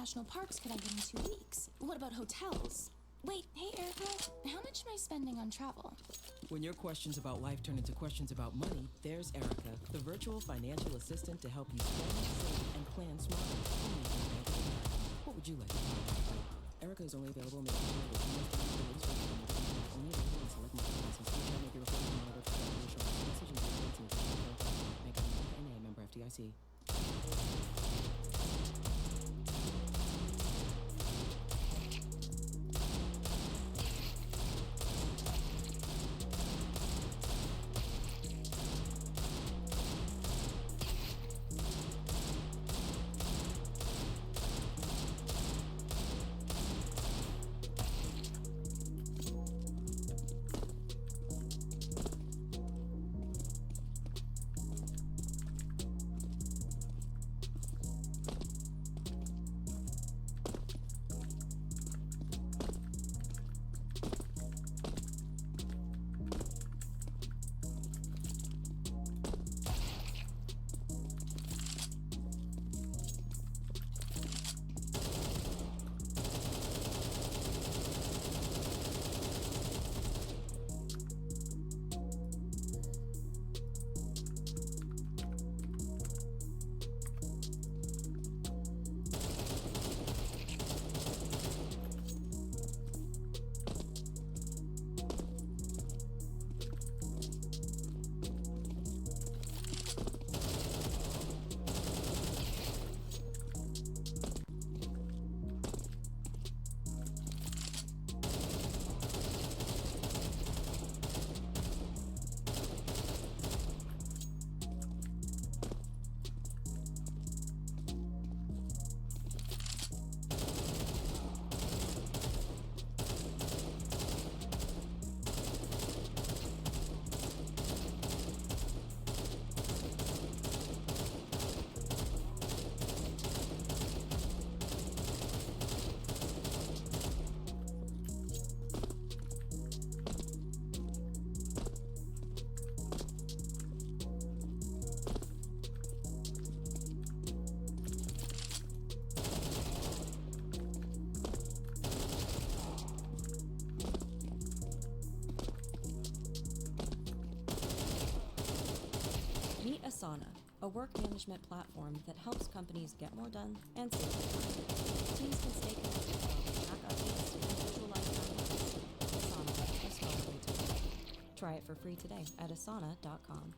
national parks could I get in 2 weeks? What about hotels? Wait, hey Erica, how much am I spending on travel? When your questions about life turn into questions about money, there's Erica, the virtual financial assistant to help you spend, save, and plan smarter. Only from Bank of America. What would you like to know? Erica is only available in the only available in select market license. Each may be recorded and monitored for quality assurance. Message and data rates and Bank of America NA, member FDIC. Meet Asana, a work management platform that helps companies get more done and save more. Teams can stay connected while they track updates and visualize timelines. Asana, a smarter way to work. Try it for free today at asana.com.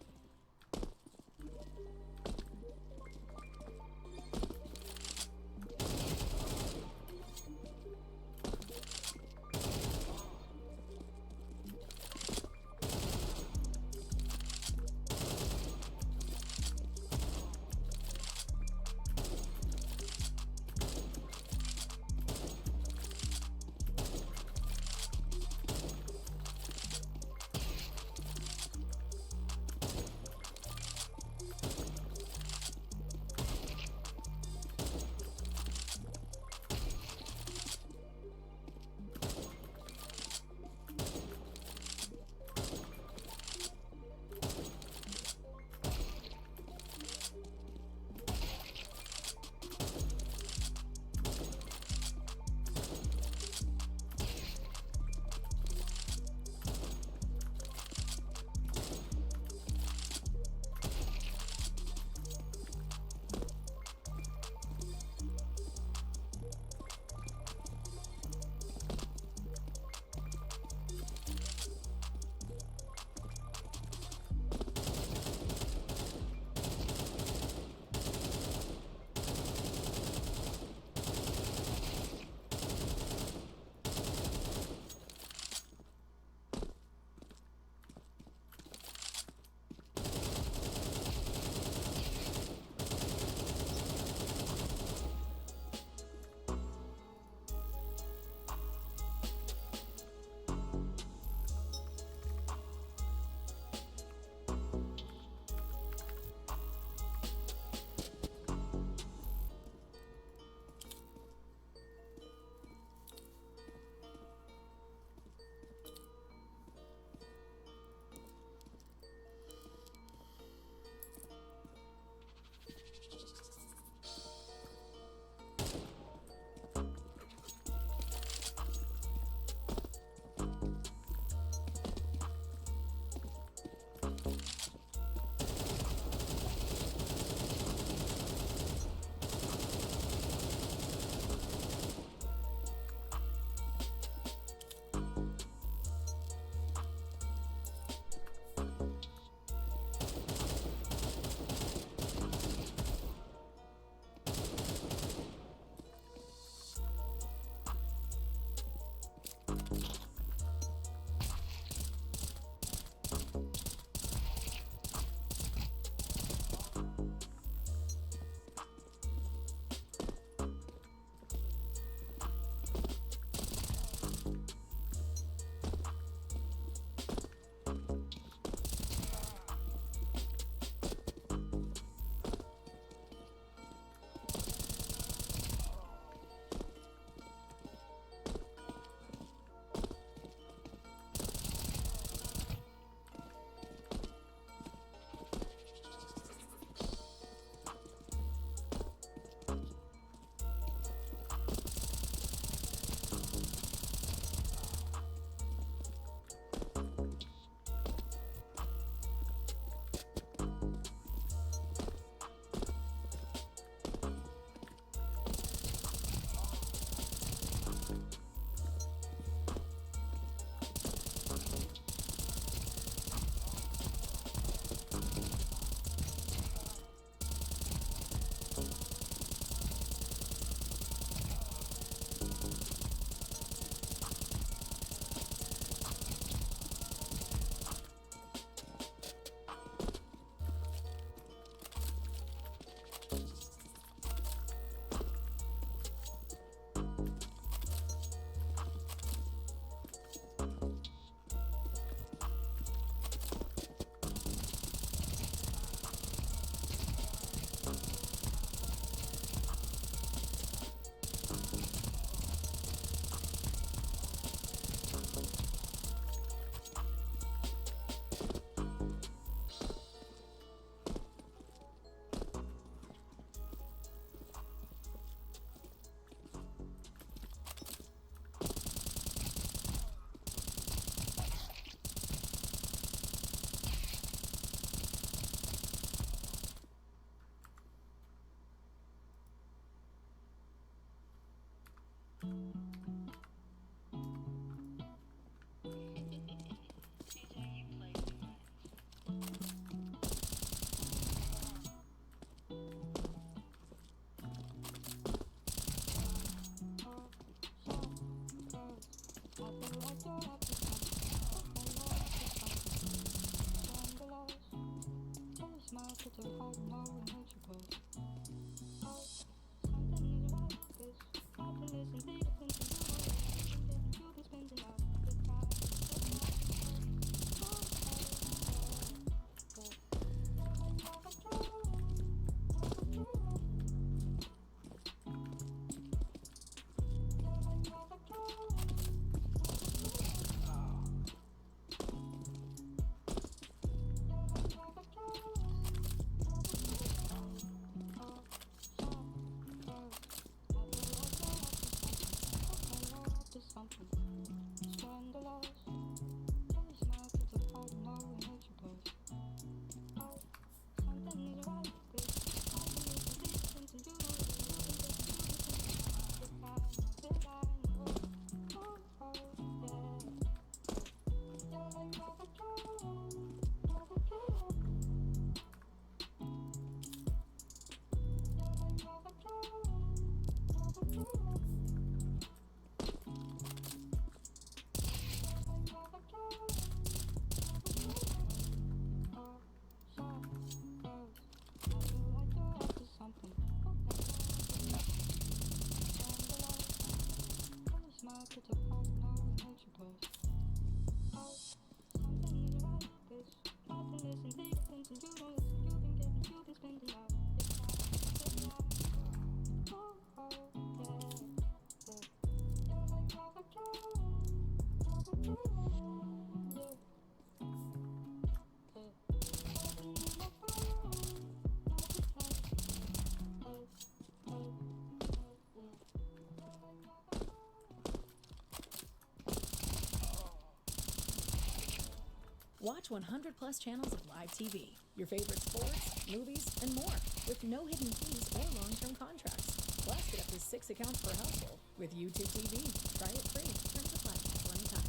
Watch 100 plus channels of live TV, your favorite sports, movies, and more, with no hidden fees or long-term contracts. Plus, get up to 6 accounts per household with YouTube TV. Try it free. Terms apply. Anytime.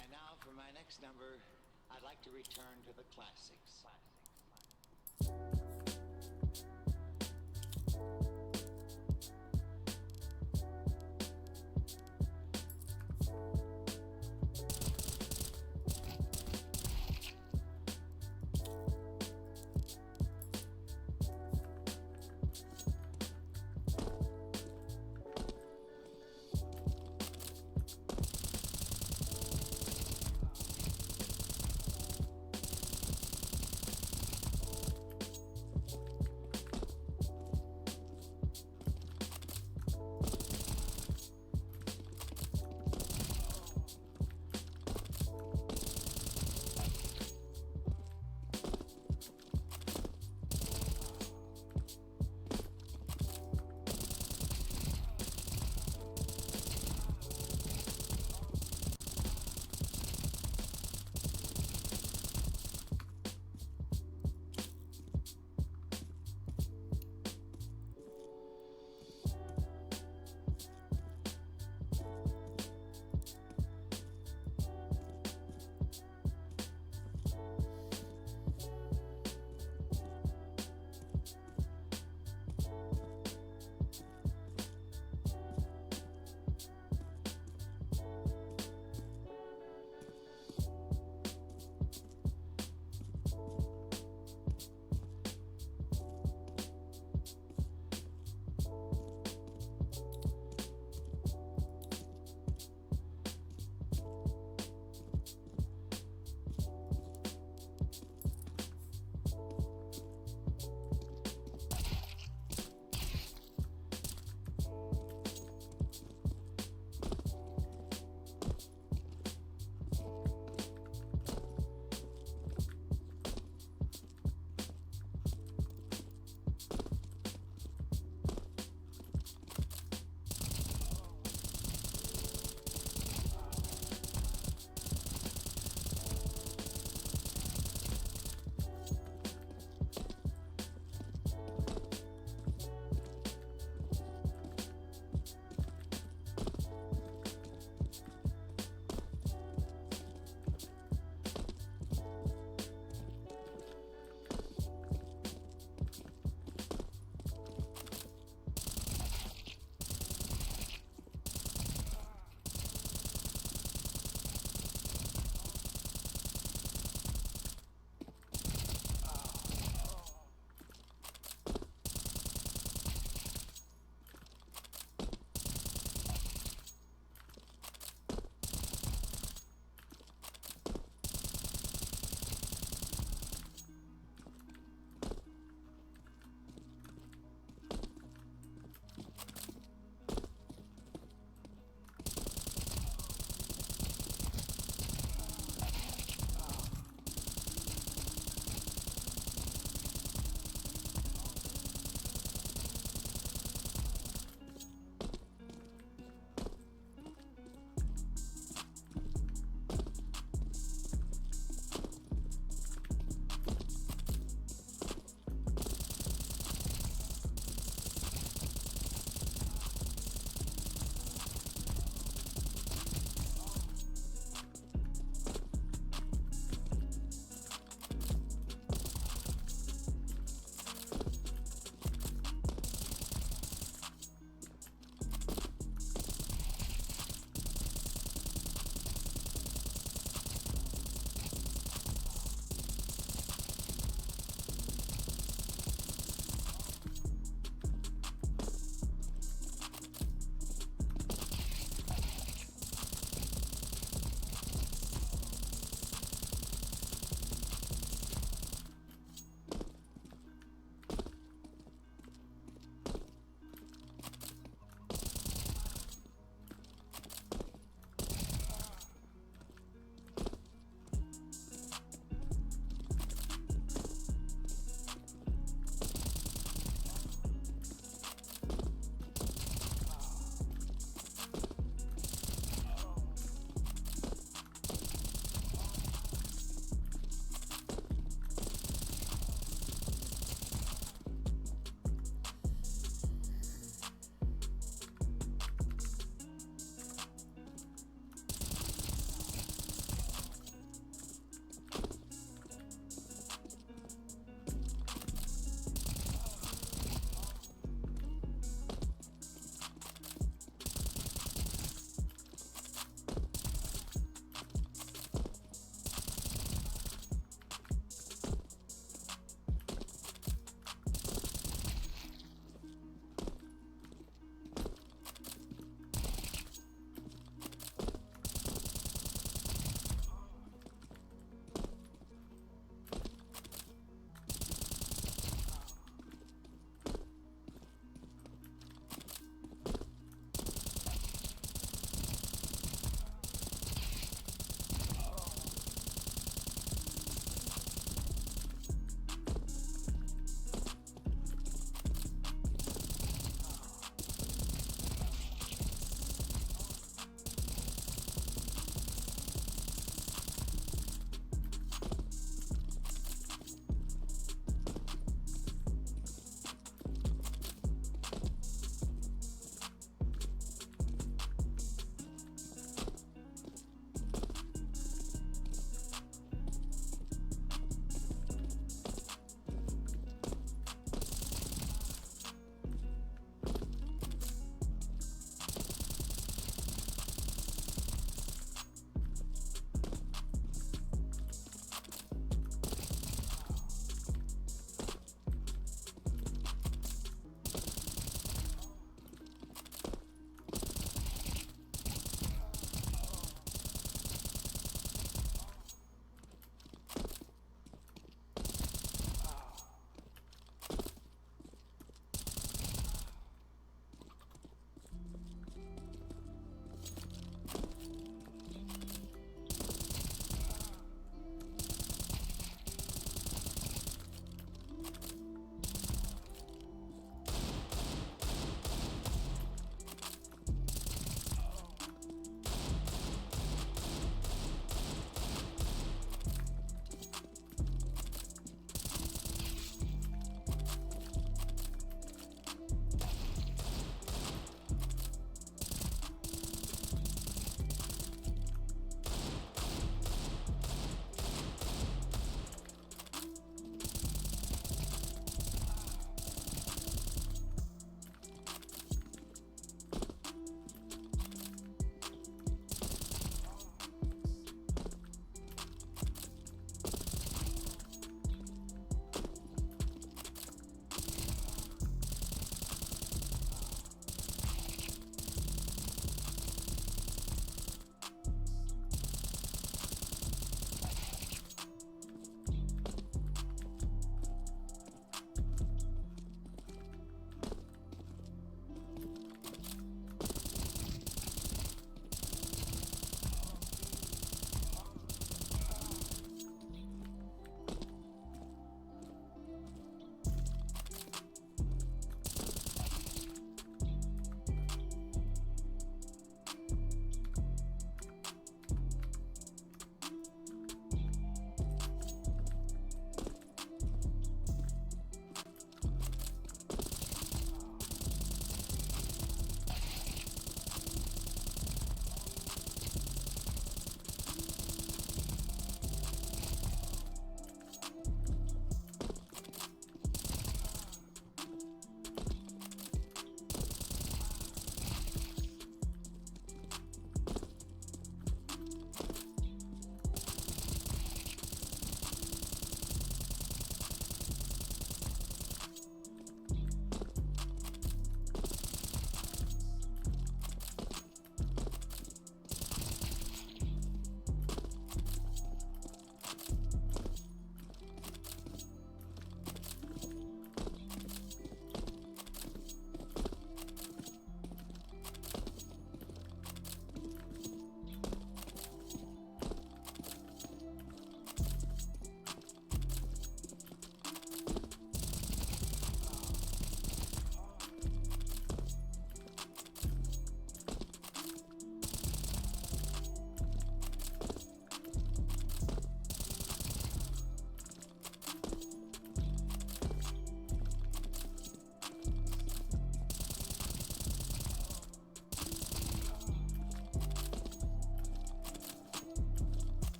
And now for my next number, I'd like to return to the classics.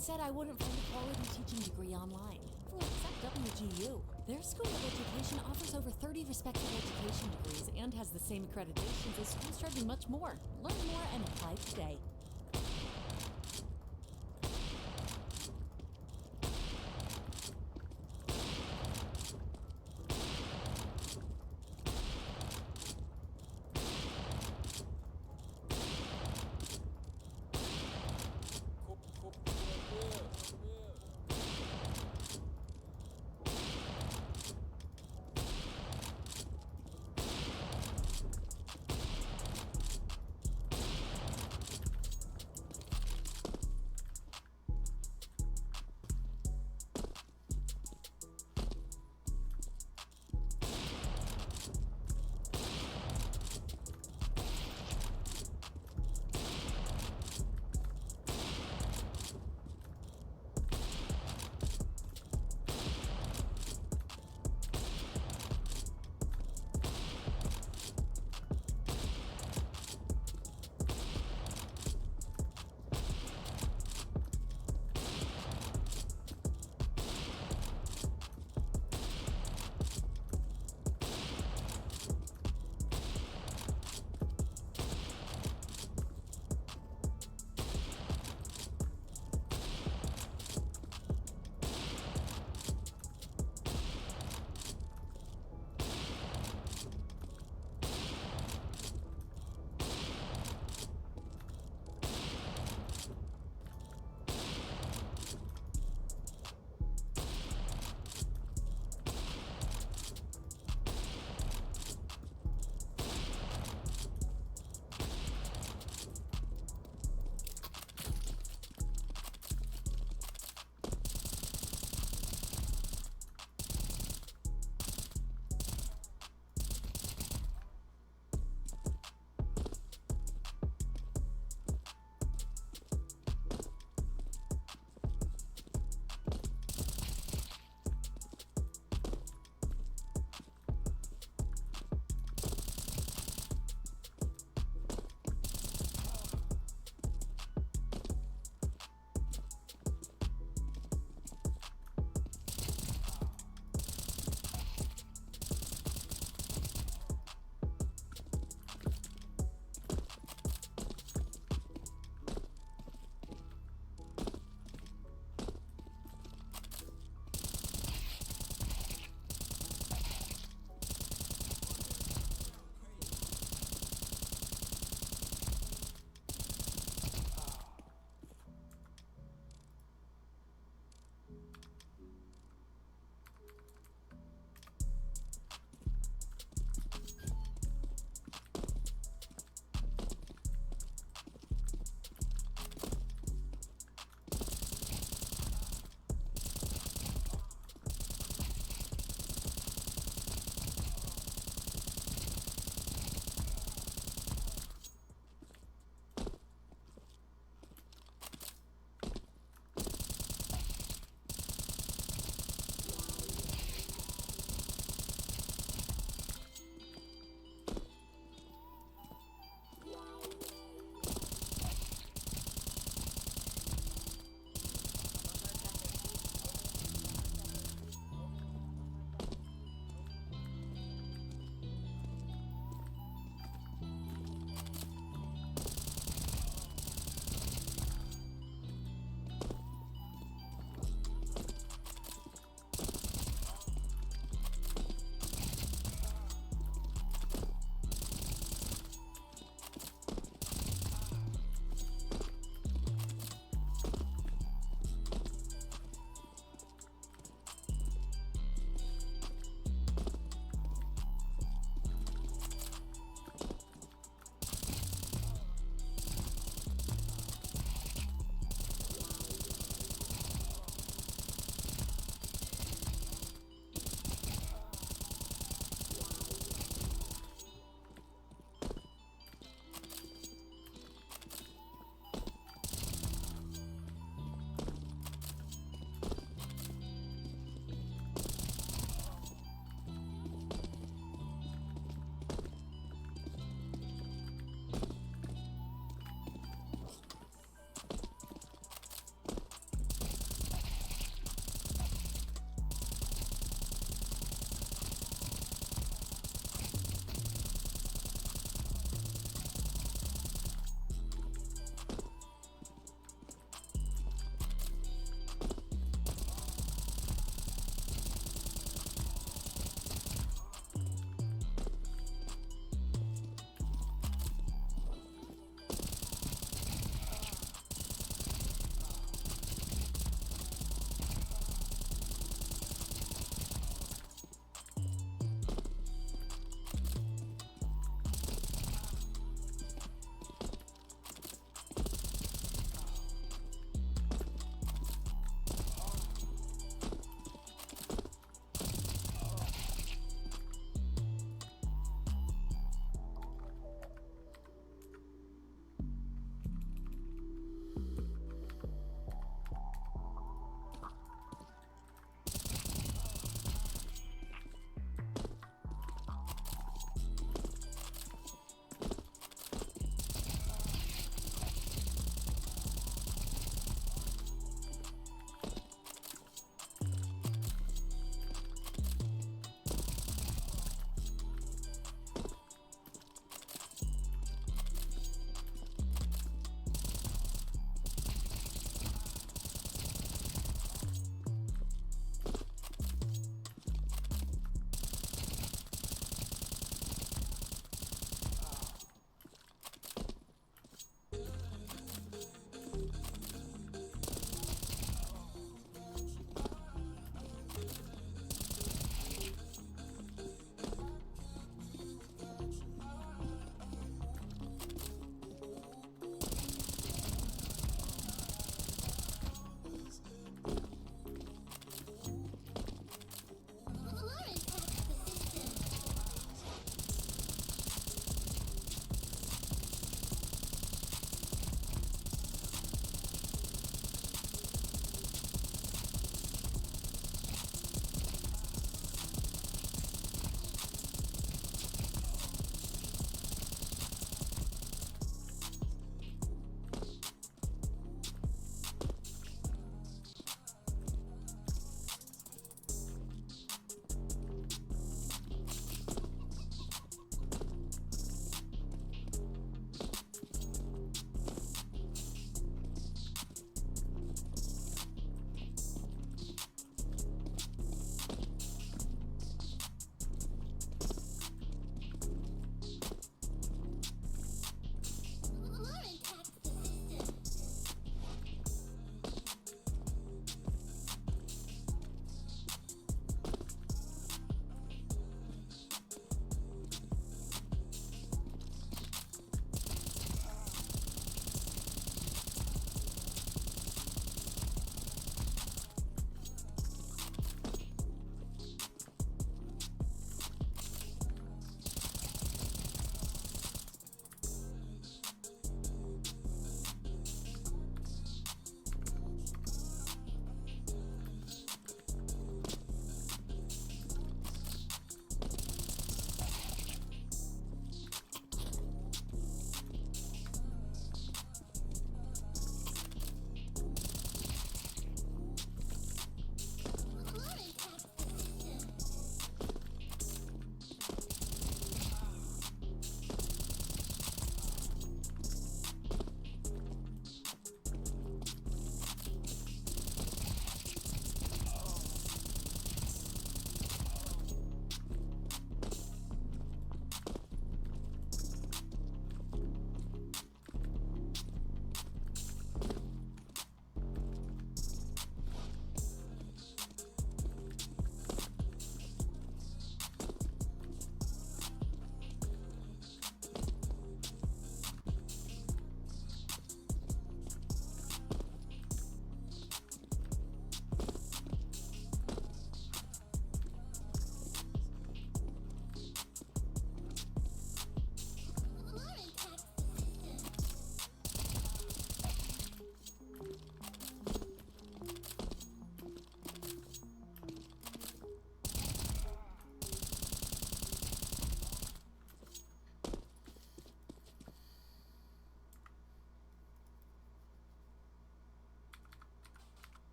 Everyone said I wouldn't find a quality teaching degree online. Well, except WGU. Their School of Education offers over 30 respected education degrees and has the same accreditations as schools charging much more. Learn more and apply today.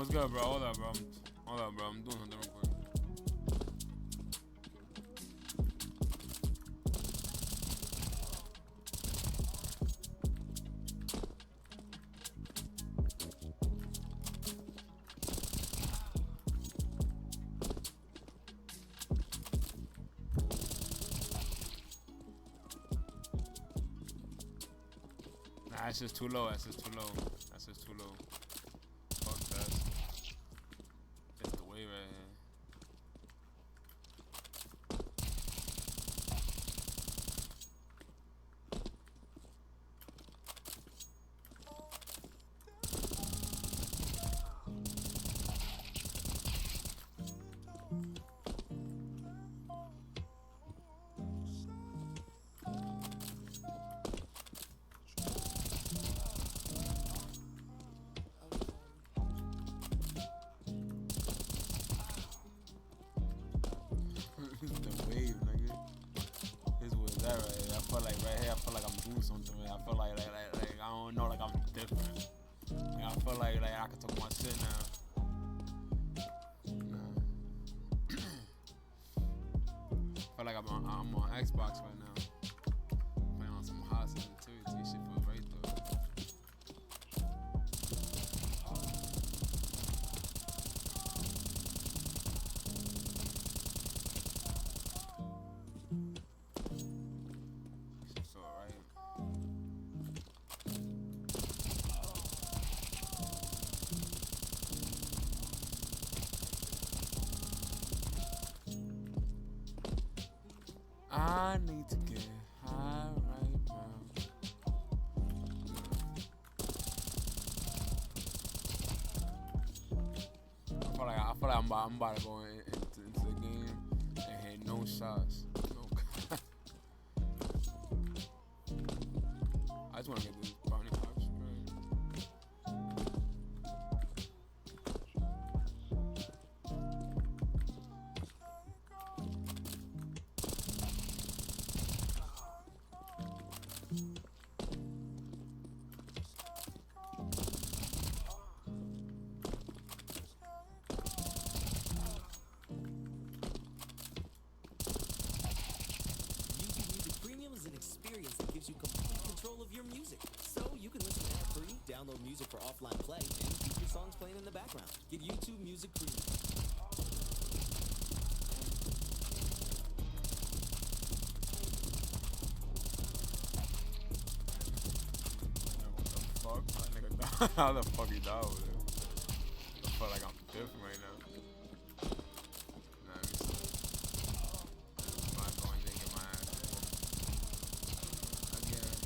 What's good, bro? Hold up, bro. Hold up, bro. I'm doing something real quick. Nah, that's just too low. That's just too low. That's just too low. Fuck that. It's the way right here. The wave, nigga. This was that right here. I feel like right here, I feel like I'm doing something. I feel like I don't know, like I'm different. Like, I feel like I can talk my shit now. Nah. I feel like I'm on Xbox right now. Playing on some hot sensitivity shit for right though. Shit feel right. I need to get high right now. I feel like I'm about to go into the game and hit no shots. No. I just want to get this bounty box right. YouTube Music Premium is an experience that gives you complete control of your music. So you can listen ad-free, download music for offline play, and keep your songs playing in the background. Get YouTube Music Premium. What the fuck? My nigga died. How the fuck he died with it? I feel like I'm different right now. Nah, let me see. I'm not going to get my ass whooped again.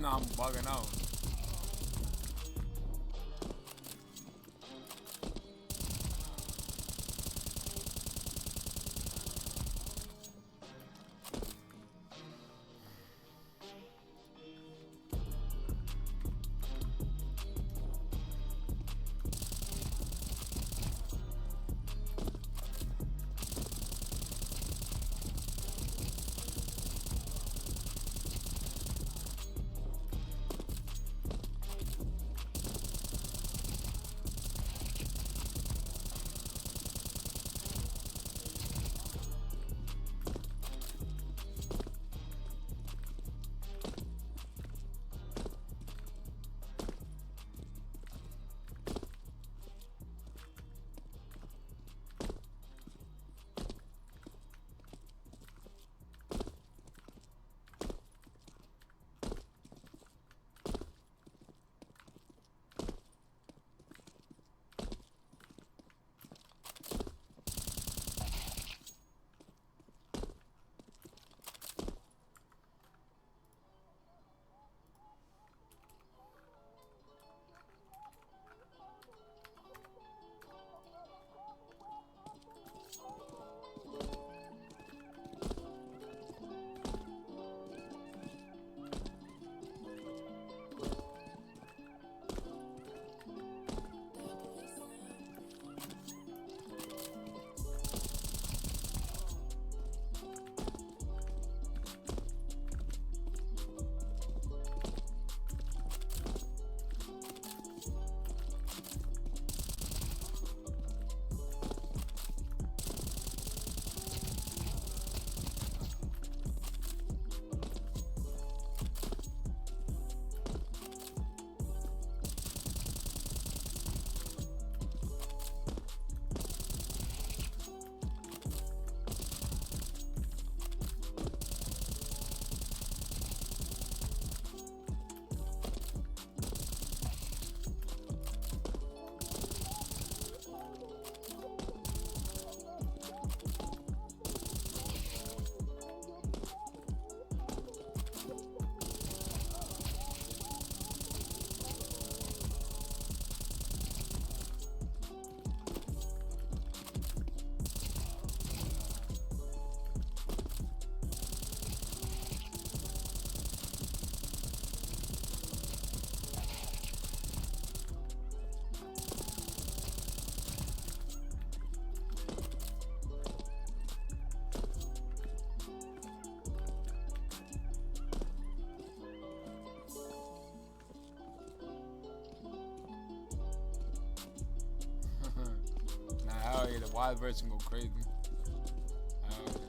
Nah, I'm bugging out. the wild version go crazy. Uh,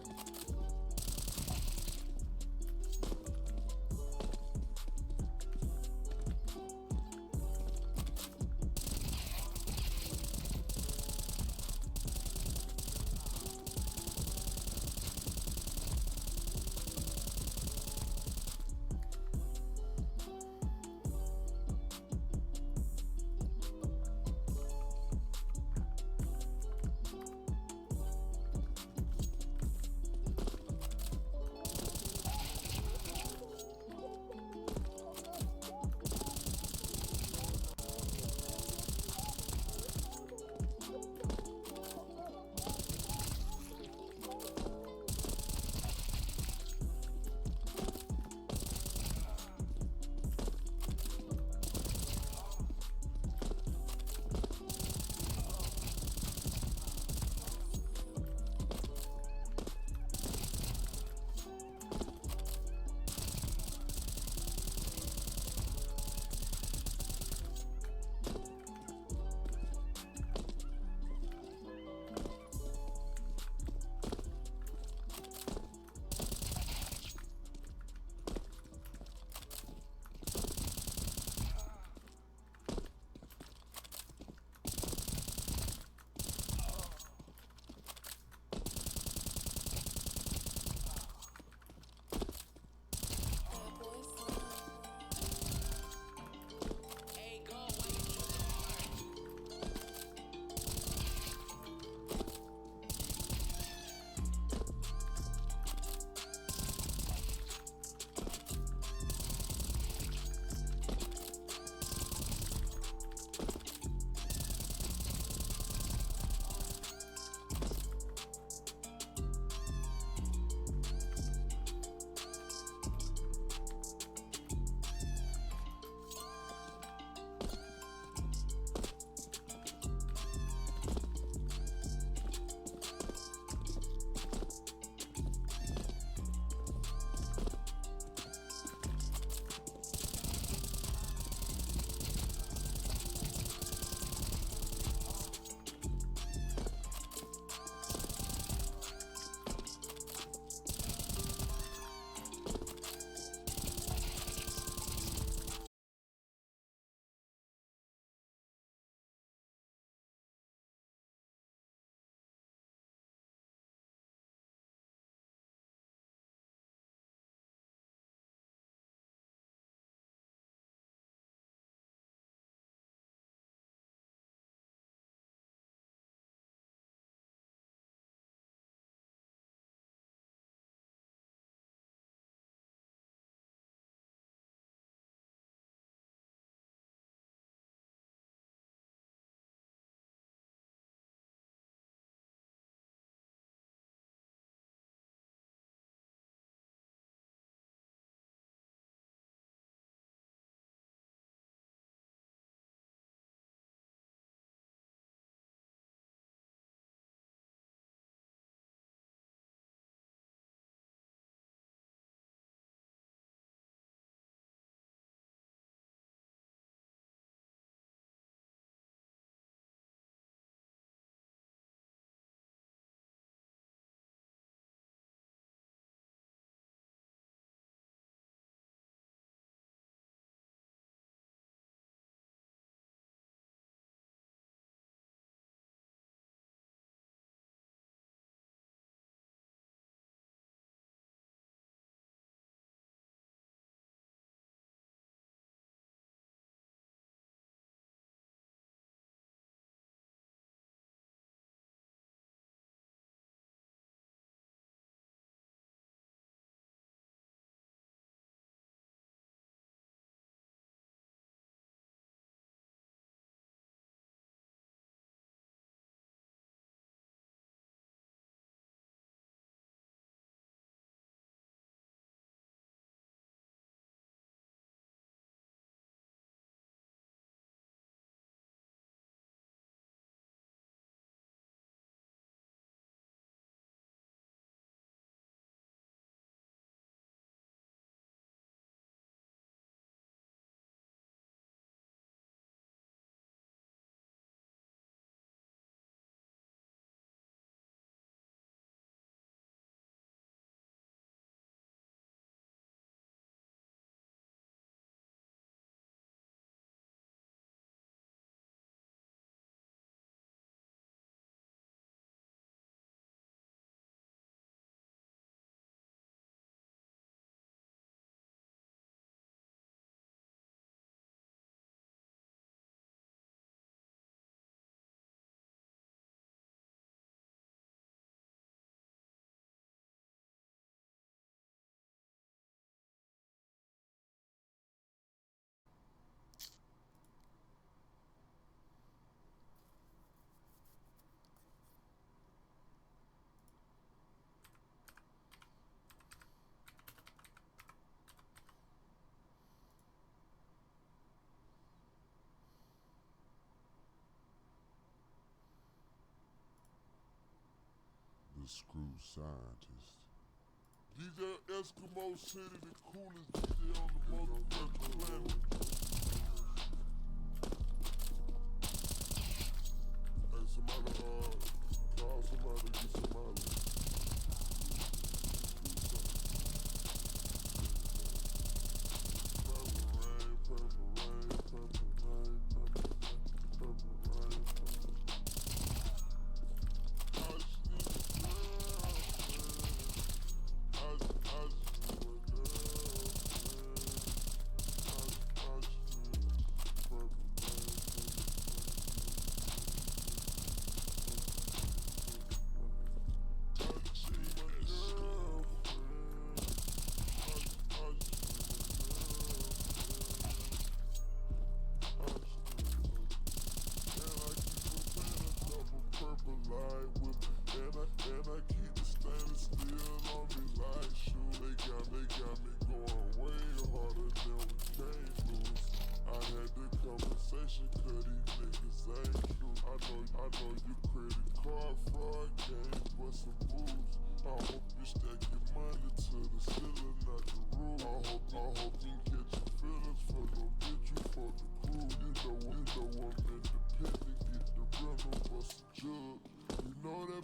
the screw scientist. DJ Eskimo City, the coolest DJ on the motherfucking planet. Hey, somebody, call somebody, get somebody.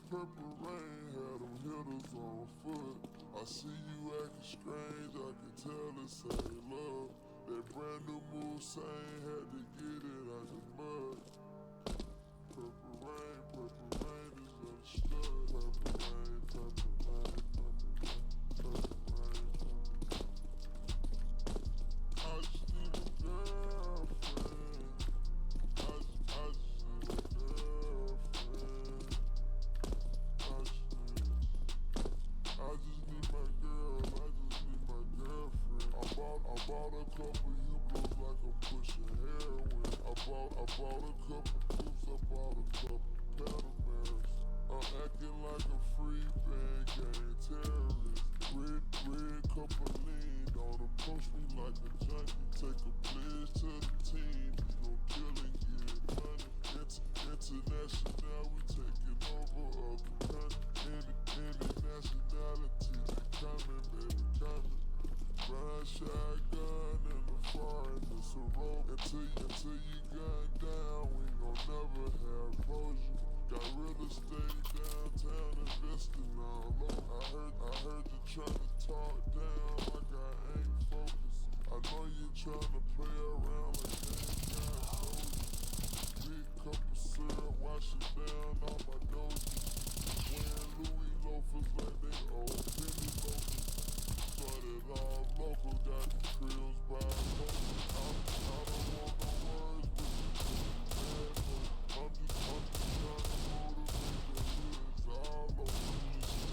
Purple rain had them hitters on foot. I see you acting strange, I can tell it's ain't love. That brand new move saying had to get it out the mud. Purple rain is understood. Purple rain, purple rain, purple rain, purple rain. I just need a girlfriend. I just need a girlfriend. I just need my girl, I just need my girlfriend. I bought a couple Hublots like I'm pushing heroin. I bought a couple coops, I bought a couple Panameras. I'm acting like a free band gang terrorist. Red cup of lean, don't approach me like a junkie. Take a pledge to the team, we gon' kill and get money. International, we taking over other countries. Any nationality, they coming, baby, coming. Blind shotgun in the foreign, it's a roll. Until you gun down, we gon' never have closure. Got real estate downtown, investing all over. I heard you tryna talk down like I ain't focused. I know you tryna play around like they ain't got soldiers. Big cup of syrup, wash it down on my dozy. Wearing Louis loafers like they old penny loafers. Started all local, got the krills by local. I don't want no words, but you bad boy. I'm just trying to motivate the hoods all over.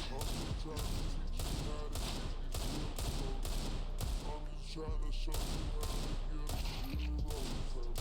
I'm just trying to teach you how to get these wheels rolling. I'm just trying to show you how to get a few rolls. I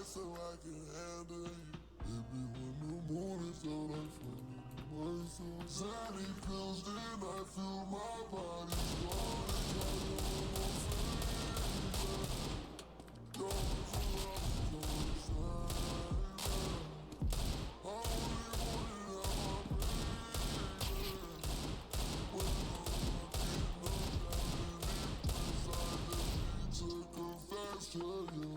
So I can handle you. Baby, when the moon is out, I feel myself. Sandy pills, then I feel my body starting. Don't feel I only wanted out my baby. When I'm looking up down and deep inside, just need to confess to you.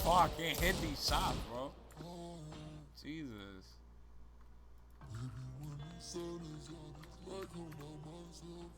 Fuck, I can't hit these shots, bro. Jesus. When the sun is out, it's like I'm by myself.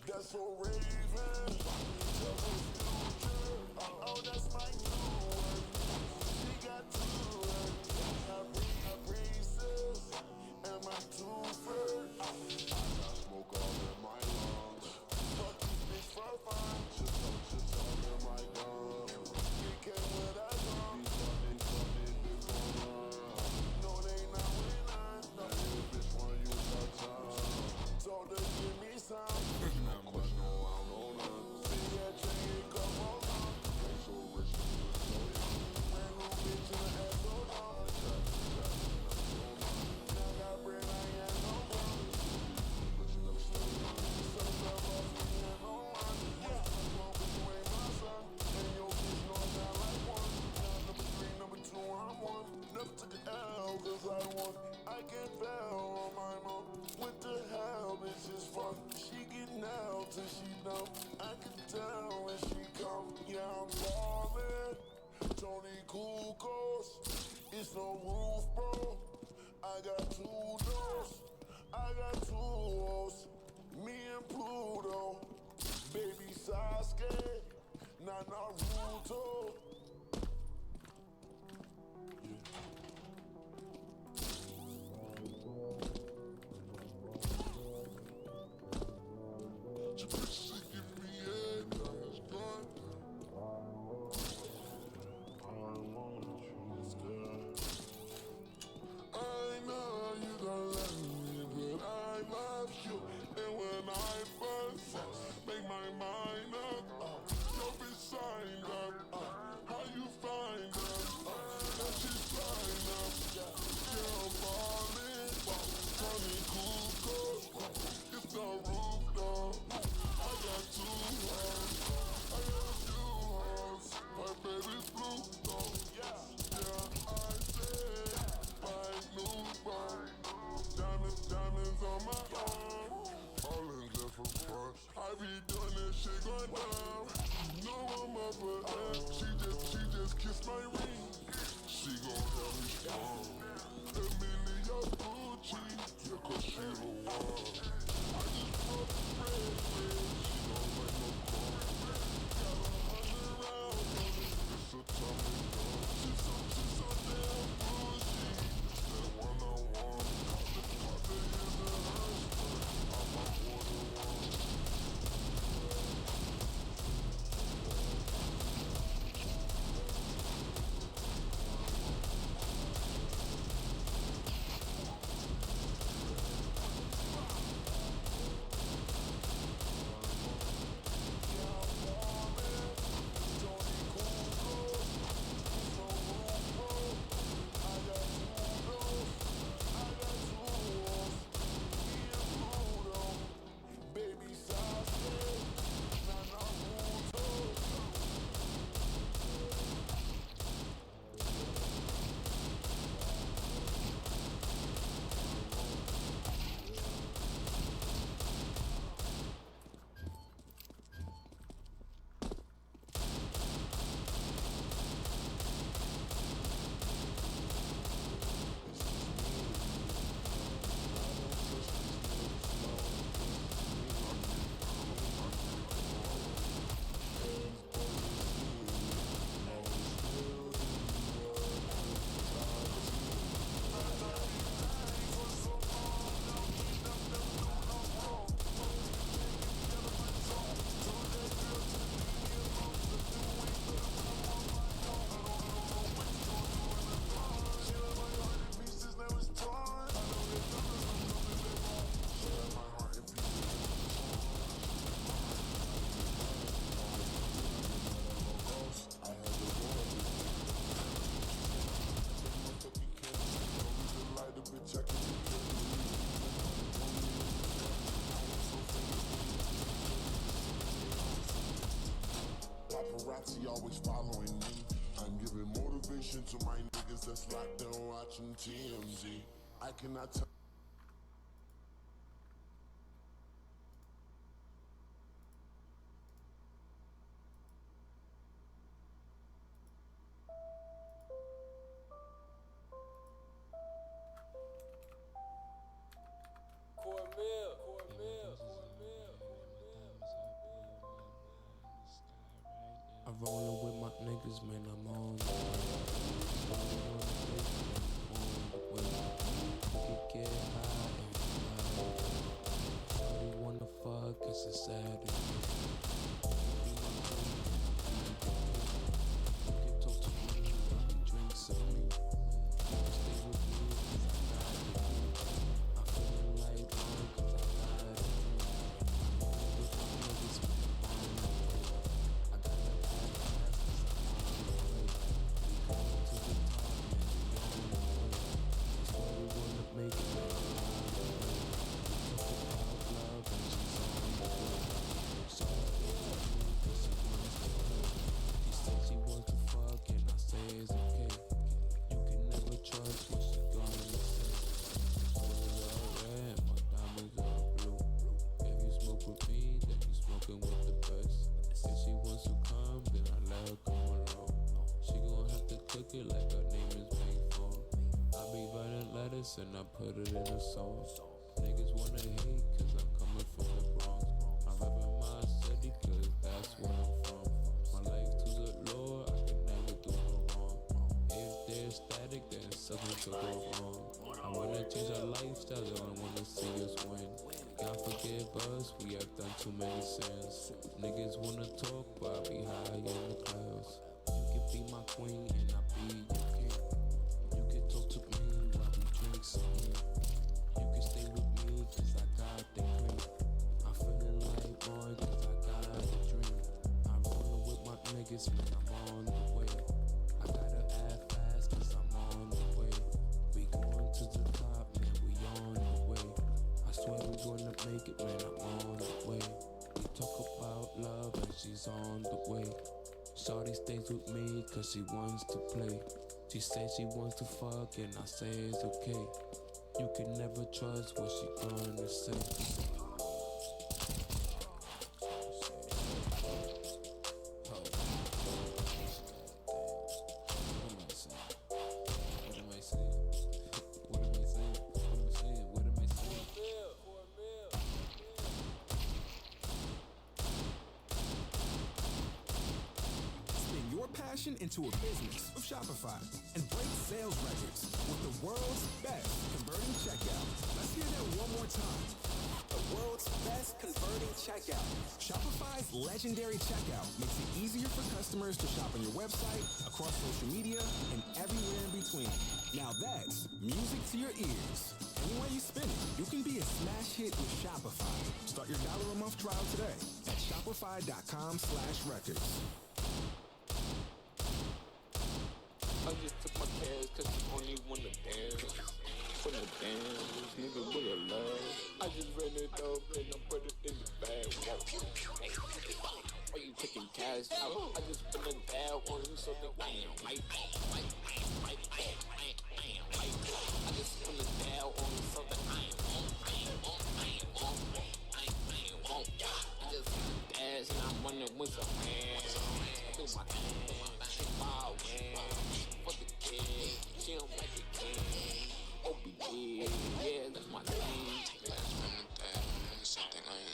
That's so Raven. Oh, that's my new one. She got two words. My braces and my two-bird. I got smoke all in my lungs. Fuck these bitch for fun. Shit all in my gums. It came with a gun. These funny bitch gon' run. No, they not winning. No, this bitch want you touch on. So they give me some. I can't fail on my mom. What the hell, bitch is fun. She get now till she numb. I can tell when she come. Yeah, I'm ballin'. Tony Kukoc. It's no roof, bro. I got 2 doors. I got 2 hoes. Me and Pluto. Baby Sasuke. Not Naruto. I want you. Attention to my niggas that's locked down watching TMZ. I cannot tell. I'm rolling with my niggas, man, I'm on the way. We can get high and fly. Shorty wanna fuck, it's a Saturday. You can talk to me, drink some. You can stay with me, cause I got it. I'm feeling like one, cause I got it. I'm with my niggas, man, I'm on the way. I got a bad ass, cause I'm on the way. We going to the top, man, we on the way. That's why we wanna make it, man, we on the way. We talk about love and she's on the way. So I think I do, cause she wants to play. She said she wants to fuck and I say it's okay. You can never trust what she gonna say. Roses are red, my diamonds are blue. If you smoke with me, then you smoking with the best. If she wants to come, then I let her come along. She gon' have to cook it like her name is Bang Phone. I be writing letters and I put it in a song. Niggas wanna hate cause I'm coming from the Bronx. I'm reppin' my city cause that's where I'm from. My life to the Lord, I can never do no wrong. If there's static, then something could go wrong. I wanna change our lifestyle, I don't wanna see us win. God forgive us, we have done too many sins. Niggas wanna talk, but I be high in the clouds. You can be my queen and I be your king. You can talk to me while we drink some lean. You can stay with me cause I got the cream. I'm feeling like boy cause I got a dream. I'm rolling with my niggas, man, I'm on the way. I gotta act fast cause I'm on the way. We going to the top, man, we on the way. I swear we gonna make it, man, I'm on the way. We talk about love and she's on the way. Shawty stays with me cause she wants to play. She says she wants to fuck and I say it's okay. You can never trust what she gonna say. Spin your passion into a business with Shopify and break sales records with the world's best converting checkout. Let's hear that one more time. The world's best converting checkout. Shopify's legendary checkout makes it easier for customers to shop on your website, across social media, and everywhere in between. Now that's music to your ears. Any way you spin it, you can be a smash hit with Shopify. Start your $1 a month trial today at shopify.com/records. I just took my cash cause you only wanna dance. Wanna dance, nigga with a love. I just ran it up and I put it in the bag. Why you taking cash out? I just put a bad on you so that I ain't right. I just put a bad on you so that I ain't want. I just dash and I'm running with some hands. Do my thing, wow, man. For the kid, she don't like the kid. OBD, yeah, that's my thing. Last minute that, something I ain't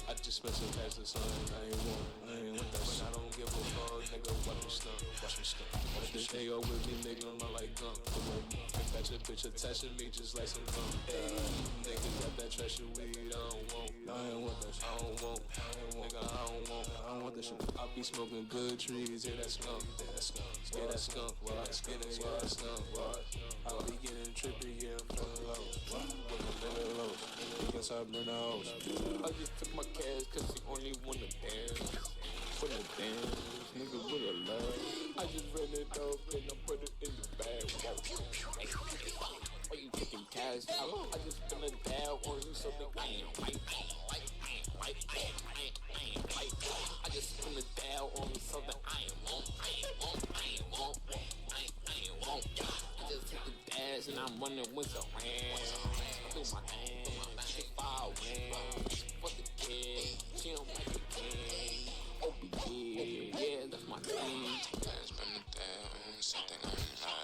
I just spent some past the sun, I ain't want that shit. I don't give a fuck, nigga, watch me stunt. Watch this stay up with me, nigga, I'm like gunk. Got your bitch attaching me just like some gunk. Nigga got that trash weed, I don't want that shit. I don't want that shit. I be smoking good trees, yeah, that skunk. Yeah, that skunk, watch. I be getting trippy, yeah, I'm feeling low. Guess I burn out. I just took my cash cause she only wanna dance. Wanna dance, nigga with a love. I just ran it up and I put it in the bag. Why you taking cash out? I just finna dab on you something I ain't like. I just finna dab on you something I ain't want. I just hit the dash and I'm running with the ranch. I do my hand, she fire wins. Fuck the kid, she don't like the king. OBD, yeah, that's my thing. Dash finna dab on something I ain't like.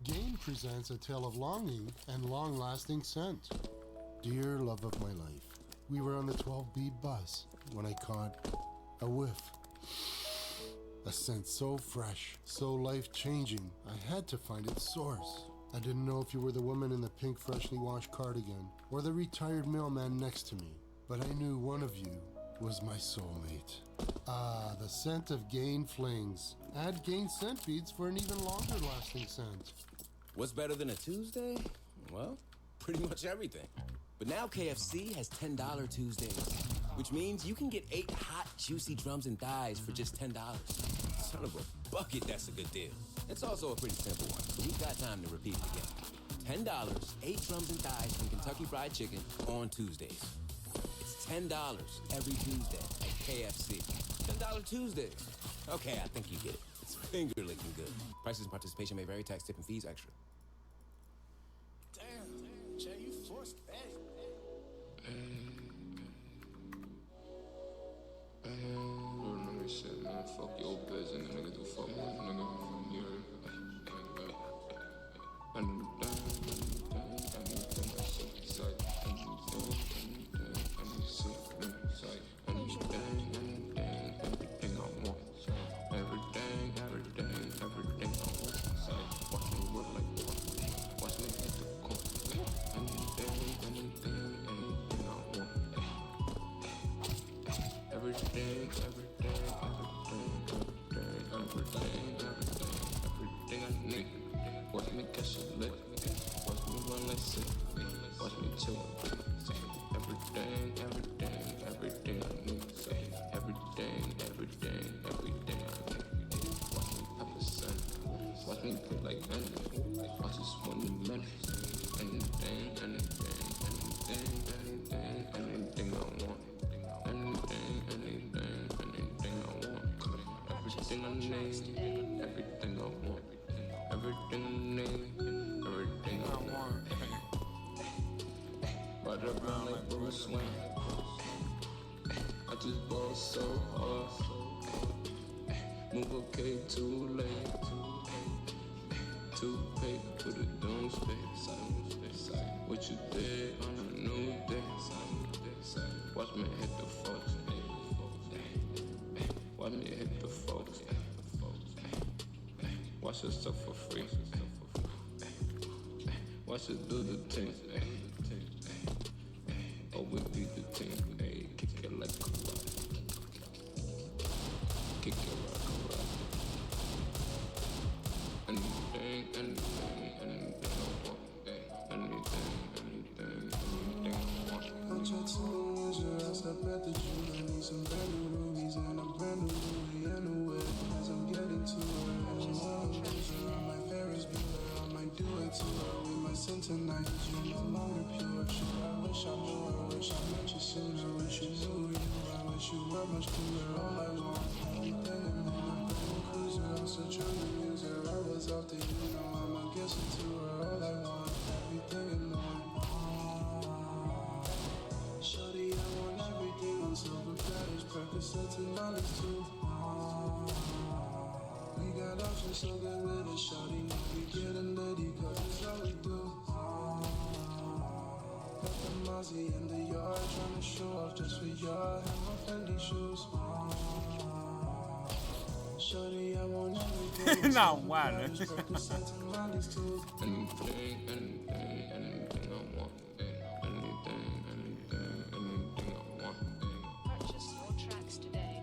Gain presents a tale of longing and long-lasting scent. Dear love of my life, we were on the 12B bus when I caught a whiff. A scent so fresh, so life-changing, I had to find its source. I didn't know if you were the woman in the pink freshly washed cardigan or the retired mailman next to me, but I knew one of you was my soulmate. Ah, the scent of Gain Flings. Add Gain scent beads for an even longer lasting scent. What's better than a Tuesday? Well, pretty much everything. But now KFC has $10 Tuesdays, which means you can get 8 hot, juicy drums and thighs for just $10. Son of a bucket, that's a good deal. It's also a pretty simple one, so we've got time to repeat it again. $10, 8 drums and thighs from Kentucky Fried Chicken on Tuesdays. It's $10 every Tuesday at KFC. $10 Tuesdays. Okay, I think you get it. It's finger licking good. Prices and participation may vary. Tax, tip, and fees extra. Damn, Jay, you forced that. Nigga shit, man. Fuck your bitch and nigga do fuck with nigga. You heard? I know the damn, that shit. everything, everything I need. Watch me catch a lick, watch me run like sick, watch me chill and breathe. Everything I need. Everything I need. Watch me pepper sand, watch me play like Andy. I just want the money. Anything I want. Anything I want. Everything I need. Everything I want. Everything I need. Everything I want. Ride around like Bruce Wayne. I just ball so hard. Move okay too late. Too paid for the doomsday. What you did on a new day. Watch me hit the folks. Watch me hit the folks. Watch yourself for free. Watch us do the thing. Oh, we beat the team. Hey, kick it like a rock. Kick it like a rock. Anything I want. Anything I want. I try to lose your ass up at the gym. I need some brand new rubies and a brand new Louis and a whip. As I'm getting to her, I just want to lose her. On my Ferris Bueller, I might do it to her. We might sin tonight, 'cause you're no longer pure. Shit, I wish I knew her, wish I met you sooner. Wish you knew you, I wish you were much cooler. All I want, everything and then I'm going cruiser. I'm still trying to use her. I was off the, you know, I'ma get some to her. All I want, everything and more. Shorty, I want everything on silver platters, Percocets and Molly's too. We got options so good with it, shorty. Know we getting litty, 'cause it's all we do. Got the Mozzie in the yard, trying to show off just for y'all. Have my Fendi shoes. Shorty, I want everything. Nah, I'm wildin'. Percocets and Molly's too. Anything I want. Anything I want. Purchase your tracks today.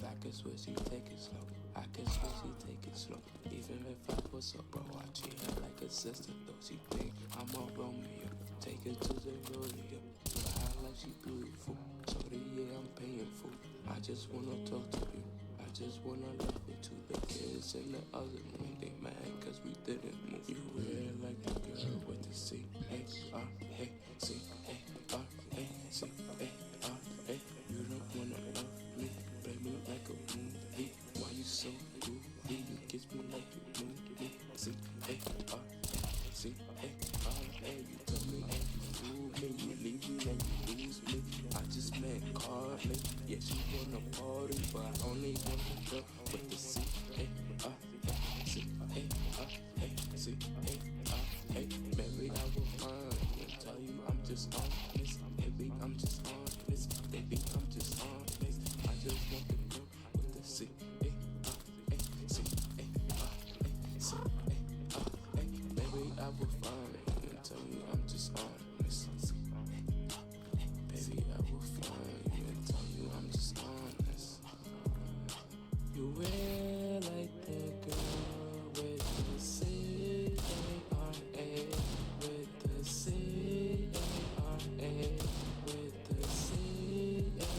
I can Swizzy take it slow. I can Swizzy take it slow. Even if I was a bro, I treat her like a sister. Though she think I'm a Romeo. Take her to the rodeo. Fly like she beautiful. Sorry, yeah, I'm paying for. I just wanna talk to you. I just wanna love you to the kids and the other one. They mad cause we didn't move. You wear like the girl with the C-A-R-A, C-A-R-A, C-A-R-A. You don't wanna love me. Play me like a movie. Why you so goofy? You kiss me like you moved me. C-A-R-A, C-A-R-A. You tell me and you fool me. You leave me and you lose me. I just met Carly. Yeah, she wanna party, but I only want to go with the C-A-R-A, C-A-R-A, C-A-R-A. Maybe I will find and tell you I'm just honest. Maybe I'm just honest. Baby, I'm just honest. I just want to go with the C-A-R-A, C-A-R-A, C-A-R-A. Maybe I will find and tell you I'm just honest. Baby, I will find you and tell you I'm just honest. You wear like the girl with the C-A-R-A, with the C-A-R-A, with the C-A-R-A.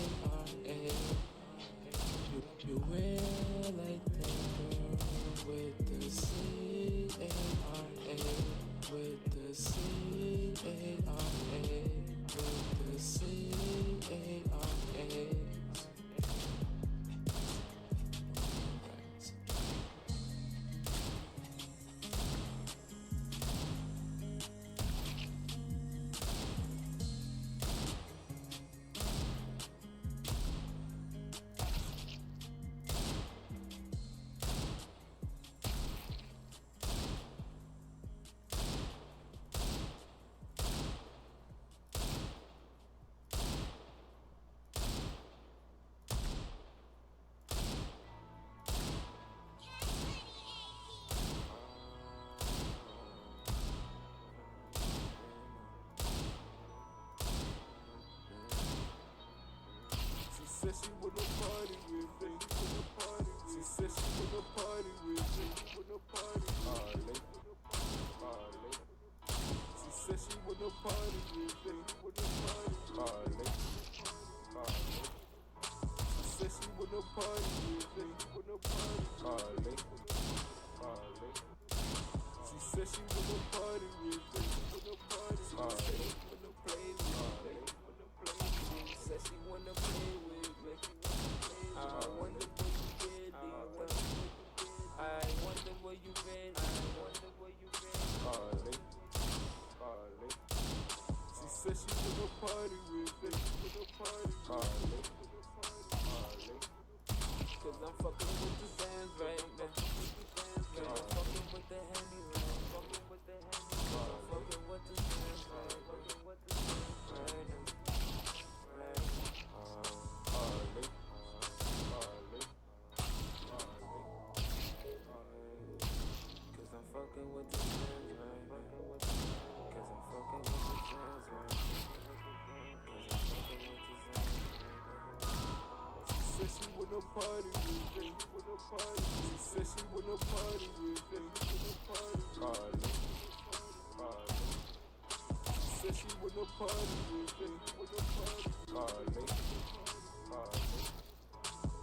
said she wanna party with me. She said she wanna party with me. Harley. She said she wanna party with me. Harley. She said she wanna party with me. Harley. She said she wanna party with me. Harley. Wanna play with me. She said she wanna play with me. I wonder where you been. I wonder where you been. Harley. She said she wanna party with me. Harley. Cause I'm fucking with the sands right now. Cause I'm fucking with the Henny right now. I'm fucking with the sands right now. Harley. Cause I'm fucking with the sands right now. Cause I'm fucking with the sands right now. She said she wanna party with me. She said she wanna party with me. Harley. She said she wanna party with me. Harley.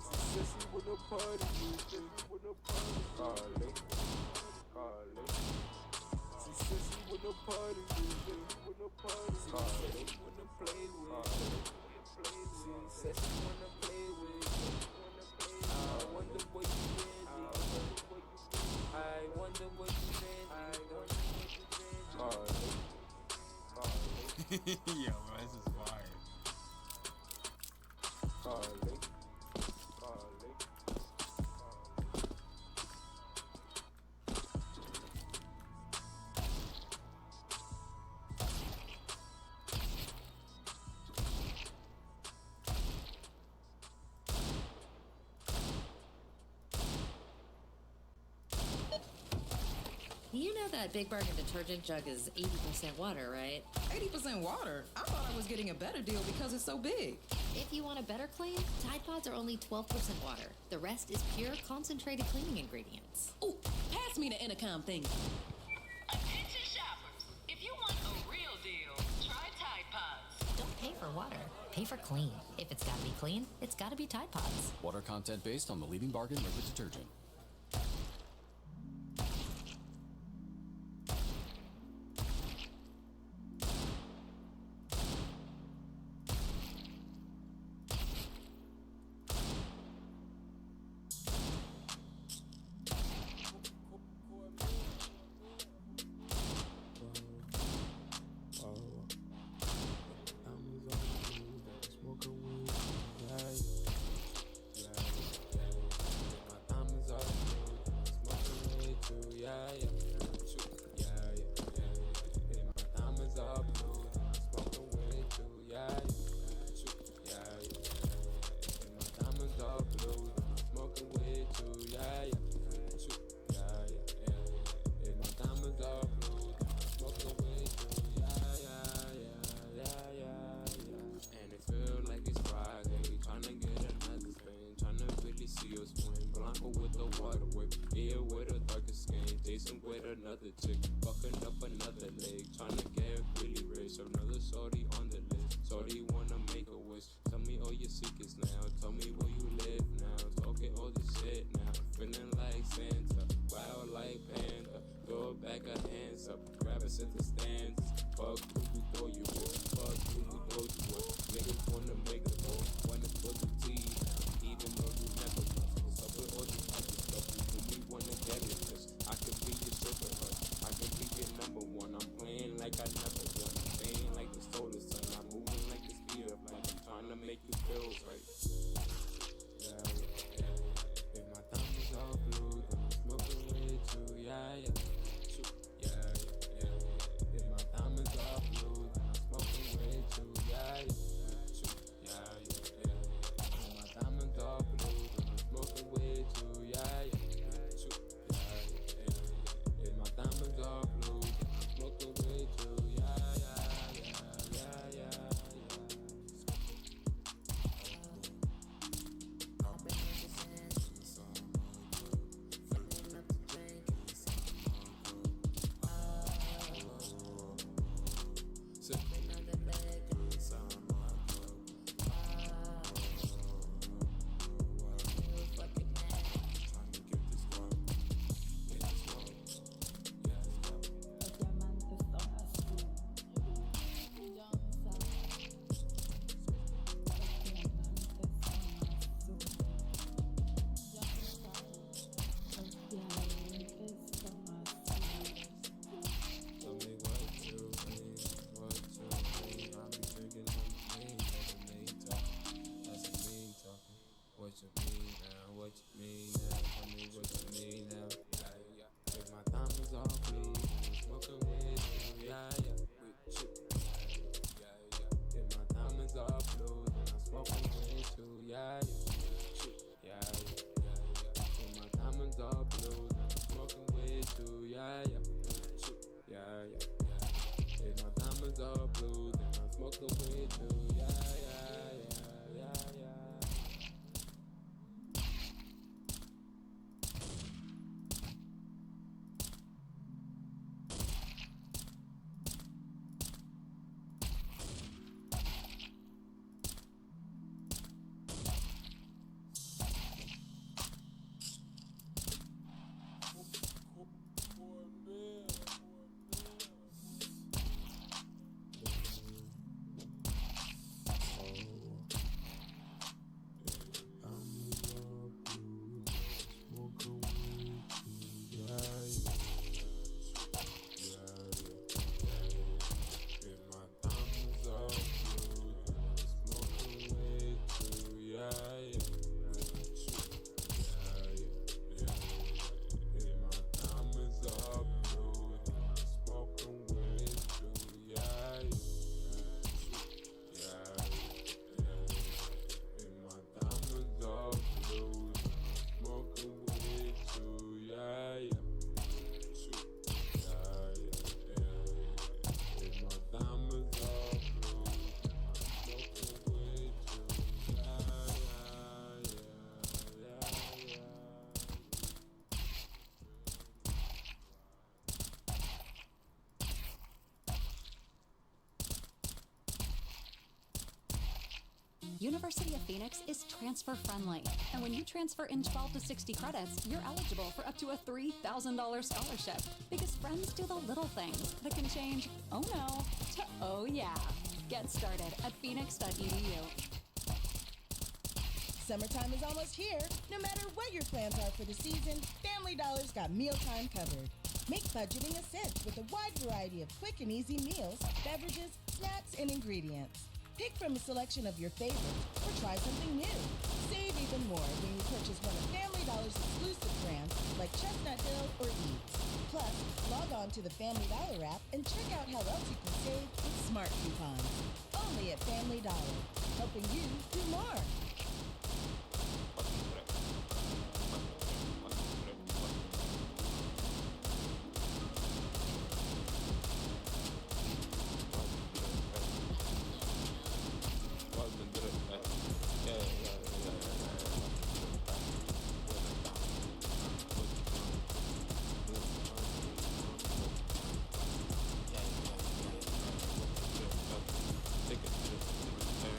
She said she wanna party with me. Harley. She said she wanna party with me. Harley. She wanna play with me. She said she wanna play with me. I wonder where you been. I wonder where you been. Harley. Yo, bro, this is fire. Harley. You know that Big Bargain detergent jug is 80% water, right? 80% water? I thought I was getting a better deal because it's so big. If you want a better clean, Tide Pods are only 12% water. The rest is pure, concentrated cleaning ingredients. Ooh, pass me the intercom thing. Attention shoppers, if you want a real deal, try Tide Pods. Don't pay for water, pay for clean. If it's gotta be clean, it's gotta be Tide Pods. Water content based on the leading bargain liquid detergent. Another chick, fucking up another leg, tryna get really rich. Another shorty on the list. Shorty wanna make a wish. Tell me all your secrets now. Tell me where you live now. Talking all this shit now. Feeling like Santa, wild like Panda. Throw back her hands up, grab a set of stands. Fuck who you throw you with. Fuck who you throw you with. Niggas wanna make a goal, wanna put the T, even though you never was. What's up with all this other stuff? You really wanna get it? I can be your sugar rush. I can smoking way too, yeah, yeah, yeah. And my diamonds are blue, and I'm smoking way too, yeah, yeah, yeah. And my diamonds are blue, and I'm smoking way too, yeah, yeah, yeah. University of Phoenix is transfer friendly. And when you transfer in 12 to 60 credits, you're eligible for up to a $3,000 scholarship. Because friends do the little things that can change, oh no, to oh yeah. Get started at phoenix.edu. Summertime is almost here. No matter what your plans are for the season, Family Dollar's got mealtime covered. Make budgeting a cinch with a wide variety of quick and easy meals, beverages, snacks, and ingredients. Pick from a selection of your favorites or try something new. Save even more when you purchase one of Family Dollar's exclusive brands like Chestnut Hill or Eats. Plus, log on to the Family Dollar app and check out how else you can save with smart coupons. Only at Family Dollar, helping you do more. Take it to the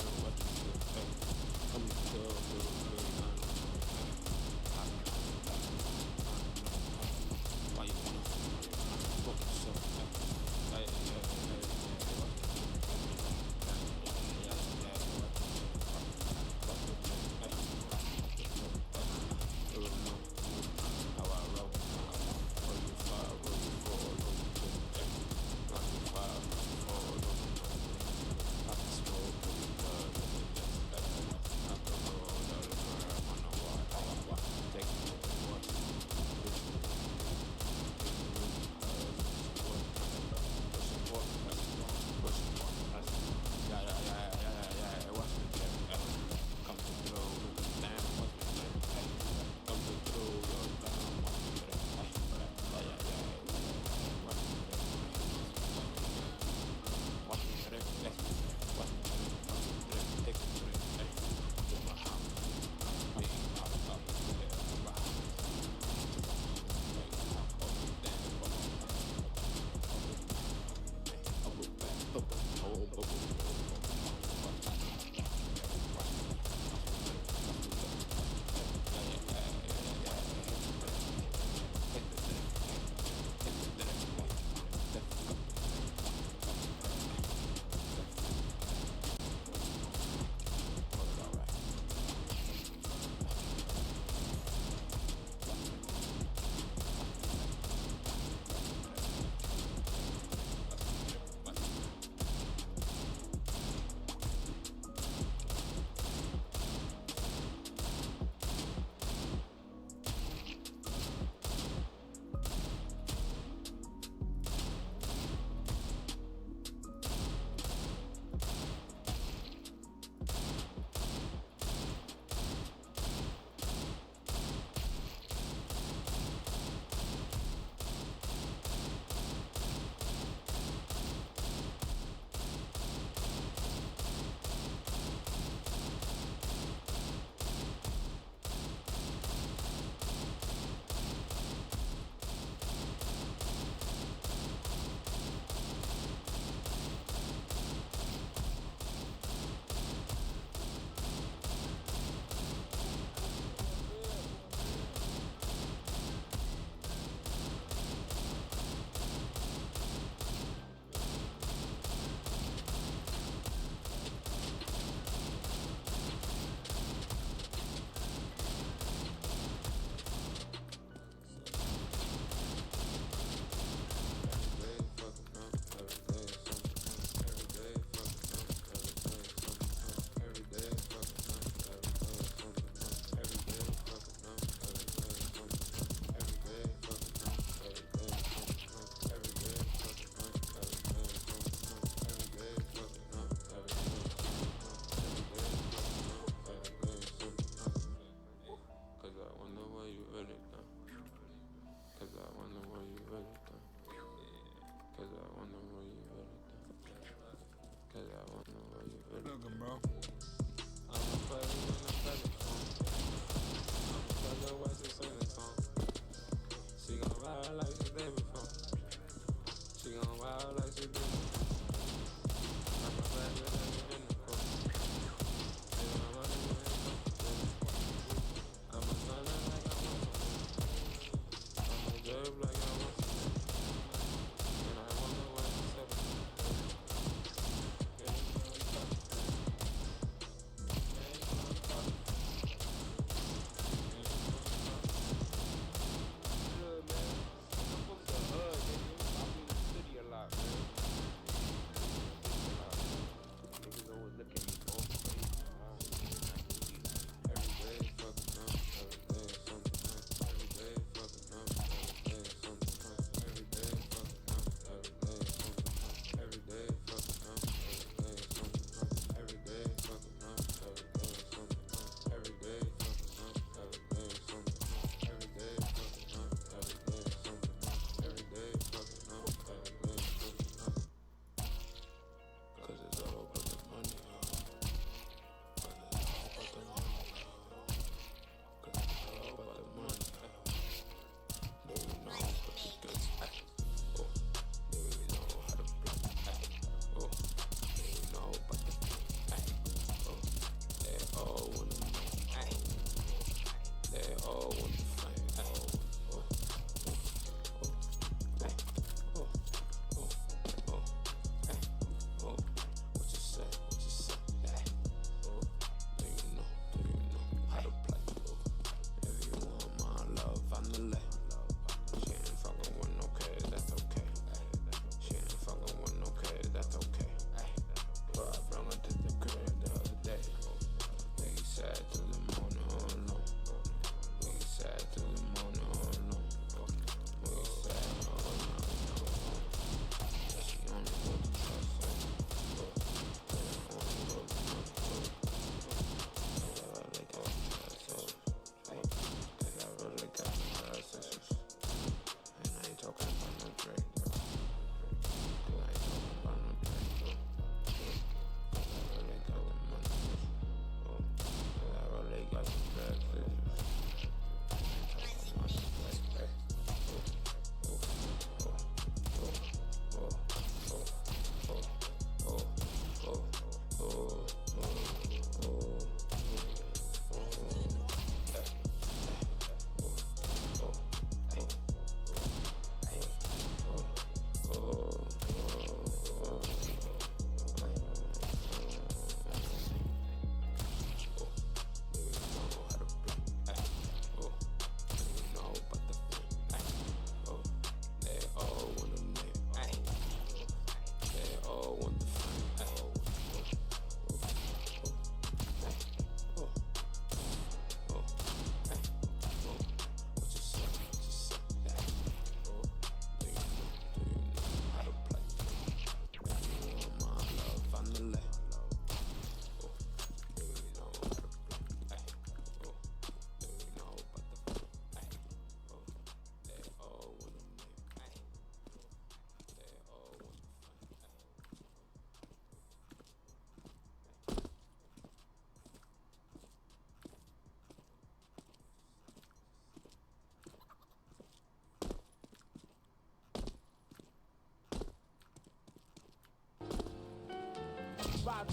I'm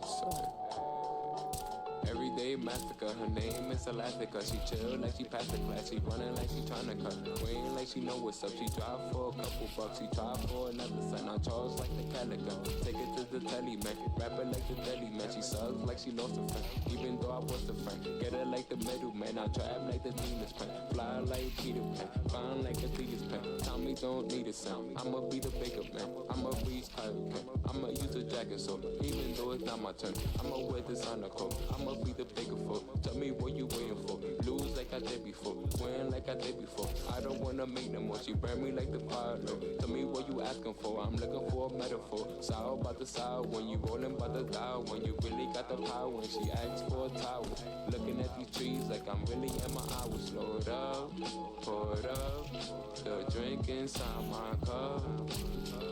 sorry. Everyday massacre, her name is Elastica. She chill like she passed the class. She running like she tryna cut. Weighing like she know what's up. She drive for a couple bucks. She try for another son. I charge like the calico. Take it to the telly, man. Rap it like the deli, man. She sucks like she lost a friend. Even though I was the friend. Get her like the middle, man. I trap like the demons pen. Fly like Peter Pan. Fine like a Adidas pen. Tommy don't need a sound. I'ma be the baker, man. I'ma reach Kyrie Pen. I'ma use a jacket, so even though it's not my turn, I'ma wear designer coat. I'ma be the bigger for. Tell me what you waiting for. Lose like I did before. Win like I did before. I don't wanna make no more. She burn me like the pilot. Tell me what you asking for. I'm looking for a metaphor. Sour about the sour when you rolling by the dial. When you really got the power. When she asks for a towel. Looking at these trees like I'm really in my hours. Slow it up, pour it up. The drink inside my cup.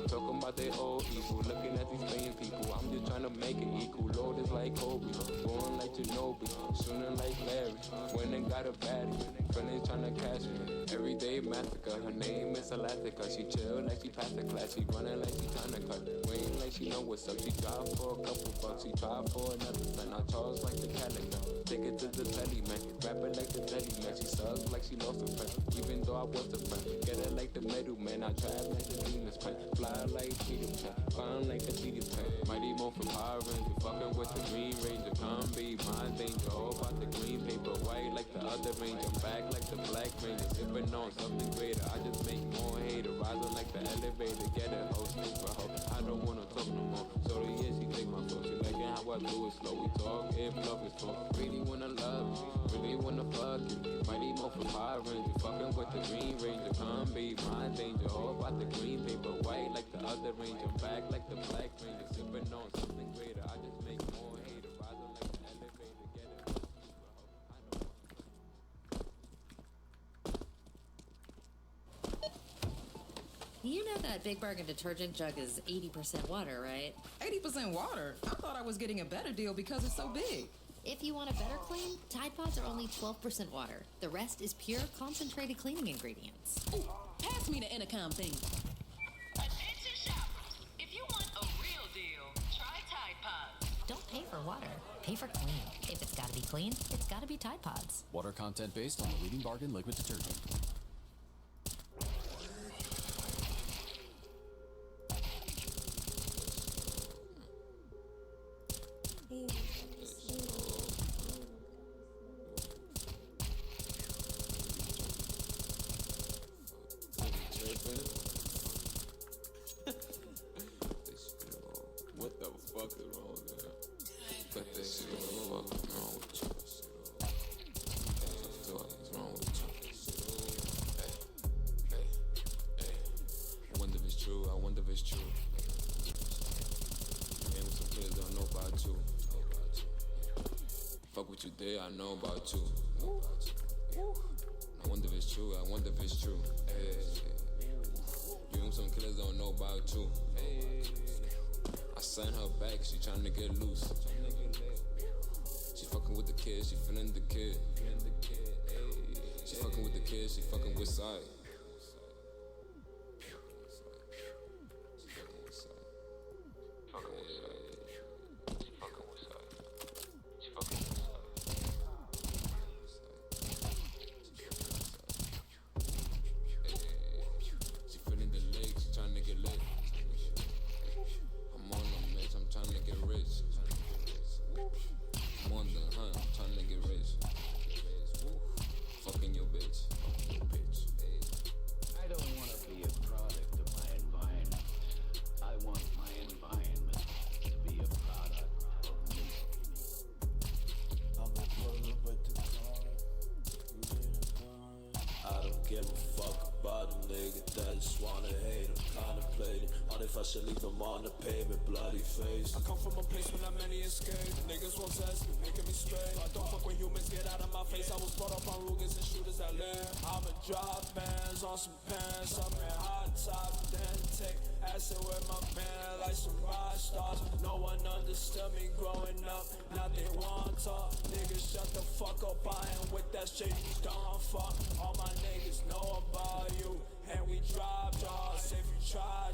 Talking about they old people. Looking at these paying people. I'm just trying to make it equal. Lord is like Kobe. Born like Ginobili. Shooting like Larry. When they got a baddie. Friends trying to catch me. Everyday massacre. Her name is Elastica. She chill like she passed the class. She running like she trying to cut. Weighing like she know what's up. She drive for a couple bucks. She try for another son. I charge like the calico. Take it to the telly, man. Rap it like the deli, man. She sucks like she lost a friend. Even though I was the friend. Get her like the middle, man. I trap like the demons pen. Fly like Peter Pan. Fine like a Adidas pen. Mighty Mo from Power Ranger. Fucking with the Green Ranger. Come be my danger. All about the green paper. White like the other ranger. Back like the black ranger. Sipping on something greater. I just make more hater. Rising like the elevator. Get it, ho, stupid ho. I don't wanna talk no more. So yeah, she take my phone. She liking how I do it slow. We talk if love is for. Really wanna love you. Really wanna fuck you. Mighty Mo from Power Ranger. Fucking with the Green Ranger. Come be my danger. All about the green paper. White like the other ranger. Back like the black ranger. Sipping on something greater. I just make more hater. Rising like the elevator. Get it, ho, stupid ho. You know that Big Bargain detergent jug is 80% water, right? 80% water? I thought I was getting a better deal because it's so big. If you want a better clean, Tide Pods are only 12% water. The rest is pure, concentrated cleaning ingredients. Ooh, pass me the intercom thing. Attention shoppers. If you want a real deal, try Tide Pods. Don't pay for water, pay for clean. If it's gotta be clean, it's gotta be Tide Pods. Water content based on the leading bargain liquid detergent. What the fuck is wrong with that? What the shit the fuck is wrong with you? What the fuck is wrong with you? Hey. I wonder if it's true, I wonder if it's true. Game with some kids don't know about you. Fuck what you did, I know about you. I wonder if it's true, I wonder if it's true. Hey. You and some killers don't know about you. Hey. I sent her back, she tryna get loose. She fucking with the kid, she feeling the kid. She fucking with the kid, she fucking with side. She feeling the legs, she tryna get lit. I'm on a mission, I'm tryna get rich. I'm on the hunt, I'm tryna get rich. Fucking your bitch. I don't want to be a product of my environment. I want my environment to be a product of me. I don't give a fuck about a nigga that just wanna hate. I'm contemplating on if I should leave him on the pavement, bloody face. I come from a place where not many escape. Niggas won't test me, making me straight. I don't fuck with humans, get out of my face. I was brought up on Rugers and shooters that live. I'm a drop bands on some pants. I'm in hot top, then take ass dancing with my band like some rock stars. No one understood me growing up, now they want talk. Niggas shut the fuck up, I ain't with that shit you done for. All my niggas know about you, and we drop jaws. If you try,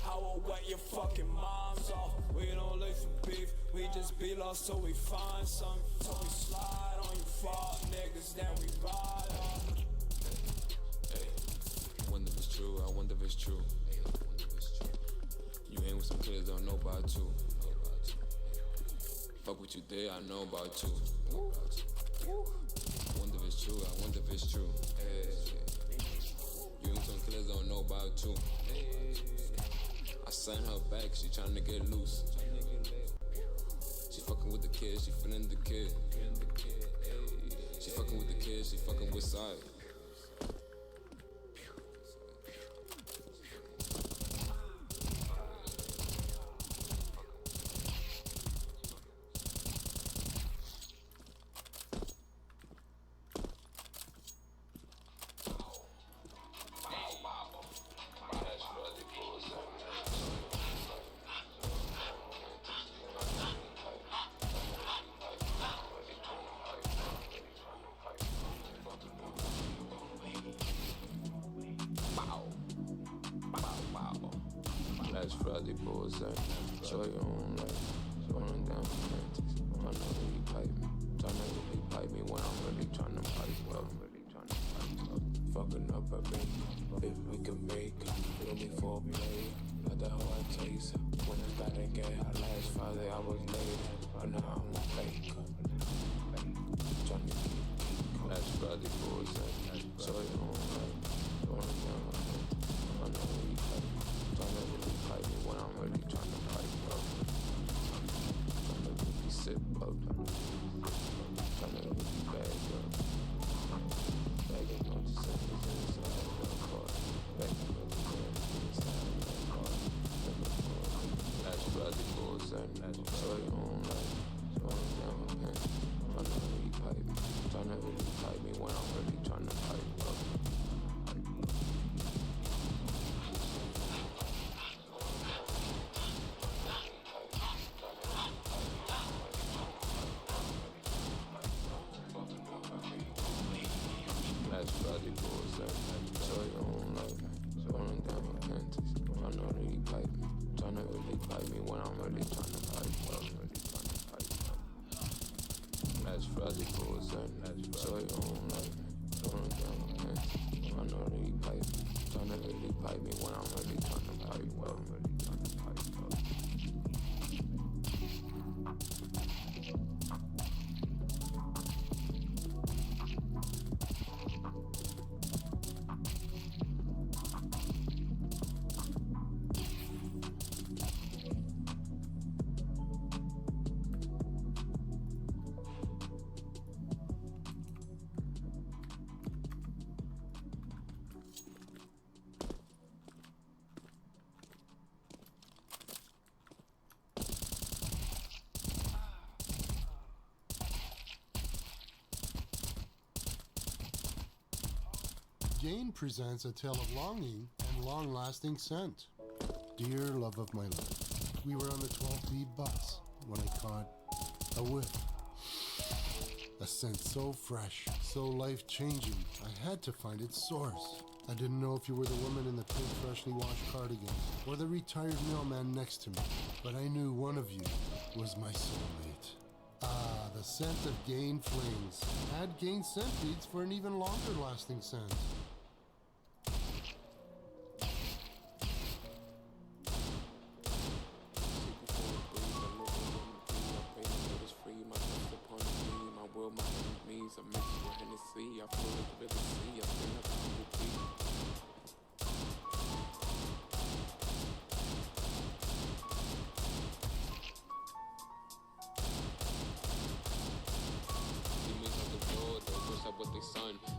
I will wet your fucking moms off. We don't look for beef, we just be lost till we find some. Till we slide on you fuck niggas, then we ride off. Hey, wonder if it's true, I wonder if it's true. You hang with some killers, don't know about you. Fuck what you did, I know about you. Wonder if it's true, I wonder if it's true. Hey, you hang with some killers, don't know about you. I sent her back, she tryna get loose. She fucking with the kid, she feeling the kid. She fucking with the kid, she fucking with side. Last Friday, bullseye. Show your own life. Rolling down the panties. Tryna really pipe me. Tryna really pipe me when I'm really tryna pipe up. Fucking up a bit. If we can make it, it'll be foreplay. But the whole I taste. When I gotta get her last Friday, I was late. But now I'm a fake. Tryna be last Friday, bullseye. Show your own life. Rolling down the panties. Tryna really pipe me. Tryna really pipe me when I'm really tryna pipe up. Tryna really sip up. Tryna really bag up. Bagging on the sentence inside the car. Bagging on the sentence inside the car. Last Friday bullseye. Show your own life. Rolling down my pants. Tryna really pipe me. Tryna really pipe me when I'm really tryna pipe up. Last Friday bullseye. Show your own life. Rolling down my panties. Tryna really pipe me. Tryna really pipe me when I'm really tryna pipe up. Last Friday bullseye. Show your own life. Rolling down my panties. Tryna really pipe me. Tryna really pipe me when I'm really tryna pipe up. Jane presents a tale of longing and long-lasting scent. Dear love of my life, we were on the 12B bus when I caught a whiff. A scent so fresh, so life-changing, I had to find its source. I didn't know if you were the woman in the pink freshly washed cardigan or the retired mailman next to me, but I knew one of you was my soulmate. Ah, the scent of Gain Flings. Add Gain scent beads for an even longer-lasting scent.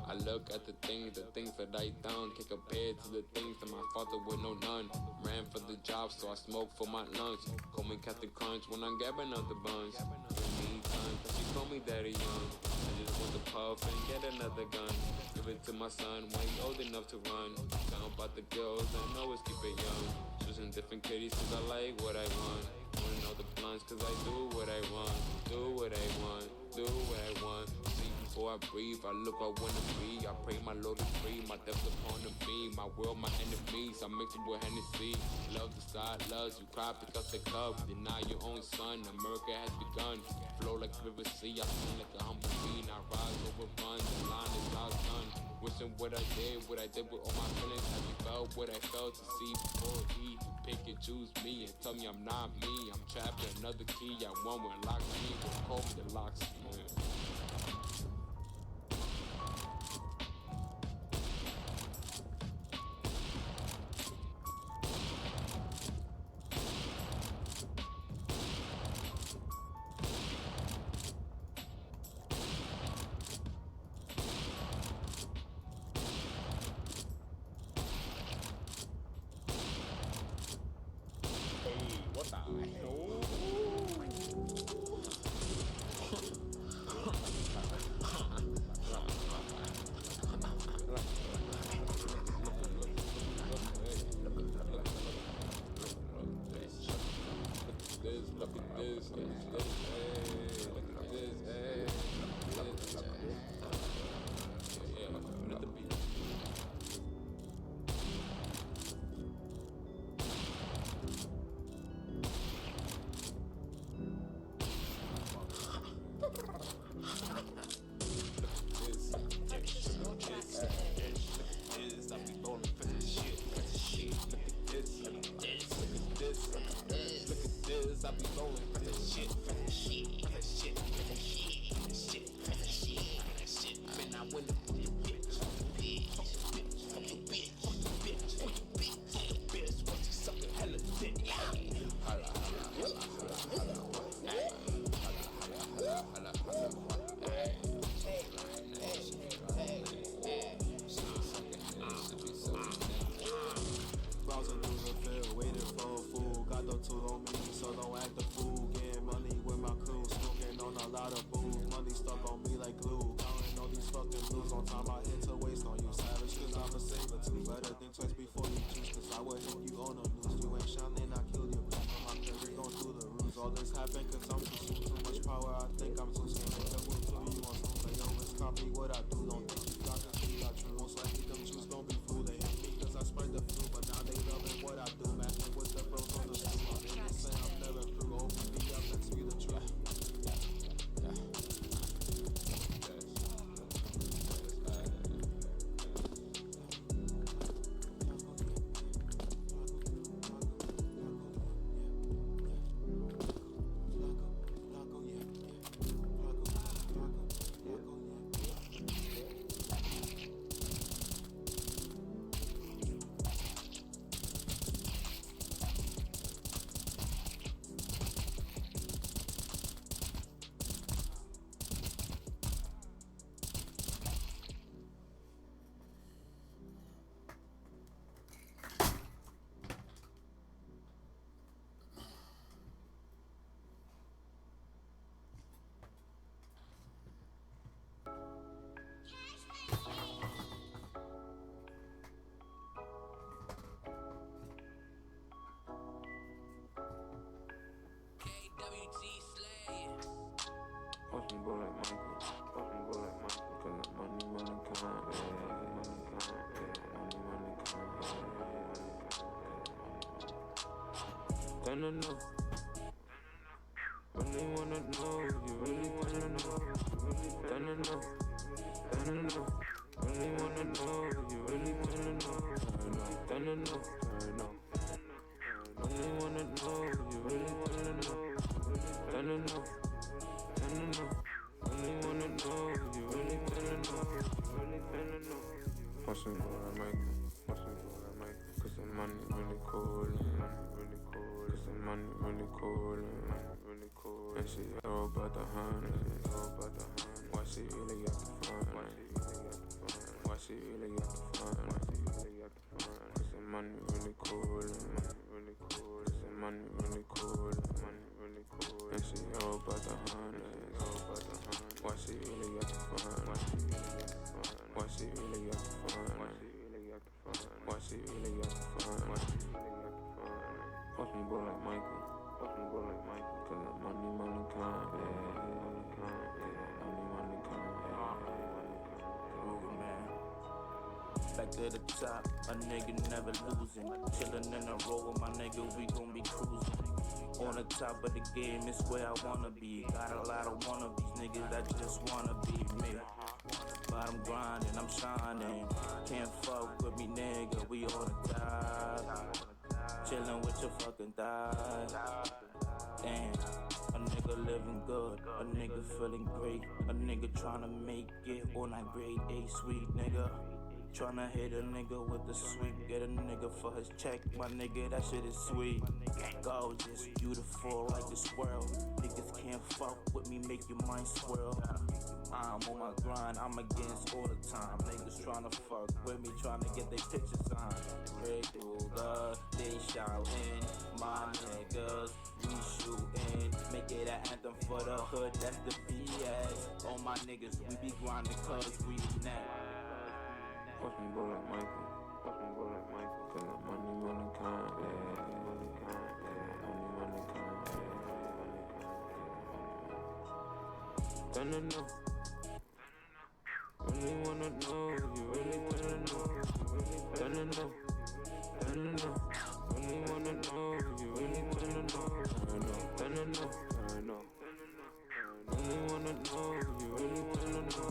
I look at the things that I done. Can't compare to the things that my father would know none. Ran for the job, so I smoke for my lunch. Call me Captain Crunch when I'm grabbing up the buns. Give me time, cause she call me Daddy Young. I just want to puff and get another gun. Give it to my son when he old enough to run. Talking about the girls and always keep it young. Should Pushing different kitties cause I like what I want. Wanna know the blunts cause I do what I want. Do what I want, do what I want. See before I breathe, I look I wanna be. I pray my Lord is free, my depths upon the me. My world, my enemies, I mix it with Hennessy. Love the side, loves you cry, pick up the cup. Deny your own son, America has begun. Flow like river sea, I sing like a humble bee. Now rise over run, the line is all done. Wishing what I did with all my feelings. Have you felt what I felt to see before he pick and choose me and tell me I'm not me. I'm trapped in another key. I want what locks me, but call me the locksmith. What the hell? Look at this, hey, look at this, hey, yeah, let the beat. I be rolling for the shit, for the shit, for the shit, for the shit, for the shit, for the shit, for the shit. Man, I win it for your bitch, for your bitch, for your bitch, for your bitch, for your bitch, for your bitch, for your bitch. Once you suck a hella dick, holla, holla, holla, holla, holla, hey, holla, holla, holla, holla, hey, hey, hey, hey, she be sucking dick, she be sucking dick. Browsing through the field, waiting for a fool. Got the tool on me, so don't act a fool. Getting money with my crew, smoking on a lot of booze. Money stuck on me like glue. Counting all these fucking blues. On time I hit to waste on you. Savage, cause I'm a saver too. Better think twice before you choose, cause I would hit you on the news. You ain't shining, I kill you. My career gon' do the rules. All this happen cause I'm too soon. Too much power, I think I'm too soon. Make a will kill you on some play. Always copy what I do. Don't think you got to see I true. Most likely them Jews gon' be fooled. They hate me cause I spread the flu, but now they loving what I do. Matching with the bros on the street. They just say I'm never through. Open me up and see the truth. Watch me go like Michael, watch me go like Michael. Cause that money, money come, yeah, money come, yeah, money come, yeah. Gonna know. Really wanna know, you really wanna know, gonna know, gonna know. Really wanna know, you really wanna know, gonna know, really wanna know, you really wanna know, gonna know. I don't know, really wanna know, you really wanna know, really wanna know. Watch me go like Michael, watch me go like Michael. Cause the money really cool, money really cool. Cause the money really cool, money really cool. And she all about the honey, all about the honey. Why she really got the fun, why she really got the fun, why she really got the fun. Cause the money really cool, money really cool. Cause the money really cool, money really cool. And she all about the honey. Why she really got the fun? Why she really got the fun? Why she really got the fun? Why she really got the fun? Why she really got the fun? Watch me boy like Michael. Watch me boy like Michael. Cause that money, money come. Yeah, money come. Yeah, money come. Ruger, man. Back to the top, a nigga never losing. Chillin' in a row with my nigga, we gon' be cruising. On the top of the game, it's where I wanna be. Got a lot of wannabes, niggas that just wanna be me. But I'm grinding, I'm shining. Can't fuck with me, nigga, we on the top. Chillin' with your fucking thighs. Damn, a nigga living good, a nigga feeling great. A nigga tryna make it on that grade A sweet nigga. Tryna hit a nigga with the sweep, get a nigga for his check, my nigga, that shit is sweet. Gorgeous, beautiful like this world. Niggas can't fuck with me, make your mind swirl. I'm on my grind, I'm against all the time. Niggas tryna fuck with me, tryna get their pictures on. Rick Ruger, they shoutin', my niggas, we shootin'. Make it an anthem for the hood, that's the BS. All my niggas, we be grinding cause we neck. Watch me boy like Michael. Watch me boy like Michael. Cause that money, money come. Yeah, money come. Yeah, money come. Yeah, Gonna know. Really wanna know. You really gonna know. Gonna know. Gonna know. Really wanna know. You really gonna know. Gonna know. Really wanna know. You really gonna know.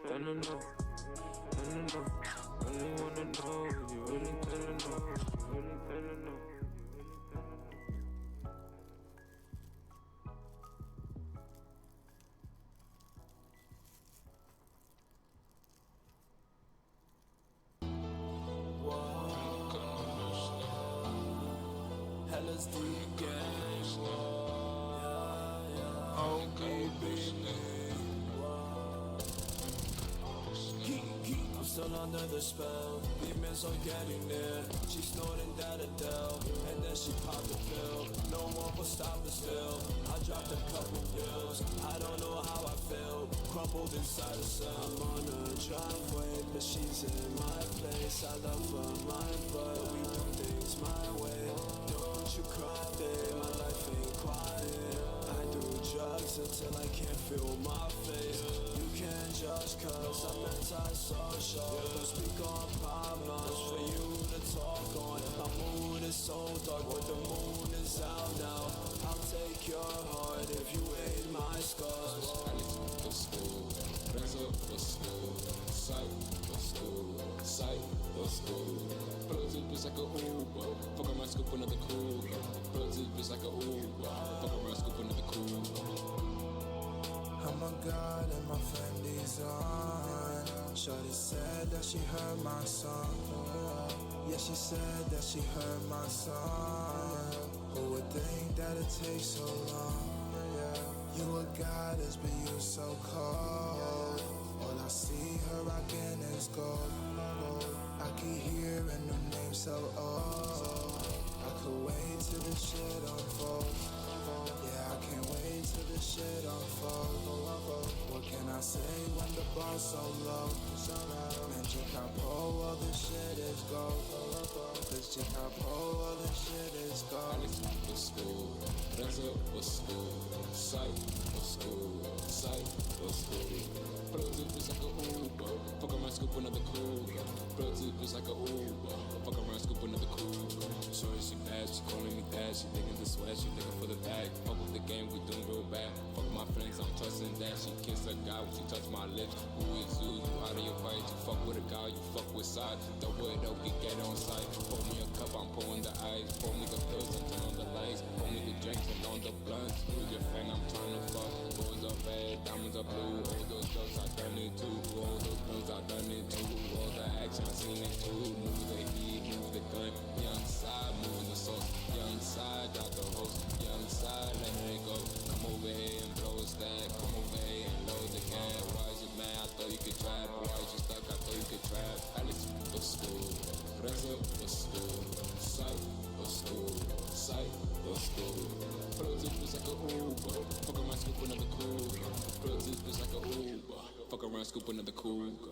Gonna know. Really wanna know, you really gonna know, really gonna know. Hellas deep gang. Okay, baby. I'm still under the spell. Demons are getting near. She snorting that Adele, and then she popped the pill. No one will stop the still. I dropped a couple pills. I don't know how I feel. Crumbled inside a cell. I'm on a driveway, but she's in my place. I love her, but we do things my way. Don't you cry, babe. My life ain't quiet. I do drugs until I can't feel my face. You can't judge cause I'm anti-social. Don't speak on problems for you to talk on. My mood is so dark but the moon is out now. I'll take your heart if you hate my scars. For school, friends up for school, sight for school, sight for school. Pull up to the bitch like a Uber, fuck around, scoop another cougar. Pull up to the bitch like a Uber, fuck around, scoop another cougar. I'm a god and my Fendi's on. Shorty said that she heard my song. Yeah, she said that she heard my song. Who would think that it takes so long? You a goddess, but you so cold. All I see her rockin' is gold. I keep hearing her name so old. I could wait till this shit unfolds. Yeah, I can't wait till this shit unfolds. What can I say when the bar's so low? Man, Chicago, all this shit is gold. Cause Chicago, all this shit is gold. For school, friends up for school, sight for school, sight for school. Pull up to the bitch like a Uber, fuck around, scoop another cougar. Pull up to the bitch like a Uber, fuck around, scoop another cougar. Shorty, she bad, she calling me dad, she digging the sweat, she looking for the bag. Fuck with the game, we doing real bad. Fuck my friends, I'm trusting that. She kissed a guy when she touched my lips. Who is you? You out of your fight, you fuck with a guy, you fuck with side. Double it up, we get on sight. Pour me a cup, I'm pouring the ice. Pour me the pills, I'm turning on the lights. Pour me the drinks, and on the blunts. Through your fang, I'm trying to fuck. Boys are red, diamonds are blue. All those drugs, I done it too. All those guns, I done it too. All the action, I seen it too. Move the heat, move the gun. Young side, moving the sauce. Young side, got the host. Young side, let it go. Come over here and blow a stack. Come over here and load the gas. Why is you mad? I thought you could trap. Why is you stuck? I thought you could trap. Alex for school, friends up for school, sight for school, sight for school. Pull up to the bitch like a Uber, fuck around, scoop another cougar. Pull up to the bitch like a Uber, fuck around, scoop another cougar.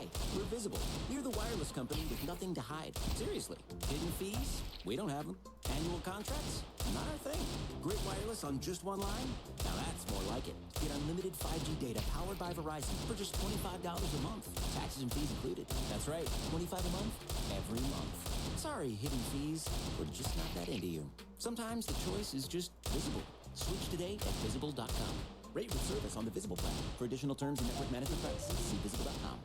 Hi, we're Visible. We're the wireless company with nothing to hide. Seriously, hidden fees? We don't have them. Annual contracts? Not our thing. Great wireless on just one line? Now that's more like it. Get unlimited 5G data powered by Verizon for just $25 a month. Taxes and fees included. That's right, $25 a month, every month. Sorry, hidden fees. We're just not that into you. Sometimes the choice is just Visible. Switch today at Visible.com. Rate with service on the Visible plan. For additional terms and network management practices, see Visible.com.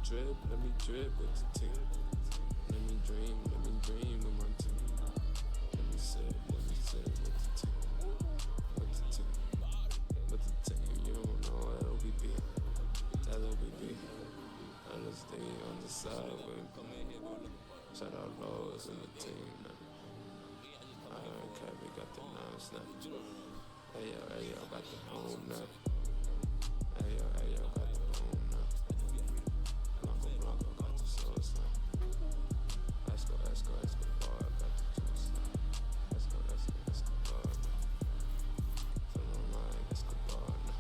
drip with the team. Let me dream with my team. Let me sit with the team. With the team. With the team, you don't know LBB. Tell LBB. LSD on the side with shout out Lowe's and the team, man. Alright, Cabby got the non-snap. Hey yo, got the home now. Hey yo, got the home now. Blanco, got the sauce now. Esco, bar, got the juice now. Esco, bar now. Feel on mine, Esco bar now.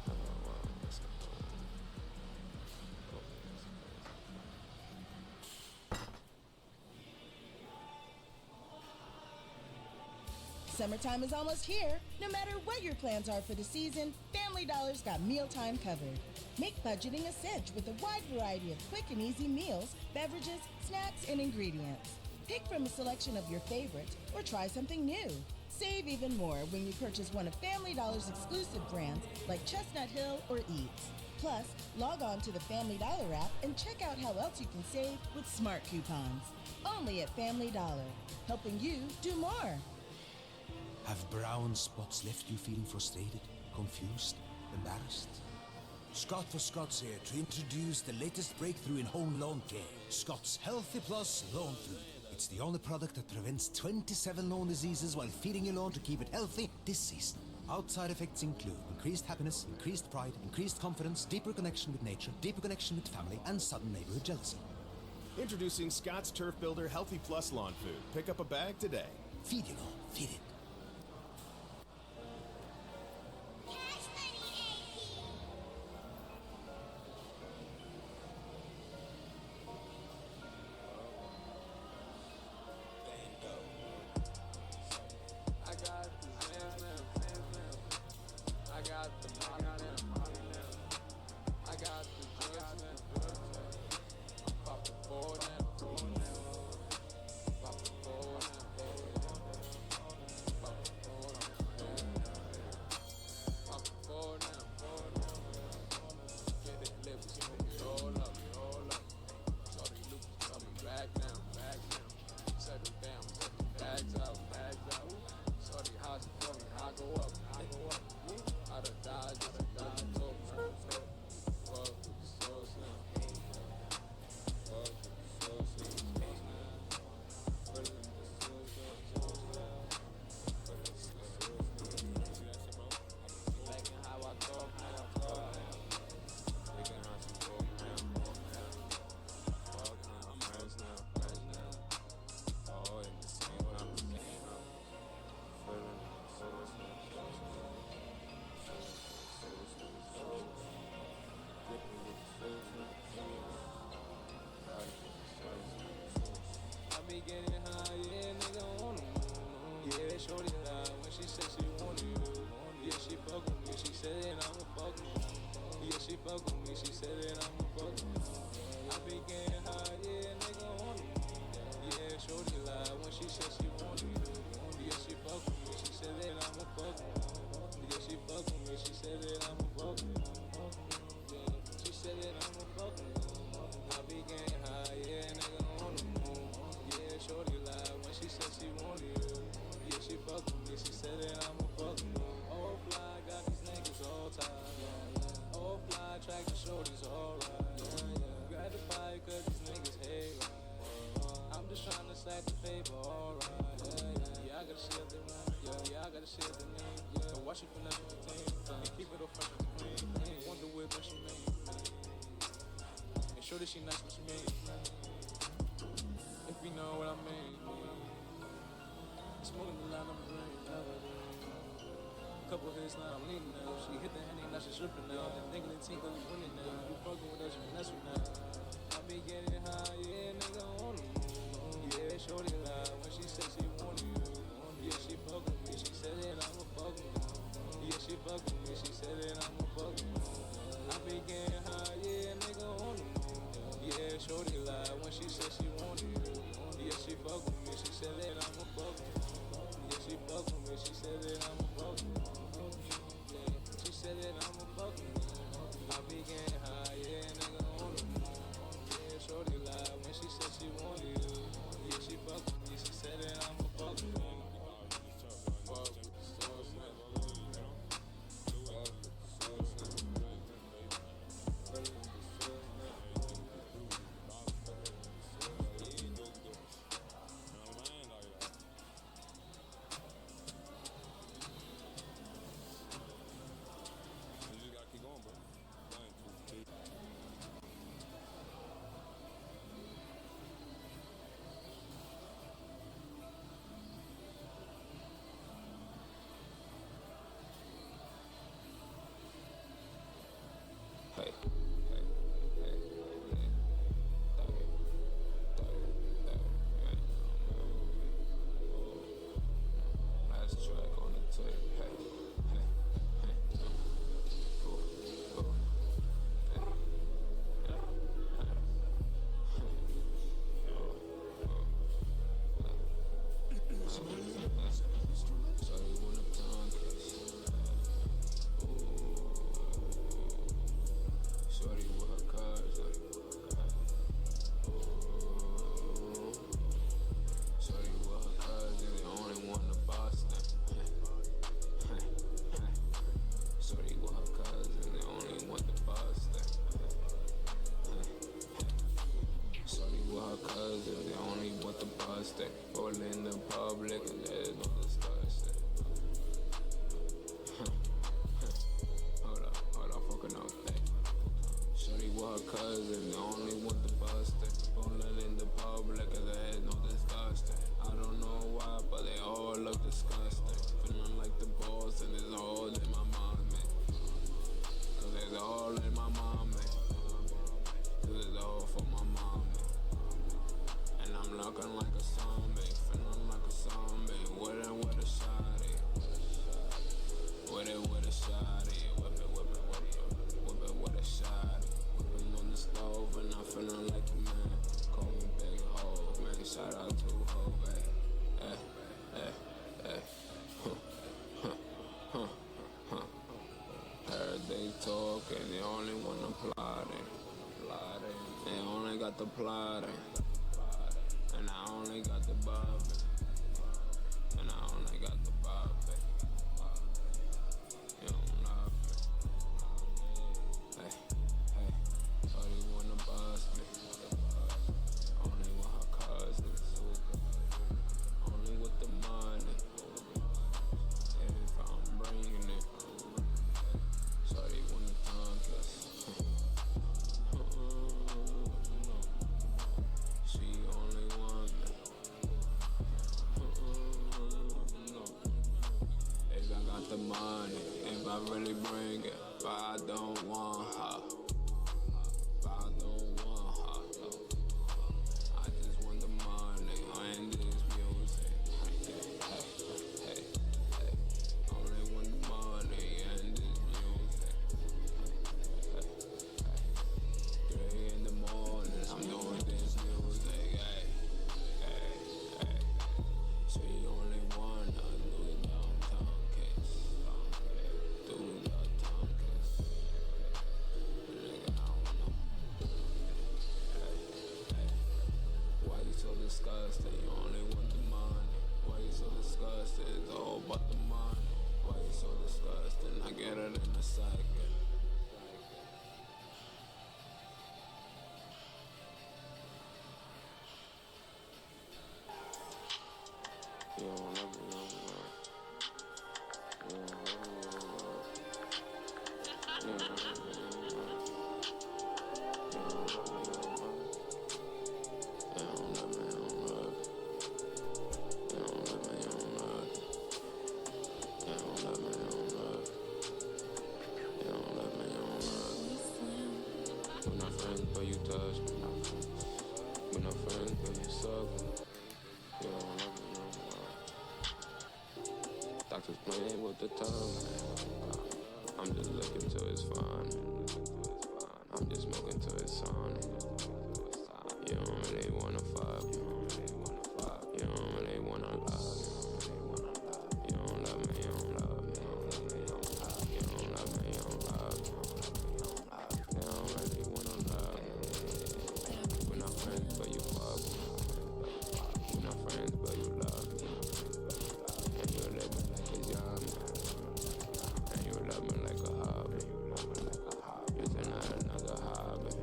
Wow, Esco bar now. Summertime is almost here. No matter what your plans are for the season, Family Dollar's got mealtime covered. Make budgeting a cinch with a wide variety of quick and easy meals, beverages, snacks, and ingredients. Pick from a selection of your favorites or try something new. Save even more when you purchase one of Family Dollar's exclusive brands like Chestnut Hill or Eats. Plus, log on to the Family Dollar app and check out how else you can save with smart coupons. Only at Family Dollar, helping you do more. Have brown spots left you feeling frustrated, confused, embarrassed? Scott for Scott's here to introduce the latest breakthrough in home lawn care, Scott's Healthy Plus Lawn Food. It's the only product that prevents 27 lawn diseases while feeding your lawn to keep it healthy this season. Outside effects include increased happiness, increased pride, increased confidence, deeper connection with nature, deeper connection with family, and sudden neighborhood jealousy. Introducing Scott's Turf Builder Healthy Plus Lawn Food. Pick up a bag today. Feed your lawn, feed it. Getting high, yeah, nigga on the moon. Yeah, shorty lied when she said she wanted you. Yeah, she fuck with me, she said that I'ma fuck with me. Yeah, she fuck with me, she said that I'ma fuck with me. I be getting high, yeah, nigga on the moon. Yeah, shorty lied when she said she wanted you. Yeah, she fuck with me, she said that I'ma fuck with me. Yeah, she fuck with me, she said that I'ma fuck with me. Yeah, she said that I'ma fuck with me. I be getting high, yeah, nigga on the moon. Shorty lied when she said she wanted you. Yeah, she fuck with me, she said that I'ma fuck with you. Oh, fly, got these niggas all tied. Oh, fly, track the shorties alright. Grab the fight, cause these niggas hate right. I'm just trying to stack the paper, alright. Yeah, I gotta shield the room. Yeah, I gotta shield the name. Don't watch it finesse with the team. And keep it all fresh and clean. Wonder whip when she made. And shorty, she nice when she made. If you know what I mean. Smoking the line, I'm green. Couple hits now, I'm leaning now. She hit the henny, now she stripping now. Then thinking the team, cause we winning now. You fucking with us, you finesse me now. I be getting high, yeah, nigga on the moon. Yeah, shorty lied when she said she wanted you. Yeah, she fuck with me, she said that I'ma fuck with you. Yeah, she fuck with me, she said that I'ma fuck with you. I be getting high, yeah, nigga on the moon. Yeah, shorty lied when she said she wanted you. Yeah, she fuck with me, she said that I'ma fuck with you. Yeah, she fuck with me, she said that I'ma fuck with you. Yeah, she said that I'ma fuck with you. I be getting high, yeah, nigga on with the busted. Rolling in the public and there's no disgusting. Hold up, fucking out there. Shorty with her cousin, the only one to bust it. Rolling in the public and there's no disgusting. I don't know why, but they all look disgusting. Feeling like the boss and it's all in my mind, man. Cause it's all in my mind, man. Cause it's all for my mom, man. And I'm looking like a zombie, feeling like a zombie. With it with a shotty. With it with a shotty. Whip it with a shotty. Whipping on the stove and I'm feeling like a man. Call me Big Ho, man. Shout out to Ho, hey. Heard they talking, they only wanna plotting. They only got the plotting. And I only got the bobbing. And I only got the bobbing. You don't love me. Hey, shorty wanna bust me. Only with her cousins. Only with the money. If I'm bringing it. Shorty wanna tongue kiss. She only want me. If I got the money, if I really bring it, but I don't want her. But I don't want her, no. I just want the money and this music. Hey. Only want the money and this music. Hey. 3 in the morning, I'm doing this music. Hey. She only wanna do the downtown kiss. Do the downtown kiss. Nigga, I don't know. Hey. Why you so disgusted? You only want the money. Why you so disgusted? It's all about the money. Why you so disgusted? I get it in a second. You don't love me, you don't love. You don't love me, you don't love. You don't love me, you don't love. You don't love me, you don't love. You don't love me, you don't love. You don't love me, you don't love. You don't love me, you don't love. You don't love me, you don't love. We're not friends, but you touch me. We're not friends, but you suck me. You don't love me, you don't love. Doctors playing with the tongue. I'm just looking till it's fine. I'm just smoking till it's on. You don't really wanna fuck. You don't really wanna love. You don't love me, you don't love me. You don't love me, you don't love. You don't really wanna love. We're not friends, but you fuck. We're not friends, but you love me. And you live me like it's yummy. And you love me like a hobby. It's another hobby.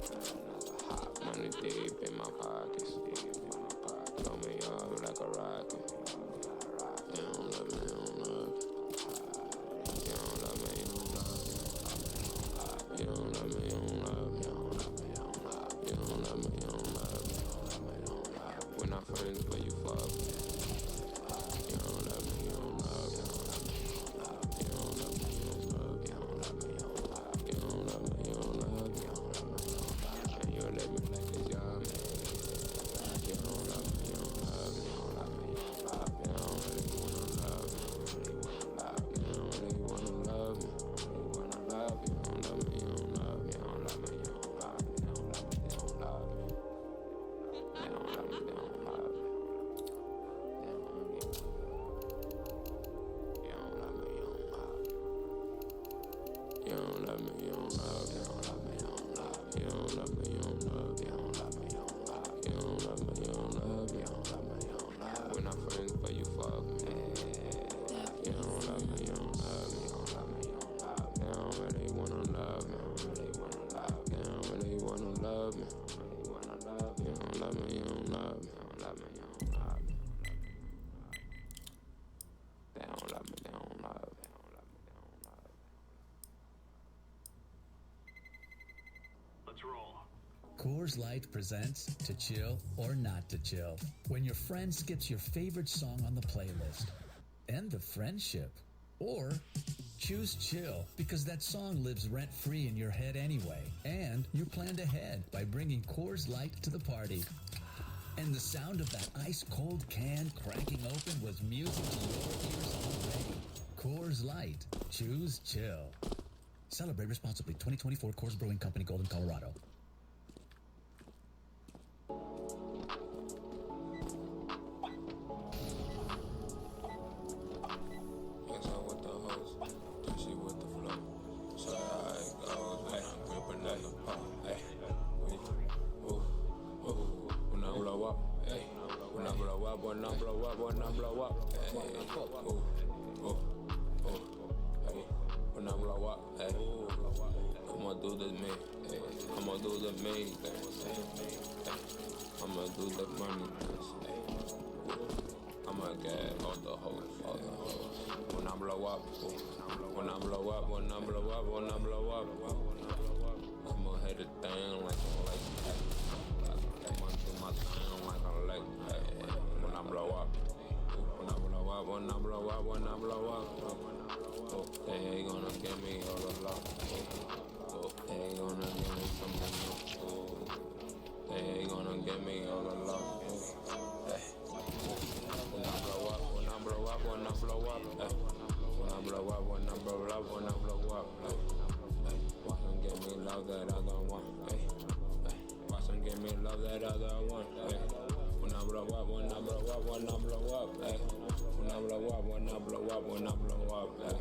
Money deep in my pockets. Throw me up like a rocket. You don't love me, you don't love. You don't love me, you don't love. You don't love me, you don't love. You don't love me, you don't love. We're not friends, but you fuck. You don't love me, you don't love. You don't love me, you don't love. You don't love me, you don't love. And you let me like it's yummy. You don't love me, you don't love. You don't really wanna love. You don't really wanna love me. You don't love me, you don't love. You don't love me, you don't love. You don't love me, you don't love. You don't love me, you don't love. Coors Light presents To Chill or Not to Chill. When your friend skips your favorite song on the playlist. End the friendship. Or choose chill because that song lives rent-free in your head anyway. And you planned ahead by bringing Coors Light to the party. And the sound of that ice-cold can cracking open was music to your ears already. Coors Light. Choose chill. Celebrate responsibly. 2024 Coors Brewing Company, Golden, Colorado. Yes, I with the host, then she with the flow. So how it goes, hey, I'm gripping on the pole, hey. When I blow up, hey. When I blow up, when I blow up, when I blow up, hey. Hey. When I blow up, hey. I'ma do the me, hey. I'ma do the me, hey. I'ma do the money, hey. I'ma get all the hoes, all the hoes. When I blow up, when I blow up, when I blow up, when I blow up, I'ma hit the thing like a lake, hey. I'ma do my thing like a lake, hey. When I blow up, when I blow up, when I blow up, when I blow up, they ain't gonna give me all the love. They ain't gonna give me something new. They ain't gonna give me all the love. Hey. When I blow up, when I blow up, when I blow up, hey. When I blow up, when I blow up, when I blow up, hey. Watch them give me love that I don't want, hey. Watch them give me love that I don't want, hey. When I blow up, when I blow up, when I blow up, hey. When I blow up, when I blow up, when I blow up, hey.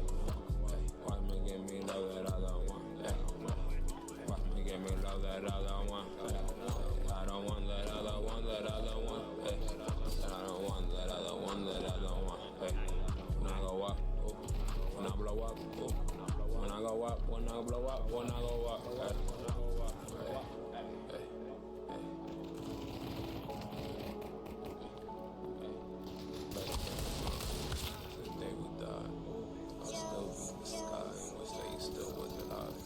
Watch me give me love that I don't want, hey. Watch me give me love that I don't want, hey. I don't want that I don't want, that I don't want, hey. I don't want that I don't want, that I don't want, hey. When I go up, when I blow up, when I go up, when I blow up, when I go up, hey. They would die. I'll still be in the sky. Wish they still was alive.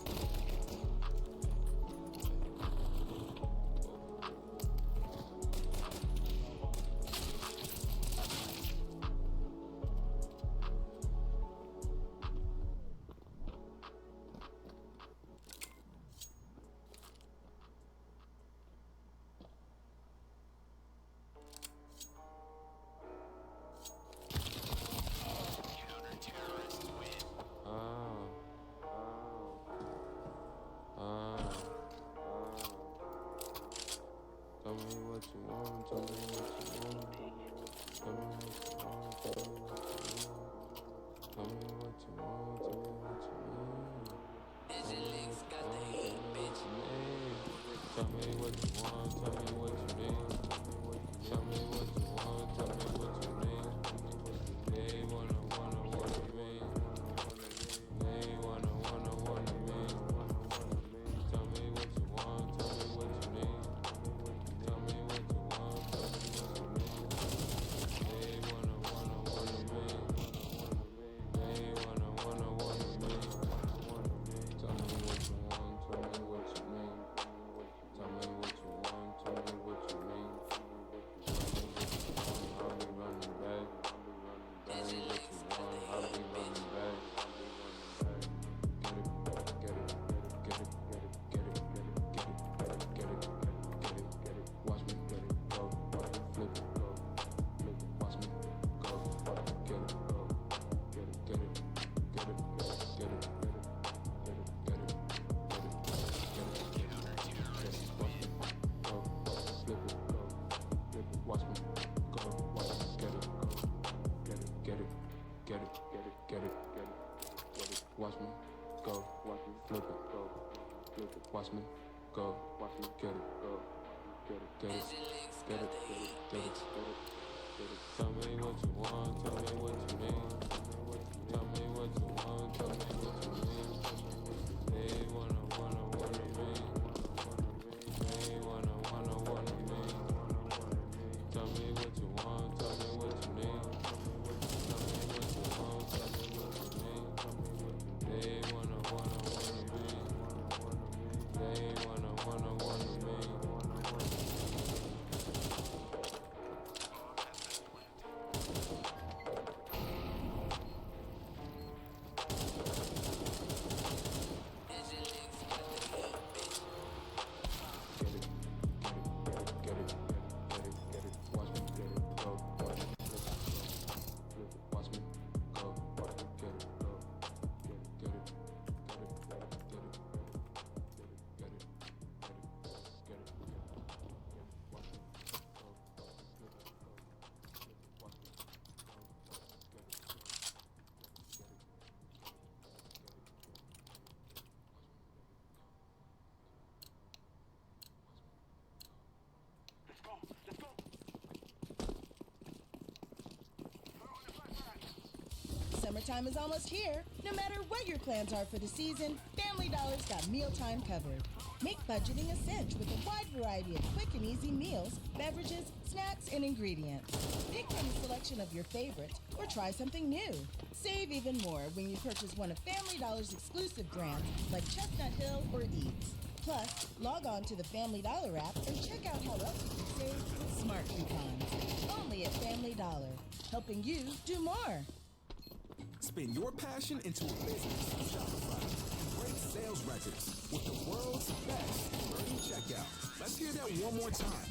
Tell me what you want, tell me what you want. Tell me what you want, tell me what you want. Tell me what you want, tell me what you need. Tell me what you want, tell me what you need. Tell me what you want, tell me what you need. They wanna me. They wanna me. Tell me what you want, tell me what you need. Tell me what you want, tell me what you need. They wanna me. They wanna me. Tell me what you want, tell me what you need. Tell me what you want, tell me what you need. I'll be running back. Tell me what you want, I'll be running back. Get it, get it, get it, get it, get it, get it, get it, get it, get it. Watch me get it, go, watch me flip it, go, flip it, watch me go, get it, go, get it, get it, get it, get it, get it, get it, get it, get it, get it, get it, get it, watch me go, flip it, go, flip it, watch me go, watch me get it, go, get it, get it, get it, get it, get it, get it, get it, watch me go, watch me flip it, go, flip it, watch me go, watch me get it, go, get it, get it, get it, get it, get it, get it. Tell me what you want, tell me what you need. Tell me what you want, tell me what you need. They wanna me. They wanna me. Tell me what you want, tell me what you need. Tell me what you want, tell me what you need. They wanna me. They wanna me. Summertime is almost here. No matter what your plans are for the season, Family Dollar's got mealtime covered. Make budgeting a cinch with a wide variety of quick and easy meals, beverages, snacks, and ingredients. Pick from a selection of your favorites or try something new. Save even more when you purchase one of Family Dollar's exclusive brands like Chestnut Hill or Eats. Plus, log on to the Family Dollar app and check out how else you can save with smart coupons. Only at Family Dollar, helping you do more. Spin your passion into a business with Shopify and break sales records with the world's best converting checkout. Let's hear that one more time.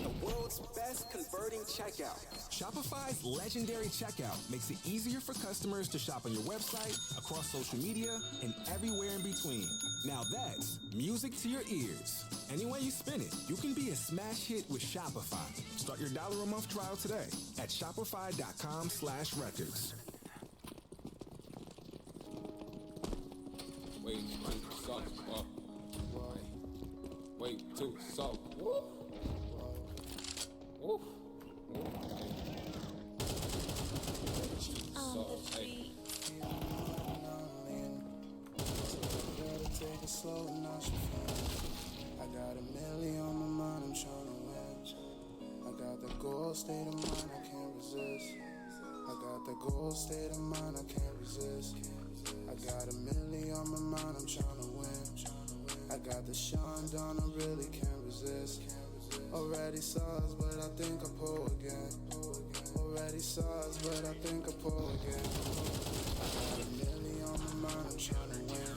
The world's best converting checkout. Shopify's legendary checkout makes it easier for customers to shop on your website, across social media, and everywhere in between. Now that's music to your ears. Any way you spin it, you can be a smash hit with Shopify. Start your $1 a month trial today at shopify.com/records. Way too soft. Way too soft. Woo. Woo. Soft. Take it slow and not your friend. I got $1 million on my mind, I'm tryna win. I got the goal state of mind, I can't resist. I got the goal state of mind, I can't resist. I got $1 million on my mind, I'm tryna win. I got the Sean Don, I really can't resist. Already sauce, but I think I pull again. Already sauce, but I think I pull again. I got $1 million on my mind, I'm tryna win.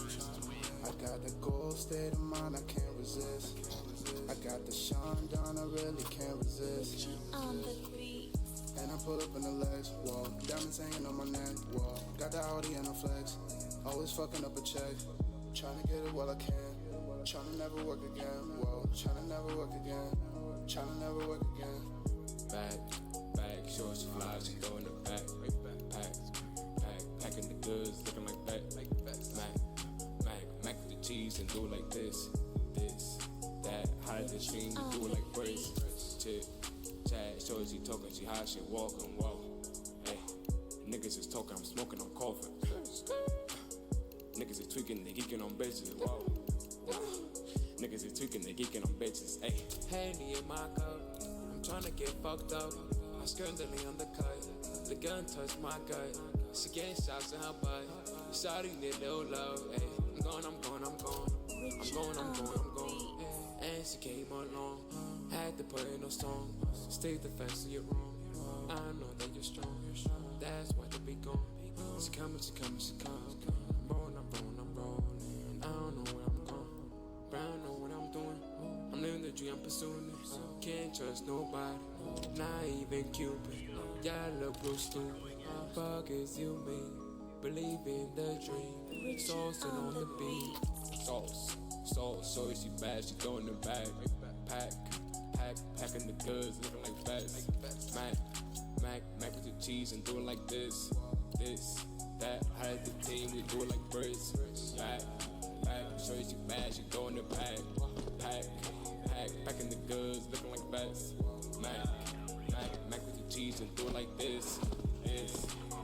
I got the goal state of mind, I can't resist. I got the Sean Don, I really can't resist. On the beat. And I pull up in the legs, whoa. Diamonds hanging on my neck, whoa. Got the Audi and the flex. Always fucking up a check. Tryna get it while I can. Tryna never work again, whoa. Tryna never work again. Tryna never work again. Bag, shorts, flies, she go in the back. Packing the goods, looking like that. Mac with the cheese and do it like this, that. Hide the stream, we do it like braids. Chip, chat, shorty, she talking, she high, she walking, whoa. Hey, niggas is talking, I'm smoking, I'm coughing. Niggas is tweaking, they geeking on bitches, whoa. Niggas is tweaking, they geeking on bitches, hey. Henny in my cup, I'm tryna get fucked up. I scurrilly on the cut, the gun touched my gut. She getting shots in her butt. Shawty need a little love, ayy. I'm going. And she came along, had to put in no song. Stay defense of your wrong. I know that you're strong. That's why they be gone. She coming. I'm rolling. I don't know where I'm going, but I know what I'm doing. I'm living the dream, I'm pursuing it. Can't trust nobody, not even Cupid. Y'all look real stupid. Fuck is you mean? Believe in the dream. Sauce on the beat. Sauce, so she bad, she go in the bag. Packing the goods, looking like fast. Mac with the cheese and do it like this, that. Hide the team, we do it like bricks. Pack, so she bad, she go in the bag. Packing the goods, looking like fast. Mac with the cheese and do it like this,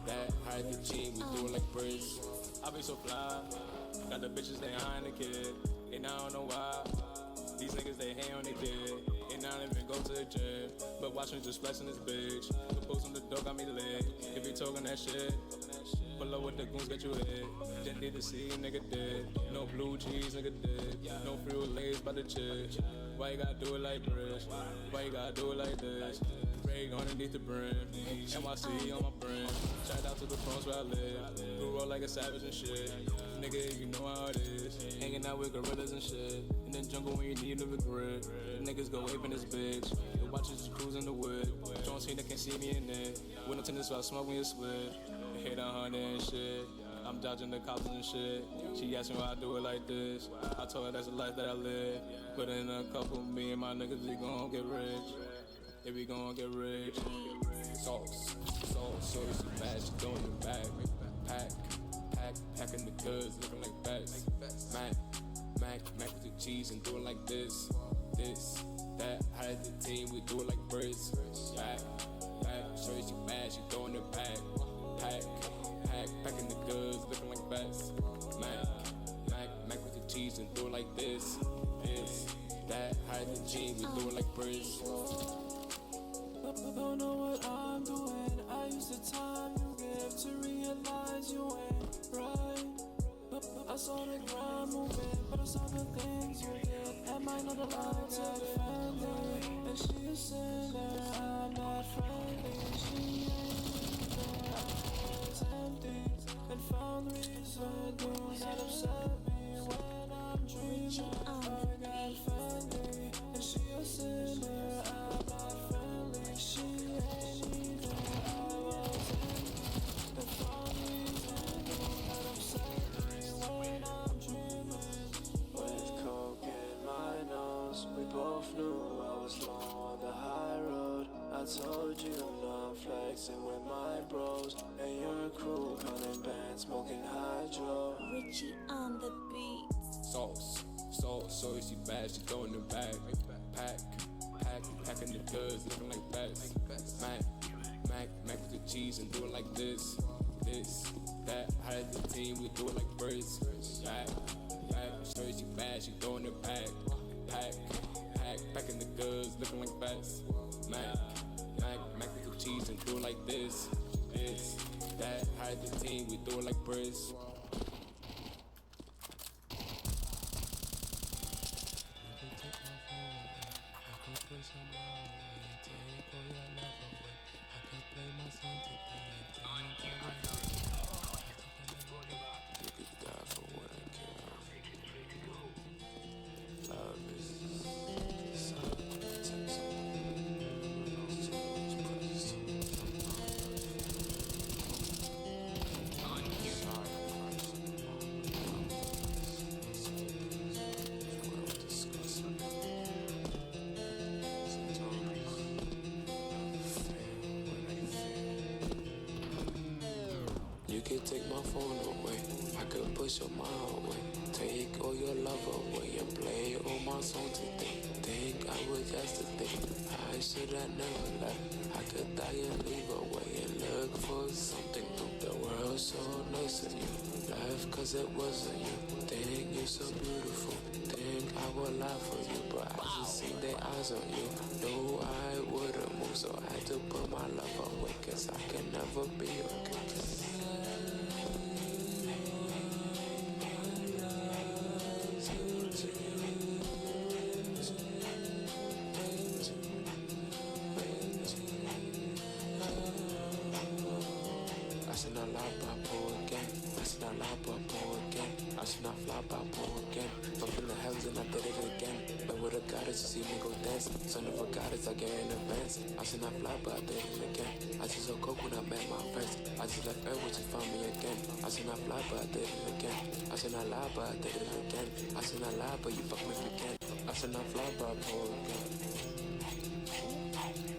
that. Hide the team, we do it like bricks. I be so fly, got the bitches they eyeing the kid, and I don't know why. These niggas they hate on they kid, and I don't even go to the gym, but watch me just flexing this bitch. The post on the door got me lit. If you talking that shit, pull up with the goons, get you hit. Didn't need to see a nigga dead. No blue cheese, nigga dead. No fruit lays by the chick. Why you gotta do it like this? Why you gotta do it like this? Break underneath the brim, NYC on my brim. Shout out to the phones where I live. Grew up like a savage and shit. Nigga, you know how it is. Hanging out with gorillas and shit. In the jungle when you need a grip. Niggas go ape in this bitch. The watches just cruising the wood. Don't see they can't see me in it. When I'm tennis, so I smoke when you split. Hit 100 and shit. I'm dodging the cops and shit. She asked me why I do it like this. I told her that's the life that I live. Put in a couple, me and my niggas, we gon' get rich. Yeah, we gon' get rich. Sauce, so she bad, she go in the bag. Packing the goods, looking like bats. Mac with the cheese and do it like this, that. Hide the team, we do it like bricks. Pack, so she bad, she go in the bag. Pack birds. Don't know what I'm doing. I use the time you give to realize you ain't right. I saw the ground moving, but I saw the things you did. Am I not allowed to defend it? And she is saying that I'm not friendly. She ain't there, I was empty. And found reason to not upset me when I'm dreaming. I got friendly, and she is saying that I'm not friendly. She ain't either, I was empty. And found reason to not upset me when I'm dreaming. With coke in my nose, we both knew I was low on the high road. I told you not flexing with my bros, and your crew counting bands, smoking hydro. Richie on the beat. Sauce, so she bad, she throwing it back. Packing the goods, looking like bats. Mac with the cheese and do it like this, that. How did the team, we do it like birds. Back, so she bad, she throwing it back. Packing the goods, looking like bats. Mac with the cheese and do it like this, that. How did the team, we do it like birds. You could take my phone away, I could push your mind away. Take all your love away and play all my songs today. Think I was yesterday, I should have never left. I could die and leave away and look for something new. The world's so nice of you, left cause it wasn't you. Think you're so beautiful, think I would lie for you, but I just seen their eyes on you. Knew I wouldn't move, so I had to put my love away, cause I can never be okay. I should not lie about poor again. I should not lie about poor again. I should not fly about poor again. Up in the heavens and I did it again. But with a goddess, you see me go dance. Son of a goddess, I get in advance. I should not fly, but I did it again. I just so coke when I met my friends. I just left Earth, which found me again. I should not fly, but I did it again. I should not lie, but I did it again. I should not lie, but you fuck me again. I should not fly, but I poor again.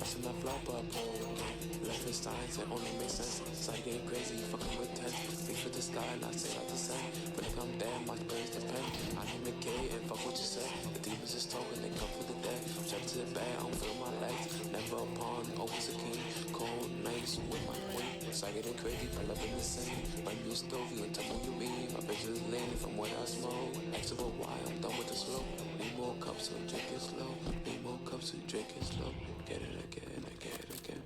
I should not fly, but I poor again. Left in science, it only makes sense. Started getting crazy, you fucking with tense. Reach for the sky and I say out the same. But if I'm dead, my spirits depend. I name a gay and fuck what you say. The demons is talking, they come for the dead. Jump to the bed, I don't feel my legs. Never a pawn, always a king. Cold nights with my queen. Started getting crazy, pull up in the same. My new stove, you and tell me you mean. My bitch is leaning from what I smoke. Extra but why, I'm done with the slow. Need more cups to drink it slow. Need more cups to drink it slow. Get it again, again, again.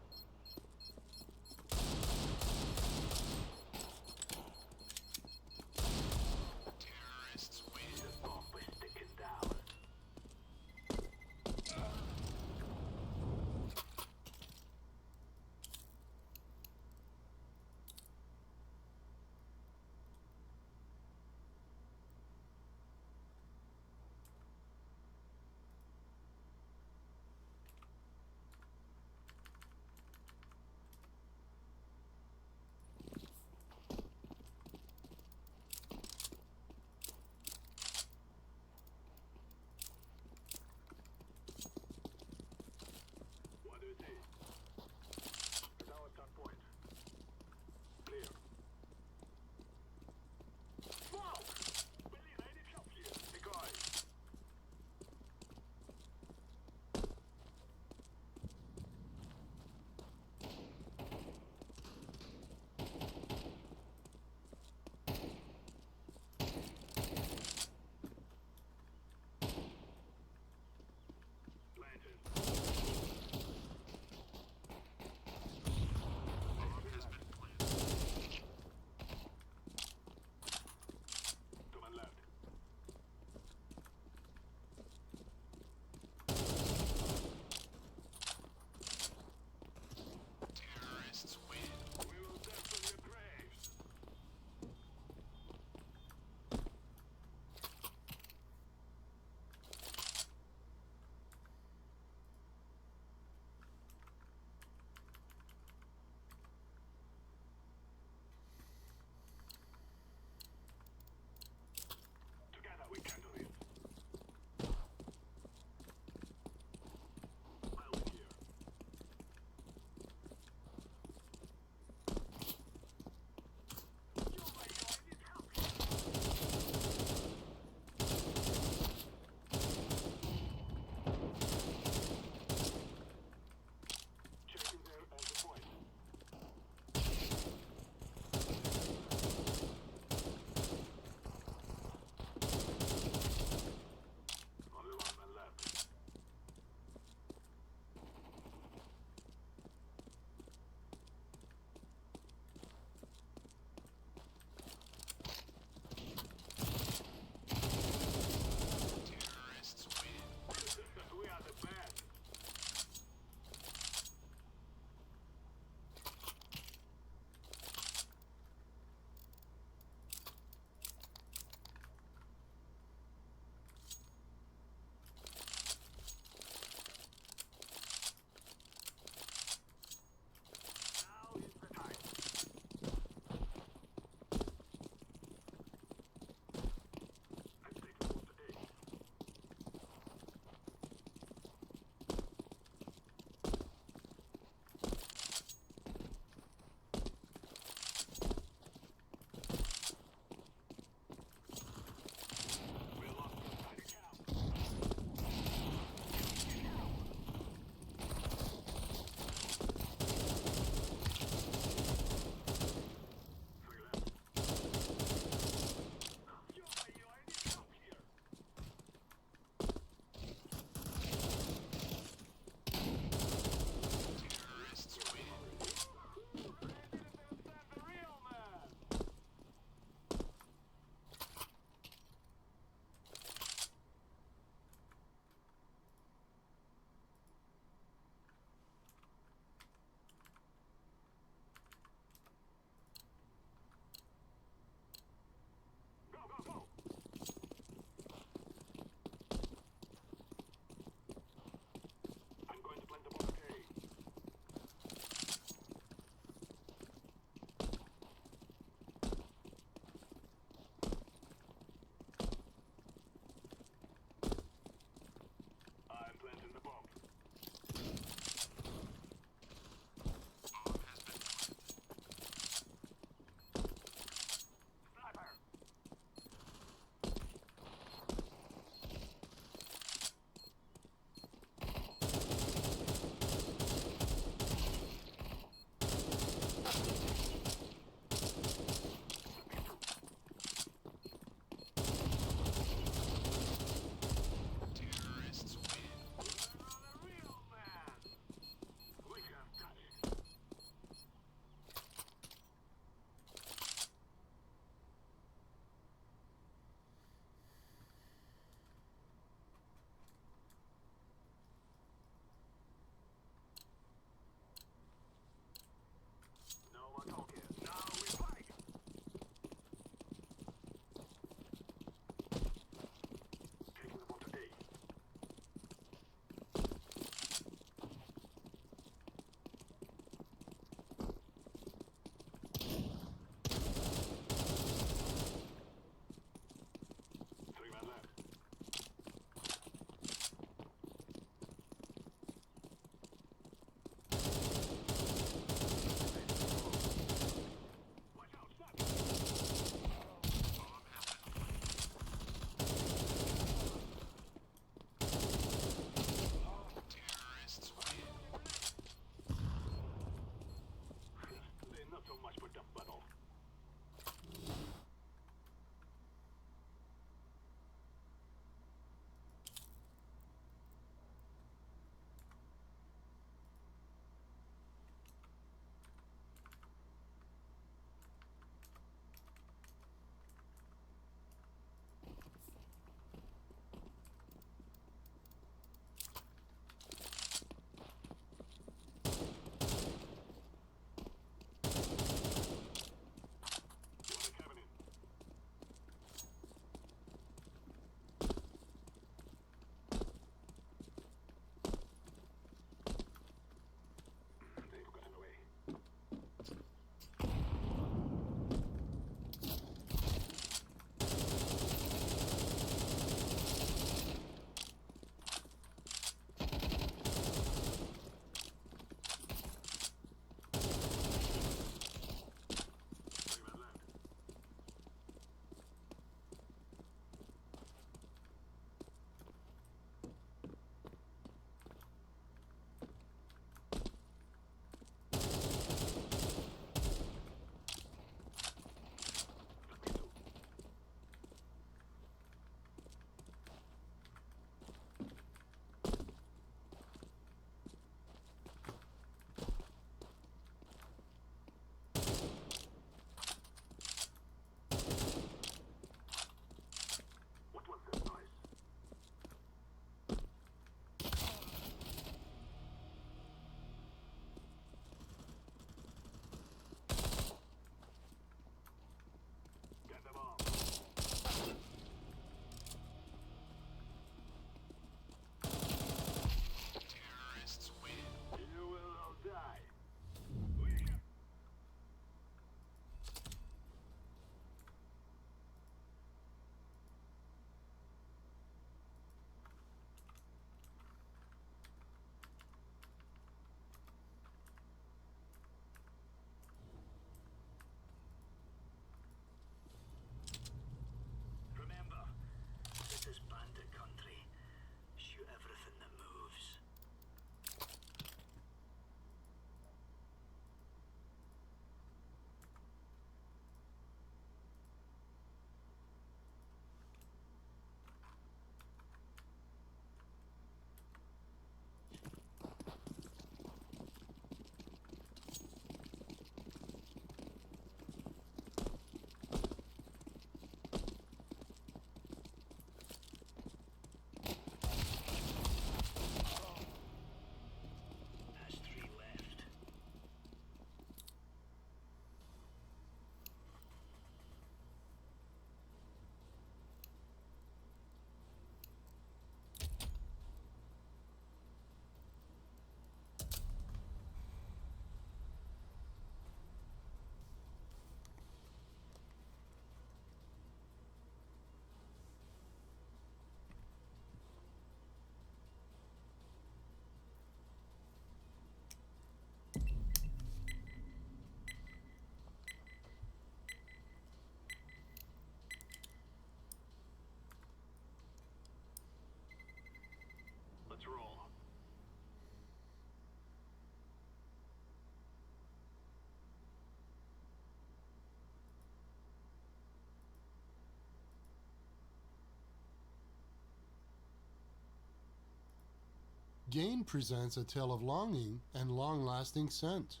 Gain presents a tale of longing and long-lasting scent.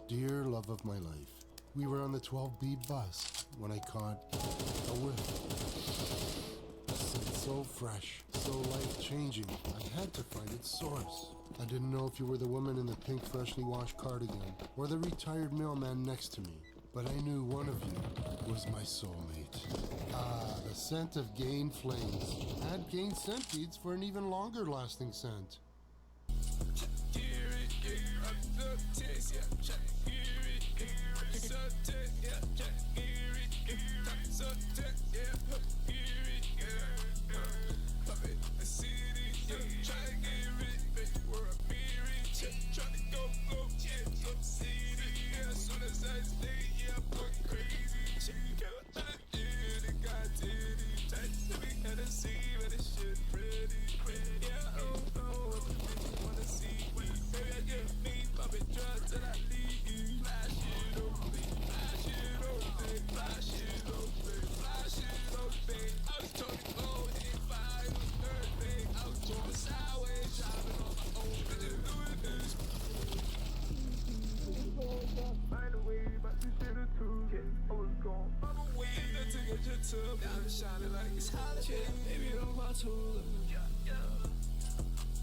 Dear love of my life, we were on the 12B bus when I caught a whiff. A scent so fresh, so life-changing, I had to find its source. I didn't know if you were the woman in the pink freshly washed cardigan or the retired mailman next to me, but I knew one of you was my soulmate. Ah, the scent of Gain Flames. Add Gain scent beads for an even longer lasting scent. Shining like it's holiday, baby, on my tool.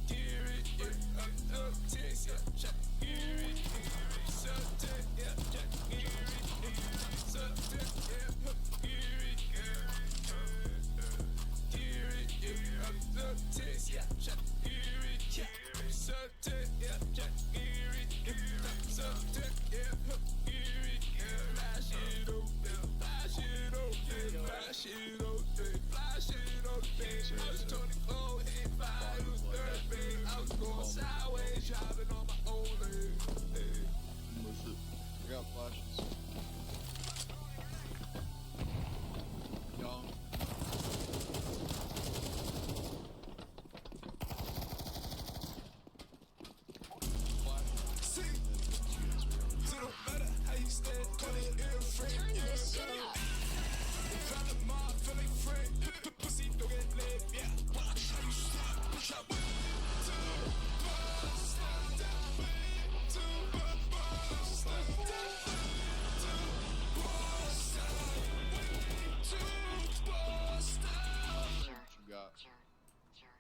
Gear it, yeah, up, text, yeah, check, gear it, subject, yeah, check, gear it, subject, yeah, gear it, gear it, yeah, up, text, yeah, check, gear it, yeah, subject, yeah, check, gear it, subject, yeah, gear it, flash it open, flash it open, flash it open. I was 24, hit 5, it was third base. I was going sideways, driving on my own leg. What's it? I got flashes. Young. See, it don't matter how you stand, call it ill friend. Turn this shit up. Found a mob, feel like friend. Pussy don't get laid, yeah. Watch how you stand, push up.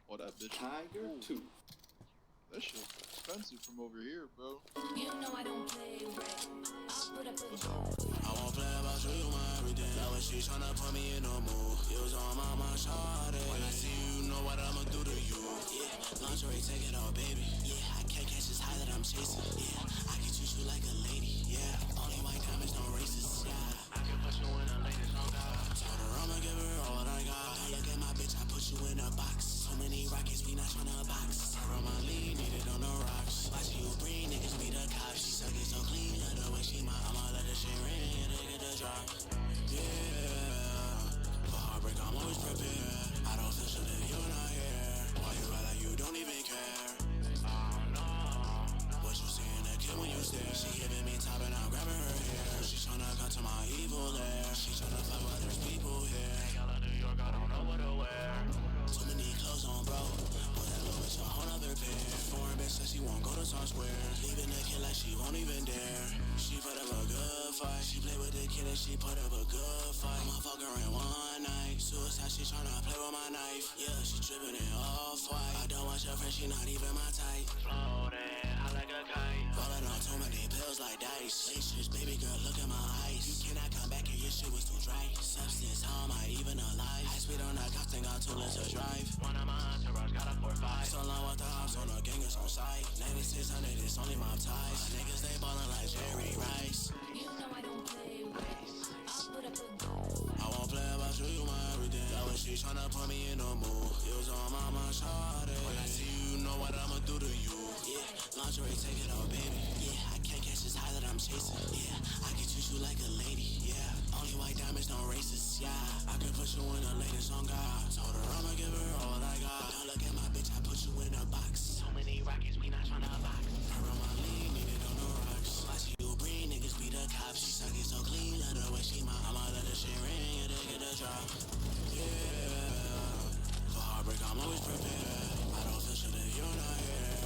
Oh, that bitch. Tiger 2. That shit's expensive from over here, bro. You know I don't play right. I'll put up a I won't play about you my everything. That way she tryna put me in a mood. You was on my mind, shawty. When I see you, you know what I'ma do to you. Yeah, lingerie, take it all, baby. Yeah, I can't catch this high that I'm chasing. Yeah, I can treat you like a lady. Yeah, only white diamonds, no racists. Yeah, I can put you in a latest on God. Told her I'ma give her all that I got. Don't look at my bitch, I put you in a box. So many rockets, we not tryna box. Her on my lean, need it on the rocks. Watching you bring niggas be the cops. She suck it so clean, love the way she mine. I'ma let the shit ring and they get the drop. Yeah, for heartbreak, I'm always prepared. I don't feel shit if you're not here. Why you act like you don't even care? Oh no, what you see in the kid when you stare? She giving me top and I'm grabbing her hair. She tryna come to my evil lair. She tryna fuck while there's people here. Y'all in New York, I don't know what to wear. Too many clothes on, bro. But that little bitch a whole nother pair. Foreign bitch says she won't go to Times Square. Leaving the kid like she won't even dare. She put up a good fight. She play with the kid and she put up a good fight. I'ma fuck her in one night. Suicide, she tryna play with my knife. Yeah, she dripping it off white. I don't want your friend, she not even my type. Floating, I like a kite. Rolling on too many pills like dice. Laces, baby girl, look at my eyes. You cannot come back here, your shit was too dry. Substance, how am I even alive? High speed on that cop, think I'm too little to drive. One of my entourage got a 4-5. So long with the hops on the gangers on site. 9600, it's only my ties. My niggas, they ballin' like Jerry Rice. You know I don't play right. I'll put up a goal. I won't play about you, you my everything. That way she tryna put me in a mood. You was on my mind, shawty. When I see you, you know what I'ma do to you. Yeah, lingerie, take it all, baby. Yeah, I can't catch this high that I'm chasing. Yeah, I can treat you like a lady. Yeah, only white diamonds, no racists. Yeah, I can put you in the latest on God. Told her I'ma give her all I got. Don't look at my bitch, I put you in a box. So many rockets, we not tryna box. Her on my lean, need it on the rocks. Watch you bring niggas be the cops. She suck it so clean, love the way she mine. I'ma let the shit ring and they get the drop. Yeah, for heartbreak, I'm always prepared. I don't feel shit if you're not here.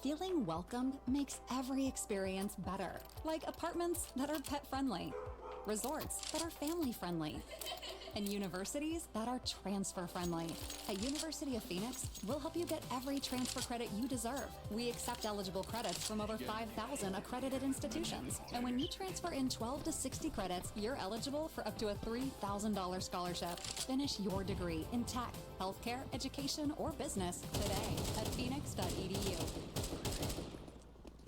Feeling welcomed makes every experience better, like apartments that are pet-friendly, resorts that are family-friendly, and universities that are transfer-friendly. At University of Phoenix, we'll help you get every transfer credit you deserve. We accept eligible credits from over 5,000 accredited institutions. And when you transfer in 12 to 60 credits, you're eligible for up to a $3,000 scholarship. Finish your degree in tech, healthcare, education, or business today at phoenix.edu.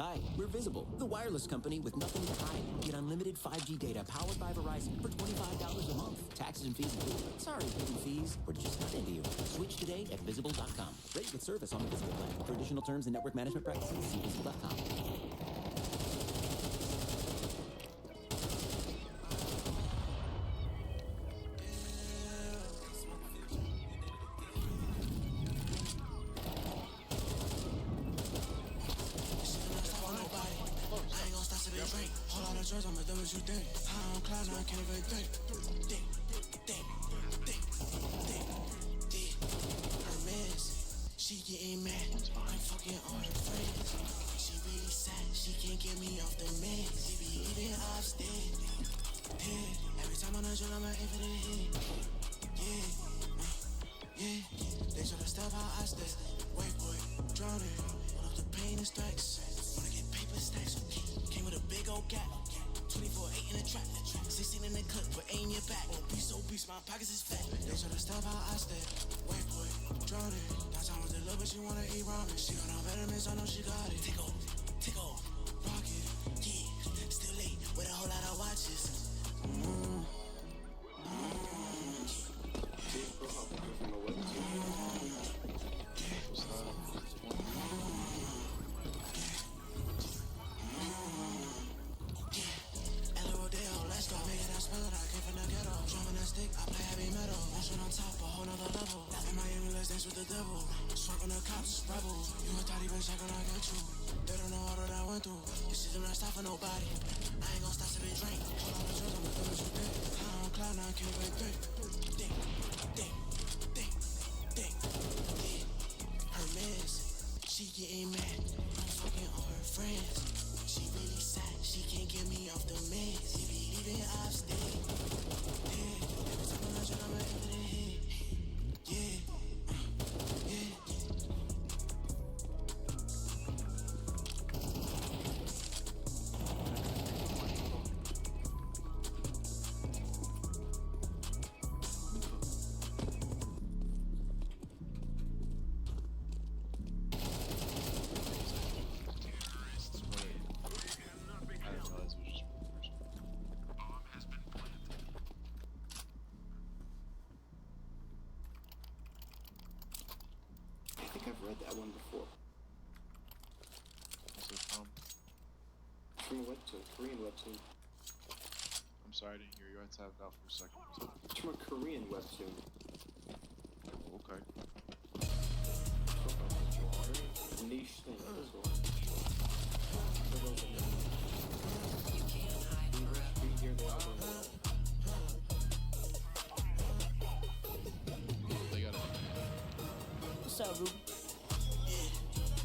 Hi, we're Visible, the wireless company with nothing to hide. Get unlimited 5G data powered by Verizon for $25 a month. Taxes and fees included. Sorry, hidden fees. We're just not into you. Switch today at Visible.com. Rate with service on the Visible plan. For additional terms and network management practices, see Visible.com. I'ma do what you think. High on cloud, now I can't even think. Her miss, she getting mad. I'm fucking all her friends. She really sad, she can't get me off the meds. She be eating upstairs. Every time I'm not sure I'ma aim for the hit. Yeah. They try to stop how I step. Wait, boy, drowning. All of the pain and strikes. Wanna get paper stacks. Came with a big old gap. 24-8 in the trap, 16 in the clip, but ain't your back. Oh, beast, so beast, my pockets is fat. They try to stop how I step. Wait, boy, drowning. Downtown with the love, but she wanna eat ramen. She got no vitamins, I know she got it. Tickle, rocket, yeah. Still late with a whole lot of watches. I play heavy metal, motion on top, a whole nother level. In Miami, let's dance with the devil. Swerve on the cops, rebels. You a thotty bitch, I gonna get you. They don't know all that I went through. This shit do not stop for nobody. I ain't gon' stop sipping drink. Hold on the drugs, I'ma do what you think. High on cloud, now I can't even think. Her miss, she getting mad. I'm fucking all her friends. She really sad, she can't get me off the meds. She be leaving upstairs. I've read that one before. What's it from? From a webtoon, Korean webtoon. I'm sorry, I didn't hear you. I tapped out for a second. It's from a Korean webtoon. Okay. Niche thing as well. You can't hide forever. They got it. What's up, Ruby?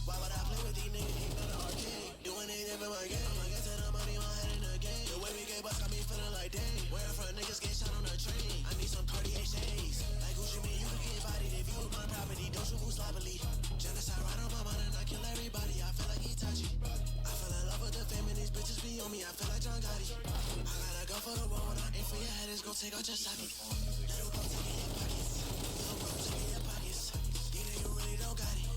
Why would I play with these niggas? Ain't got an arcade. Doing it for my game. I get to the money, my head in the game. The way we get bust got me feeling like dang. Where from niggas get shot on the train. I need some Cartier shades. Like Gucci man, you can get bodied if you was my property. Don't you move sloppily. Genocide right on my mind and I kill everybody. I feel like Itachi. I fell in love with the fame and these bitches be on me. I feel like John Gotti. I gotta go for the road when I aim for your head. It's gon' take out your socket. Little bro, take it in your pockets. Little bro, take it in your pockets. These niggas really don't got it.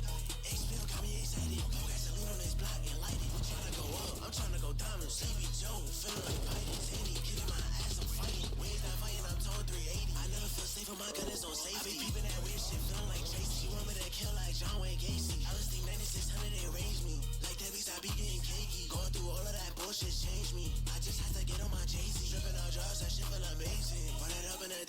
X-Bill got me excited. Pour gasoline on this block and light it. I'm tryna go up, I'm tryna go diamond. Sleepy Joe, feeling like Biden. Zany, kicking my ass, I'm fighting. Wings not fighting, I'm towing 380. I never feel safe when my gun is on safety. I be peeping that weird shit, feeling like Tracy. She want me to kill like John Wayne Gacy. I was think 9600, they raised me. Like that beats, I be getting cakey. Going through all of that bullshit changed me. I just had to get on my Jay-Z. Stripping out drugs, that shit feel amazing. Run it up in a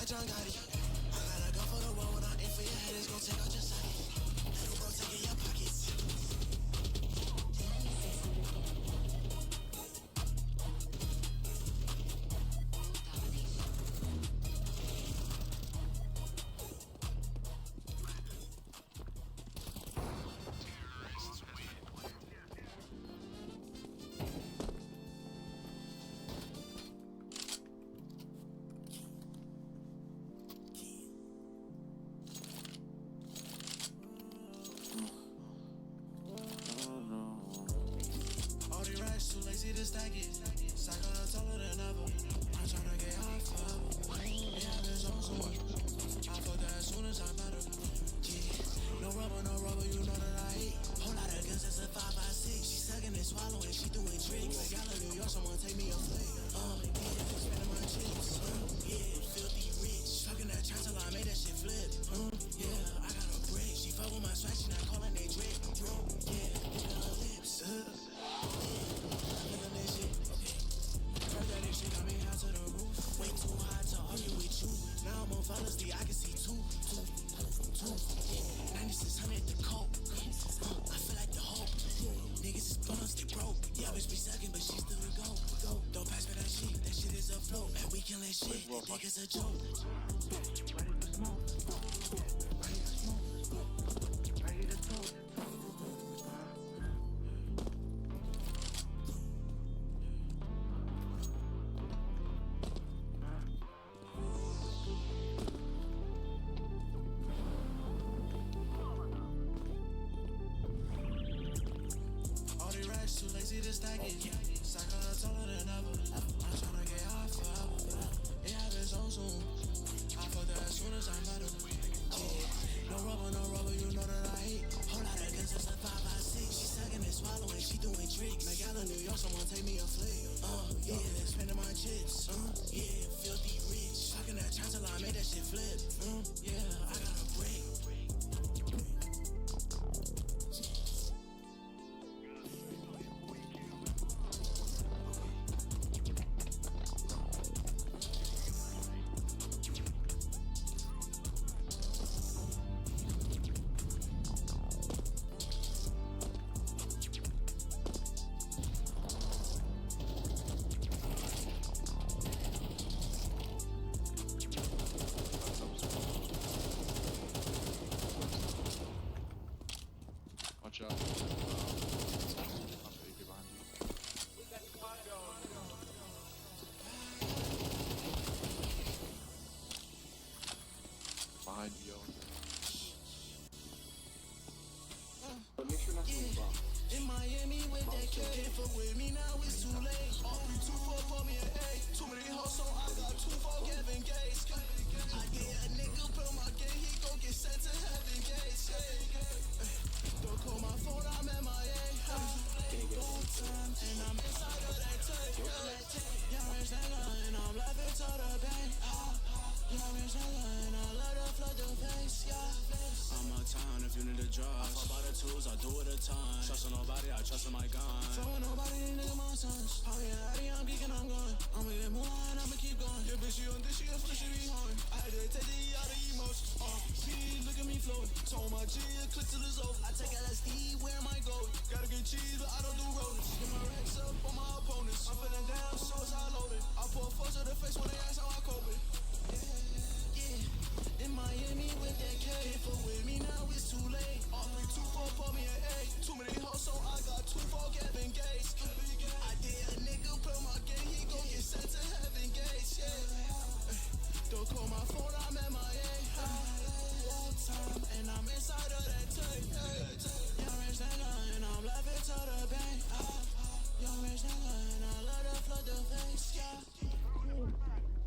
John Gotti. I gotta go for the one when I aim for your head, it's gon' take out your socket. Little bro, take in your pockets. All the racks too lazy to stack it. Stack up taller than ever. I'm tryna get high forever. Yeah, there's also much. I fuck that as soon as I met her. Yeah. No rubber, you know that I hate. Whole lot of guns, that's a 5.56. She sucking and swallowing, she doing tricks. Like y'all in New York, someone take me a flick. Yeah, spending my chips. Yeah, filthy rich. Fucking that chance till I made that shit flip. Yeah, I got a brick. She fuck with my swag, she not calling they drip. Yeah, look at her lips. Feeling that shit. Heard that this shit got me high to the roof. Way too high to argue with you. Now I'm on Felicity, I can see two. 9600 the coke. I feel like the hope. Niggas is bonus, they broke. Yeah, bitch be sucking, but she still a go. Don't pass me that shit is a float. And we killing shit, that niggas a joke. Ready for smoke. Ready to smoke. Ready to talk. All the racks too lazy to stack it. Stack up taller than ever. I'm tryna get high forever. It happens so soon. I fuck that as soon as I met her. Yeah. No rubber, you know that I hate. Whole lot of guns, that's a 5.56. She sucking and swallowing, she doing tricks. Like y'all in New York, someone take me a flick. Yeah, spending my chips. Yeah, filthy rich. Fucking that chance till I made that shit flip. Yeah, I got a break. Watch out. I'll take it behind you. Behind you, yo. But make sure not to move off. In Miami with that K. Can't fuck with me now, it's too late. All 3, 2, 4 for me an A. Too many hoes, so I got 2 for Kevin Gates. I get a nigga from my gate, he gon' get sent to heaven gates. Don't call my phone, I'm MIA. Full time, and I'm inside of that tape. Young rich nigga, and I'm laughing to the bank. Young rich nigga, and I let her flood the face. I'm a town if you need a drug. I fuck by the tools, I do it a time. Trust in nobody, I trust in my gun. Fuck with nobody, these niggas my sons. Oh yeah, Addy, I'm geeking, I'm gone. I'ma get more and I'ma keep going. Yeah, bitch, she on this, she a flip, she be hard. I had to take the E out of emotions. She look at me flowing. Told my G, click till it's over. I take LSD, where am I going? Gotta get cheese, but I don't do rodents. Get my racks up on my opponents. I'm feeling down, so it's all loaded. I pour force to the face when they ask how I cope it. Yeah. In Miami with that K. Can't fuck with me now, it's too late. All 3, 2, 4 for me an A. Too many hoes, so I got 2 for Kevin Gates. I did a nigga from my gate, he gon' get sent to heaven gates. Don't call my phone, I'm MIA. All time, and I'm inside of that tape. Young rich nigga, and I'm laughing to the bank. Young rich nigga, and I let her flood the face.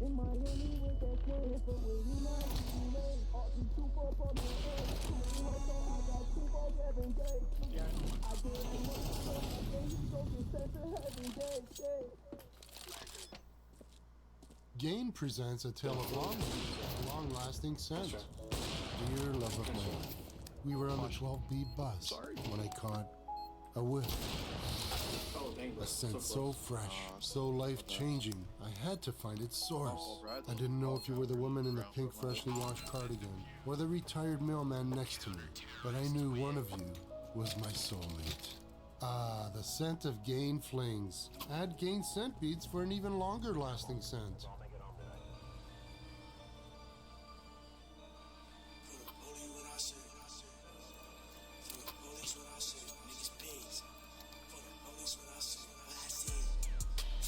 In Miami with that K, but with me now, too late. All 3, 2, 4 for me, too many hoes, so I got 2 for Kevin Gates. I did a nigga from my gate, he gon' get sent to heaven gates. Gain presents a tale of long-lasting scent. Dear love of my life, we were on the 12B bus when I caught a whiff. A scent so fresh, so life-changing, I had to find its source. I didn't know if you were the woman in the pink freshly washed cardigan or the retired mailman next to me, but I knew one of you was my soulmate. Ah, the scent of Gain Flings. Add Gain scent beads for an even longer lasting scent.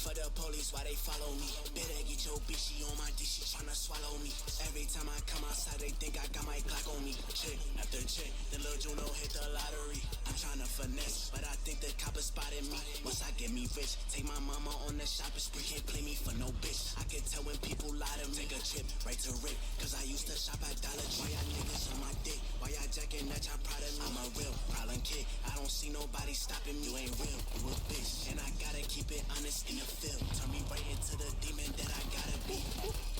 For the police, why they follow me? Better get your bitch, she on my dick, she tryna swallow me. Every time I come outside, they think I got my Glock on me. Chick after chick, the little Juno hit the lottery. I'm tryna finesse, but I think the coppers spotted me. Once I get me rich, take my mama on the shopping spree. Can't play me for no bitch. I can tell when people lie to me. Take a trip right to Rick, cause I used to shop at Dollar Tree. Why y'all niggas on my dick? Why y'all jacking that y'all proud of me? I'm a real problem kid. I don't see nobody stopping me. You ain't real, you a bitch. And I gotta keep it honest in the field. Turn me right into the demon that I gotta be.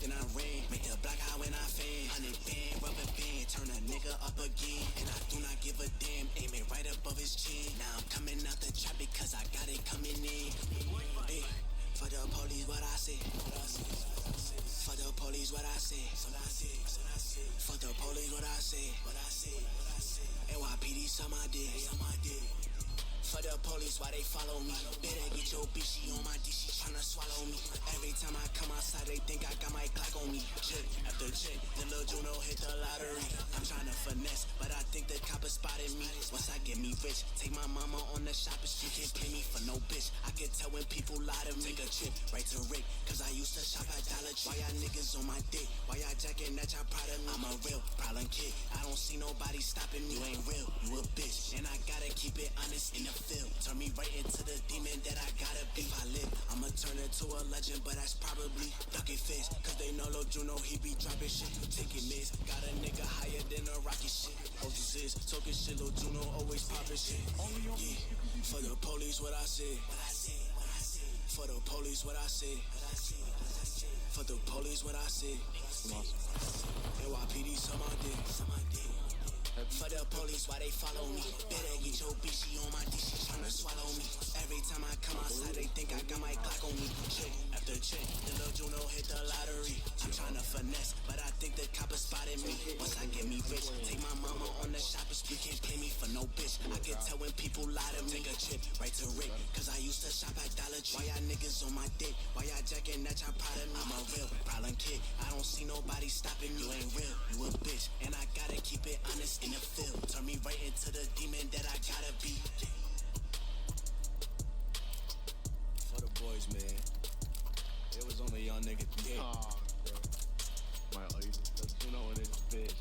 Then I ran, make the black eye when I fan. 100 band, rubber band, turn a nigga up again. And I do not give a damn, aim it right above his chin. Now I'm coming out the trap because I got it coming in. Hey, for the police, what I say? For the police, what I say? For the police, what I say? NYPD, some I did. For the police, why they follow me? Better get your bitch, she on my dick, she tryna swallow me. Every time I come outside, they think I got my Glock on me. Chick after chick, the little Juno hit the lottery. I'm tryna finesse, but I think the coppers spotted me. Once I get me rich, take my mama on the shopping street. Can't play me for no bitch. I can tell when people lie to me. Take a trip right to Rick, cause I used to shop at Dollar Tree. Why y'all niggas on my dick? Why y'all jacking that y'all proud of me? I'm a real problem kid. I don't see nobody stopping me. You ain't real, you a bitch. And I gotta keep it honest in the field. Turn me right into the demon that I gotta be. If I live, I'ma turn into a legend, but that's probably ducking fish. Cause they know Lil Juno, he be dropping shit. Taking miss, got a nigga higher than a rocket shit. Hostess is talking shit, Lil Juno always popping shit. Yeah, for the police, what I say. For the police, what I say. For the police, what I say. NYPD, some I did. For the police, why they follow me? Better get your bitch, she on my dick, she tryna swallow me. Every time I come outside, they think I got my Glock on me. Chick after chick, the little Juno hit the lottery. I'm tryna finesse, but I think the coppers spotted me. Once I get me rich, take my mama on the shopping spree. Can't play me for no bitch. I can tell when people lie to me. Take a trip right to Rick, cause I used to shop at Dollar Tree. Why y'all niggas on my dick? Why y'all jacking that y'all proud of me? I'm a real problem kid. I don't see nobody stopping me. You ain't real, you a bitch. And I gotta keep it honest in the field. Turn me right into the demon that I gotta be. For the boys, man. It was only young nigga dick. Aw, bro. My life. Let's you know in this bitch.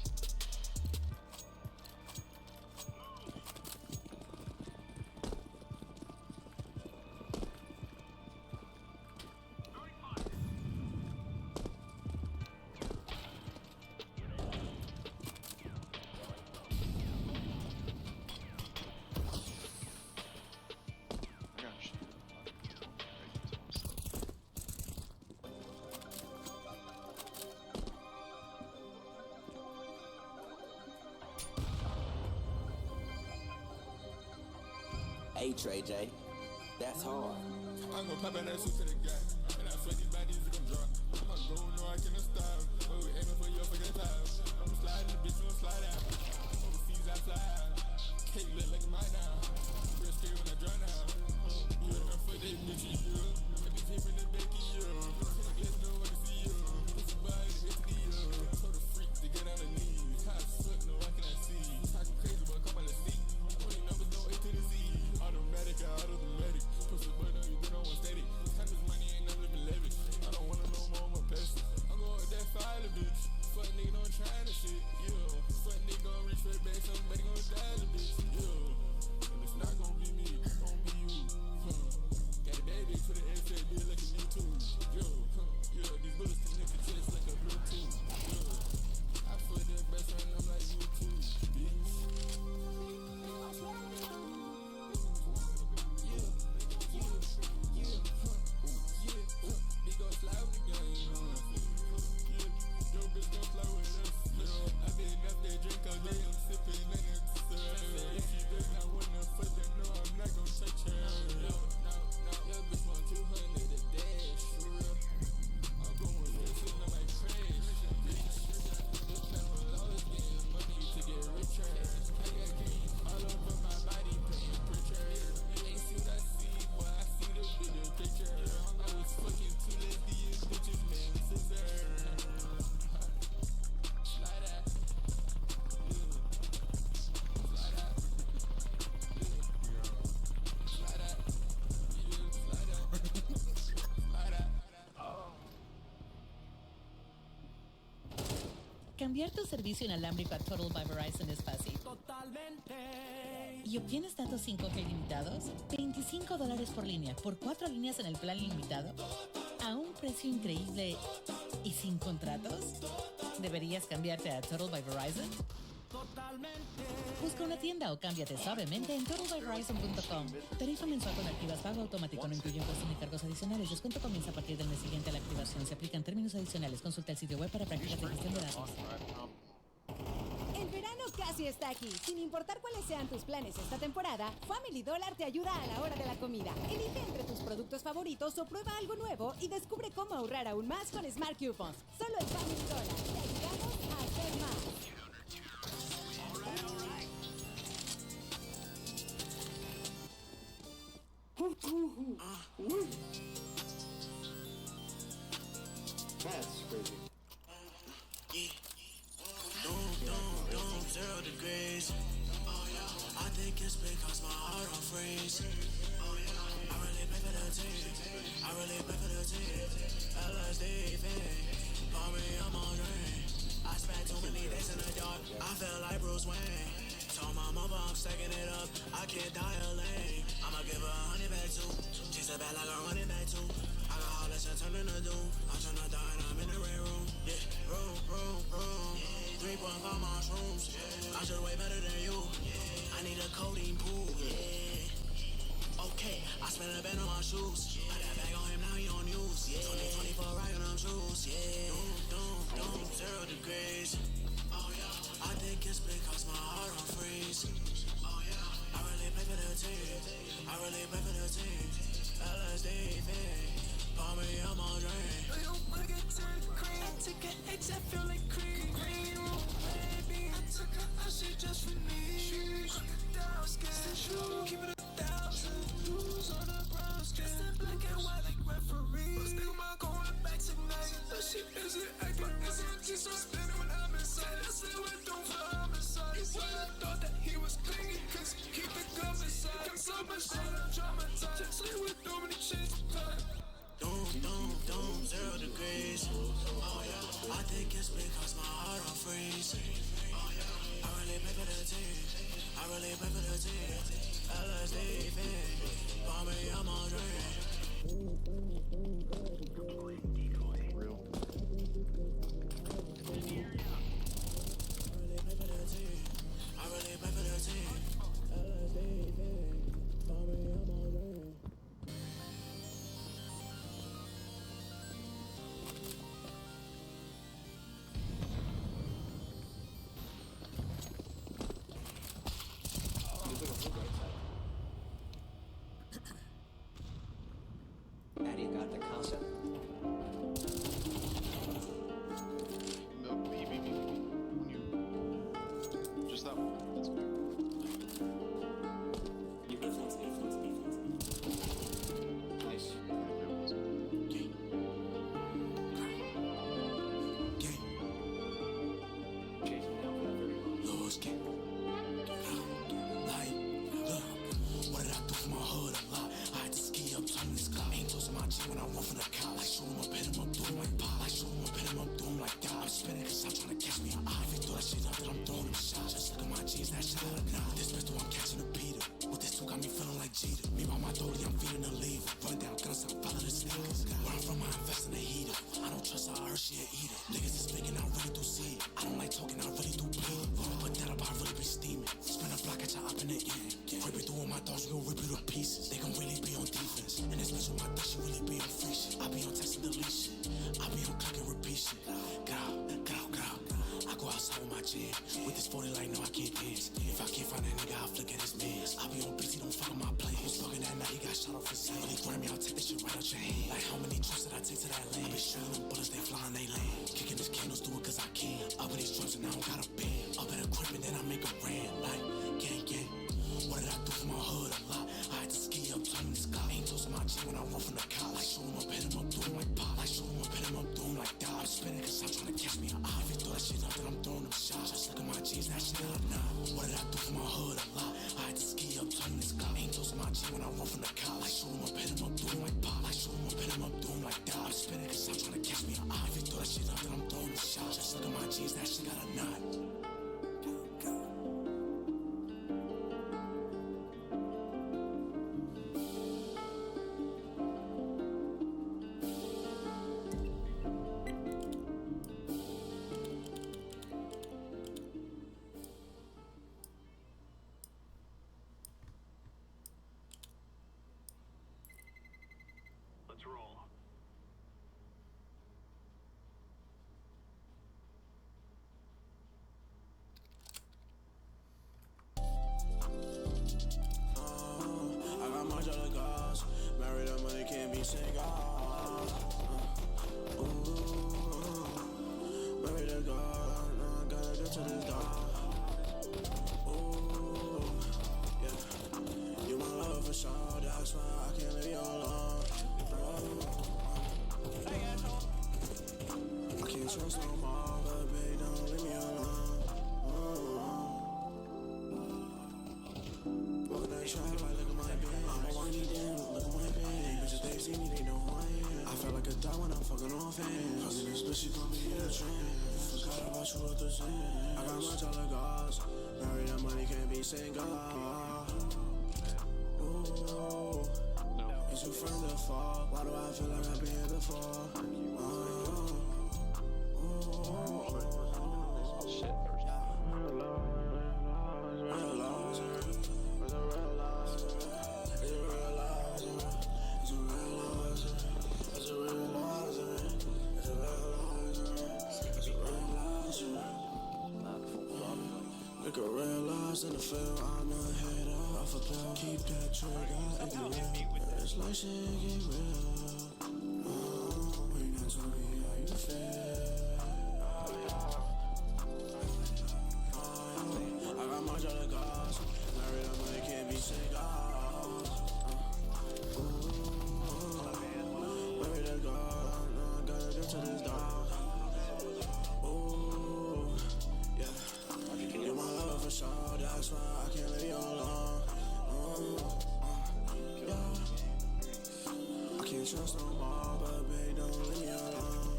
Hey, Trey J, that's hard. I'm gonna pop out that suit to the guy. And I swear these bodies are gonna drop. I'm gonna go, no, I cannot stop. But we aiming for your fucking top. I'm sliding, bitch, I'm slide out. Overseas, I fly out. Cake look like mine now. Real scared when I dry now. You're the for that bitch, you. I be taping the back of you. Let's know what to see you. Put your body to hit the you. Told the freak to get on the knees. How to suck, no, I cannot see. Talking crazy, but come on the seat. 20 numbers, no A to the Z. Automatic, automatic. Push the button, you do not want steady. Time is money, ain't no living lavish. I don't wanna know more, I'm a pest. I'm going with that fire, bitch. Fuck nigga, don't try to shit, yeah. Fuck nigga, gon' reach for the back, somebody gon' die, the bitch, yeah. And Cambiar tu servicio inalámbrico a Total by Verizon es fácil. Totalmente. Y obtienes datos 5G ilimitados, $25 por línea, por 4 líneas en el plan ilimitado, a un precio increíble y sin contratos. ¿Deberías cambiarte a Total by Verizon? Totalmente. Busca una tienda o cámbiate suavemente en totalbyverizon.com. Tarifa mensual con activas, pago automático, no incluye impuestos ni cargos adicionales. Descuento comienza a partir del mes siguiente a la activación. Se aplican términos adicionales. Consulta el sitio web para prácticas de gestión de datos. El verano casi está aquí. Sin importar cuáles sean tus planes esta temporada, Family Dollar te ayuda a la hora de la comida. Elige entre tus productos favoritos o prueba algo nuevo y descubre cómo ahorrar aún más con Smart Coupons. Solo en Family Dollar. Te ayudamos a hacer más. That's crazy. Doom, 0 degrees. I think it's because my heart on freeze. I really pay for the team. I really pay for the team. LSD thing. For me, I'm on drain. I spent too many days in the dark. I feel like Bruce Wayne. Told my mother I'm stacking it up. I can't die a lane. I'ma give her 100 back too. She's a bad like a running back too. I got all this and turning to doom. I'm tryna die and I'm in the red room. Yeah, room. 3.5 mushrooms. I should way better than you. I need a codeine pool. Yeah. Okay, I spent a band on my shoes. I got bag on him, now he on news. Yeah. 2024 rockin' them shoes. Yeah. Doom, 0 degrees. Oh yeah. I think it's because my heart on freeze. Oh yeah. I really pay for the team. I really pay for the team. LSD thing. For me, I'm on drain. You wanna get to the cream? I took an H, I feel like cream. Green room, baby. I took her out, she just for me. Crocodile skin, keep it 1,000. Blues on the brown skin. It's that black and white like referee. But still, my going back tonight. That shit isn't acting, isn't just so spinning when I'm inside. I still went through for homicide. Why I thought that he was clingy, cause keep the gun inside. Got so much shit, I'm traumatized. Sleep with too many chains. Doom, 0 degrees. Oh yeah, I think it's because my heart on freeze. Oh yeah, I really pay for the team. I really pay for the team. LSD thing. For me, I'm on drain. Real. I really pay for the team. LSD thing. For me, I'm on drain. Maddie got the concept. No, me. You. Just that one. That's good. Defense. Nice. Chasing down for that 30. Lord's game. Like, look, what did I do for my hood a lot? I had to ski up, turn the sky. Angels in my G when I run from the cop. Like, shoot him up, hit him up, do him like pop. Like, shoot him up, hit him up, do him like that. I'm spinning cause I'm trying to catch me an eye. If you throw that shit up, then I'm throwing him shots. Just look at my G's, that shit out of now. With this pistol, I'm catching a beater. With this two, got me feeling like Jeter. Me by my dolly, I'm feeding a lever. Run down guns, I'm follow the sneakers. Where I'm from, I invest in the heater. I don't trust her, I heard she a eater. Niggas is speaking, I really do see it. I don't like talking, I really do bleed. But that up, I really be steaming. Spin a block, at you up in the end. Rip it through all my thoughts, we gon' rip it to pieces. They gon' really be on defense. And this bitch with my thoughts, she really be on free shit. I be on text and delete shit. I be on click and repeat shit. Growl. I go outside with my jam. With this 40 like, no, I can't dance. If I can't find that nigga, I'll flick at his mans. I be on busy, don't follow my plan. Who's fucking that night, he got shot off his head. Really grab me, I'll take that shit right out your hand. Like, how many trips did I take to that land? I been shooting them bullets, they flying, they land. Kicking these candles, do it cause I can. Up in these drums and I don't got a band. Up in a crib and then I make a brand. Like, gang. What did I do for my hood a lot? I had to ski up, turn the sky. Angels in my G when I run from the cop. Like, shoot him up, hit him up, do him like pop. Like, shoot him up, hit him up, do him like that. I'm spinning cause I'm trying to catch me an eye. If you throw that shit up, then I'm throwing them shots. Just look at my G's, that shit out of now. What did I do for my hood a lot? I had to ski up, turn the sky. Angels in my G when I run from the cop. Like, shoot him up, hit him up, do him like pop. Like, shoot him up, hit him up, do him like that. I'm spinning cause I'm trying to catch me an eye. If you throw my shit up, I'm throwing a shot. Just look at my jeans, that shit got a knot. Let's roll. I got my dollar cars. Married up money can't be single. Married a God. I gotta go to this dog. Ooh, yeah. You my love for sure. That's why I can't leave you alone. Hey, asshole. I can't trust no more, but baby, don't leave me alone. Walk that track like, look at my bed. I'm a whiny damn, look at my bed. Bitches, they see me, they know who I am. I feel like a dog when I'm fucking on fans. Hugging this bitch, she gon' be in a trance. Forgot about you with the sand. I got my dollar guards. Married up money can't be single. Ooh, is you from the fall? Why do I feel like I've been here before? Like a real loss in the field, I'm a head off a pill. Keep that trigger in the real. It's like shit get real. When you tell me how you feel. I got my dollar cars. Married up money can't be single. Married a girl, I gotta get to this dog. Ooh, yeah. You my love for sure, that's why I can't leave you alone. Yeah. I can't trust no more, but baby, don't leave me alone.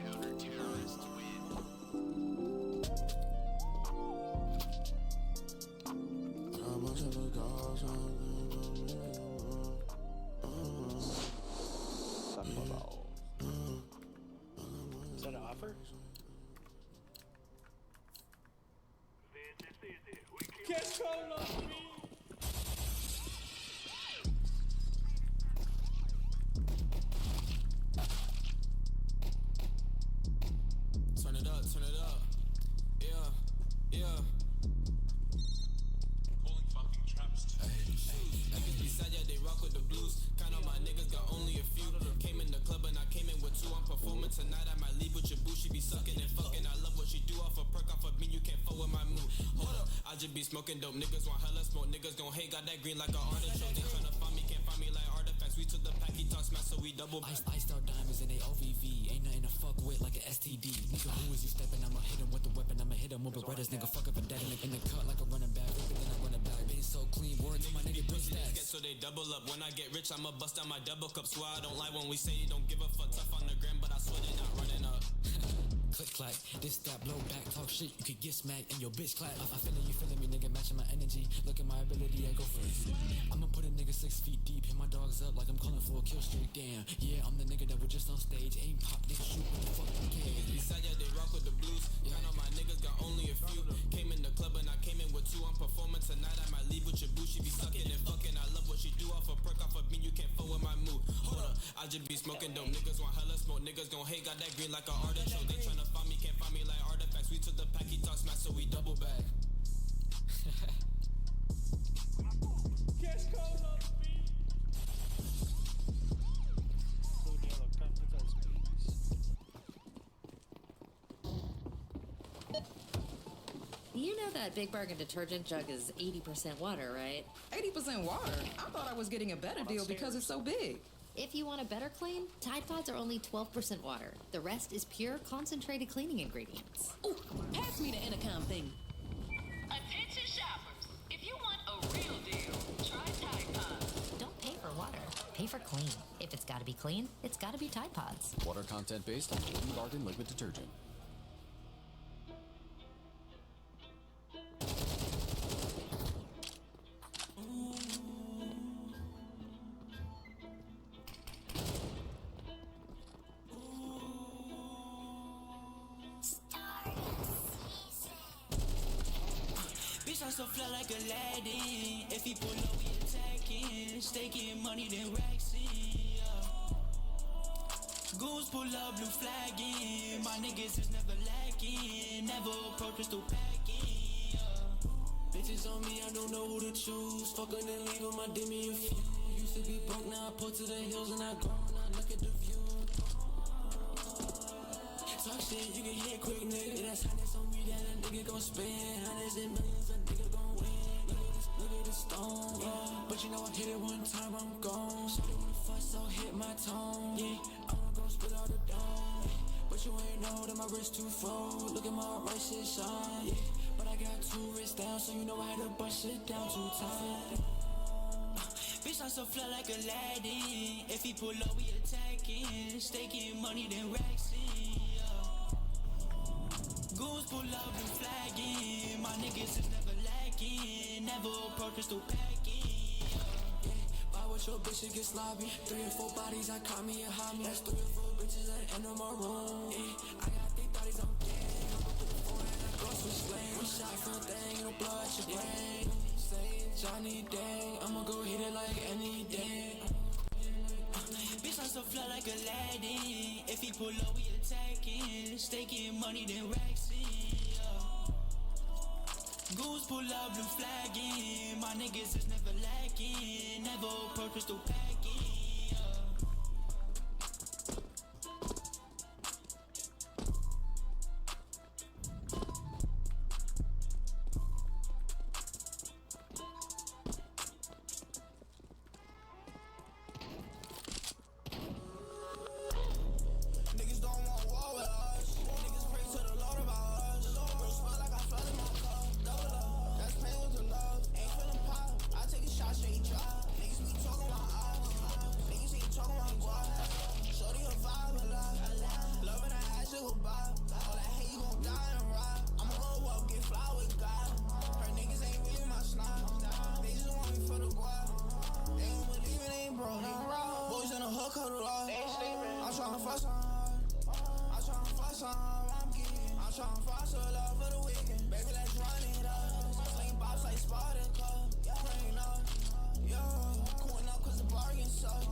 Counter-terrorist win. How much of the goes on? Is that an offer? Catch calling on me. Turn it up. Yeah, yeah. Pulling fucking traps too. Niggas beside ya, they rock with the blues. Count on my niggas, got only a few. Came in the club and I came in with two. I'm performing tonight, I might leave with your boo. She be sucking and fucking. I love what she do. Off a perk, off of me, you can't fuck with my mood. Hold up, I just be smoking dope. Niggas want hella smoke. Niggas gon' hate, got that green like an artichoke. They tryna find me, can't find me like artifacts. We took the pack, he talk smash, so we double back. Iced out diamonds in they OVV. Ain't nothing to fuck with like an STD. Nigga, who is you stepping? I'ma hit him with the weapon. I'ma hit him with Berettas. Nigga, fuck up a dead in the cut like a running back. Rip it, then I run it back. Been so clean, word to my nigga, bitch stacks. So they double up. When I get rich, I'ma bust out my double cup. Swear I don't lie when we say you don't give a fuck. Tough on the gram, but I swear they not running up. Click clack, this that blow back, talk shit, you could get smacked and your bitch clap. I feelin' you feelin' me, nigga, matching my energy. Look at my ability, I go first. I'ma put a nigga 6 feet deep, hit my dogs up like I'm calling for a kill streak. Damn, yeah, I'm the nigga that was just on stage. Aim pop, nigga, shoot with the fucking cage. Beside ya, they rock with the blues. Count on my niggas, got only a few. Came in the club and I came in with two. I'm performing tonight, I might leave with your boo. She be sucking and fucking. I love what she do. Off a perk, off of me, you can't fuck with my mood. Hold up, I just be smoking dope. Niggas want hella smoke. Niggas gon' hate, got that green like an artichoke. They tryna find me, can't find me like artifacts. We took the pack, he talk smash, so we double back. Catch calling on me. You know that Big Bargain detergent jug is 80% water, right? 80% water? I thought I was getting a better deal because it's so big. If you want a better clean, Tide Pods are only 12% water. The rest is pure, concentrated cleaning ingredients. Ooh, pass me the intercom thing. Attention shoppers. If you want a real deal, try Tide Pods. Don't pay for water. Pay for clean. If If it's gotta be clean, it's gotta be Tide Pods. Water content based on Golden Bargain liquid detergent. Bitch, I so fly like Aladdin. If he pull up, we attacking. Staking money, then racks in. Goons pull up, blue flagging. My niggas is never lacking. Never approach us through packing. Bitches on me, I don't know who to choose. Fucking and leaving my demi a few. Used to be broke, now I put to the hills and I go and I look at the view. Talk shit, you can hit quick, nigga. Yeah, that's hundreds on me that a nigga gon' spend. Hundreds and millions, a nigga gon' win. Look at this stone, yeah. But you know I hit it one time, I'm gone. Shawty wanna fuss, so hit my tone, yeah. I'ma go spit out the dome, yeah. But you ain't know that my wrist too full. Look at my right shit shine, yeah. But I got two wrists down, so you know I had to bust it down 2 times. Bitch, I so fly like Aladdin. If he pull up, we attacking. Staking money, then racks in. Goons pull up, blue flagging. My niggas is never lacking. Never approach us through packing. Buy with your bitch, it get sloppy. 3 or 4 bodies, I caught me and hide me. That's 3 or 4 bitches at the end of my room. I got 3 bodies on gang. I'm up to the 4 and I go switch lane. One shot for a thing, it'll blow out your brain. Say Johnny Day, I'ma go hit it like any day. Bitch, I so fly like Aladdin. If he pull up, we attacking. Staking money, then racks in. Goons pull up, blue flagging. My niggas is never lacking. Never approach us through packing. Niggas don't want war with us. Niggas pray to the Lord about us. First smell like I flooded my cup. Double up, that's pain with the love. Ain't feeling pop, I take a shot straight drop. Niggas be talking my eyes. Niggas ain't talking my guap. Shorty a vibe a lot. Loving that ass, you a vibe. All that hate, you gon' die and ride. I'ma go up, get fly with God. Her niggas ain't really my snob. They just want me for the guap. They don't believe it ain't bro. Boys in the hood, cut it off. I'm tryna fuss on. I'm getting. I'm tryna foster love for the weekend. Baby, let's run it up. Sling bops like Spartacus. Praying up, yo. Cooling up cause the bargain suck.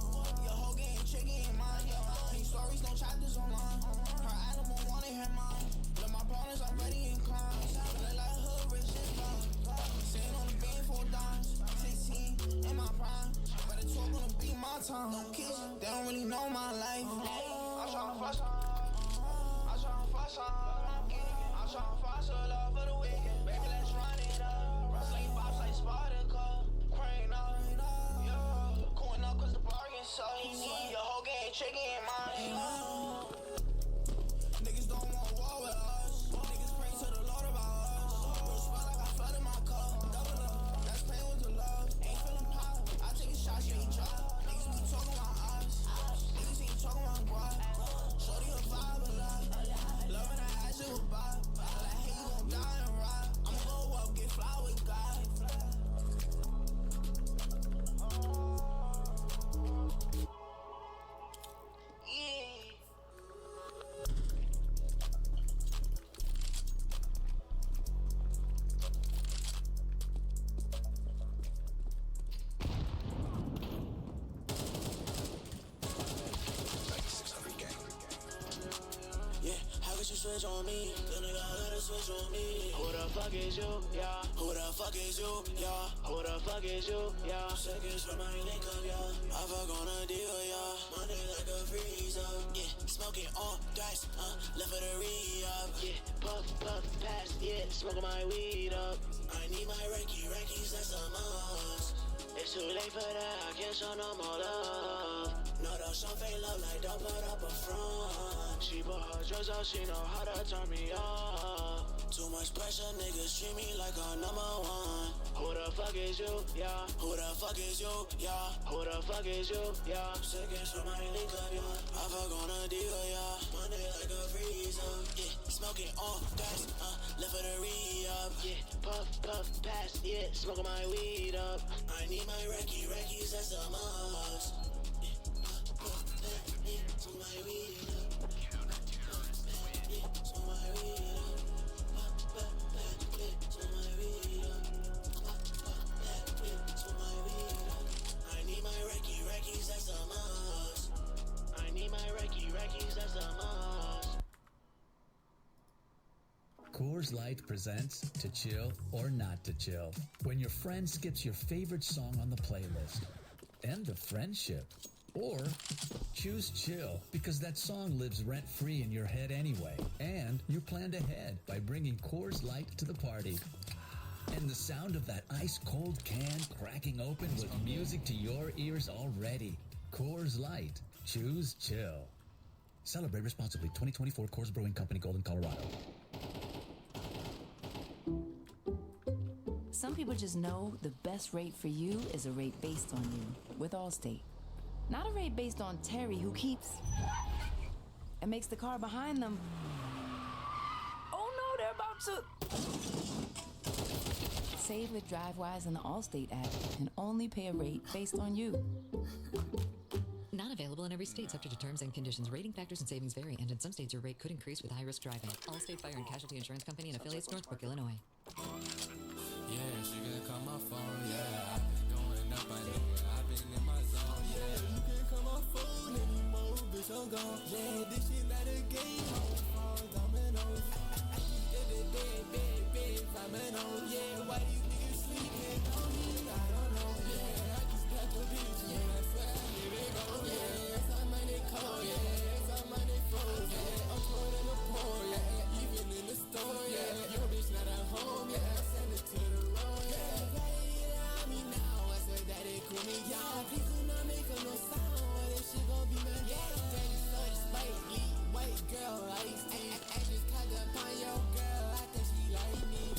Your whole game chicken in mine, yo. These stories, no chapters online. Her animal wanted her mine. But my partners already inclined. Feeling like hood rich is fine. Sitting on the beam 4 dimes. 16 in my prime. Better talk gonna be my time. No kids, they don't really know my life. I'm tryna fuss on. I'm tryna foster love for the weekend. Baby, let's run it up. Sling bops like Spartacus. Crane up, yo. Going up cause the bargain suck. Your whole game chicken in mine. Niggas don't want war with us. Niggas pray to the Lord about us. First smell like I flooded my cup. Double up, that's pain with the love. Ain't feeling pop, I take a shot straight drop. Niggas be talking my eyes. Niggas ain't talking my guap. Shorty a vibe a lot. Loving that ass, you a vibe. All that hate, you gon' die and ride. I'ma go up, get fly with God. Switch on me, the nigga gotta switch on me. Who the fuck is you, yeah? Who the fuck is you, yeah? Who the fuck is you, yeah? Seconds from my link up, yeah. I fuck on a deal, yeah. Money like a freezer, yeah. Smoking all dice, left for the re-up, yeah. Puff, puff, pass, yeah. Smoking my weed up. I need my Rankies, that's a must. It's too late for that, I can't show no more love. No, don't show fake love like don't put up a front. She bought her drugs out, she know how to turn me up. Too much pressure, niggas treat me like a number one. Who the fuck is you? Yeah. Who the fuck is you? Yeah. Who the fuck is you? Yeah. Second show my link up, yeah. I fuck on a deal, yeah. Monday like a freezer. Yeah. Smoking on gas, left for the re-up. Yeah. Puff, puff, pass, yeah. Smoking my weed up. I need my Reckies, that's a must. Yeah. Puff, pass, yeah. Smoke my weed up. Yeah. Smoke my weed up. I need my Reckies, that's a must. I need my Reckies, that's a must. Coors Light presents To Chill or Not to Chill. When your friend skips your favorite song on the playlist. End of friendship. Or choose chill, because that song lives rent-free in your head anyway. And you planned ahead by bringing Coors Light to the party. And the sound of that ice-cold can cracking open with music to your ears already. Coors Light. Choose chill. Celebrate responsibly. 2024 Coors Brewing Company, Golden, Colorado. Some people just know the best rate for you is a rate based on you with Allstate. Not a rate based on Terry, who keeps and makes the car behind them. Oh no, they're about to. Save with DriveWise and the Allstate app and only pay a rate based on you. Not available in every state, subject to terms and conditions. Rating factors and savings vary, and in some states your rate could increase with high-risk driving. Allstate Fire and Casualty Insurance Company and affiliates, Northbrook, Illinois. Yeah, she gonna call my phone, yeah. I've been going up, I know, I've been in my zone, yeah. You can't call my phone anymore, bitch, I'm gone. Yeah, this shit not a game, I'm fall dominoes. Big, dominoes, yeah. Why these niggas sleeping on me? I don't know, yeah. I just got the bitch, yeah. I swear, here they go, yeah. Some money cold, yeah. Some money froze, yeah. I'm cold in the pool, yeah. Even in the store, yeah. Your bitch not at home, yeah. Send it to the road, yeah. I mean now, I said that it cool me, y'all. Please do not make no sound, or this shit gon' be my yeah. Dirty, such, spitely, white girl, ice tea. I just caught up on your girl, I think she like me.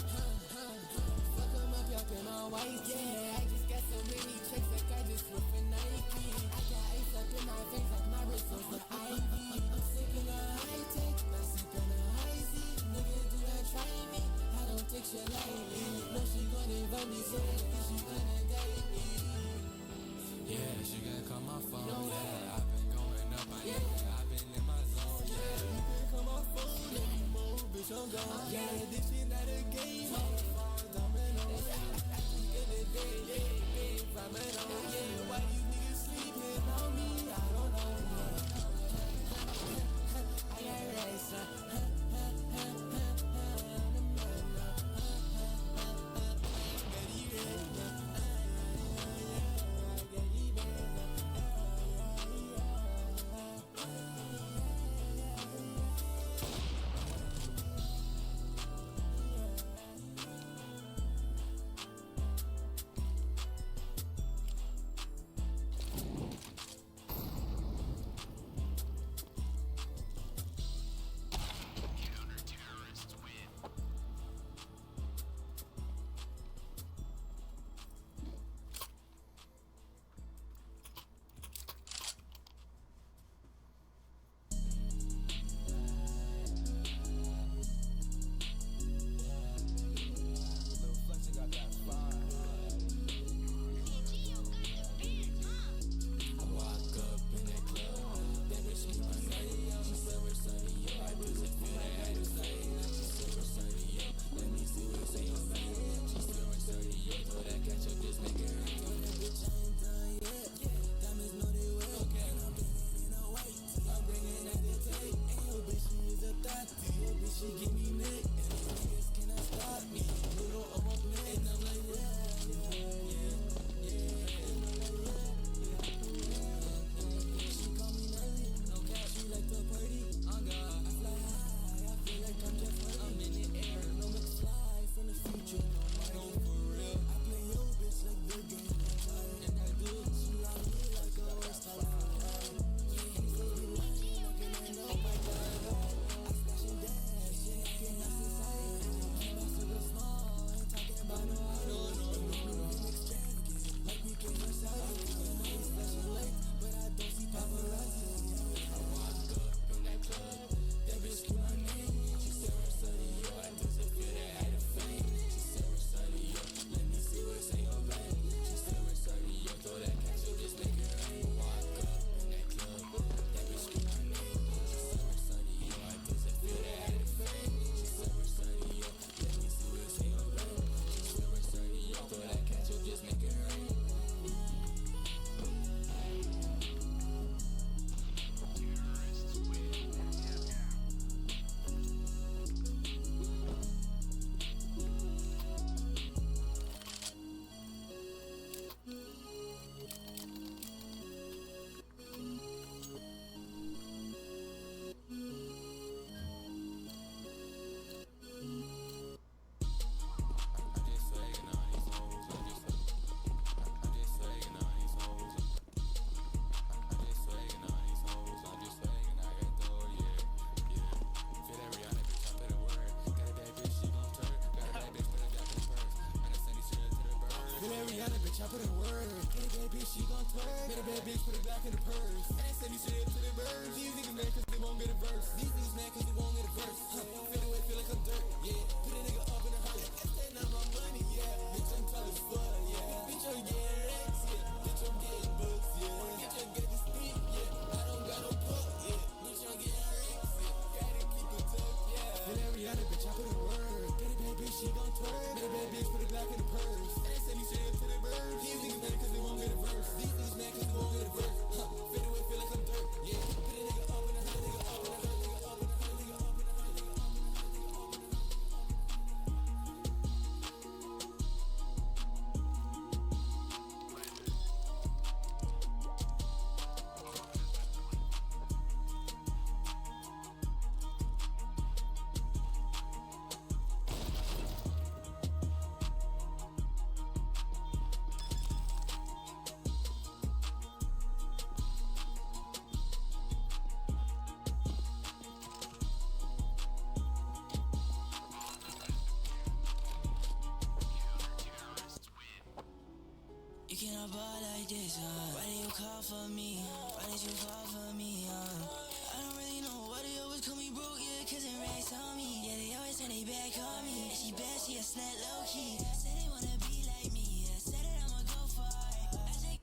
Fuck 'em up, y'all in my white tee. Yeah, I just got so many checks, like I just flew for Nike. I got ice up in my face, like my wrist was the IV. I'm sick in the high tech, not sipping the high seas. Nigga, do not try me, I don't take shit lightly. No, she gonna invite me, so she gonna date me. Yeah, she gonna call my phone, yeah. I've been going up, I know, I've been in my zone, yeah. You can't call my phone anymore, bitch, I'm gone. Yeah, this shit not a game, I'm fall dominoes. In the day, big, dominoes, yeah. Why these niggas sleeping on me? I don't know, I got rest, a bad bitch, put it back in the purse. I ain't send you shit to the birds. These niggas mad cause they won't get a verse. These niggas mad cause they won't get a verse. Fade away, feel like I'm dirt, yeah. Put a nigga up in a hearse. That's not my money, yeah. Bitch, I'm tall as fuck, yeah. Bitch, I'm getting racks, yeah. Bitch, I'm getting bucks, yeah. Bitch, I'm getting stick, yeah. I don't got no puck, yeah. Bitch, I'm getting racks, yeah. Gotta keep it tough, yeah. Feel every other bitch, I put in work. Get a bad bitch, she gon' twerk. Get a bad bitch, put it back in the purse. I ain't send you shit to the birds. These niggas mad cause they won't get a verse. These niggas mad cause they won't get a verse. Fade away, feel like I'm dirt, yeah. Put a nigga up in a hundred, nigga up in a hundred, nigga up in a hundred, nigga up in a hundred, nigga up in a hundred. You cannot ball like this, Why did you call for me? Why did you fall for me, I don't really know why they always call me broke, yeah, cause they racks on me. Yeah, they always turn they back on me. And she bad, she a slut low-key. Said they wanna be like me, yeah, said that I'ma go for it. I say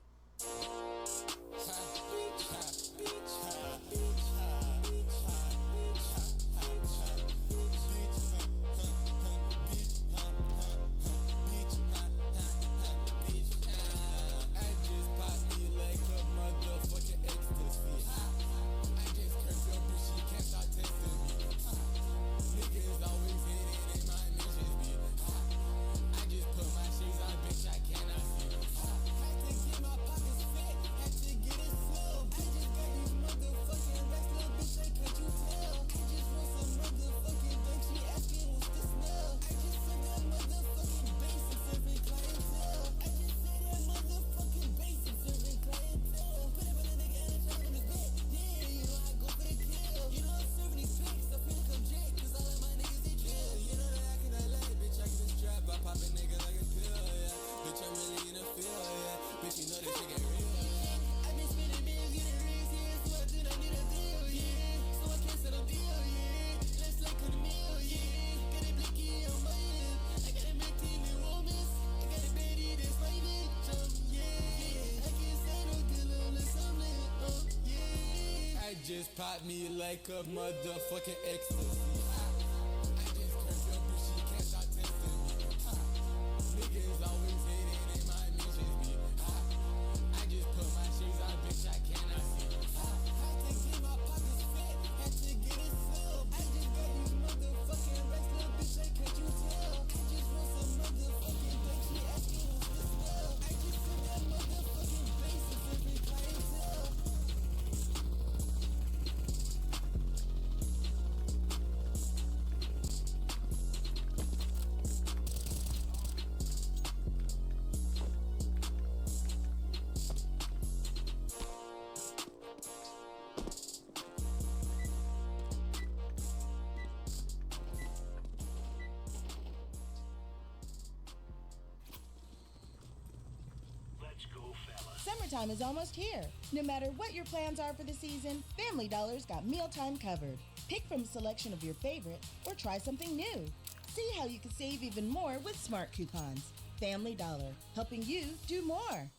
just pop me like a motherfucking ecstasy. I just curse your bitch, she can't stop testing me. Niggas always hating in my mentions me. I just put my shades on, bitch, I cannot see. Had to get my pockets fat, had to get it filled. I just got these motherfucking racks, little bitch, like, can't you tell? I just want some motherfucking bitch, she asking what's the smell. I just took that motherfucking bass and serving clientele. Summertime is almost here. No matter what your plans are for the season, Family Dollar's got mealtime covered. Pick from a selection of your favorite or try something new. See how you can save even more with smart coupons. Family Dollar, helping you do more.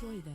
Enjoy them.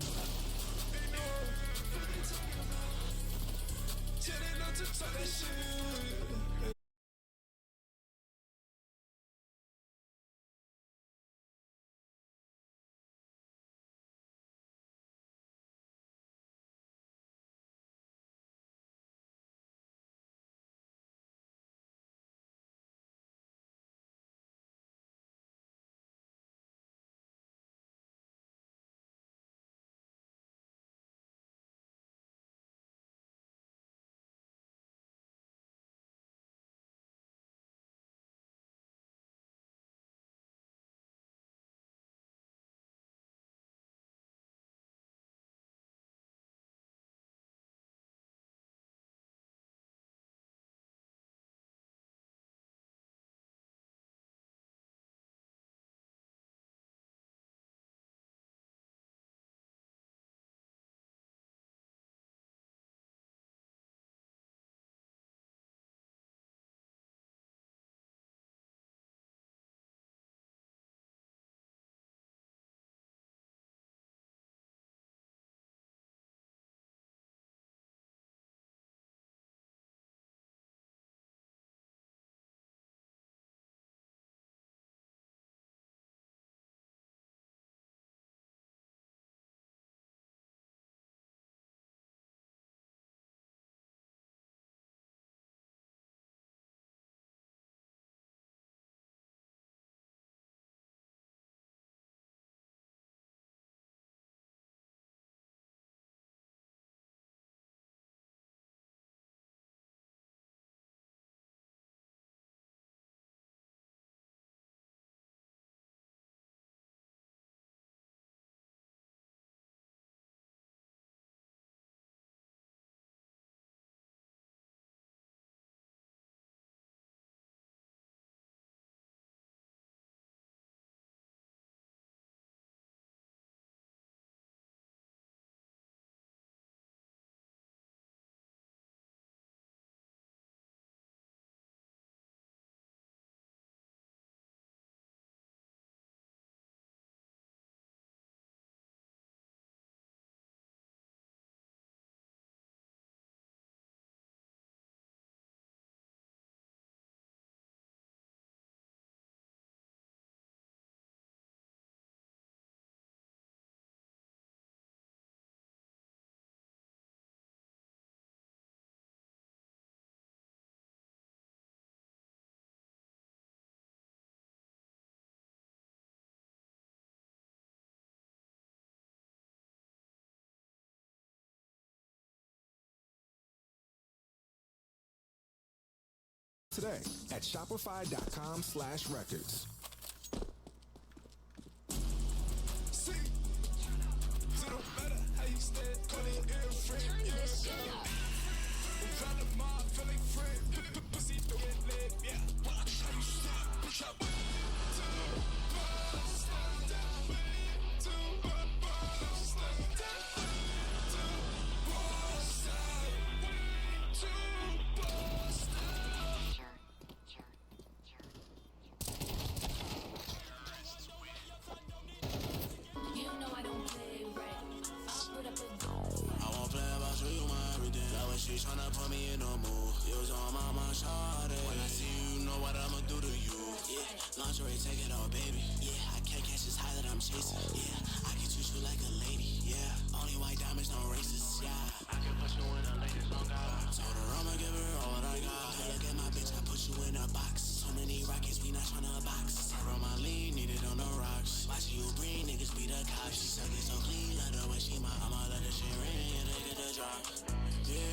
Today at Shopify.com/records. She tryna put me in a mood. You was on my mind, shawty. When I see you, you know what I'ma do to you. Yeah, lingerie, take it all, baby. Yeah, I can't catch this high that I'm chasing. Yeah, I can treat you like a lady. Yeah, only white diamonds, no racist. Yeah, I can put you in a latest on God. Told her I'ma give her all what I got. Look at my bitch, I put you in a box. So many rockets, we not tryna box. Her on my lean, need it on the rocks. Watching you bring niggas be the cops. She suck it so clean, let her when she mine. I'ma let the shit ring and they get the drop. Yeah,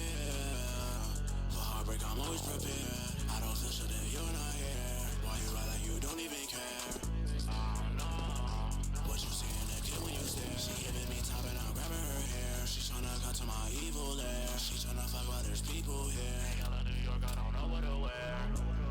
for heartbreak I'm always prepared. I don't feel shit if you're not here. Why you ride like you don't even care? Oh no, what you see in the kid when you stare? She giving me top and I'm grabbing her hair. She tryna come to my evil lair. She tryna fuck while there's people here. Hey, y'all in New York, I don't know what to wear.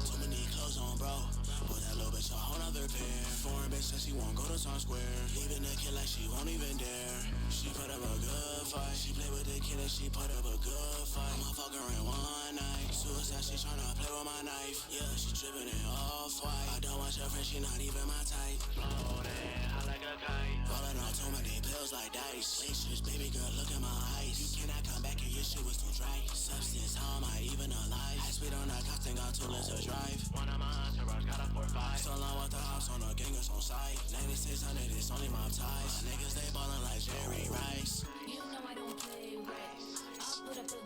Too many clothes on, bro. Put that little bitch a whole nother pair. Foreign bitch says she won't go to Times Square. Leaving the kid like she won't even dare. She put up a good fight. She play with the kid and she put up a good fight. I'ma fuck her in one night. Suicide, she tryna play with my knife. Yeah, she dripping it off white. I don't want your friend, she not even my type. Floating high like a kite. Falling on too many pills like dice. Glaciers, baby girl, look at my eyes. You cannot come back here, your shit was too dry. Substance, how am I even alive? High speed on that cocktail, got too little to drive. One of my entourage got a 4-5. Still on with the house on the gangers on site. 9600, it's only my ties. My niggas, they ballin' like Jerry Rice. You know I don't play right. I'll put up a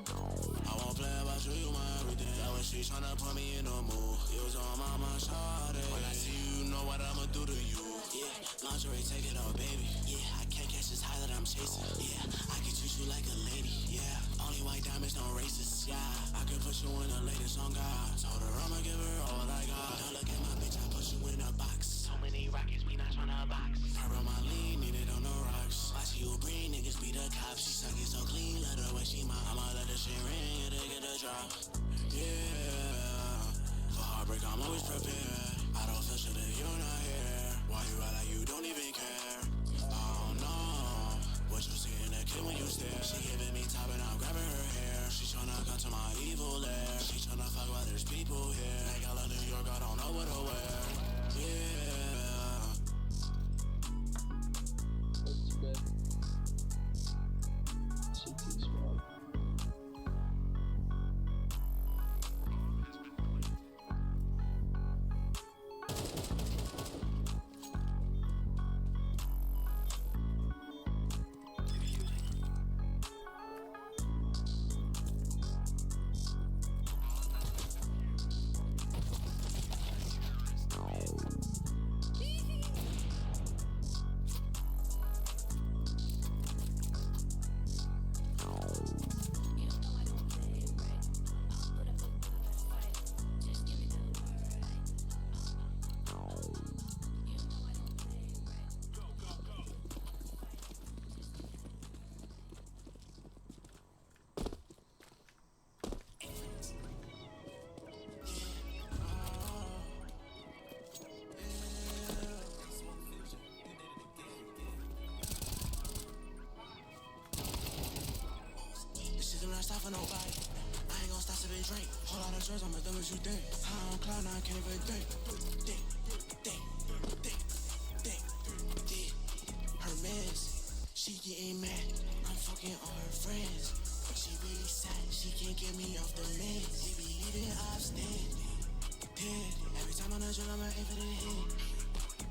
I won't play about you, you my everything. That was she tryna put me in a mood. You was on my shawty. When I see you, you know what I'ma do to you. Yeah, lingerie, take it all, baby. Yeah, I can't catch this high that I'm chasing. Yeah, I can treat you like a lady. Yeah, only white diamonds, no racists. Yeah, I can put you in the latest on God. Told her I'ma give her all I got. Don't look at my bitch, I put you in a box. So many rockets, we not tryna box. Purple my lean, need it on the rocks. Watch you bring niggas be the cops. She suck it so clean, let her way she mine. I'ma let the shit ring, it'll get a drop. Yeah, for heartbreak, I'm always prepared. I don't feel shit if you're not here. Why you act like you don't even care? I don't know what you see in that kid when you stare. She giving me top and I'm grabbing her hair. She tryna come to my evil lair. She tryna fuck while there's people here. Like all of New York, I don't know what to wear. Yeah. Stop for nobody. I ain't gon' stop sipping drink. Whole lot of drugs, I'm as dumb as you think. High on cloud, now I can't even think. Her mess, she getting mad. I'm fucking all her friends. She really sad, she can't get me off the meds. She be eating upstairs. Dead. Every time I'm a drill, I'm aim for the head.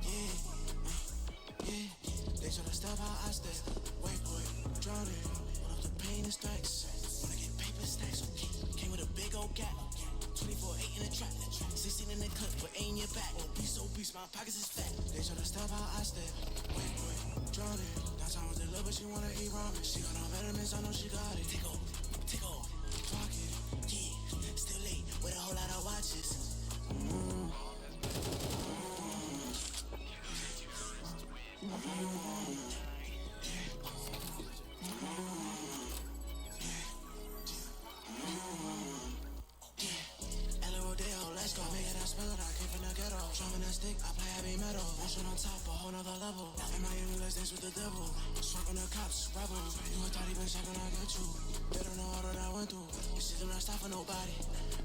Yeah. They try to step out, I step. Wait, boy, drowning. One of the pain and strikes. Stacks, okay. Came with a big old gap. 24-8 in the trap. 16 in the clip, but ain't your back. Obese, my pockets is fat. They try to step out, I step. Wait, boy, drowning. Downtown with the love, but she wanna eat ramen. She got no vitamins, I know she got it. Take off, rock it. Yeah, still late with a whole lot of watches. Driving that stick, I play heavy metal. Motion on top, a whole nother level. In Miami, let's dance with the devil. Swerve on the cops, rebel. You a thought he been checking, I get you. They don't know all that I went through. This shit do not stop for nobody.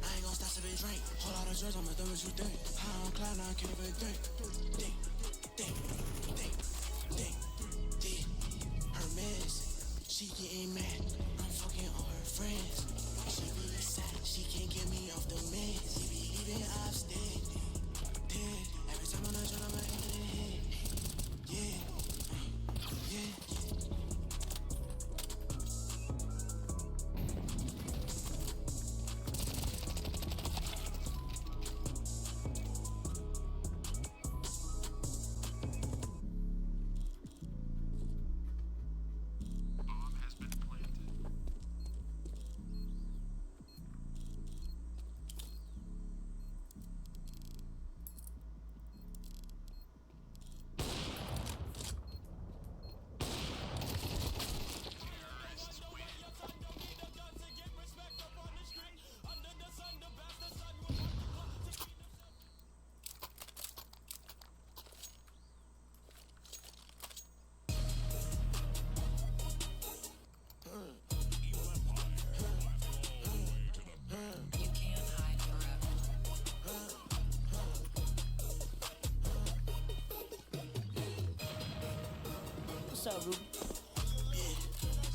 I ain't gon' stop sipping drink. Whole lot of drugs, I'm as dumb as you think. High on cloud, now I can't even think. Her mess, she getting mad. I'm fucking all her friends. She really sad, she can't get me off the meds. She be eating upstairs. Every time I'm not trying to make it. Yeah. up, Ruby? Yeah.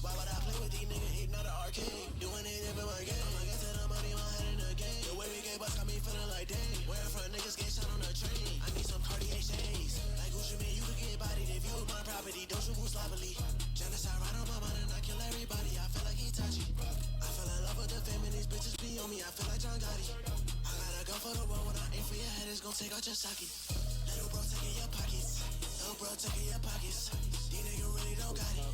Why would I play with these niggas? It's not an arcade. Doing it every my game. I'ma get to the money, my head in the game. The way we get bust got me feeling like dang. Where from niggas get shot on the train. I need some Cartier shades. Like Gucci man, you could get bodied if you was my property. Don't you move sloppily. Genocide right on my mind and I kill everybody. I feel like Itachi. I fell in love with the fame and these bitches be on me. I feel like John Gotti. I got a gun for the road. When I aim for your head, it's gon' take out your socket. Little bro, take in your pockets. Little bro, take in your pockets. These niggas really don't got it.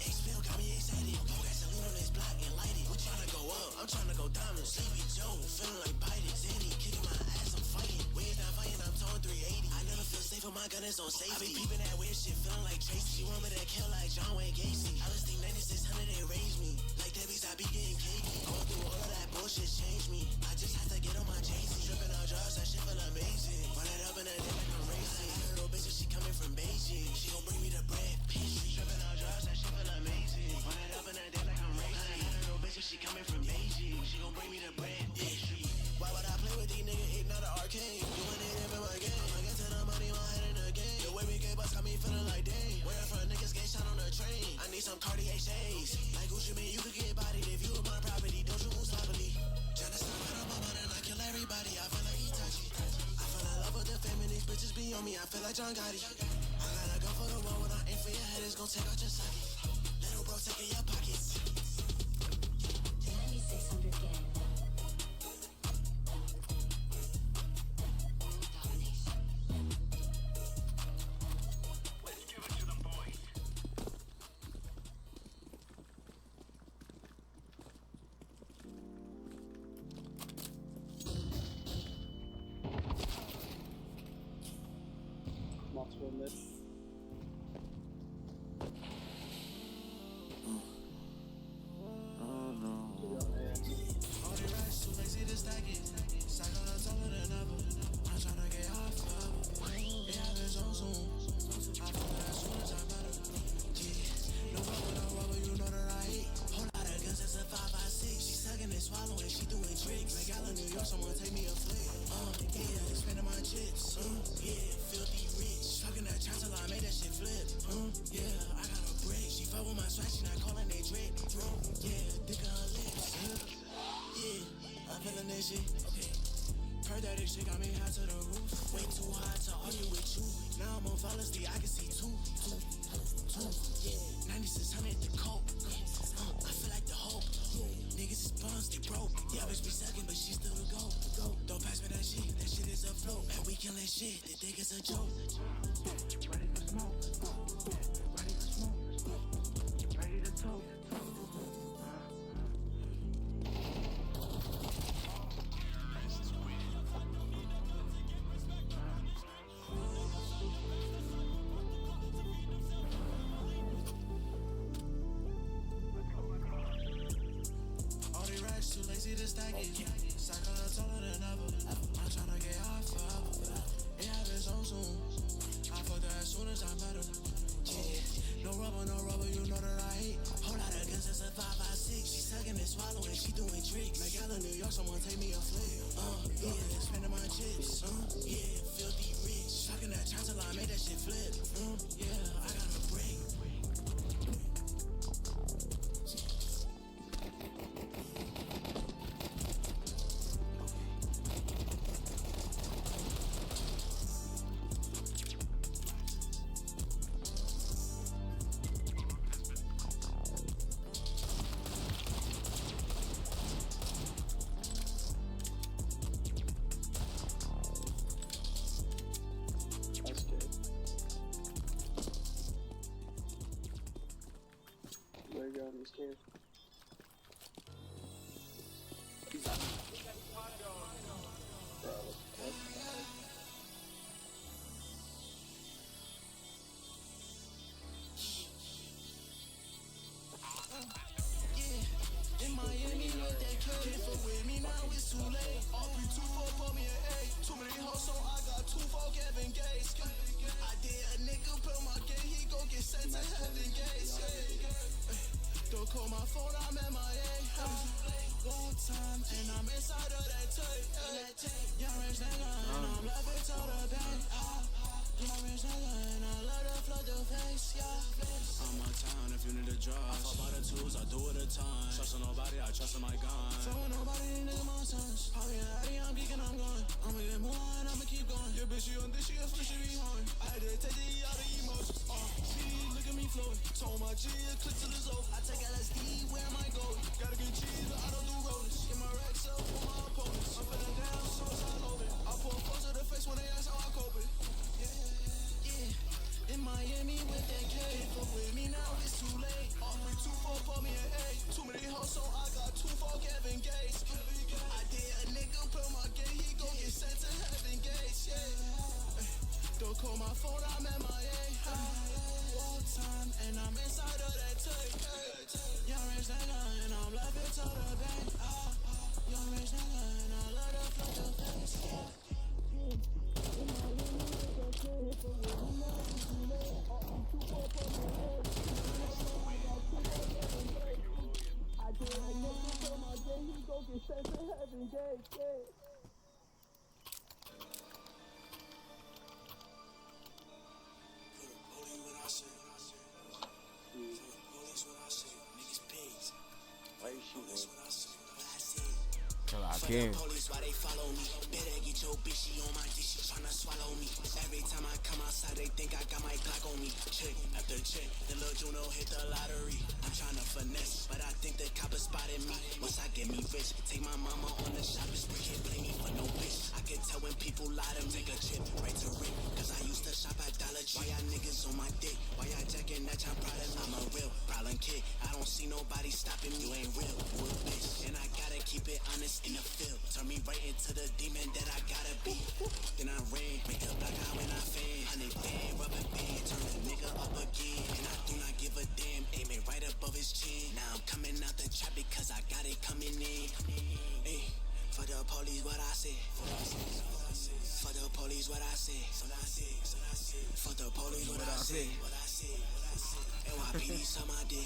X-Bill got me excited. Go got salute on this block and light it. We tryna go up, I'm tryna go diamond. Sleepy Joe, feeling like Biden. Zany, kicking my ass, I'm fighting. We ain't not fighting, I'm towing 380. I never feel safe when my gun is on safety. I be peeping that weird shit, feeling like Tracy. She want me to kill like John Wayne Gacy. I was think 9600, they raised me. Like Debbie's, I be getting cakey. Going through all of that bullshit, changed me. I just have to get on my Jay-Z. Tripping out drugs, that shit feel amazing. Run it up in a day like I'm racing. I little bitch, she coming from Beijing. She gon' bring me the bread, pastry. Tripping out drugs, that shit feel amazing. Run it up in a day like I'm racing. I little bitch, she coming from Beijing. She gon' bring me the bread, pastry. Why would I play with these niggas? It's not an arcade. Doing it every my game. I'ma get to the money, my head in the game. The way we get bust got me feeling like dang. Where from niggas get shot on the train. I need some Cartier shades. Like Gucci man, you could get bodied if you was my property. Don't you move sloppily. Genocide right on my mind and I kill everybody. I feel like Itachi. I fell in love with the fame and these bitches be on me. I feel like John Gotti. I got a gun for the road. When I aim for your head, it's gon' take out your socket. Little bro, take in your pockets. 9600 yen. Multiple mid. All the rats too lazy to stack it. Cycle up taller than ever. I'm tryna get off forever. It happens so soon. I feel that as soon as I met her. Yeah, no rubber, no rubber, you know that I hate. Whole lot of guns, that's a 5.56. She sucking and swallowing, she doing tricks. Like out of New York, someone take me a flick. Yeah, spending my chips. Yeah, filthy rich. Trucking that chance till I made that shit flip. Yeah, I got a break. She fuck with my swag, she not calling they Drake. Yeah, thick of her lips. Yeah, I'm feeling that shit. Okay. Heard that this shit got me high to the roof. Way too high to argue with you. Now I'm on velocity, I can see two. Yeah, 9600 the coke. I feel like the hope. Niggas is bums, they broke. Yeah, bitch be sucking, but she still a go. Don't pass me that shit is a float. And we killing shit, they think it's a joke. Ready for smoke. Ready for smoke. Ready to talk. Too lazy to stack it. Cycle up taller than ever. I'm tryna get off forever. It happens so soon. I fucked her as soon as I met her. you need a drug. I fuck by the tools, I do it a time. Trust in nobody, I trust in my gun. Fuck with nobody, nigga, my sons. I'm getting ready, I'm geeking, I'm gone. I'ma get more on, I'ma keep going. Your bitch, she on this, she a free, she be hard. I had to take the out of emotions. See, look at me flowing. Told my G, a click to the zone. I take LSD, where am I going? Gotta get cheese, but I don't do rollers. Get my racks up for my opponents. I'm feeling down, so it's all over. I pull foes to the face when they ask how I cope it. Yeah. In Miami with that K. Fuck with me now, it's too late. Offering 2-4, pour me an 8. Too many hoes, so I got 2-4 Kevin Gates. I did a nigga put my gate, he gon' get sent to heaven gates. Yeah. Don't call my phone, I'm at my A. All time, and I'm inside of that tape. Young rich nigga, and I'm laughing to the bank. Young rich nigga, and I love the flow the face. I did a nigga put my gate, he gon' get sent to heaven gates. Again. Police, why they follow me? Better get your bitch, she on my dick, she tryna swallow me. Every time I come outside, they think I got my Glock on me. Chick after chick, the little Juno hit the lottery. I'm tryna finesse, but I think the copper spotted me. Once I get me rich, take my mama on the shopping spree. Can't blame me for no bitch. I can tell when people lie to me. Take a trip right to Rick, cause I used to shop at Dollar Tree. Why y'all niggas on my dick? Why y'all jacking that y'all proud of me? I'm a real problem kid. I don't see nobody stopping me. You ain't real, you a bitch. And I gotta keep it honest in the field. Turn me right into the demon that I gotta be. Then I ran, make a black eye when I fan. 100 band, rubber band, turn a nigga up again. And I do not give a damn, aim it right above his chin. Now I'm coming out the trap because I got it coming in. Hey, for the police, what I say? For the police, what I say? For the police, what I say? NYPD, some I did.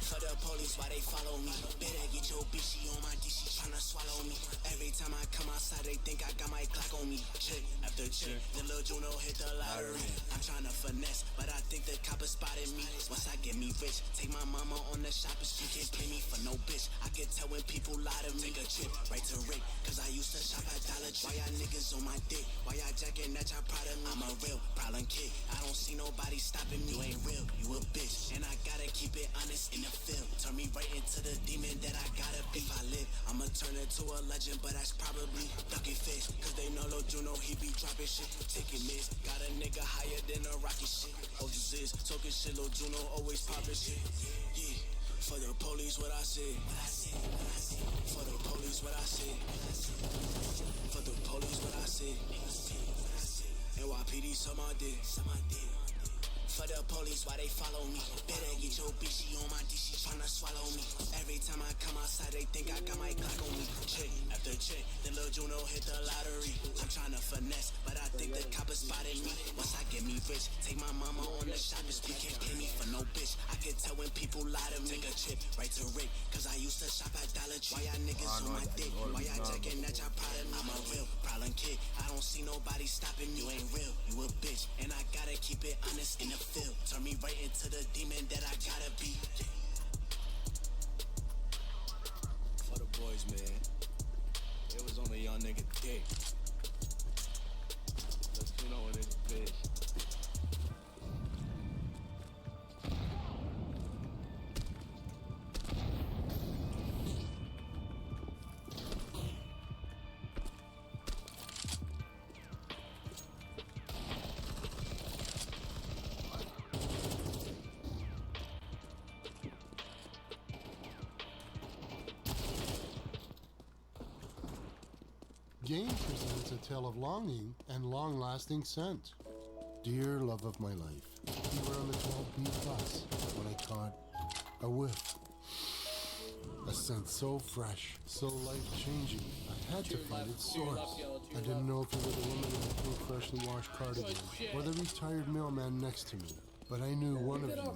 For the police, why they follow me? Better get your bitch, she on my dick, she tryna swallow me. Every time I come outside, they think I got my Glock on me. Chick after chick, the little Juno hit the lottery. I'm tryna finesse, but I think the copper spotted me. Once I get me rich, take my mama on the shopping spree. Can't play me for no bitch. I can tell when people lie to me. Take a trip right to Rick, cause I used to shop at Dollar Tree. Why y'all niggas on my dick? Why y'all jacking that y'all proud of me? I'm a real problem kid. I don't see nobody stopping me. You ain't real, you a bitch. And I gotta keep it honest in the field. Turn me right into the demon that I gotta be. If I live, I'ma turn into a legend, but that's probably ducking fish. Cause they know Lil Juno, he be dropping shit. Taking miss, got a nigga higher than a rocket shit. OGs is talking shit, Lil Juno always popping shit. Yeah, for the police, what I say? For the police, what I say? For the police, what I say? NYPD, some I did. For the police, why they follow me? Better get your bitch, she on my dick, she tryna swallow me. Every time I come outside, they think I got my Glock on me. Chick after chick, the little Juno hit the lottery. I'm tryna finesse, but I think the copper spotted me. Once I get me rich, take my mama on the shopping spree. Can't pay me for no bitch. I can tell when people lie to me. Take a trip right to Rick, cause I used to shop at Dollar Tree. Why y'all niggas on my dick? Why y'all jacking that y'all proud of me? I'm a real problem kid. I don't see nobody stopping me. You ain't real, you a bitch. And I gotta keep it honest in the field. Turn me right into the demon that I gotta be. For the boys, man. It was on a young nigga dick. Let's you know what it's bitch. Game presents a tale of longing and long-lasting scent. Dear love of my life, you were on the 12B bus when I caught a whiff. A scent so fresh, so life-changing, I had to find its source. I didn't know if it was the woman in the pink freshly washed cardigan or the retired mailman next to me, but I knew one of you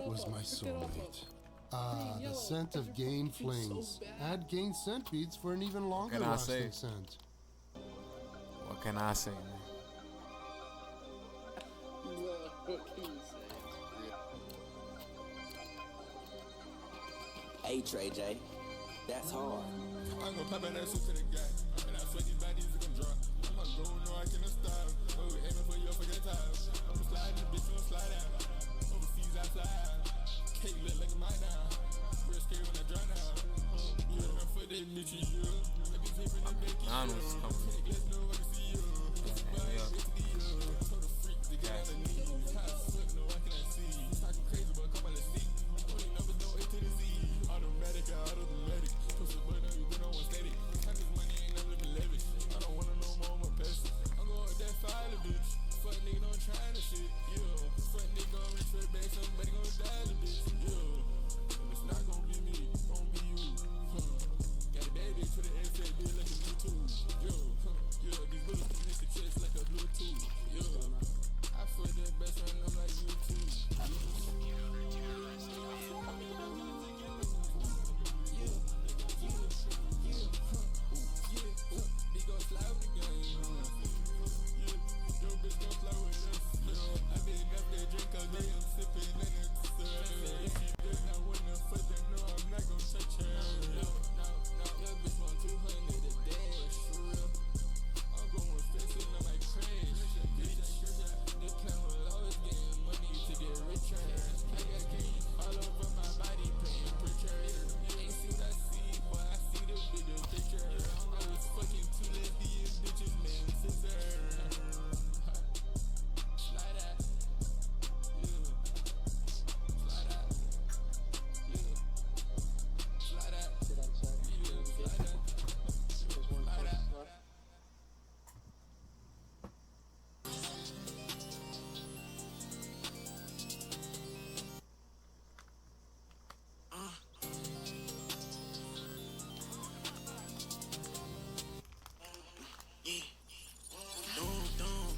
was my soulmate. Ah, the scent of Gain Flings. Add Gain scent beads for an even longer lasting scent. What can I say, man? What can you say? Hey Trey J, that's hard. I'm gonna pop out that suit to the guy. And I swear these bodies are gonna drop. I'm gonna go, no, I cannot stop. Oh, we aiming for your fucking top. I'ma slide this bitch, I'ma slide out. Overseas, I fly out. Cake look like a mine now. Real scary when I dry now. Yeah, for that bitch, you. I be taping the back. McDonald's coming. Let's know I can see you. Told the freak to get out of knees. How I suck, no, I cannot see. Talking crazy, but come on, let's see. Only numbers, no A to the Z. Automatic, automatic. Push the button, you don't want steady. Count this money, ain't never living lavish. I don't wanna know more, I'm a passive. I'm going with that fire, bitch. Fuck nigga, don't try to shit, yeah. Fuck nigga, gon' reach for the bag, somebody gon' die, the bitch, yeah. And it's not gon' be me, it's gon' be you, Got a bad bitch for the inside, be like a Bluetooth, yeah. These bullets can hit the chest like a Bluetooth, yeah. I feel the best friend, I'm like you too, Big gon' fly with the gang, Yo, bitch gon' fly with us, I been up there drink all day, I'm sipping in it, If she did not wanna fuck, then no, I'm not gon' touch her. No, your bitch want 200 a day, for real. I'm going fishing, I might crash, bitch. The plan was always getting money to get richer. I got keys all over my body, painting pictures. You ain't see what I see, but I see the bigger picture. I was fucking two lesbian bitches, man, scissor. Slide that, yeah. Slide that, yeah. Slide that, Sit outside. yeah. Slide that, There's one slide that. person left.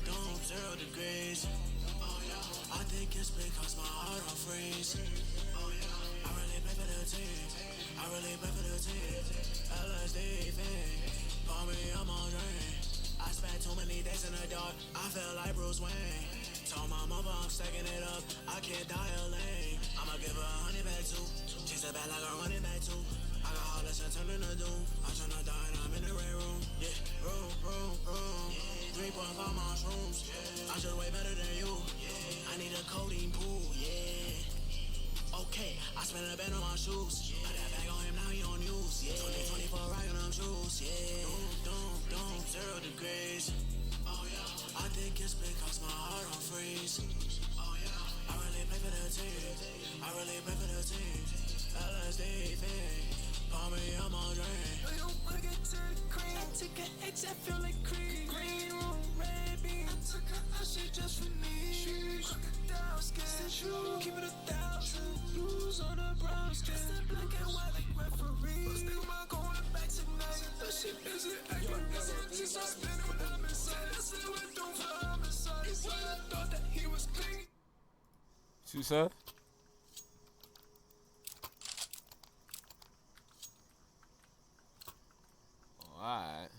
Doom, 0 degrees. I think it's because my heart on freeze. I really pay for the team. I really pay for the team. LSD thing. Call me, I'm on drain. I spent too many days in the dark. I feel like Bruce Wayne. Told my mother I'm stacking it up. I can't die a lane. I'ma give her 100 back too. She's a bad like a running back too. I got all this and turning to doom. I'm tryna die and I'm in the red room. Yeah, room. 3.5 mushrooms. I should way better than you. I need a codeine pool, yeah. Okay, I spent a band on my shoes. Put that bag on him, now he on news, yeah. 2024 rockin' them shoes, yeah. Doom, 0 degrees. Oh yeah, I think it's because my heart on freeze. Oh yeah, I really pay for the team. I really pay for the team. LSD thing. Call me, I'm on drain. I don't wanna get to the cream. I took an X, I feel like cream. Green room, red bean. I took her out, she just for me. Crocodile skin, shoe, keep it 1,000. Blues on the brown skin. That black and white like referee. But still my going back tonight. That shit isn't acting right. She starts spinning when I'm inside. I said we don't feel I'm inside. He said I thought that he was clean. What you said? Alright.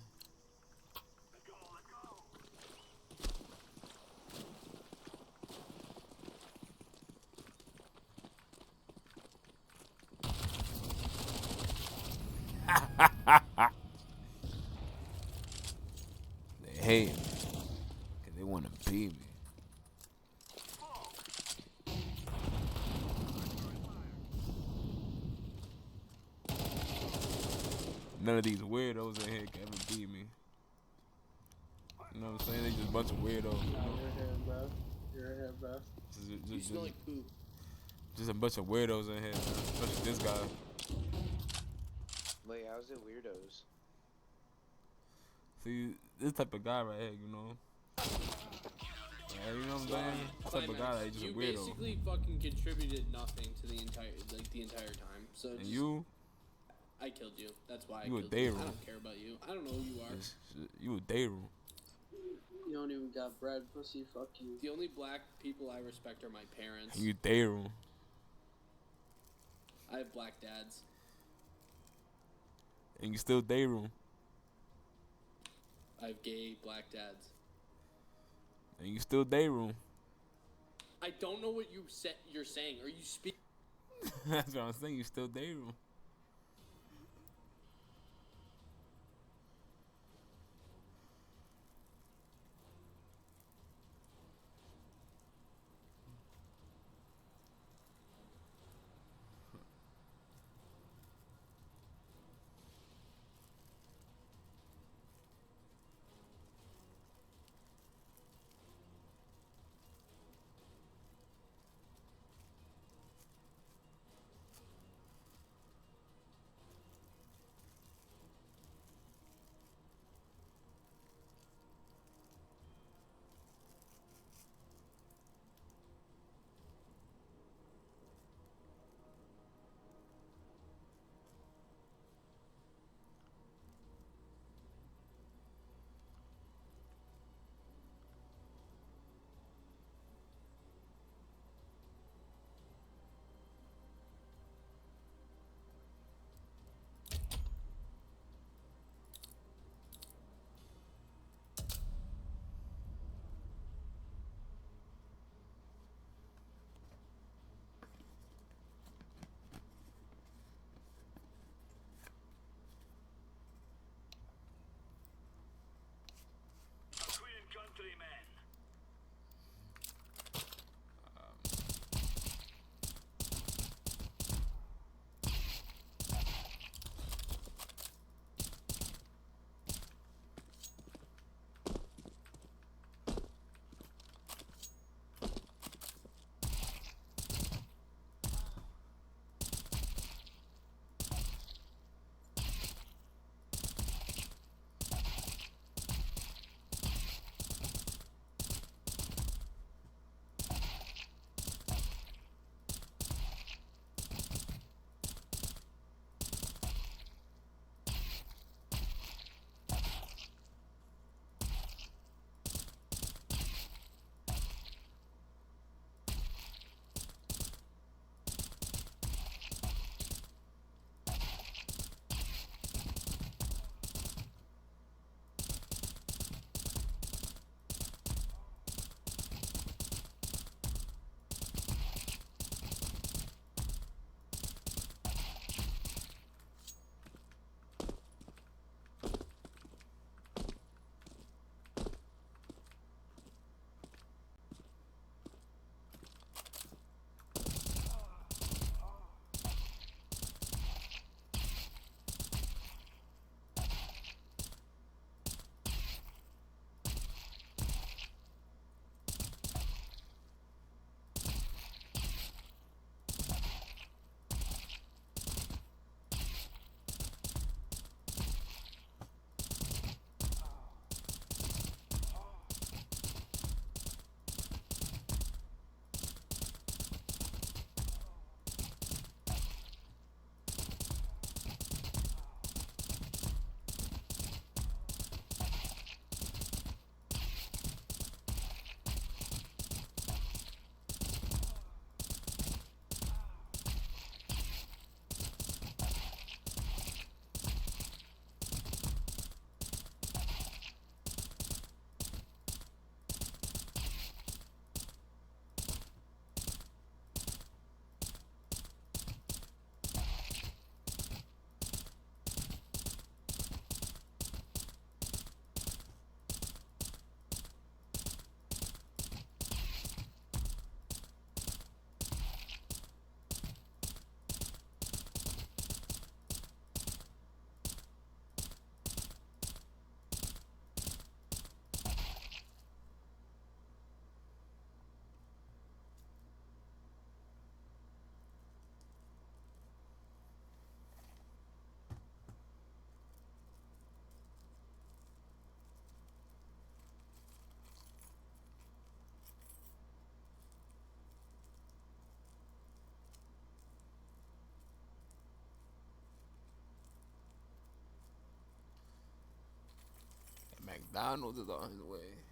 They hate me. Cause they wanna beat me. None of these weirdos in here can ever beat me. You know what I'm saying? They just a bunch of weirdos. Nah, you're here, bro. You're here, bro. You smell like poop. Just a bunch of weirdos in here, man. Especially this guy. Wait, how's it weirdos? See, this type of guy right here, you know. Yeah, you know what I'm saying? This type of guy, like, just a You weirdo. basically fucking contributed nothing to the entire time. So And just, you? I killed you. That's why I You a killed you. Dayro. I don't care about you. I don't know who you are. You a Dayro. You don't even got bread, pussy. Fuck you. The only black people I respect are my parents. You Dayro. I have black dads. And you still Dayro. I have gay black dads. And you still Dayro. I don't know what you're saying. Are you speak? That's what I'm saying. You still Dayro. Donald is on his way.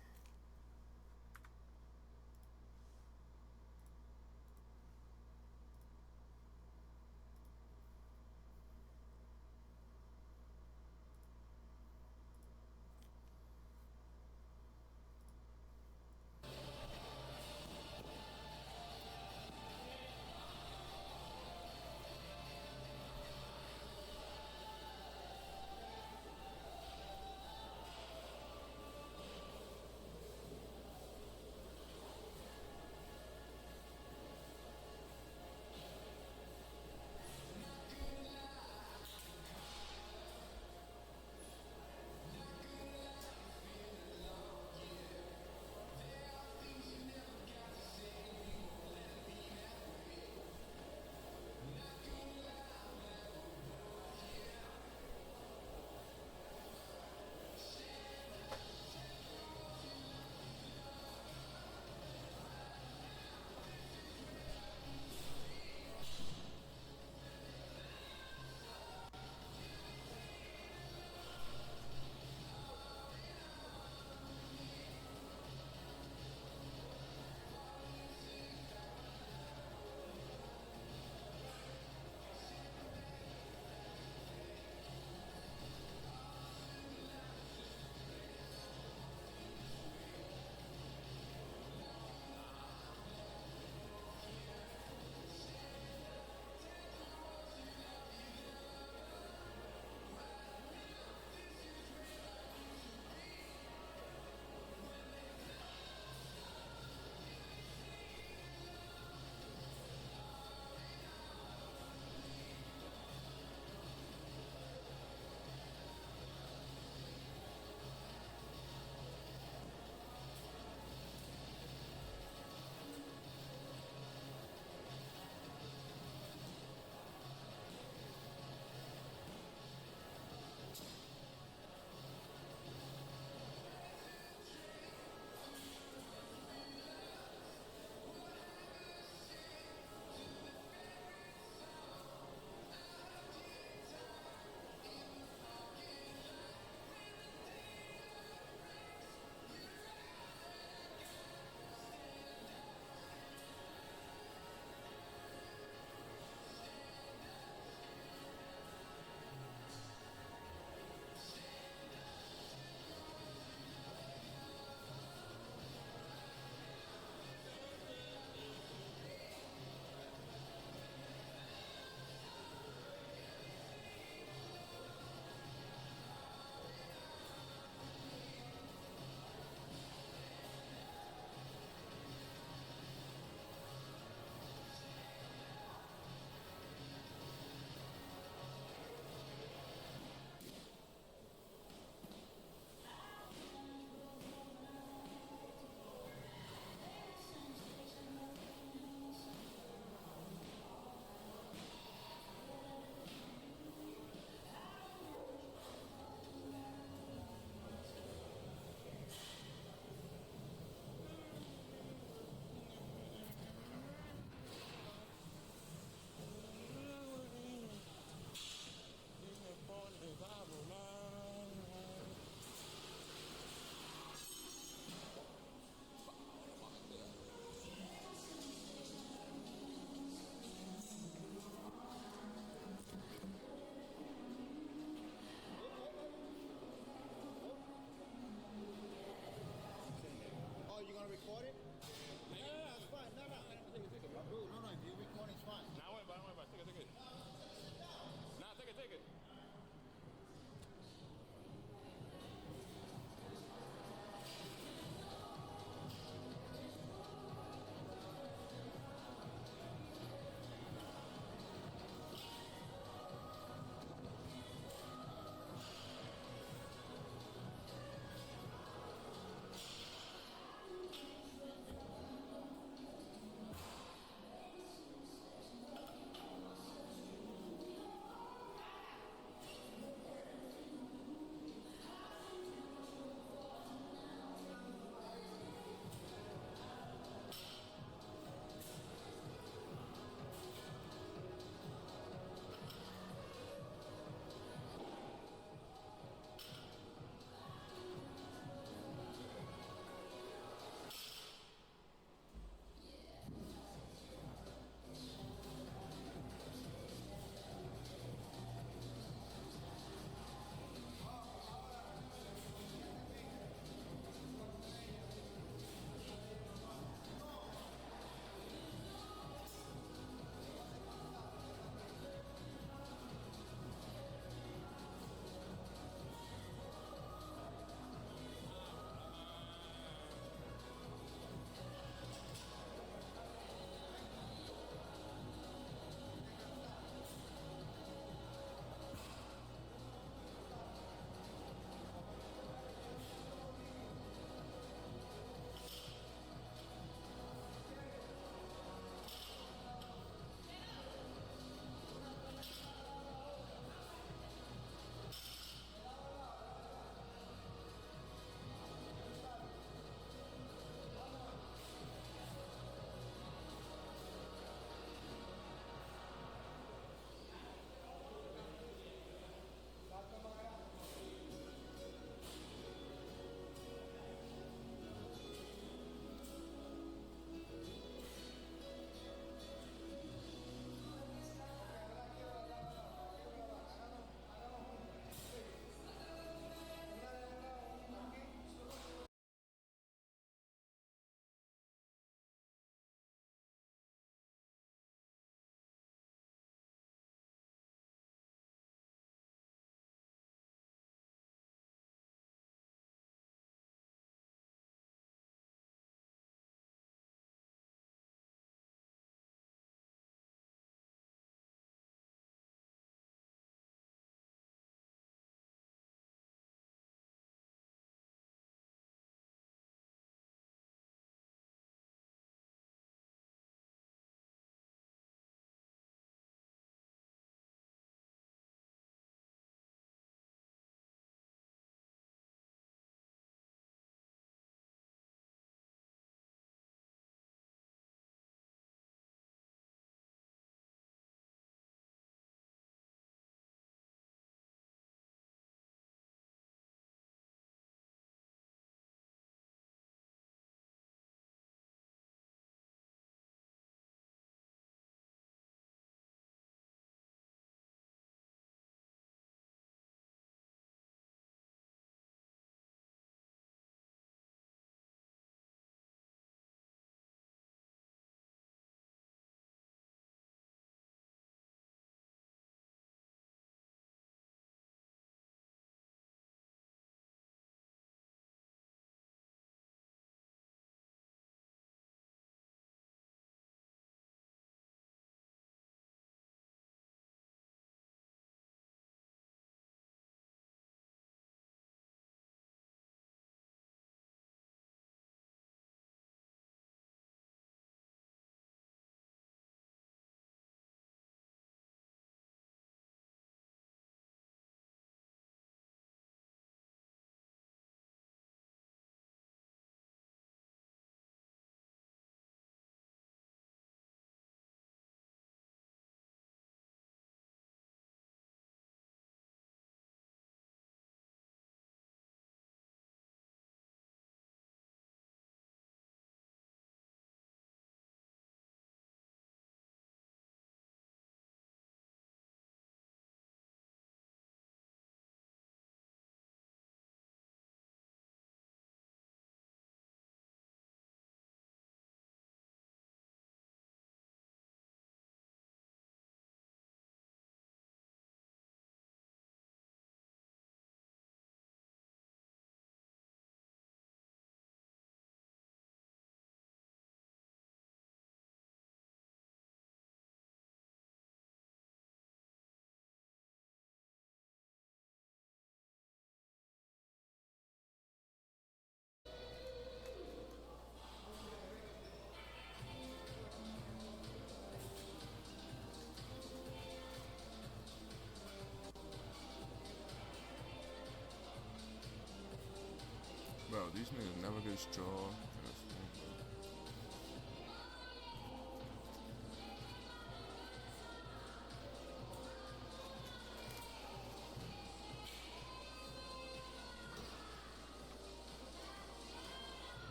Bro, these niggas never get straw.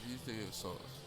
These niggas sauce.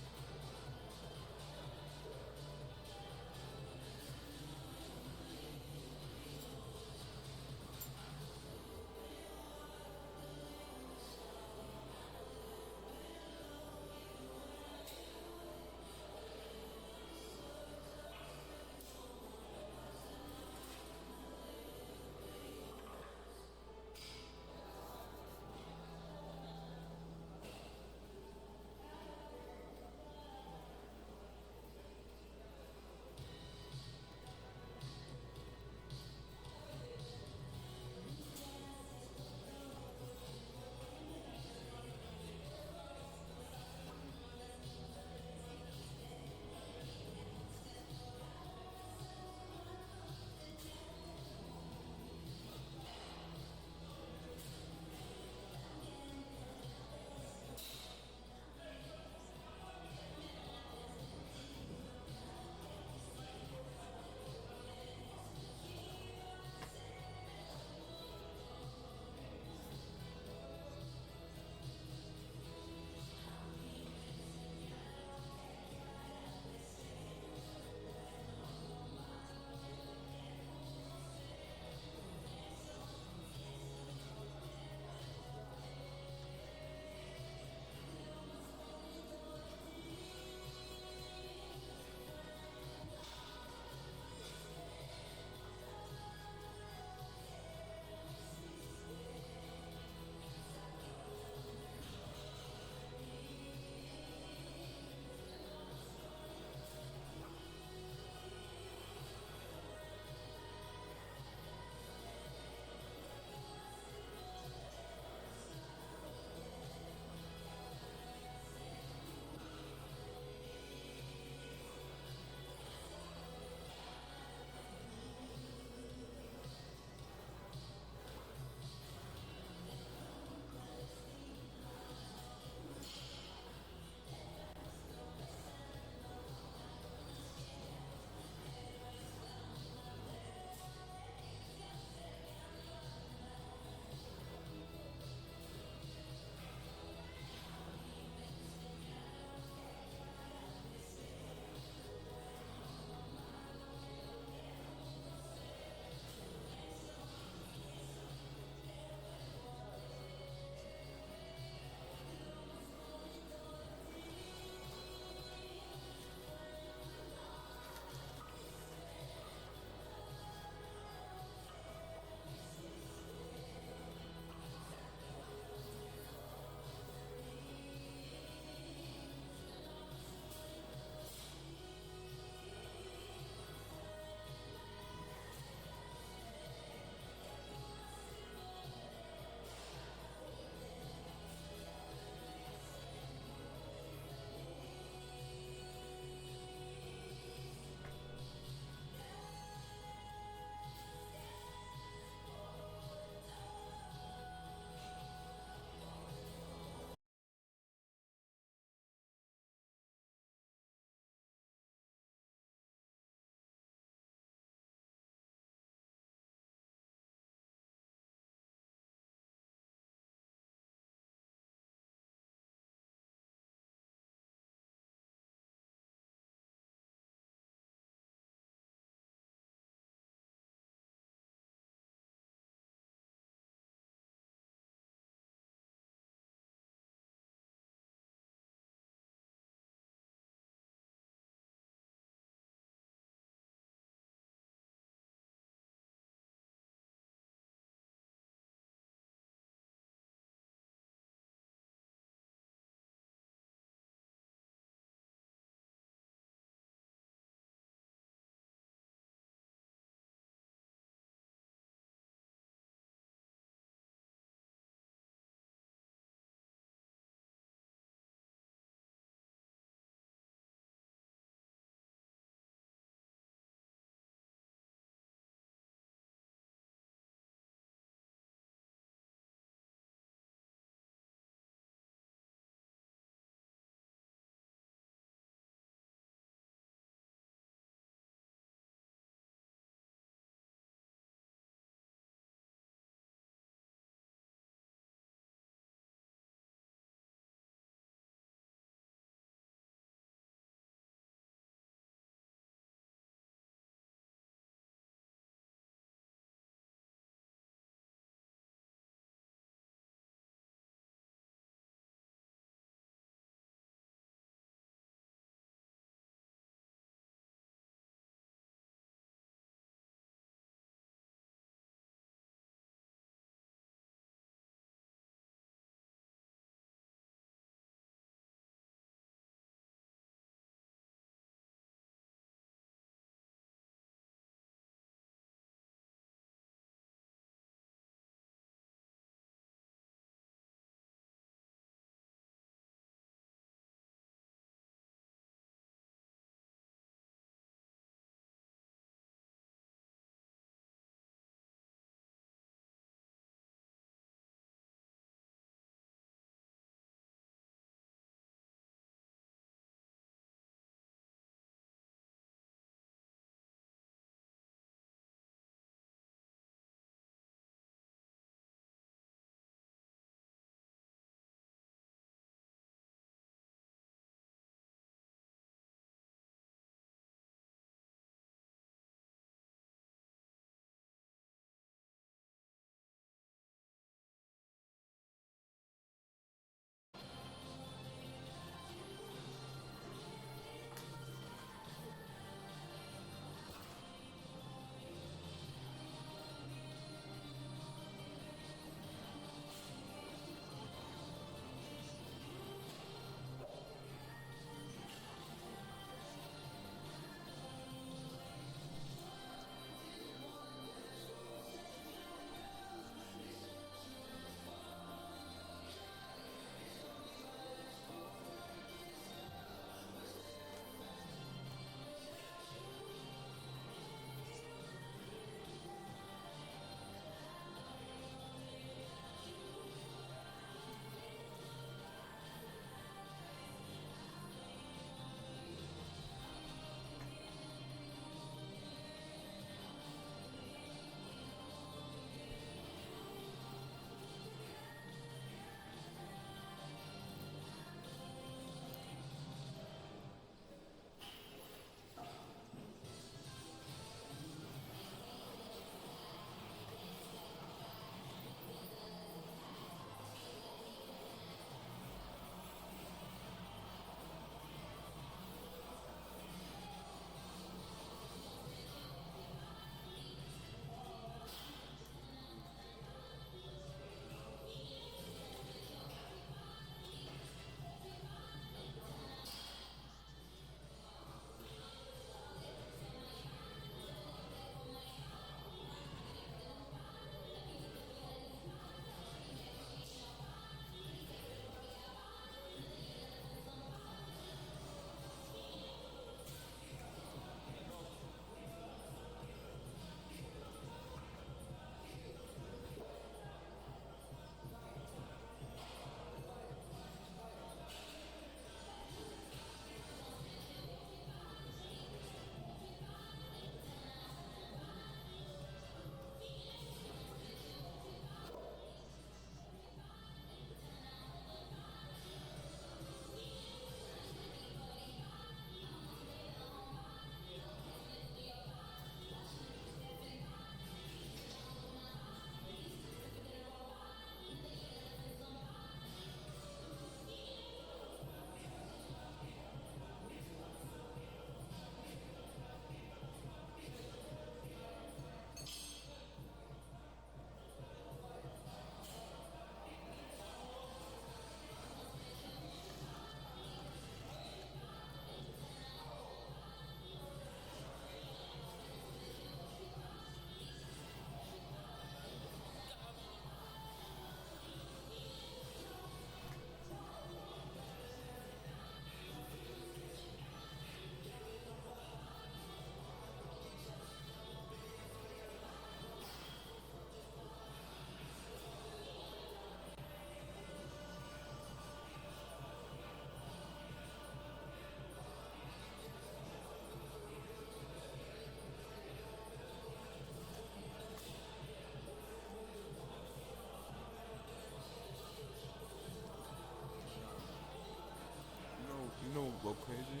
crazy.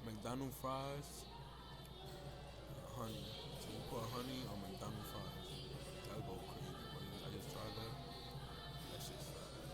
McDonald's fries, honey. So you put honey on McDonald's fries. That'll go crazy. I just tried that. That shit's fire.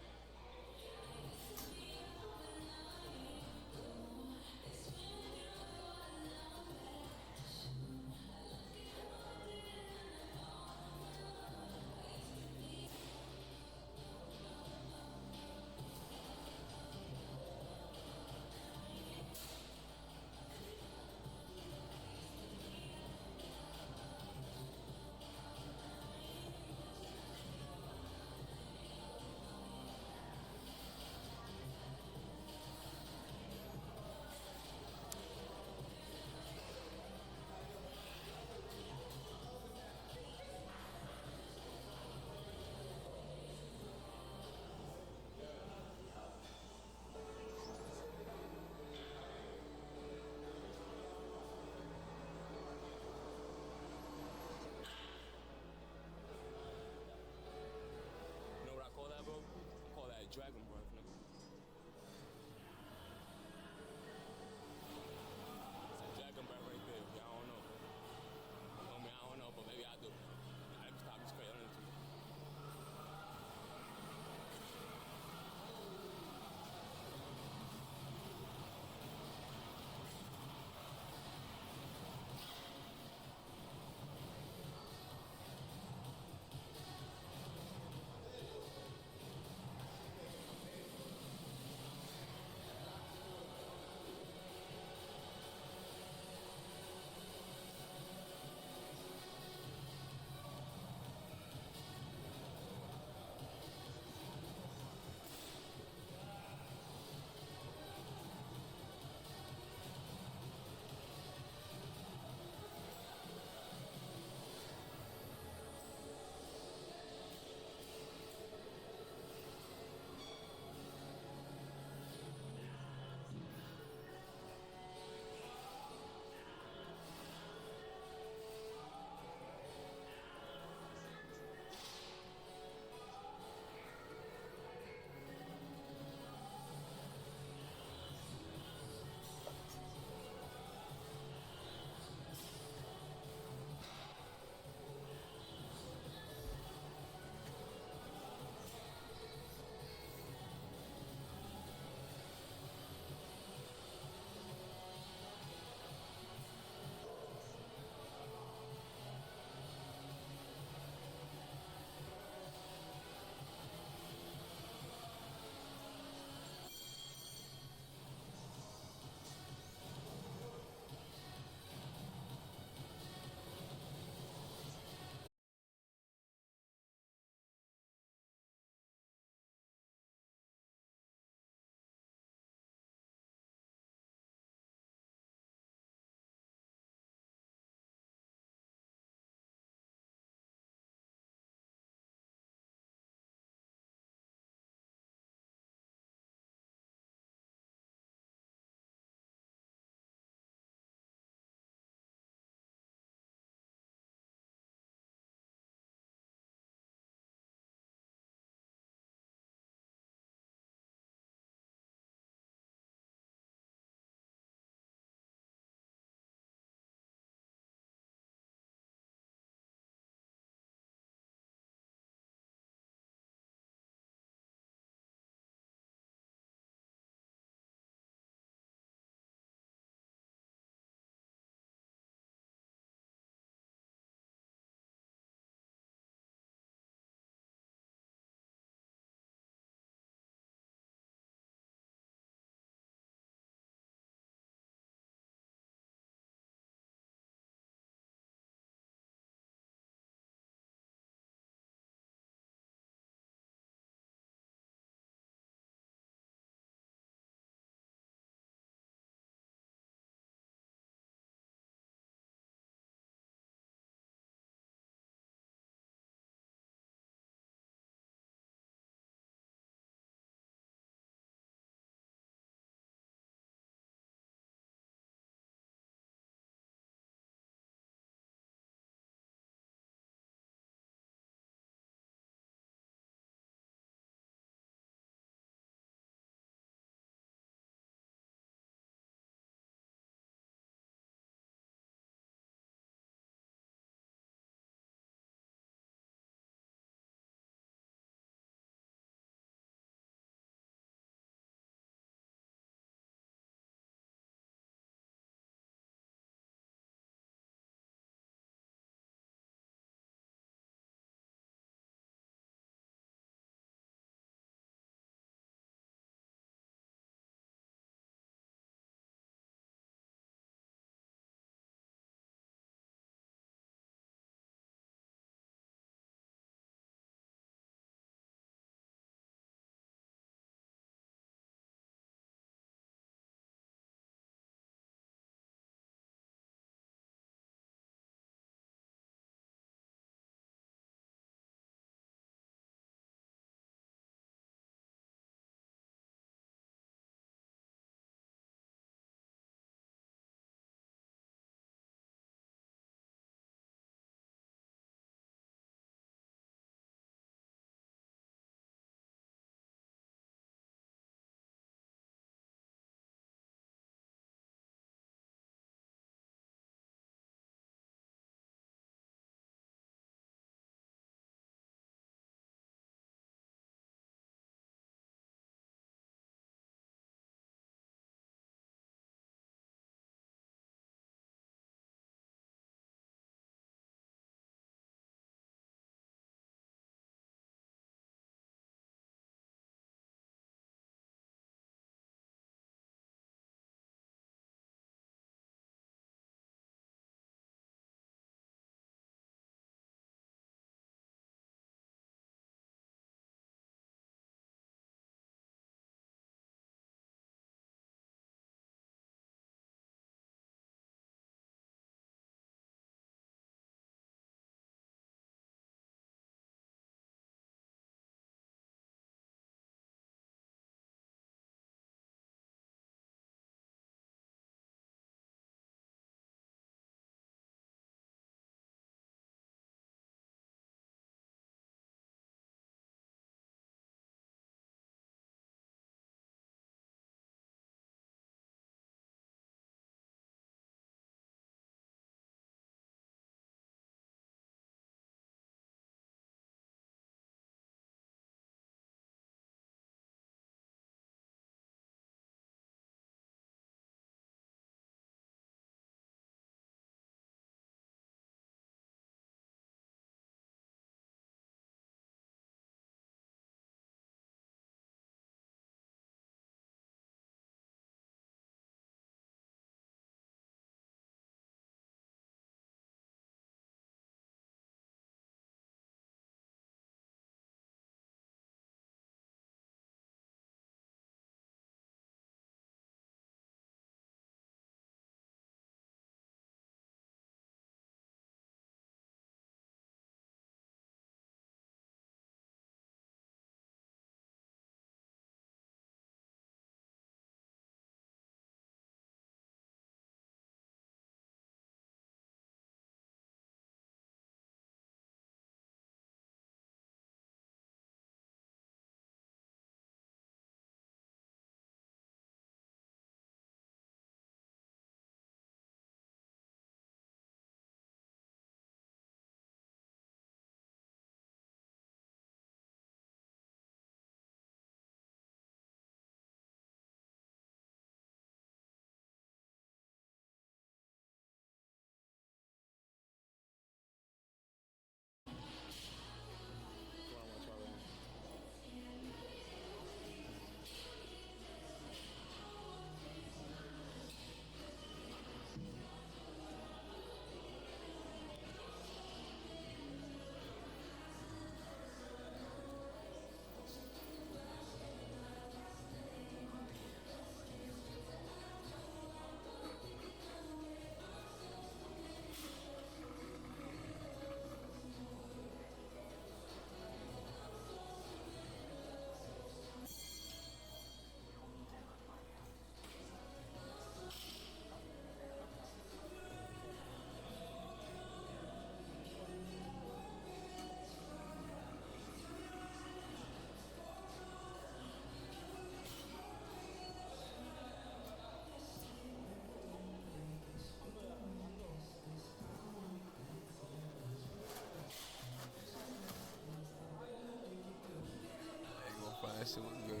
shit was good.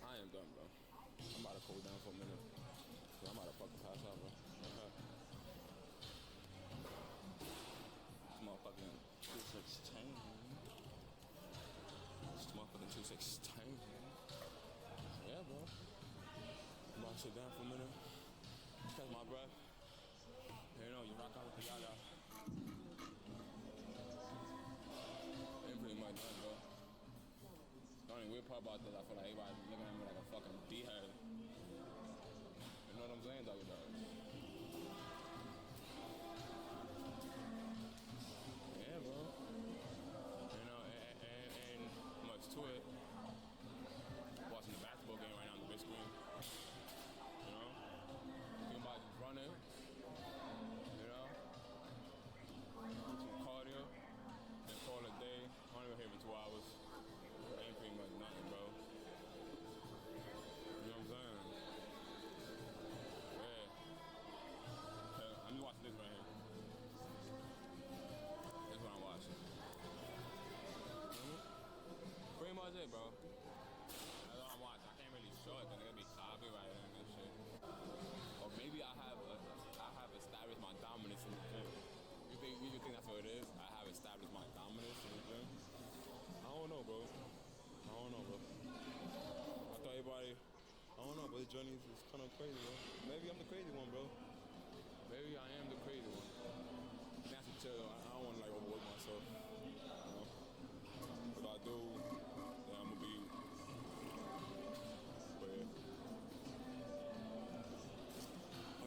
I am done, bro. I'm about to cool down for a minute. I'm about to fucking pass out, bro. This motherfucking 216. This motherfucking 216. Yeah, bro. I'm about to sit down for a minute. Catch my breath. You know, you rock out with the yada. Ain't pretty much done, bro. The only weird part about this, I feel like everybody's looking at me like a fucking D-head. You know what I'm saying, doggy dog? Yeah, bro. You know, and much to it. Watching the basketball game right now on the big screen. You know? Thinking about just running. You know? Some cardio. Then call it a day. Only been here for 2 hours. Ain't pretty much nothing, bro. You know what I'm saying? Yeah. I'm just watching this right here. That's what I'm watching. Pretty much it, bro. That's all I'm watching. I can't really show it because it's gonna be copyrighted and this shit. Or maybe I have established my dominance in the gym. You think that's what it is? I have established my dominance in the gym? I don't know, bro. I thought everybody, I don't know, but this journey is kind of crazy, bro. Maybe I'm the crazy one, bro. Maybe I am the crazy one. That's a chill. I don't want to like overwork myself. You know? If I do, then I'm gonna be. But yeah.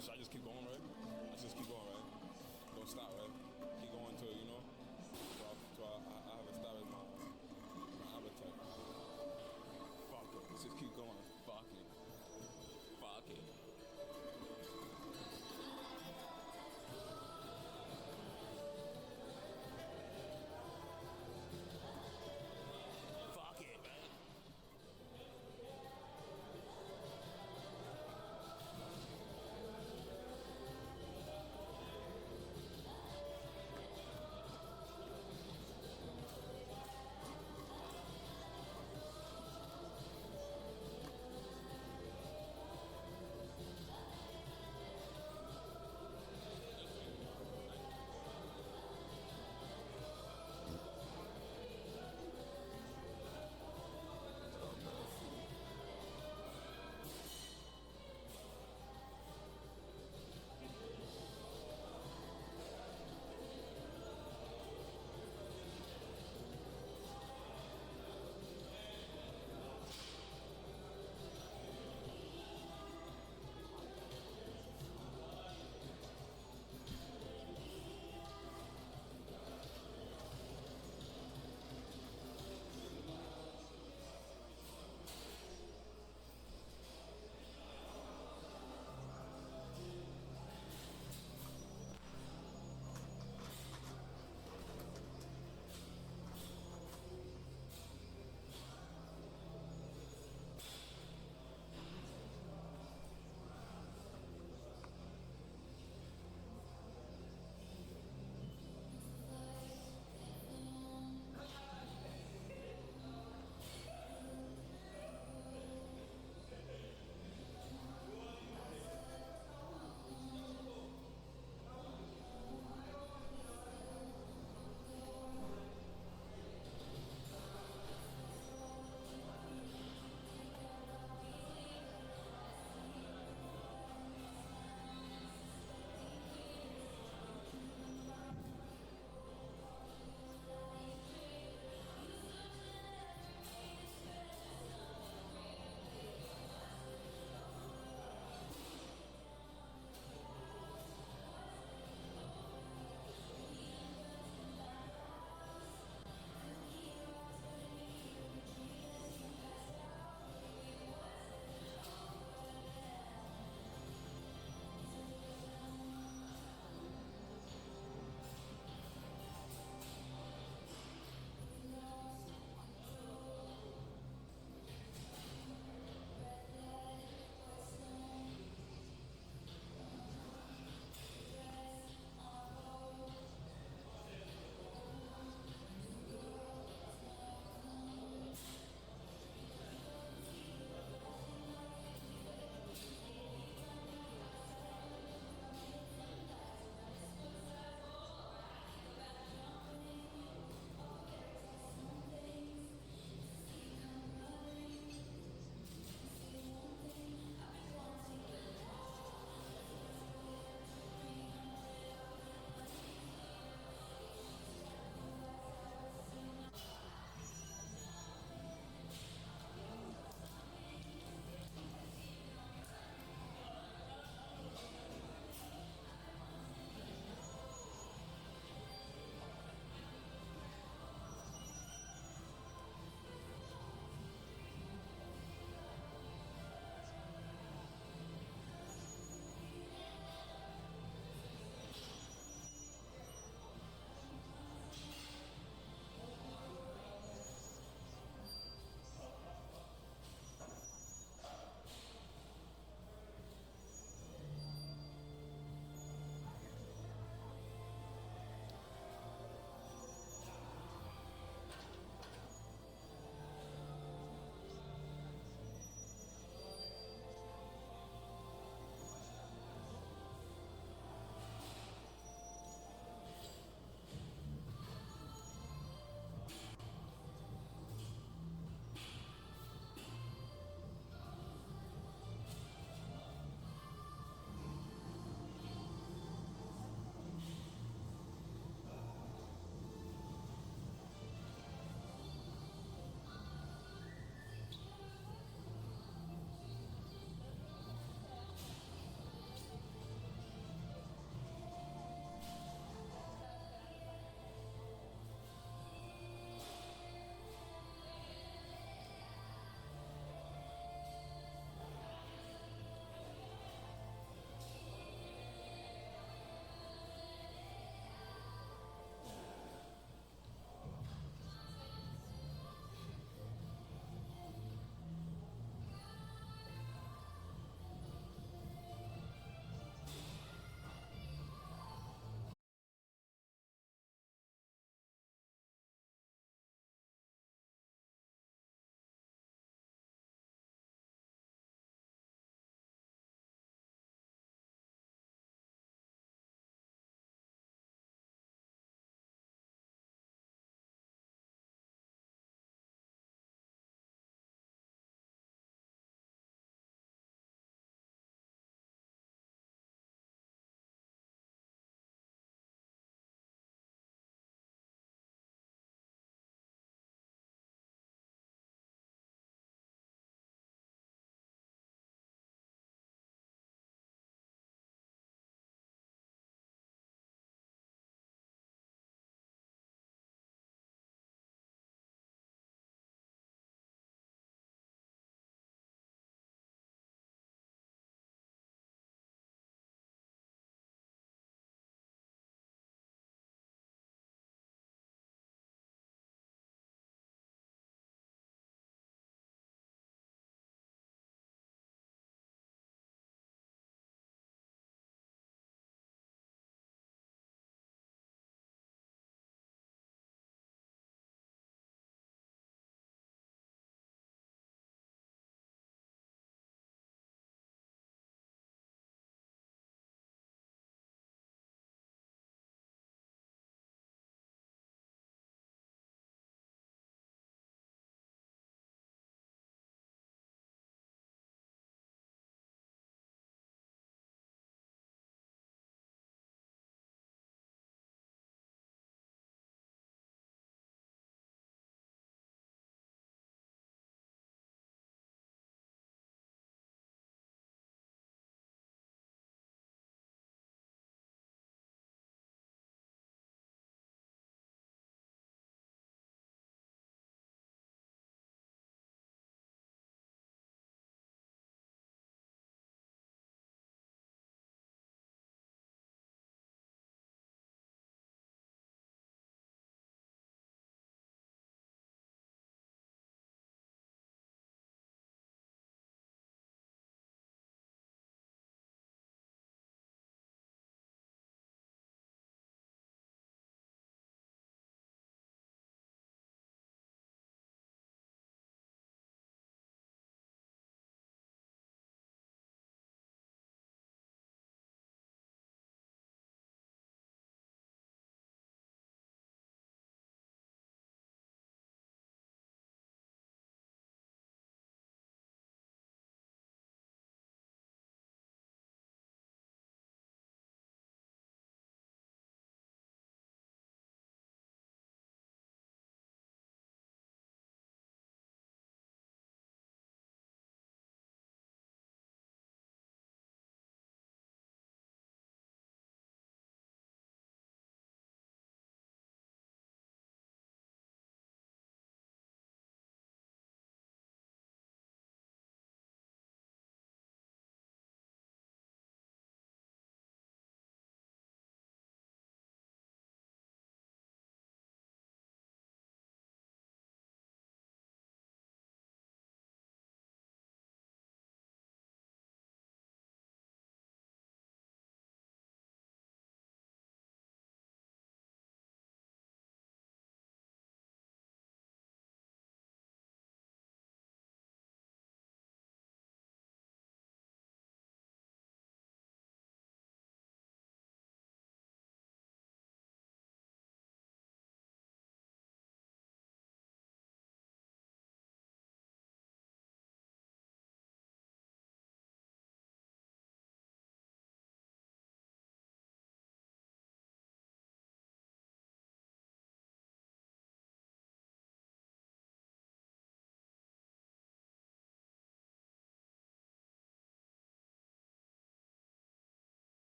Should I just keep going, right? I just keep going, right? Don't stop, right? Keep going till, you know? So I have established my appetite. Fuck it. Let's just keep going. Fuck it. Fuck it. Fuck it, man.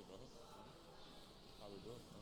bro. How we do it, bro.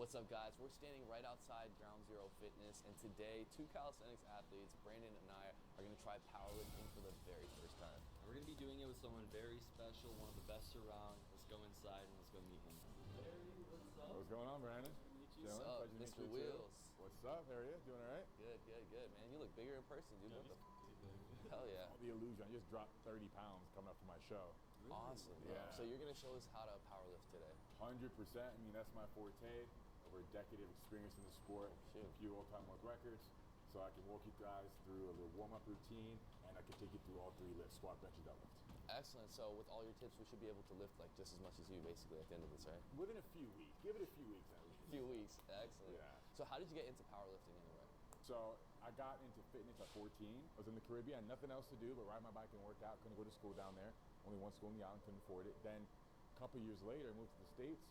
What's up, guys? We're standing right outside Ground Zero Fitness, and today, two calisthenics athletes, Brandon and I, are going to try powerlifting for the very first time. And we're going to be doing it with someone very special, one of the best around. Let's go inside and let's go meet him. Harry, what's up? What's going on, Brandon? What's up, Mr. Wheels? What's up, Harry? Doing all right? Good, man. You look bigger in person, dude. Hell yeah. All the illusion. I just dropped 30 pounds coming up for my show. Really? Awesome, bro. Yeah. So you're going to show us how to powerlift today? 100%. I mean, that's my forte. Over a decade of experience in the sport, a few all-time world records, so I can walk you guys through a little warm-up routine, and I can take you through all three lifts: squat, bench, and deadlift. Excellent. So with all your tips, we should be able to lift like just as much as you, basically, at the end of this, right? Within a few weeks. Give it a few weeks at least. A few weeks. Excellent. Yeah. So how did you get into powerlifting anyway? So I got into fitness at 14. I was in the Caribbean, nothing else to do but ride my bike and work out. Couldn't go to school down there. Only one school in the island, couldn't afford it. Then a couple years later, I moved to the States,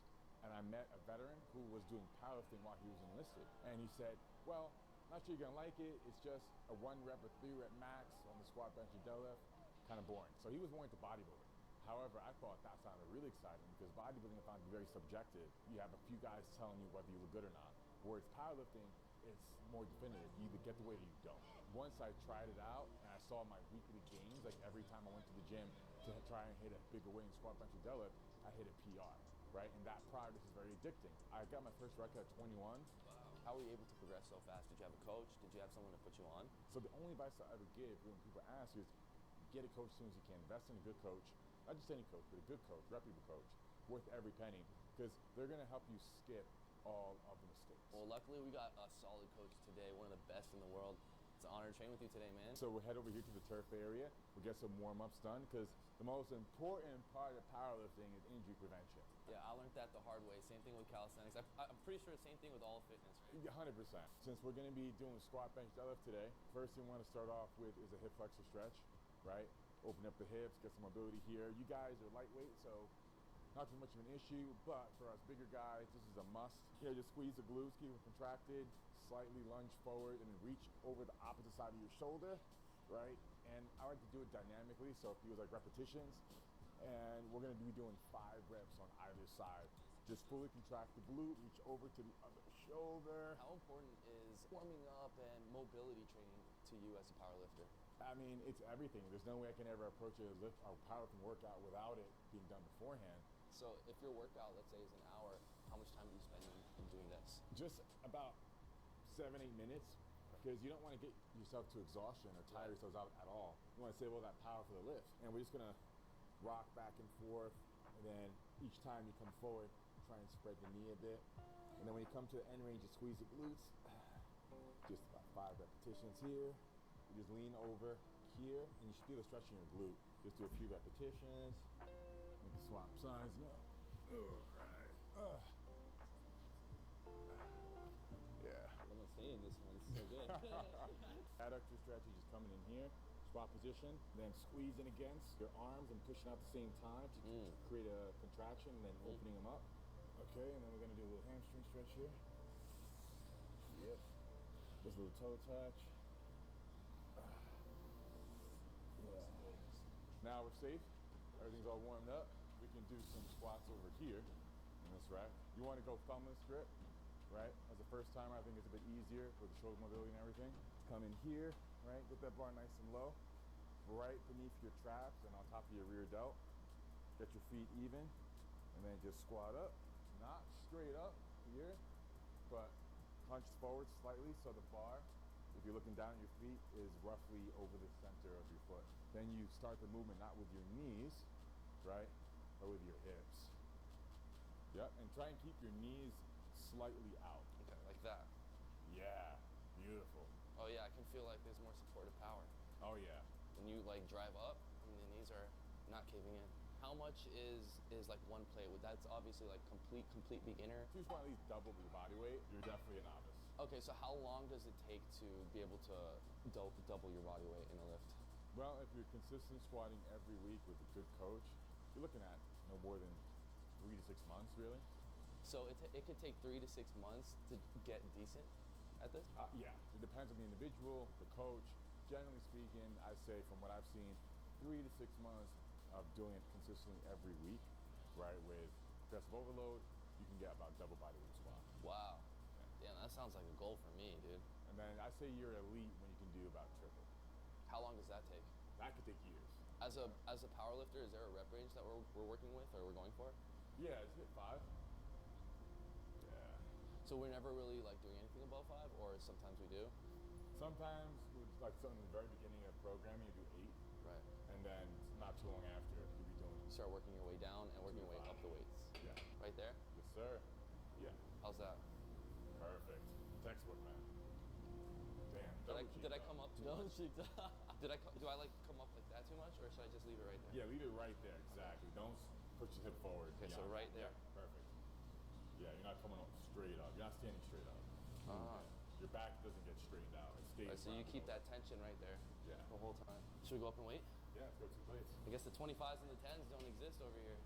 and I met a veteran who was doing powerlifting while he was enlisted. And he said, well, not sure you're gonna like it. It's just a 1 rep or 3 rep max on the squat, bench, and deadlift. Kind of boring. So he was more into bodybuilding. However, I thought that sounded really exciting because bodybuilding I found to be very subjective. You have a few guys telling you whether you look good or not. Whereas powerlifting, it's more definitive. You either get the weight or you don't. Once I tried it out and I saw my weekly gains, like every time I went to the gym to try and hit a bigger weight in squat, bench, and deadlift, I hit a PR. Right? And that progress is very addicting. I got my first record at 21. How were you able to progress so fast? Did you have a coach? Did you have someone to put you on? So the only advice I ever give when people ask is get a coach as soon as you can. Invest in a good coach. Not just any coach, but a good coach, reputable coach, worth every penny, because they're gonna help you skip all of the mistakes. Well, luckily we got a solid coach today, one of the best in the world. It's an honor to train with you today, man. So we'll head over here to the turf area. We'll get some warm-ups done, because the most important part of powerlifting is injury prevention. Yeah, I learned that the hard way. Same thing with calisthenics. I'm pretty sure the same thing with all of fitness, right? 100%. Since we're gonna be doing squat, bench, deadlift today, first thing we wanna start off with is a hip flexor stretch, right? Open up the hips, get some mobility here. You guys are lightweight, so not too much of an issue, but for us bigger guys, this is a must. You know, just squeeze the glutes, keep them contracted, slightly lunge forward, and then reach over the opposite side of your shoulder, right? And I like to do it dynamically, so it feels like repetitions. And we're gonna be doing 5 reps on either side. Just fully contract the glute, reach over to the other shoulder. How important is warming up and mobility training to you as a powerlifter? I mean, it's everything. There's no way I can ever approach a powerlifting workout without it being done beforehand. So if your workout, let's say, is an hour, how much time do you spend in doing this? Just about 7-8 minutes, because you don't want to get yourself to exhaustion or tire yourselves out at all. You want to save all that power for the lift. And we're just gonna rock back and forth, and then each time you come forward, try and spread the knee a bit. And then when you come to the end range, you squeeze the glutes. Just about 5 repetitions here. You just lean over here, and you should feel the stretch in your glute. Just do a few repetitions. Maybe swap sides now. Alright. Yeah. I'm not saying this one. It's so good. Adductor stretch, you just coming in here, squat position, then squeezing against your arms and pushing out at the same time to create a contraction, and then opening them up. Okay, and then we're gonna do a little hamstring stretch here. Yep. Just a little toe touch. Yeah. Now we're safe. Everything's all warmed up. We can do some squats over here in this rack. You want to go thumbless grip, right? As a first timer, I think it's a bit easier with the shoulder mobility and everything. Come in here, right? Get that bar nice and low, right beneath your traps and on top of your rear delt. Get your feet even, and then just squat up. Not straight up here, but punch forward slightly so the bar, if you're looking down at your feet, is roughly over the center of your foot. Then you start the movement not with your knees, right, but with your hips. Yep, and try and keep your knees slightly out. Okay, like that. Yeah, beautiful. Oh yeah, I can feel like there's more supportive power. Oh yeah. When you like drive up, and the knees are not caving in. How much is like one plate? That's obviously like complete beginner. If you just want to at least double your body weight, you're definitely a novice. Okay, so how long does it take to be able to double your body weight in a lift? Well, if you're consistent squatting every week with a good coach, you're looking at no more than 3 to 6 months, really. So it could take 3 to 6 months to get decent at this? Yeah, it depends on the individual, the coach. Generally speaking, I say from what I've seen, 3 to 6 months of doing it consistently every week, right, with progressive overload, you can get about double body weight squat. Wow. Damn, that sounds like a goal for me, dude. And then I say you're elite when you can do about triple. How long does that take? That could take years. As a power lifter, is there a rep range that we're working with or we're going for? Yeah, it's hit 5. Yeah. So we're never really like doing anything above 5, or sometimes we do? Sometimes, like something in the very beginning of programming, you do 8. Right. And then not too long after, you'll be doing. You start working your way down and working your way up the weights. Yeah. Right there? Yes, sir. Yeah. How's that? Perfect. Textbook, man. Damn. Did I come up too much? Do I like come up like that too much, or should I just leave it right there? Yeah, leave it right there. Exactly. Don't push your hip forward. Okay, so right there. Yeah, perfect. Yeah, you're not coming up straight up. You're not standing straight up. Your back doesn't get straightened out. It stays. Right, so you keep that tension right there. Yeah. The whole time. Should we go up and wait? Yeah, let's go 2 plates. I guess the 25s and the 10s don't exist over here.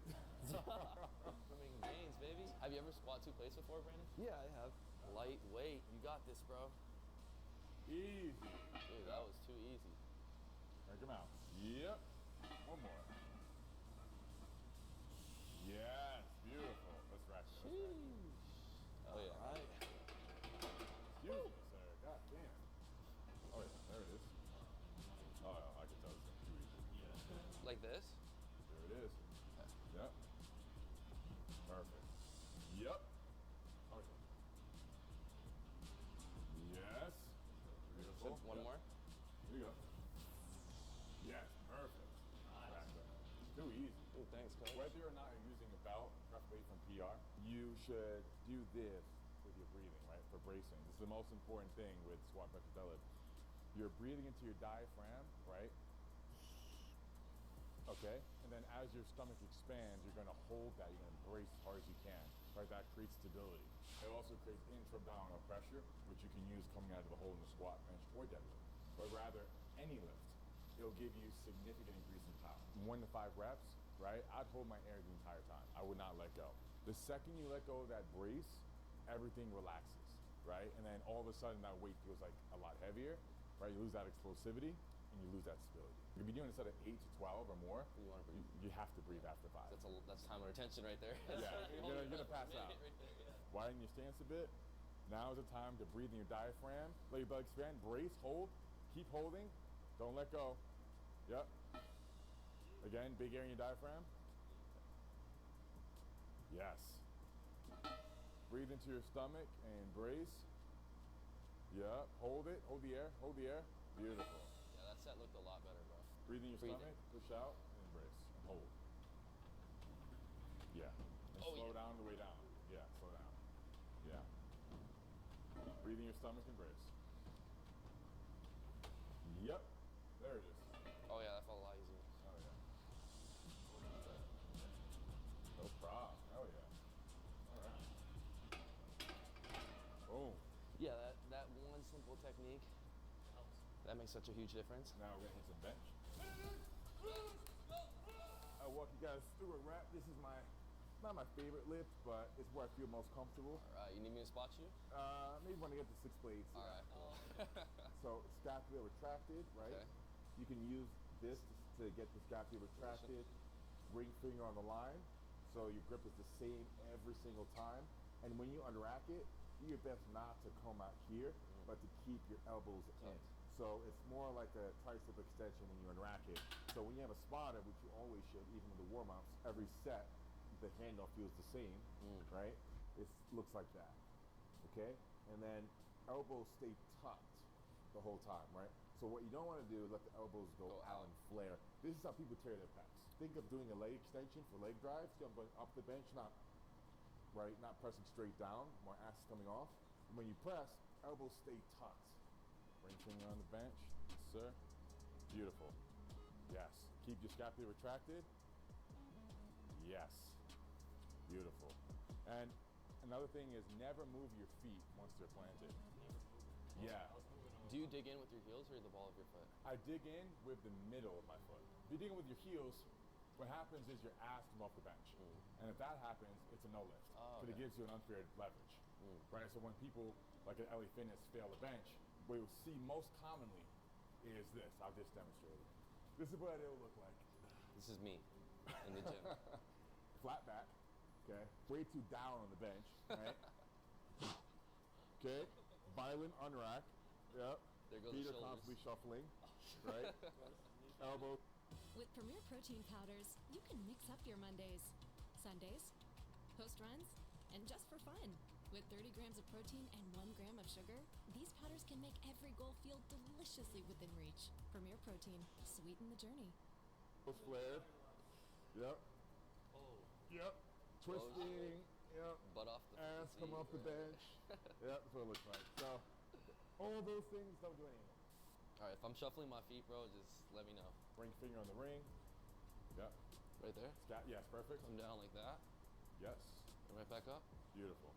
We're making gains, baby. Have you ever squat 2 plates before, Brandon? Yeah, I have. Lightweight. You got this, bro. Easy. Dude, that was too easy. Break them out. Yep. One more. Yes, beautiful. Let's rack it. Oh, yeah. All right. Excuse me, sir. God damn. Oh, yeah. There it is. Oh, I can tell it's going to be too easy. Yeah. Like this? There it is. Yep. Perfect. Yep. Oh, yeah. Yes. Beautiful. So one more? Here you go. Yes, perfect. Nice. Too easy. Ooh, thanks, coach. Whether or not you're using a belt, preferably from PR, you should do this with your breathing, right? For bracing. This is the most important thing with squat, bench, and deadlift. You're breathing into your diaphragm, right? Okay? And then as your stomach expands, you're gonna hold that, you're gonna brace as hard as you can, right? That creates stability. It also creates intra-abdominal pressure, which you can use coming out of the hole in the squat, bench, or deadlift. But rather, any lift, it'll give you significant increase in power. 1 to 5 reps, right? I'd hold my air the entire time. I would not let go. The second you let go of that brace, everything relaxes, right? And then all of a sudden that weight feels like a lot heavier, right? You lose that explosivity and you lose that stability. If you're doing this at 8 to 12 or more, You want to breathe? you have to breathe after 5. That's time under tension right there. Yeah, you're gonna pass out. Right there, yeah. Widen your stance a bit. Now is the time to breathe in your diaphragm. Let your belly expand. Brace, hold, keep holding. Don't let go. Yep. Again, big air in your diaphragm. Yes. Breathe into your stomach and brace. Yep. Hold it. Hold the air. Hold the air. Beautiful. Yeah, that set looked a lot better, bro. Breathe in your Breathe stomach. Push out and brace and hold. Yeah. And Oh, slow yeah. down the way down. Yeah. Slow down. Yeah. Breathe in your stomach and brace. Yep. There it is. Oh, yeah, that felt a lot easier. Oh, yeah. No problem. Hell yeah. All right. Boom. Yeah, that one simple technique, that makes such a huge difference. Now we're gonna hit some bench. I'll walk you guys through a rep. This is not my favorite lift, but it's where I feel most comfortable. All right, you need me to spot you? Maybe when I get to 6 plates. All right. So scapula retracted, right? Okay. You can use this to get the scapula retracted. Ring finger on the line, so your grip is the same every single time. And when you unrack it, do your best not to come out here, but to keep your elbows in. So it's more like a tricep extension when you unrack it. So when you have a spotter, which you always should, even with the warm-ups, every set, the handoff feels the same, right? It looks like that, okay? And then elbows stay tucked the whole time, right? So what you don't want to do is let the elbows go out and flare. This is how people tear their pecs. Think of doing a leg extension for leg drives. See, I'm going up the bench, not pressing straight down, more ass coming off. And when you press, elbows stay tucked. Ring finger on the bench, yes, sir. Beautiful. Yes. Keep your scapula retracted. Yes. Beautiful. And another thing is never move your feet once they're planted. Yeah. Do you dig in with your heels or the ball of your foot? I dig in with the middle of my foot. If you dig in with your heels, what happens is your ass comes off the bench. And if that happens, it's a no lift. Oh, But it okay. gives you an unfair leverage. Right? So when people like at LA Fitness fail the bench, what you'll see most commonly is this. I'll just demonstrate it. This is what it'll look like. This is me in the gym. Flat back, okay? Way too down on the bench, right? Okay. Violent unrack. Yep. There goes Feet the are shoulders. constantly shuffling. Right? Elbow. With Premier Protein powders, you can mix up your Mondays, Sundays, post runs, and just for fun. With 30 grams of protein and 1 gram of sugar, these powders can make every goal feel deliciously within reach. Premier Protein, sweeten the journey. Flared. Yep. Oh. Yep. Twisting. Yep. Butt off the ass come off the bench. Yep, that's what it looks like. So, all those things don't do anything. Alright, if I'm shuffling my feet, bro, just let me know. Ring finger on the ring. Yep. Right there? Yes, perfect. Come down like that. Yes. And right back up. Beautiful.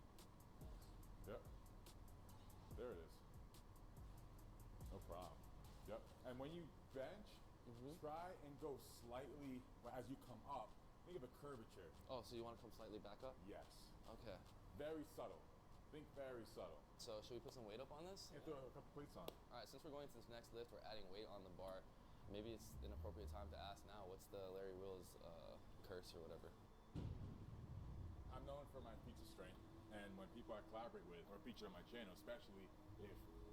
Yep. There it is. No problem. Yep. And when you bench, try and go slightly, as you come up, think of a curvature. Oh, so you want to come slightly back up? Yes. Okay. Very subtle. Think very subtle. So should we put some weight up on this? Yeah, throw a couple plates on. Alright, since we're going to this next lift, we're adding weight on the bar. Maybe it's an appropriate time to ask now, what's the Larry Wills curse or whatever? I'm known for my pizza strength, and when people I collaborate with or feature on my channel, especially if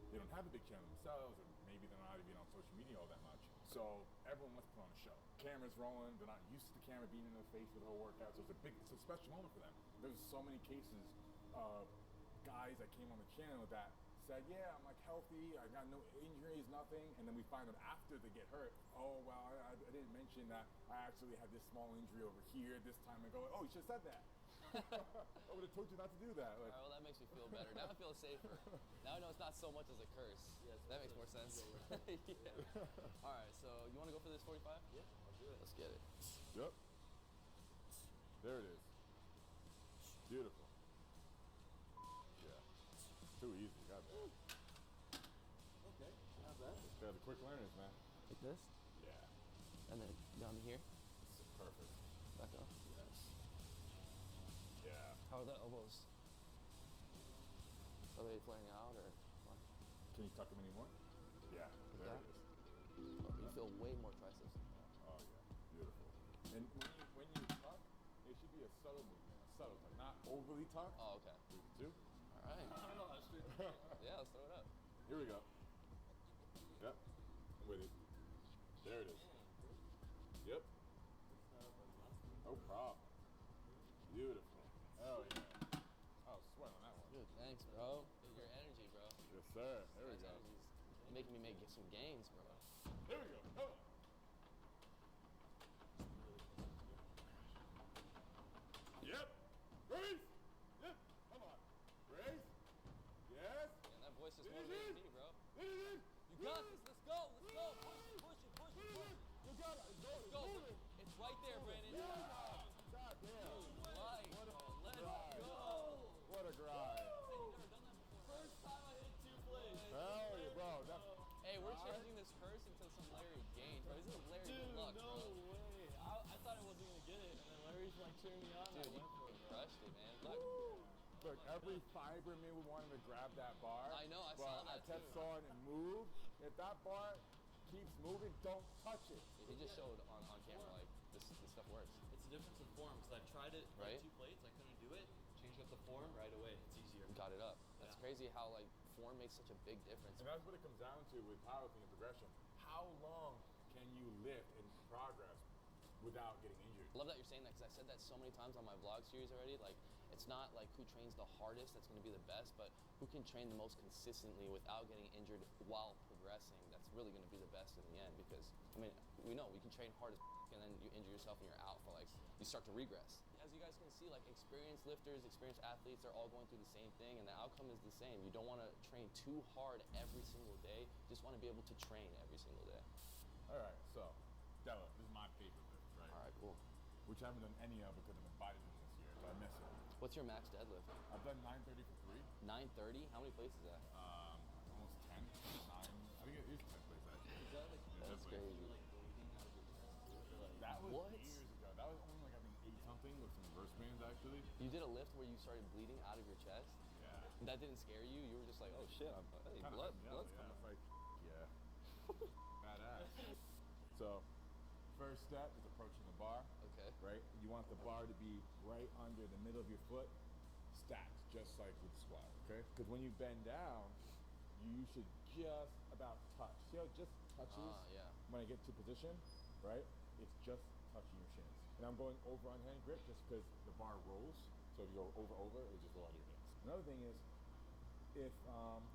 they don't have a big channel themselves, or maybe they're not even on social media all that much. So everyone wants to put on a show. Camera's rolling, they're not used to the camera being in their face for the whole workout, so it's a special moment for them. There's so many cases of guys that came on the channel that said, yeah, I'm like healthy, I got no injuries, nothing, and then we find them after they get hurt. Oh, well, I didn't mention that I actually had this small injury over here this time ago. Oh, you should have said that. I would have told you not to do that. Like, Alright, well that makes me feel better. Now I feel safer. Now I know it's not so much as a curse. Yeah, that makes more sense. Yeah. Alright, so you want to go for this 45? Yeah, I'll do it. Let's get it. Yep. There it is. Beautiful. Yeah. Too easy. Got that. Okay, not bad. They're the quick learners, man. Like this? Yeah. And then down to here? Perfect. Back up. Yes. Yeah. How are the elbows? Are they flaring out or what? Can you tuck them anymore? Yeah. Like There that? it is. Oh, you feel way more triceps. Oh yeah. Beautiful. And when you tuck, it should be a subtle movement. A subtle tuck. Not overly tuck. Oh, okay. 2. Alright. Yeah, let's throw it up. Here we go. Yep. With it. There it is. Yep. No problem. Beautiful. Hell yeah. Oh, sweat on that one. Dude, thanks, bro. Your energy, bro. Yes, sir. There we Guys' go. energy's making me make some gains, bro. There we go. Oh. Yep. Raise. Yep. Come on. Raise. Yes. Man, that voice just Finish motivated it. me, bro. Finish it. You got this. Let's go. Let's go. Push it. Push it. Push it. Push it. You got it. Let's go. It's right there, Brandon. God damn. Right. Let's go. What a grind. First time I hit 2 plays. Hell yeah, bro. That's, Hey, we're changing this curse into some Larry gains, bro. This is Larry Dude, luck, no bro. way. I thought I wasn't gonna get it, and then Larry's like cheering me on. Dude, I you went for it, bro. crushed it, man. Look. look, every fiber in me would want him to grab that bar. I know, I but saw that I kept too. sawing and move. If that bar keeps moving, don't touch it. He just showed on camera, like, this stuff works. It's a difference in form, because I tried it Right? like 2 plates, I couldn't do it. Changed up the form right away. It's easier. Got it up. That's Yeah. crazy how, like, form makes such a big difference. And that's what it comes down to with powerlifting and progression. How long can you lift in progress without getting injured? I love that you're saying that, because I said that so many times on my vlog series already. Like, it's not like who trains the hardest that's going to be the best, but who can train the most consistently without getting injured while progressing. That's really going to be the best in the end, because, I mean, we know we can train hard as and then you injure yourself and you're out for, like, you start to regress. As you guys can see, like, experienced lifters, experienced athletes are all going through the same thing, and the outcome is the same. You don't want to train too hard every single day. You just want to be able to train every single day. All right, so, Della, this is my favorite lift, right? All right, cool. Which I haven't done any of because I've been bodybuilding this year, so I miss it. What's your max deadlift? I've done 930 for 3. 930? How many plates is that? Almost 10, 9. I think it is 10 plates, actually. Is that like, That's crazy. That was What? years ago. That was only like, I think, 8 something with some reverse bands, actually. You did a lift where you started bleeding out of your chest? Yeah. That didn't scare you? You were just like, oh shit, hey, Kinda blood's hyped me up, coming. yeah. It's like, yeah. Badass. So, first step is approaching the bar. Okay. Right? You want the bar to be right under the middle of your foot, stacked. just like with squat, okay? Because when you bend down, you should just about touch. See how it just touches yeah. when I get to position, right? It's just touching your shins. And I'm going over on hand grip just because the bar rolls. So if you go over, it just roll on your hips. Another thing is, if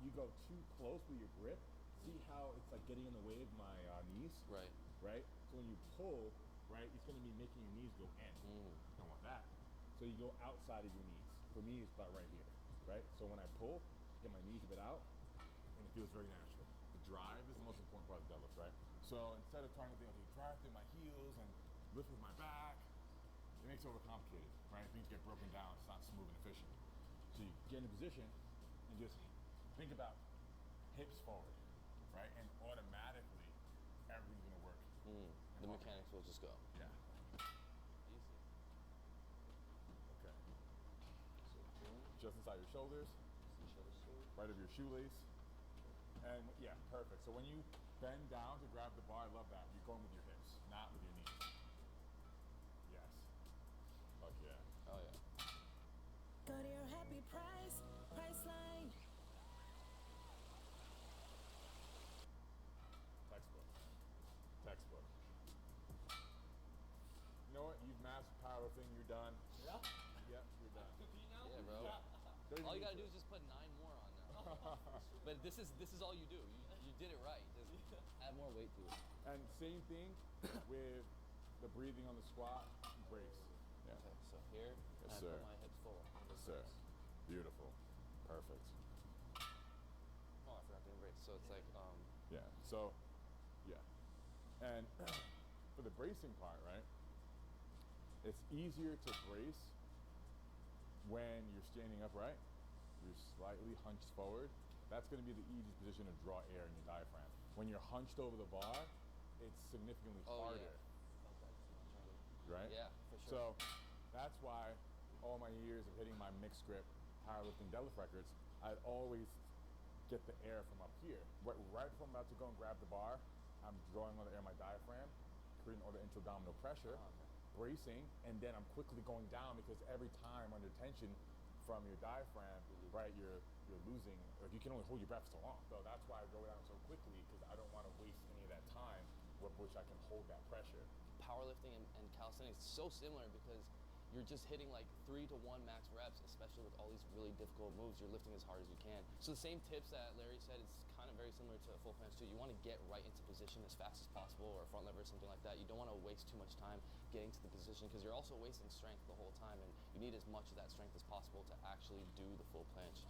you go too close with your grip, see how it's like getting in the way of my knees? Right. Right? So when you pull, right, it's going to be making your knees go in. Don't want that. So you go outside of your knees. For me, it's about right here, right? So when I pull, get my knees a bit out, and it feels very natural. The drive is the most important part of the deadlift, right? So instead of trying to think, okay, drive through my heels and lift with my back, it makes it overcomplicated, right? Things get broken down, it's not smooth and efficient. So you get in a position and just think about hips forward, right? And automatically, everything's gonna work. The mechanics will just go. Yeah. Easy. Okay. So just inside your shoulders, right of your shoelace. And yeah, perfect. So when you bend down to grab the bar, I love that. You're going with your hips, not with your knees. Yes. Fuck yeah. Oh yeah. Go to your happy price, Priceline. Textbook. You know what? You've mastered powerlifting. You're done. Yeah? Yep, you're done. Yeah, bro. Don't All you even gotta need do is just put 9 more on now. But this is all you do. You did it right. Just add more weight to it. And same thing with the breathing on the squat, brace. Yeah. Okay, so here, Yes, and I sir. put my hips forward. Yes, sir. Beautiful. Perfect. Oh, I forgot to brace. So it's like, Yeah. So, yeah. And for the bracing part, right? It's easier to brace when you're standing upright. You're slightly hunched forward. That's going to be the easiest position to draw air in your diaphragm. When you're hunched over the bar, it's significantly harder. Right? Yeah, for sure. So that's why all my years of hitting my mixed grip powerlifting deadlift records, I'd always get the air from up here. Right before I'm about to go and grab the bar, I'm drawing all the air in my diaphragm, creating all the intra-abdominal pressure, bracing, and then I'm quickly going down because every time under tension from your diaphragm, right, you're losing, like you can only hold your breath so long. So that's why I go down so quickly, because I don't want to waste any of that time with which I can hold that pressure. Powerlifting and calisthenics is so similar because you're just hitting like 3 to 1 max reps, especially with all these really difficult moves. You're lifting as hard as you can. So the same tips that Larry said, it's kind of very similar to full planche too. You want to get right into position as fast as possible, or a front lever or something like that. You don't want to waste too much time getting to the position because you're also wasting strength the whole time, and you need as much of that strength as possible to actually do the full planche.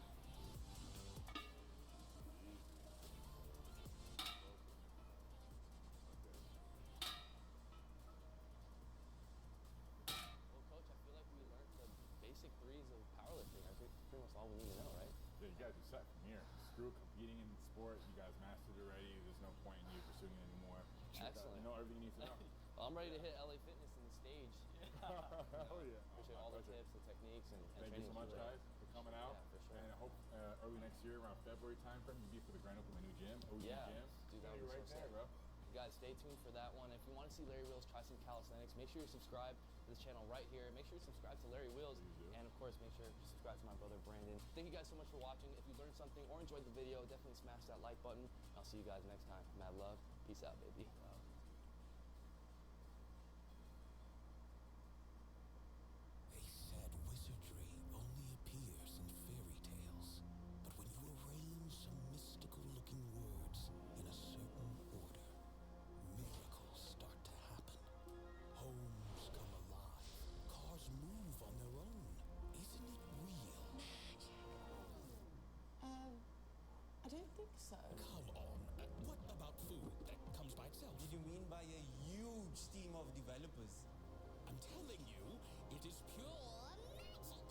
Basic threes of powerlifting. I think pretty much all we need to know, right? Yeah, you guys are set from here. Screw competing in the sport. You guys mastered it already. There's no point in you pursuing it anymore. Excellent. You know everything you need to know. Well, I'm ready to hit LA Fitness in the stage. Hell yeah. Appreciate all the tips, the techniques, and Thank you so much, guys, for coming out. Yeah, for sure. And I hope early next year, around February timeframe, you'll be for the grand opening of my new gym. OG Yeah, Gym. dude, that You're would be right so there, sick. bro. Guys, stay tuned for that one. If you want to see Larry Wheels try some calisthenics, make sure you subscribe to this channel right here. Make sure you subscribe to Larry Wheels. And of course, make sure you subscribe to my brother Brandon. Thank you guys so much for watching. If you learned something or enjoyed the video, definitely smash that like button. I'll see you guys next time. Mad love. Peace out, baby. They said wizardry only appears in fairy tales, but when you arrange some mystical-looking words in a certain order, miracles start to happen. Homes come alive, cars move on their own. Isn't it real? I don't think so. Come on. What about food that comes by itself? Did you mean by a huge team of developers? I'm telling you, it is pure magic.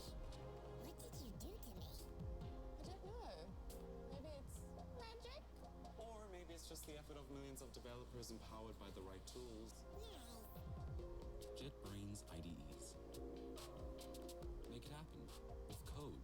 What did you do to me? I don't know. Maybe it's magic? Or maybe it's just the effort of millions of developers empowered by the right tools. JetBrains IDEs. Make it happen with code.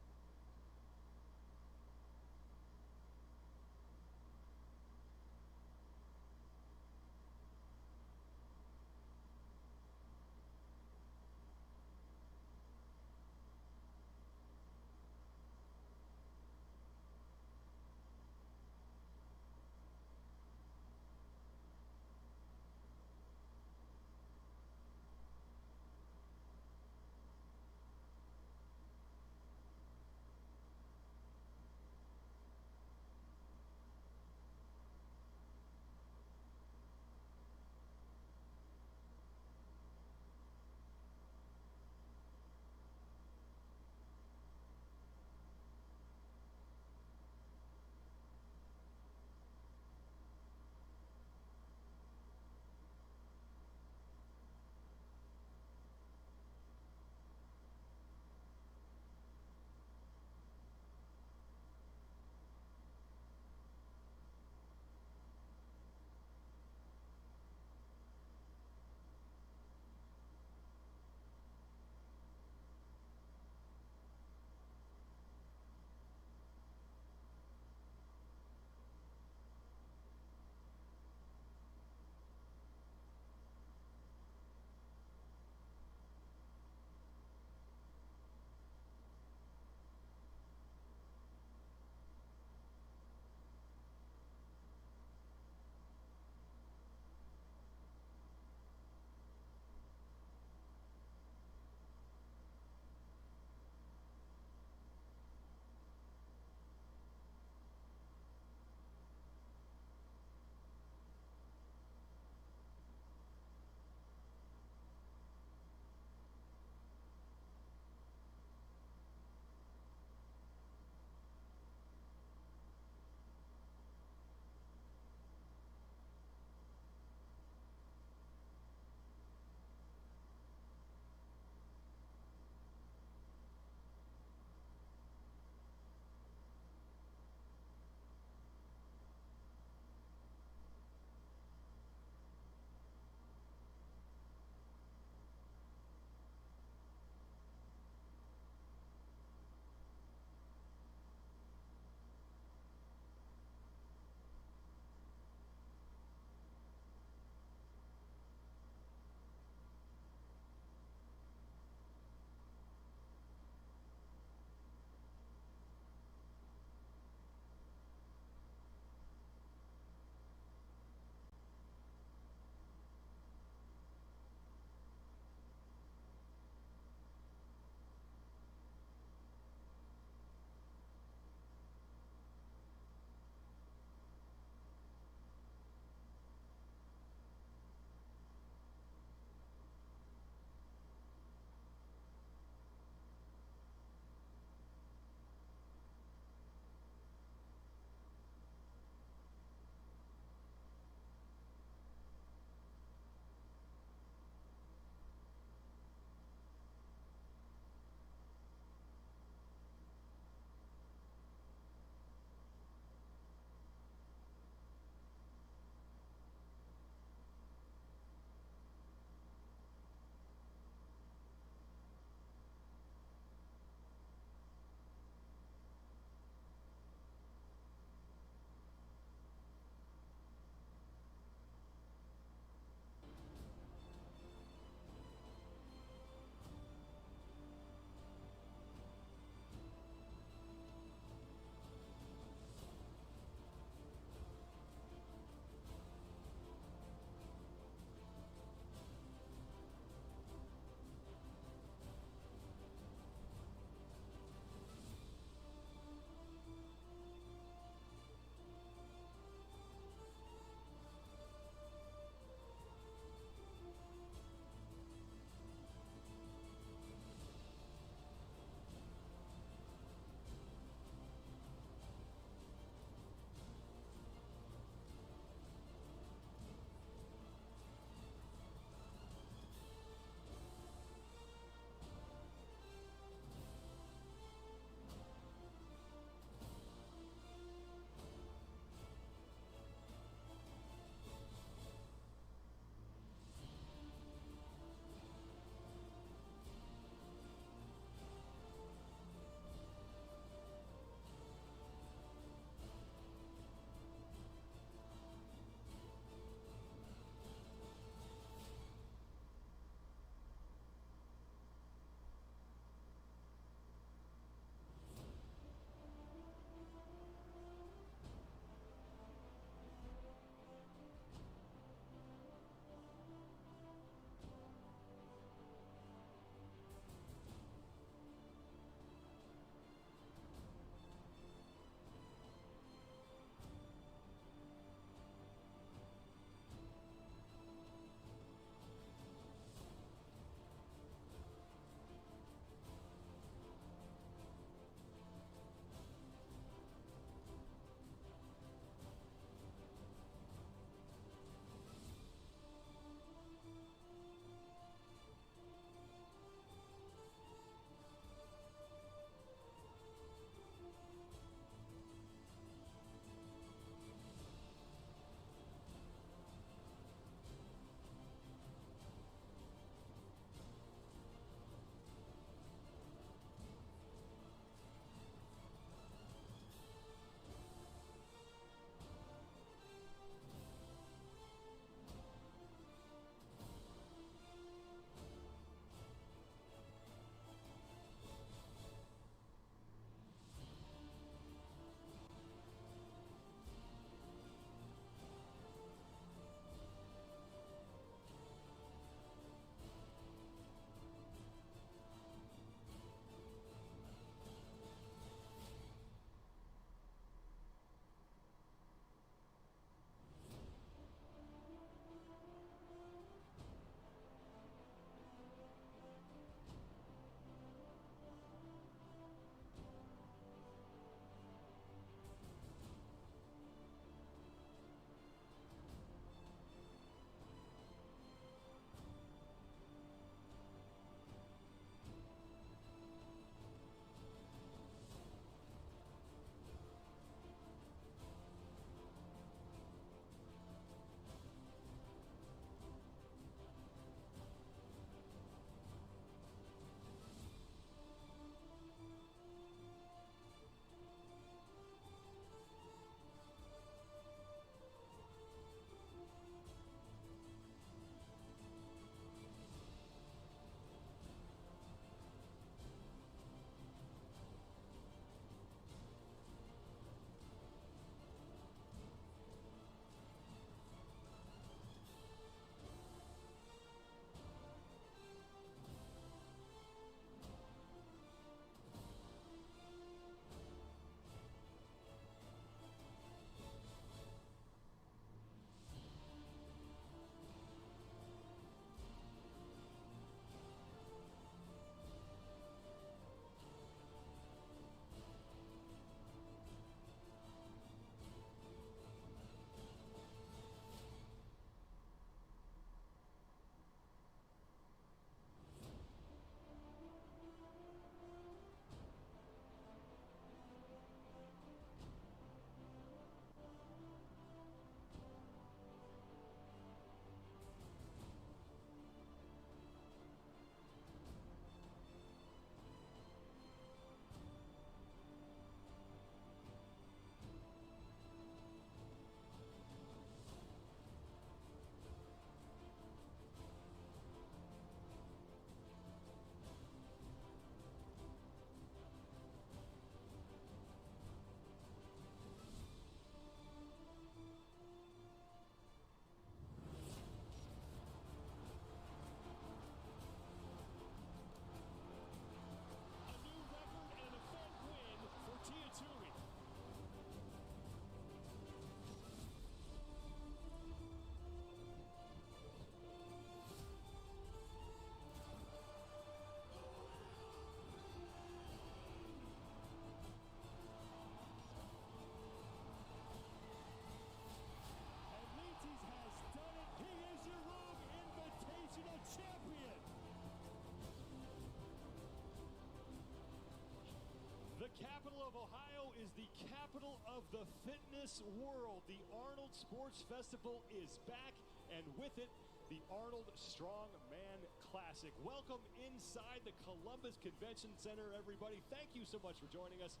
capital of the fitness world, the Arnold Sports Festival is back, and with it, the Arnold Strongman Classic. Welcome inside the Columbus Convention Center, everybody. Thank you so much for joining us.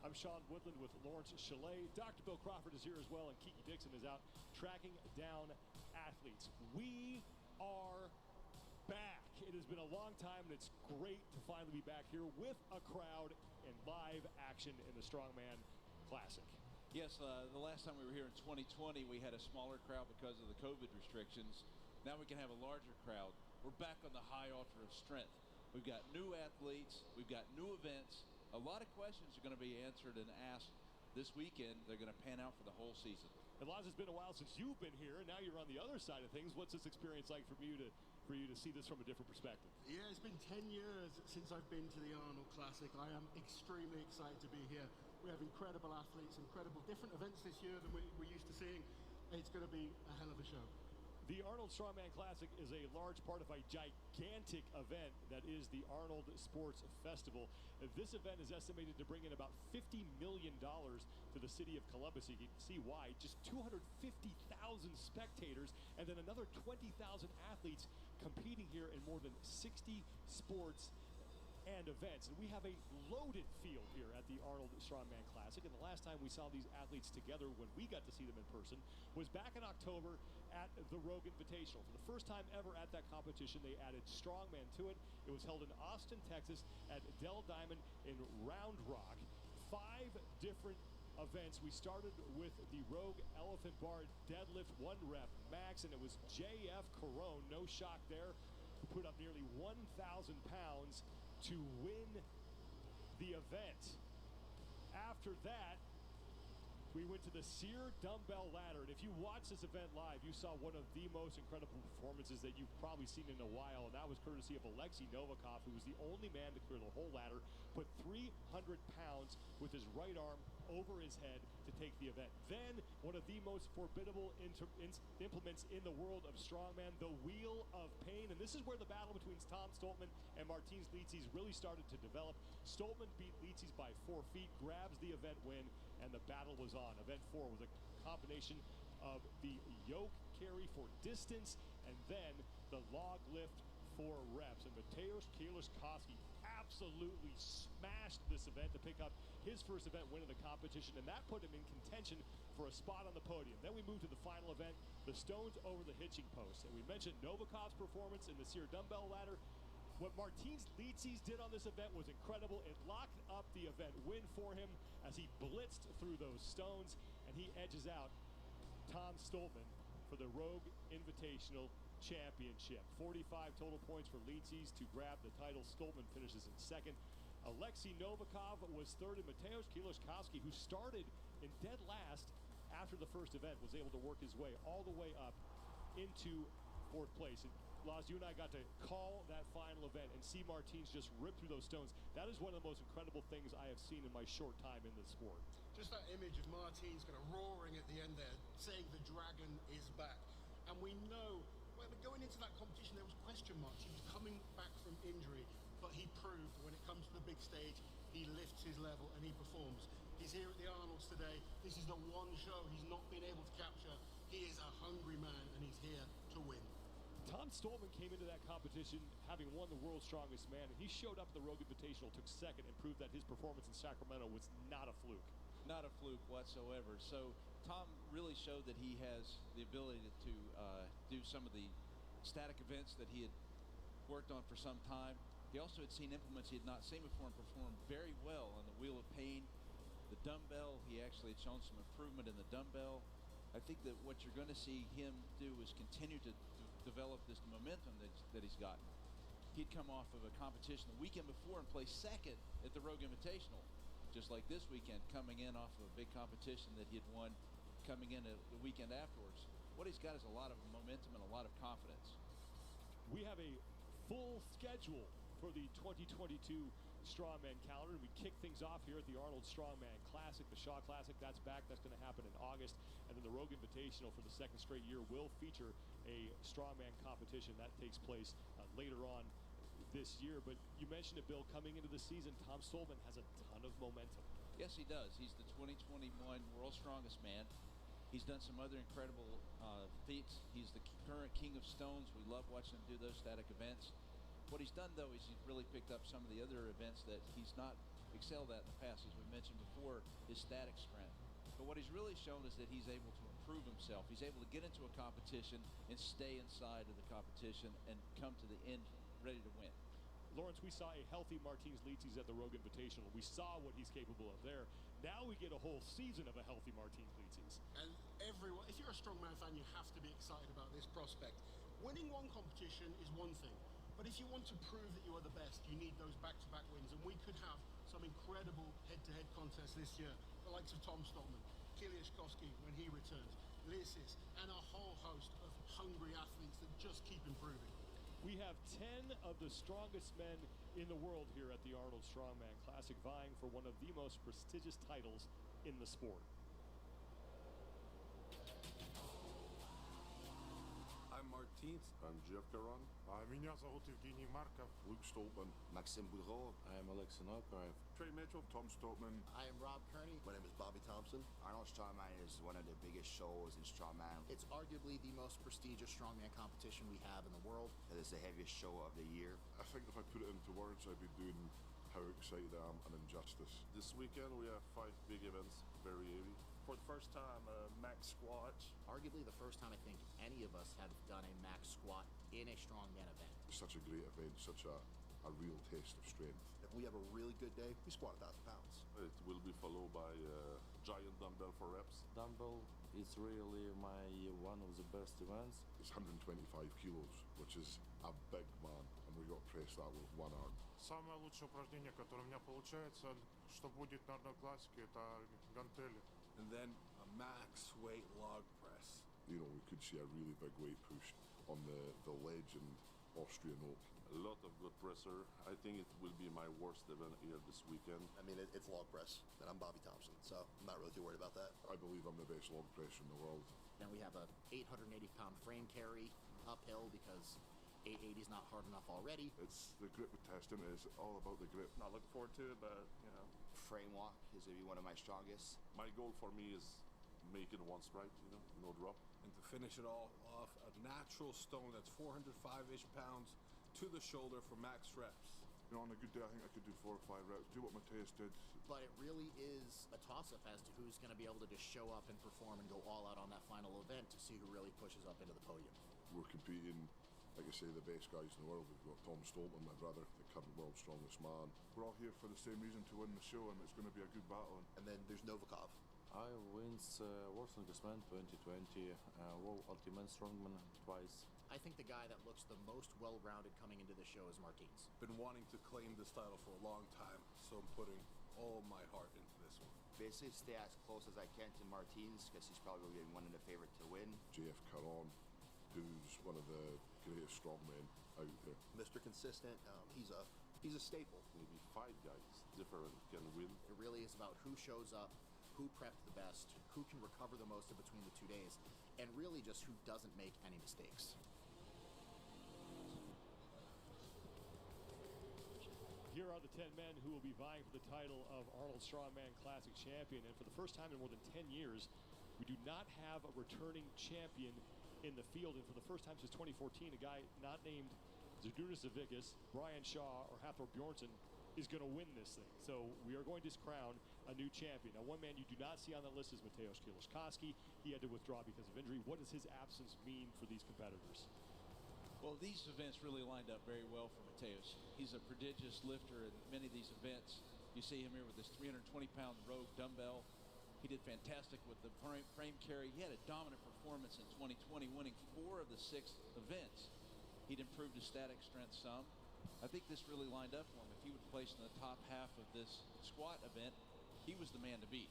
I'm Sean Woodland with Lawrence Chalet. Dr. Bill Crawford is here as well, and Kiki Dixon is out tracking down athletes. We are back. It has been a long time, and it's great to finally be back here with a crowd and live action in the Strongman Classic. Yes, the last time we were here in 2020, we had a smaller crowd because of the COVID restrictions. Now we can have a larger crowd. We're back on the high altar of strength. We've got new athletes. We've got new events. A lot of questions are going to be answered and asked this weekend. They're going to pan out for the whole season. And Laz, it's been a while since you've been here, and now you're on the other side of things. What's this experience like for you to see this from a different perspective? Yeah, it's been 10 years since I've been to the Arnold Classic. I am extremely excited to be here. We have incredible athletes, incredible different events this year than we're used to seeing. It's going to be a hell of a show. The Arnold Strongman Classic is a large part of a gigantic event that is the Arnold Sports Festival. This event is estimated to bring in about $50 million to the city of Columbus. You can see why. Just 250,000 spectators and then another 20,000 athletes competing here in more than 60 sports and events. And we have a loaded field here at the Arnold Strongman Classic. And the last time we saw these athletes together when we got to see them in person was back in October at the Rogue Invitational. For the first time ever at that competition, they added Strongman to it. It was held in Austin, Texas at Dell Diamond in Round Rock. 5 different events. We started with the Rogue Elephant Bar deadlift 1 rep max, and it was JF Carone, no shock there, who put up nearly 1,000 pounds to win the event. After that, we went to the Sear Dumbbell Ladder, and if you watched this event live, you saw one of the most incredible performances that you've probably seen in a while, and that was courtesy of Alexei Novikov, who was the only man to clear the whole ladder, put 300 pounds with his right arm over his head to take the event. Then, one of the most formidable implements in the world of strongman, the Wheel of Pain, and this is where the battle between Tom Stoltman and Martins Licis really started to develop. Stoltman beat Licis by 4 feet, grabs the event win, and the battle was on. Event 4 was a combination of the yoke carry for distance and then the log lift for reps. And Mateusz Kielczewski absolutely smashed this event to pick up his first event win of the competition, and that put him in contention for a spot on the podium. Then we moved to the final event, the stones over the hitching post. And we mentioned Novikov's performance in the Sear Dumbbell Ladder. What Martins Licis did on this event was incredible. It locked up the event win for him as he blitzed through those stones, and he edges out Tom Stoltman for the Rogue Invitational Championship. 45 total points for Licis to grab the title. Stoltman finishes in second. Alexei Novikov was third, and Mateusz Kielczewski, who started in dead last after the first event, was able to work his way all the way up into 4th place. And Laz, you and I got to call that final event and see Martins just rip through those stones. That is one of the most incredible things I have seen in my short time in this sport. Just that image of Martins kind of roaring at the end there, saying the dragon is back. And we know, when going into that competition, there was question marks. He was coming back from injury, but he proved when it comes to the big stage, he lifts his level and he performs. He's here at the Arnold's today. This is the one show he's not been able to capture. He is a hungry man, and he's here to win. Tom Stoltman came into that competition having won the World's Strongest Man, and he showed up at the Rogue Invitational, took second, and proved that his performance in Sacramento was not a fluke. Not a fluke whatsoever. So Tom really showed that he has the ability to do some of the static events that he had worked on for some time. He also had seen implements he had not seen before and performed very well on the Wheel of Pain. The dumbbell, he actually had shown some improvement in the dumbbell. I think that what you're going to see him do is continue to develop this momentum that he's gotten. He'd come off of a competition the weekend before and placed second at the Rogue Invitational, just like this weekend, coming in off of a big competition that he had won coming in the weekend afterwards. What he's got is a lot of momentum and a lot of confidence. We have a full schedule for the 2022 Strongman calendar. We kick things off here at the Arnold Strongman Classic, the Shaw Classic. That's back. That's going to happen in August. And then the Rogue Invitational for the second straight year will feature a Strongman competition that takes place later on this year. But you mentioned it, Bill, coming into the season, Tom Stoltman has a ton of momentum. Yes, he does. He's the 2021 World's Strongest Man. He's done some other incredible feats. He's the current King of Stones. We love watching him do those static events. What he's done, though, is he's really picked up some of the other events that he's not excelled at in the past. As we mentioned before, his static strength. But what he's really shown is that he's able to improve himself. He's able to get into a competition and stay inside of the competition and come to the end ready to win. Lawrence, we saw a healthy Martins Licis at the Rogue Invitational. We saw what he's capable of there. Now we get a whole season of a healthy Martins Licis. And everyone, if you're a strongman fan, you have to be excited about this prospect. Winning one competition is one thing, but if you want to prove that you are the best, you need those back-to-back wins, and we could have some incredible head-to-head contests this year. The likes of Tom Stoltman, Kiliashkovsky when he returns, Licis, and a whole host of hungry athletes that just keep improving. We have 10 of the strongest men in the world here at the Arnold Strongman Classic, vying for one of the most prestigious titles in the sport. I'm Martins. I'm Jeff Caron. Меня зовут Evgeny Markov. Luke Stoltman. Maxim Boudreau. I am Alexei Novakovic. Trey Mitchell. Tom Stoltman. I am Rob Kearney. My name is Bobby Thompson. Arnold Strongman is one of the biggest shows in Strongman. It's arguably the most prestigious strongman competition we have in the world. It is the heaviest show of the year. I think if I put it into words, I'd be doing how excited I am and injustice. This weekend we have 5 big events, very heavy. For the first time, max squat. Arguably the first time I think any of us have done a max squat in a strongman event. Such a great event, such a real test of strength. If we have a really good day, we squat 1,000 pounds. It will be followed by giant dumbbell for reps. Dumbbell is really one of the best events. It's 125 kilos, which is a big man, and we got to press that with one arm. Самое лучшее упражнение, которое у меня получается, что будет на Арнольд Классике, это гантели. And then a max weight log press. You know, we could see a really big weight push on the legend Austrian Oak. A lot of good presser. I think it will be my worst event here this weekend. I mean, it's log press, and I'm Bobby Thompson, so I'm not really too worried about that. I believe I'm the best log presser in the world. Then we have a 880-pound frame carry uphill because 880 is not hard enough already. It's the grip testing. It's all about the grip. Not looking forward to it, but you know. Frame walk is going to be one of my strongest. My goal for me is make it one strike, you know, no drop. And to finish it all off, a natural stone that's 405-ish pounds to the shoulder for max reps. You know, on a good day, I think I could do 4 or 5 reps, do what Mateus did. But it really is a toss-up as to who's going to be able to just show up and perform and go all out on that final event to see who really pushes up into the podium. We're competing, like I say, the best guys in the world. We've got Tom Stoltman, my brother, the current world's strongest man. We're all here for the same reason, to win the show, and it's going to be a good battle. And then there's Novikov. I wins World Strongest Man 2020, World Ultimate Strongman twice. I think the guy that looks the most well-rounded coming into the show is Martins. Been wanting to claim this title for a long time, so I'm putting all my heart into this one. Basically stay as close as I can to Martins because he's probably going to be one of the favorite to win. JF Caron, who's one of the greatest strongmen out there. Mr. Consistent, he's a staple. Maybe 5 guys different can win. It really is about who shows up, who prepped the best, who can recover the most in between the 2 days, and really just who doesn't make any mistakes. Here are the 10 men who will be vying for the title of Arnold Strongman Classic Champion. And for the first time in more than 10 years, we do not have a returning champion in the field. And for the first time since 2014, a guy not named Zydrunas Savickas, Brian Shaw, or Hathor Bjornsson is going to win this thing. So we are going to crown a new champion. Now, one man you do not see on that list is Mateusz Kiliashkovsky. He had to withdraw because of injury. What does his absence mean for these competitors? Well, these events really lined up very well for Mateusz. He's a prodigious lifter in many of these events. You see him here with this 320-pound Rogue dumbbell. He did fantastic with the frame carry. He had a dominant performance in 2020, winning 4 of the 6 events. He'd improved his static strength some. I think this really lined up for him. If he would place in the top half of this squat event, he was the man to beat.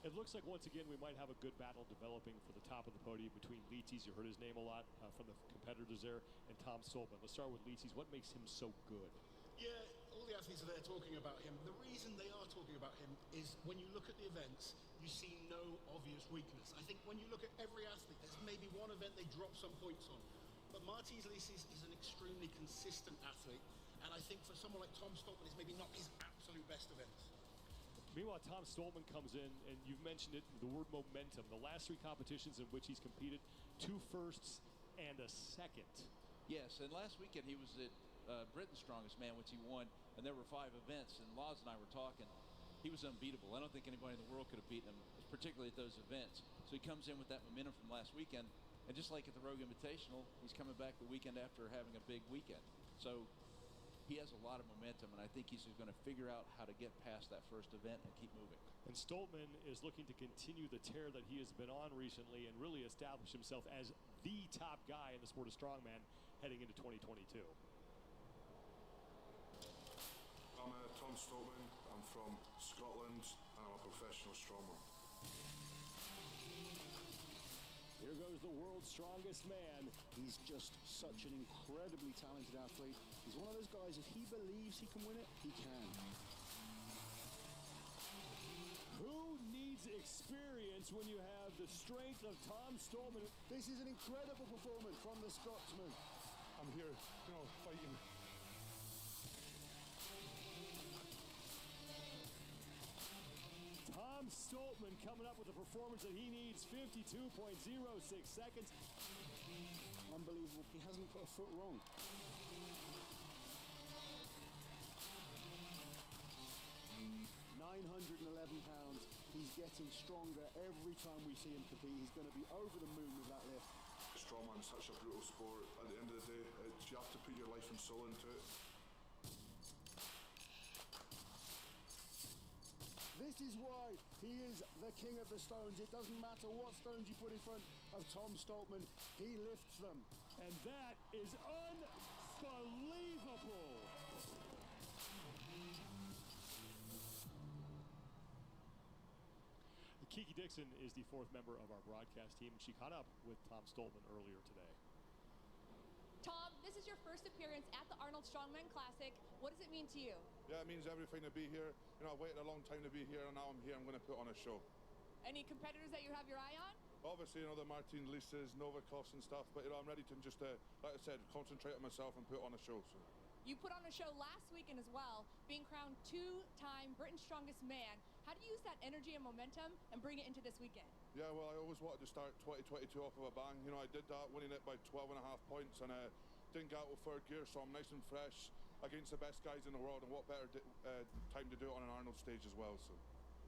It looks like once again we might have a good battle developing for the top of the podium between Licis, you heard his name a lot from the competitors there, and Tom Stoltman. Let's start with Licis. What makes him so good? Yeah, all the athletes are there talking about him. The reason they are talking about him is when you look at the events, you see no obvious weakness. I think when you look at every athlete, there's maybe one event they drop some points on. But Martins Licis is an extremely consistent athlete, and I think for someone like Tom Stoltman, it's maybe not his absolute best events. Meanwhile, Tom Stoltman comes in, and you've mentioned it, the word momentum. The last 3 competitions in which he's competed, 2 firsts and a second. Yes, and last weekend he was at Britain's Strongest Man, which he won, and there were 5 events, and Laws and I were talking. He was unbeatable. I don't think anybody in the world could have beaten him, particularly at those events. So he comes in with that momentum from last weekend, and just like at the Rogue Invitational, he's coming back the weekend after having a big weekend. So he has a lot of momentum, and I think he's going to figure out how to get past that first event and keep moving. And Stoltman is looking to continue the tear that he has been on recently and really establish himself as the top guy in the sport of strongman heading into 2022. I'm Tom Stoltman. I'm from Scotland, and I'm a professional strongman. Here goes the world's strongest man. He's just such an incredibly talented athlete. He's one of those guys, if he believes he can win it, he can. Who needs experience when you have the strength of Tom Stoltman? This is an incredible performance from the Scotsman. I'm here, fighting. Tom Stoltman coming up with a performance that he needs, 52.06 seconds. Unbelievable. He hasn't put a foot wrong. £911. He's getting stronger every time we see him compete. He's going to be over the moon with that lift. Strongman's such a brutal sport. At the end of the day, you have to put your life and soul into it. This is why he is the king of the stones. It doesn't matter what stones you put in front of Tom Stoltman, he lifts them. And that is unbelievable. Kiki Dixon is the 4th member of our broadcast team. She caught up with Tom Stoltman earlier today. Tom, this is your first appearance at the Arnold Strongman Classic. What does it mean to you? Yeah, it means everything to be here. I waited a long time to be here, and now I'm here. I'm going to put on a show. Any competitors that you have your eye on? Obviously, the Martin Lisas, Novikos and stuff, but I'm ready to just, like I said, concentrate on myself and put on a show. So. You put on a show last weekend as well, being crowned 2-time Britain's Strongest Man. How do you use that energy and momentum and bring it into this weekend? Yeah, well, I always wanted to start 2022 off of a bang. I did that, winning it by 12.5 points, and didn't get out of 3rd gear, so I'm nice and fresh against the best guys in the world, and what better time to do it on an Arnold stage as well. So.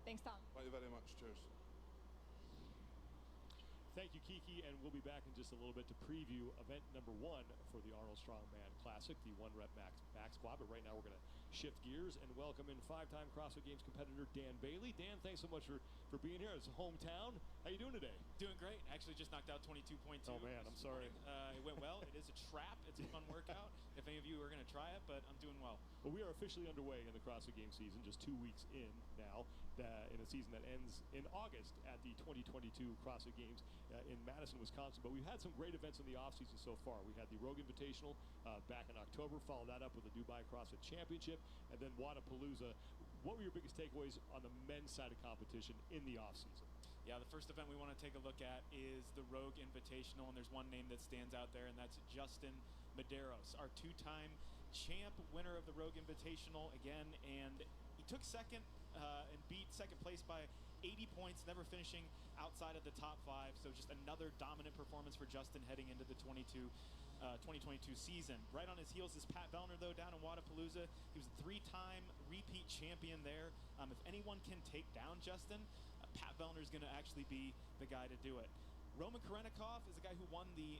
Thanks, Tom. Thank you very much. Cheers. Thank you, Kiki, and we'll be back in just a little bit to preview event number 1 for the Arnold Strongman Classic, the 1-rep max back squat. But right now we're going to shift gears and welcome in 5-time CrossFit Games competitor Dan Bailey. Dan, thanks so much for being here. It's hometown. How you doing today? Doing great. Actually just knocked out 22.2. Oh, man, I'm sorry. It went well. It is a trap. It's a fun workout. If any of you are going to try it, but I'm doing well. Well, we are officially underway in the CrossFit Games season, just 2 weeks in now, in a season that ends in August at the 2022 CrossFit Games in Madison, Wisconsin. But we've had some great events in the offseason so far. We had the Rogue Invitational back in October, followed that up with the Dubai CrossFit Championship, and then Wadapalooza. What were your biggest takeaways on the men's side of competition in the offseason? Yeah, the first event we want to take a look at is the Rogue Invitational, and there's one name that stands out there, and that's Justin Medeiros, our 2-time champ, winner of the Rogue Invitational again, and he took second and beat second place by 80 points, never finishing outside of the top 5. So just another dominant performance for Justin heading into the 2022 season. Right on his heels is Pat Vellner, though, down in Wadapalooza. He was a 3-time repeat champion there. If anyone can take down Justin, Pat Vellner is going to actually be the guy to do it. Roman Karenikov is a guy who won the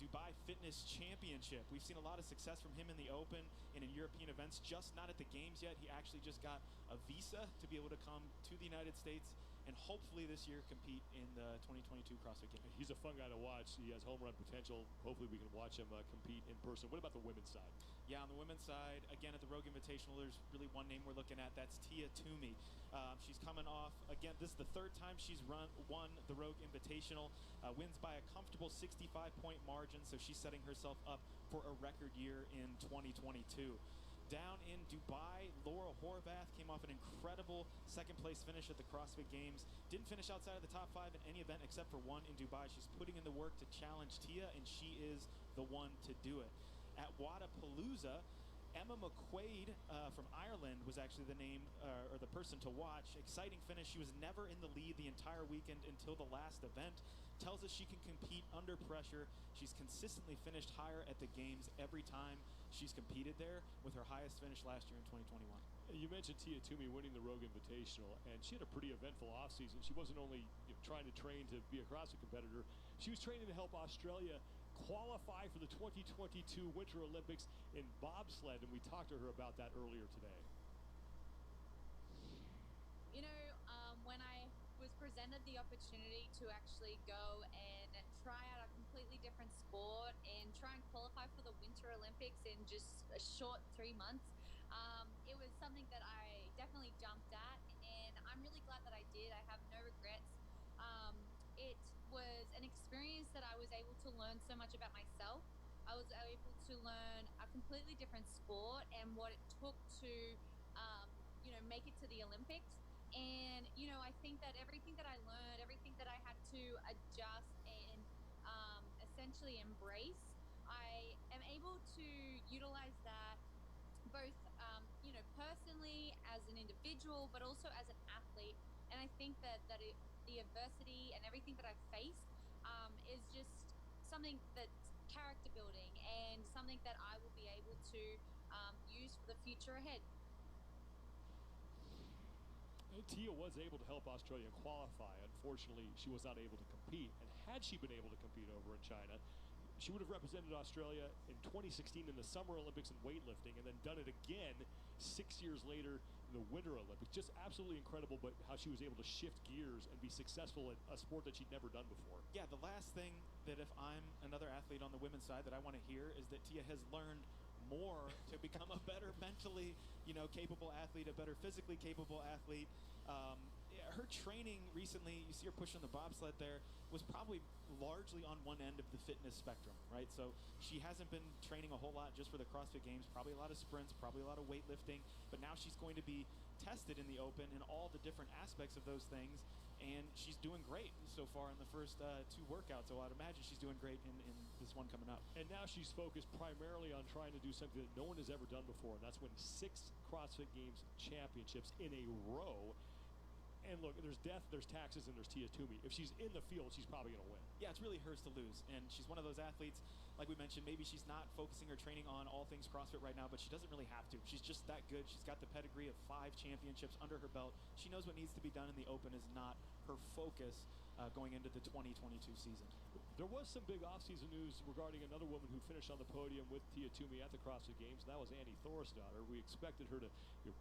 Dubai Fitness Championship. We've seen a lot of success from him in the Open and in European events, just not at the Games yet. He actually just got a visa to be able to come to the United States and hopefully this year compete in the 2022 CrossFit Games. He's a fun guy to watch. He has home run potential. Hopefully we can watch him compete in person. What about the women's side? Yeah, on the women's side, again at the Rogue Invitational, there's really one name we're looking at. That's Tia Toomey. She's coming off, again, this is the 3rd time she's won the Rogue Invitational. Wins by a comfortable 65-point margin, so she's setting herself up for a record year in 2022. Down in Dubai, Laura Horvath came off an incredible 2nd-place finish at the CrossFit Games. Didn't finish outside of the top 5 in any event except for one in Dubai. She's putting in the work to challenge Tia, and she is the one to do it. At Wadapalooza, Emma McQuaid from Ireland was actually the name or the person to watch. Exciting finish. She was never in the lead the entire weekend until the last event. Tells us she can compete under pressure. She's consistently finished higher at the games every time she's competed there, with her highest finish last year in 2021. You mentioned Tia Toomey winning the Rogue Invitational, and she had a pretty eventful offseason. She wasn't only trying to train to be a CrossFit competitor, she was training to help Australia qualify for the 2022 Winter Olympics in bobsled, and we talked to her about that earlier today. You know, when I was presented the opportunity to actually go and try out a completely different sport and try and qualify for the Winter Olympics in just a short 3 months, it was something that I definitely jumped at, and I'm really glad that I did. I have no regrets. It was an experience that I was able to learn so much about myself. I was able to learn a completely different sport and what it took to, make it to the Olympics. And, I think that everything that I learned, everything that I had to adjust and essentially embrace, I am able to utilize that both, personally as an individual, but also as an athlete. And I think that the adversity and everything that I've faced is just something that's character building and something that I will be able to use for the future ahead. Tia was able to help Australia qualify. Unfortunately, she was not able to compete. And had she been able to compete over in China, she would have represented Australia in 2016 in the Summer Olympics in weightlifting, and then done it again 6 years later in the Winter Olympics. Just absolutely incredible, but how she was able to shift gears and be successful at a sport that she'd never done before. Yeah, the last thing that if I'm another athlete on the women's side that I want to hear is that Tia has learned more to become a better mentally, capable athlete, a better physically capable athlete. Her training recently, you see her pushing the bobsled there, was probably largely on one end of the fitness spectrum, right? So she hasn't been training a whole lot just for the CrossFit Games, probably a lot of sprints, probably a lot of weightlifting, but now she's going to be tested in the open in all the different aspects of those things, and she's doing great so far in the first 2 workouts, so I'd imagine she's doing great in this one coming up. And now she's focused primarily on trying to do something that no one has ever done before, and that's win 6 CrossFit Games championships in a row. And look, there's death, there's taxes, and there's Tia Toomey. If she's in the field, she's probably going to win. Yeah, it's really hers to lose. And she's one of those athletes, like we mentioned, maybe she's not focusing her training on all things CrossFit right now, but she doesn't really have to. She's just that good. She's got the pedigree of 5 championships under her belt. She knows what needs to be done in the open is not her focus going into the 2022 season. There was some big offseason news regarding another woman who finished on the podium with Tia Toomey at the CrossFit Games, and that was Annie Thorisdottir. We expected her to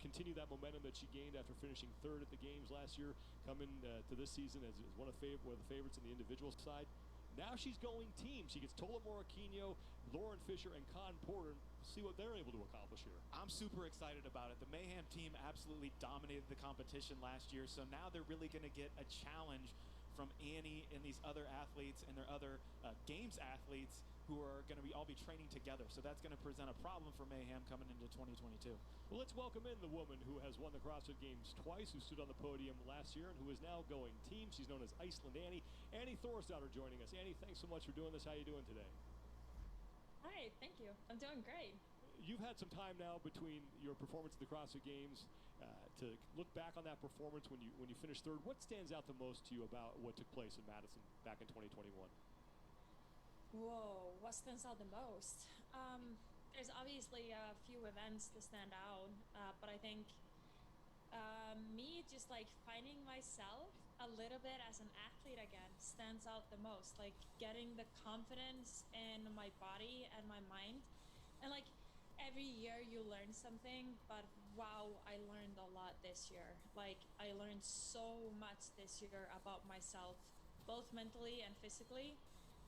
continue that momentum that she gained after finishing 3rd at the Games last year, come in to this season as one of the favorites in the individual side. Now she's going team. She gets Tola Moraquino, Lauren Fisher, and Con Porter. See what they're able to accomplish here. I'm super excited about it. The Mayhem team absolutely dominated the competition last year, so now they're really going to get a challenge from Annie and these other athletes and their other Games athletes who are going to all be training together. So that's going to present a problem for Mayhem coming into 2022. Well, let's welcome in the woman who has won the CrossFit Games twice, who stood on the podium last year, and who is now going team. She's known as Iceland Annie. Annie Thorisdottir joining us. Annie, thanks so much for doing this. How are you doing today? Hi, thank you. I'm doing great. You've had some time now between your performance at the CrossFit Games to look back on that performance when you finished 3rd. What stands out the most to you about what took place in Madison back in 2021? Whoa, what stands out the most? There's obviously a few events that stand out, but I think me just like finding myself a little bit as an athlete again stands out the most. Like getting the confidence in my body and my mind, and like every year you learn something, but wow, I learned a lot this year. Like I learned so much this year about myself, both mentally and physically.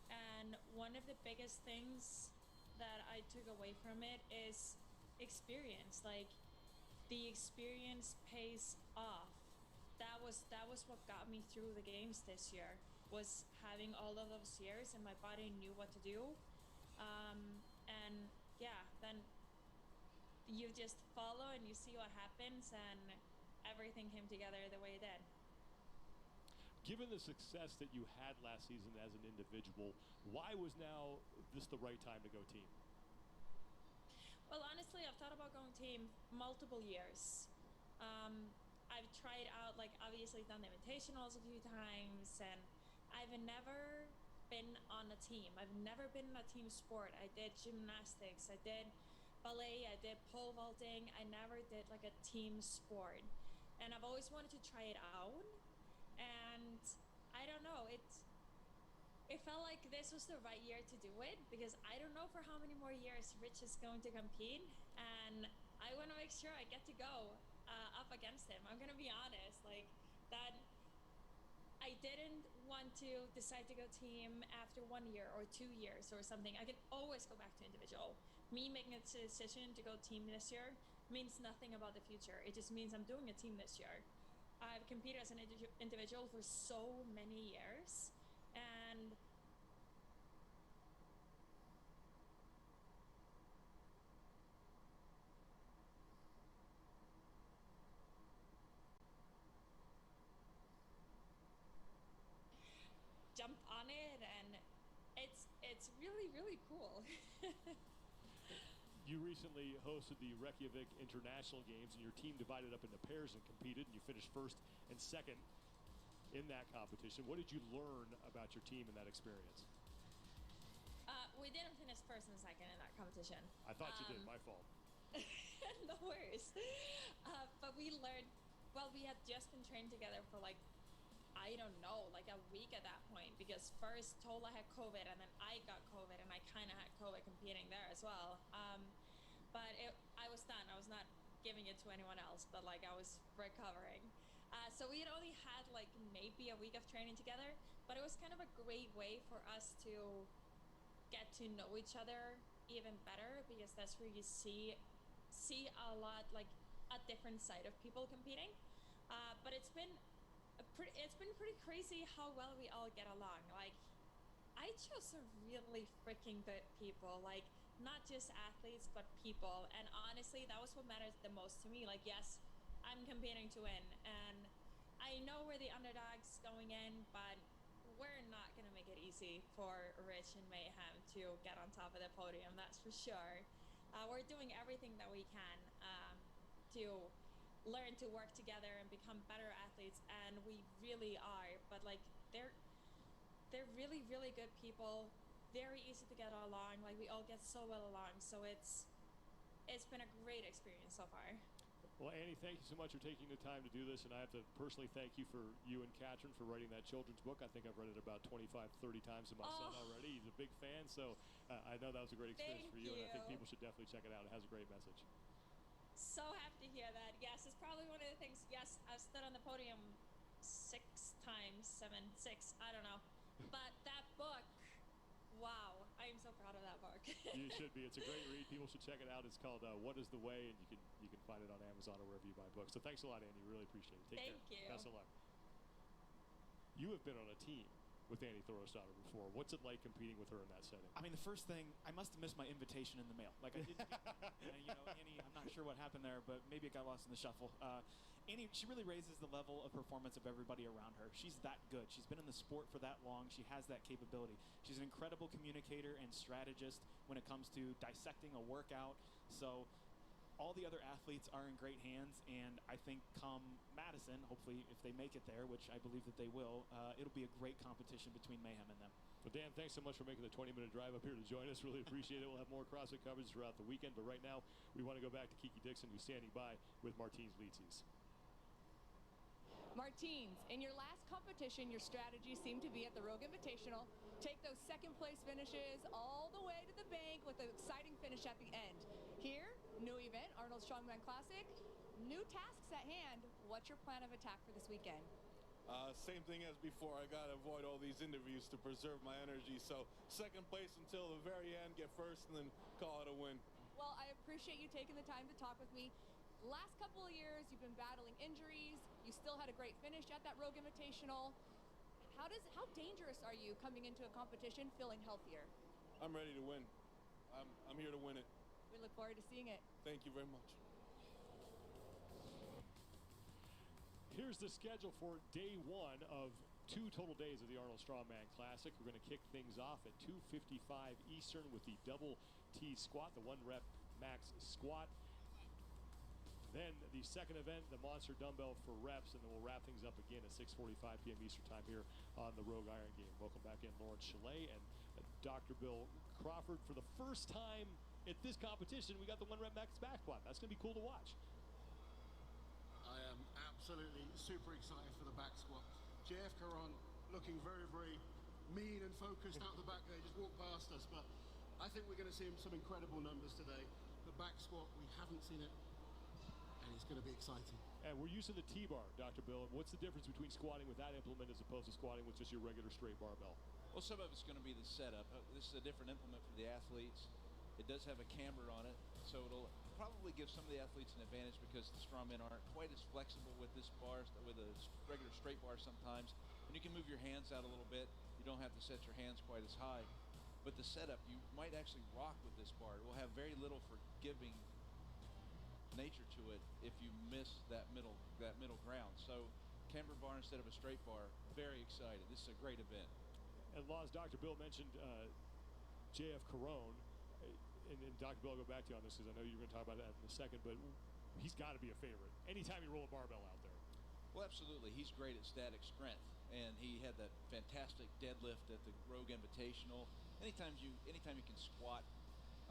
And one of the biggest things that I took away from it is experience. Like the experience pays off. That was what got me through the Games this year, was having all of those years and my body knew what to do. And yeah, then you just follow and you see what happens, and everything came together the way it did. Given the success that you had last season as an individual, why was now this the right time to go team? Well, honestly, I've thought about going team multiple years. I've tried out, like, obviously done the invitationals a few times, and I've never been on a team. I've never been in a team sport. I did gymnastics, I did ballet, I did pole vaulting. I never did like a team sport, and I've always wanted to try it out. And I don't know, it felt like this was the right year to do it, because I don't know for how many more years Rich is going to compete, and I want to make sure I get to go up against him. I'm gonna be honest, like that. I didn't want to decide to go team after 1 year or 2 years or something. I can always go back to individual. Me making a decision to go team this year means nothing about the future. It just means I'm doing a team this year. I've competed as an individual for so many years, and jump on it, and it's really, really cool. You recently hosted the Reykjavik International Games, and your team divided up into pairs and competed, and you finished first and second in that competition. What did you learn about your team in that experience? We didn't finish first and second in that competition. I thought you did. My fault. No worries. But we learned, well, we had just been trained together for like, I don't know, like a week at that point, because first Tola had COVID, and then I got COVID, and I kind of had COVID competing there as well. But I was done. I was not giving it to anyone else, but like I was recovering. So we had only had like maybe a week of training together, but it was kind of a great way for us to get to know each other even better, because that's where you see a lot, like a different side of people competing. But it's been pretty crazy how well we all get along. Like, I chose some really freaking good people, like not just athletes but people, and honestly that was what matters the most to me. Like, yes, I'm competing to win, and I know we're the underdogs going in, but we're not going to make it easy for Rich and Mayhem to get on top of the podium, that's for sure. We're doing everything that we can to learn to work together and become better athletes, and we really are. But like, they're really, really good people, very easy to get along. Like, we all get so well along, so it's been a great experience so far. Well, Annie, thank you so much for taking the time to do this, and I have to personally thank you and Katrin for writing that children's book. I think I've read it about 25, 30 times to my son already. He's a big fan, so I know that was a great experience for you, and I think people should definitely check it out. It has a great message. So happy to hear that. Yes, it's probably one of the things. Yes, I've stood on the podium 6 times, 7, 6, I don't know. But that book, wow, I am so proud of that book. You should be. It's a great read. People should check it out. It's called What is the Way, and you can find it on Amazon or wherever you buy books. So thanks a lot, Annie. Really appreciate it. Take care. Thank you. Best of luck. You have been on a team with Annie Thorisdottir before. What's it like competing with her in that setting? I mean, the first thing, I must have missed my invitation in the mail. Like, I did, Annie, I'm not sure what happened there, but maybe it got lost in the shuffle. Annie, she really raises the level of performance of everybody around her. She's that good. She's been in the sport for that long. She has that capability. She's an incredible communicator and strategist when it comes to dissecting a workout. So all the other athletes are in great hands, and I think come Madison, hopefully if they make it there, which I believe that they will, it'll be a great competition between Mayhem and them. Well, Dan, thanks so much for making the 20-minute drive up here to join us. Really appreciate it. We'll have more CrossFit coverage throughout the weekend, but right now we want to go back to Kiki Dixon, who's standing by with Martins Licis. Martins, in your last competition, your strategy seemed to be at the Rogue Invitational, take those second place finishes all the way to the bank with an exciting finish at the end. Here, new event, Arnold Strongman Classic, new tasks at hand. What's your plan of attack for this weekend? Same thing as before. I gotta avoid all these interviews to preserve my energy. So second place until the very end, get first, and then call it a win. Well, I appreciate you taking the time to talk with me. Last couple of years, you've been battling injuries. You still had a great finish at that Rogue Invitational. How dangerous are you coming into a competition feeling healthier? I'm ready to win. I'm here to win it. We look forward to seeing it. Thank you very much. Here's the schedule for day one of 2 total days of the Arnold Strongman Classic. We're going to kick things off at 2:55 Eastern with the double T squat, the 1 rep max squat. Then the second event, the monster dumbbell for reps, and then we'll wrap things up again at 6:45 p.m. Eastern time here on the Rogue Iron Game. Welcome back in, Lawrence Chalet and Dr. Bill Crawford. For the first time at this competition, we got the 1-rep max back squat. That's going to be cool to watch. I am absolutely super excited for the back squat. JF Caron looking very, very mean and focused out the back there, just walked past us, but I think we're going to see him some incredible numbers today. The back squat, we haven't seen it, and it's going to be exciting. And we're using the T-bar, Dr. Bill. What's the difference between squatting with that implement as opposed to squatting with just your regular straight barbell? Well, some of it's going to be the setup. This is a different implement for the athletes. It does have a camber on it, so it'll probably give some of the athletes an advantage because the strongmen aren't quite as flexible with this bar, with a regular straight bar sometimes. And you can move your hands out a little bit. You don't have to set your hands quite as high. But the setup, you might actually rock with this bar. It will have very little forgiving nature to it if you miss that middle ground. So camber bar instead of a straight bar, very excited. This is a great event. And Laws, Dr. Bill mentioned JF Caron. And Dr. Bill, I'll go back to you on this because I know you're going to talk about that in a second, but he's got to be a favorite anytime you roll a barbell out there. Well, absolutely. He's great at static strength, and he had that fantastic deadlift at the Rogue Invitational. Anytime you can squat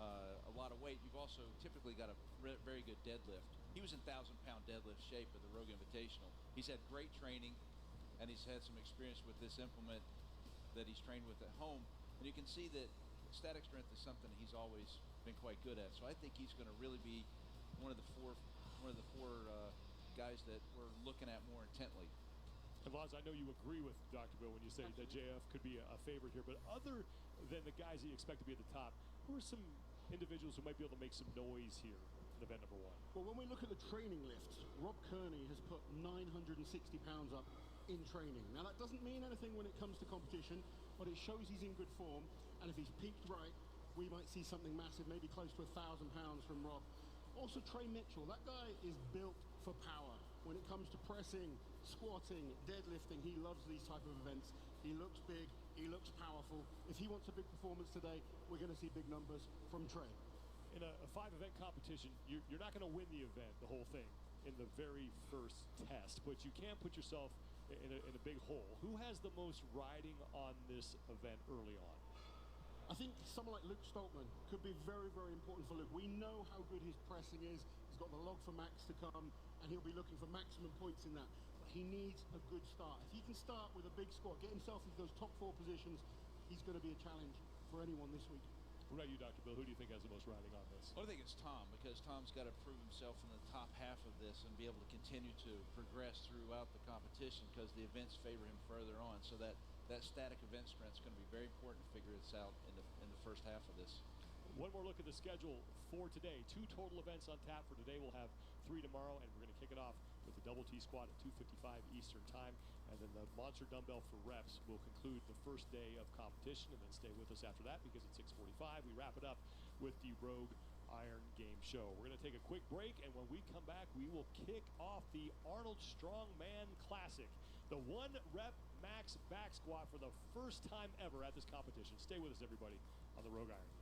a lot of weight, you've also typically got a very good deadlift. He was in 1,000-pound deadlift shape at the Rogue Invitational. He's had great training, and he's had some experience with this implement that he's trained with at home. And you can see that static strength is something he's always been quite good at. So I think he's going to really be one of the four guys that we're looking at more intently. And Laz, I know you agree with Dr. Bill when you say that JF could be a favorite here, but other than the guys that you expect to be at the top, who are some individuals who might be able to make some noise here in event number one? Well, when we look at the training lifts, Rob Kearney has put 960 pounds up in training. Now, that doesn't mean anything when it comes to competition, but it shows he's in good form, and if he's peaked right, we might see something massive, maybe close to 1,000 pounds from Rob. Also, Trey Mitchell, that guy is built for power. When it comes to pressing, squatting, deadlifting, he loves these type of events. He looks big, he looks powerful. If he wants a big performance today, we're going to see big numbers from Trey. In a 5-event competition, you're not going to win the event, the whole thing, in the very first test, but you can put yourself in a big hole. Who has the most riding on this event early on? I think someone like Luke Stoltman could be very, very important for Luke. We know how good his pressing is. He's got the log for max to come, and he'll be looking for maximum points in that. But he needs a good start. If he can start with a big squat, get himself into those top 4 positions, he's going to be a challenge for anyone this week. What about you, Dr. Bill? Who do you think has the most riding on this? Well, I think it's Tom, because Tom's got to prove himself in the top half of this and be able to continue to progress throughout the competition because the events favor him further on. So that static event strength is going to be very important to figure this out in the first half of this. One more look at the schedule for today. 2 total events on tap for today. We'll have 3 tomorrow, and we're going to kick it off with the double T squat at 2:55 Eastern time. And then the monster dumbbell for reps will conclude the first day of competition, and then stay with us after that because at 6:45 we wrap it up with the Rogue Iron Game show. We're going to take a quick break, and when we come back, we will kick off the Arnold Strongman Classic, the 1-rep max back squat for the first time ever at this competition. Stay with us, everybody, on the Rogue Iron Game.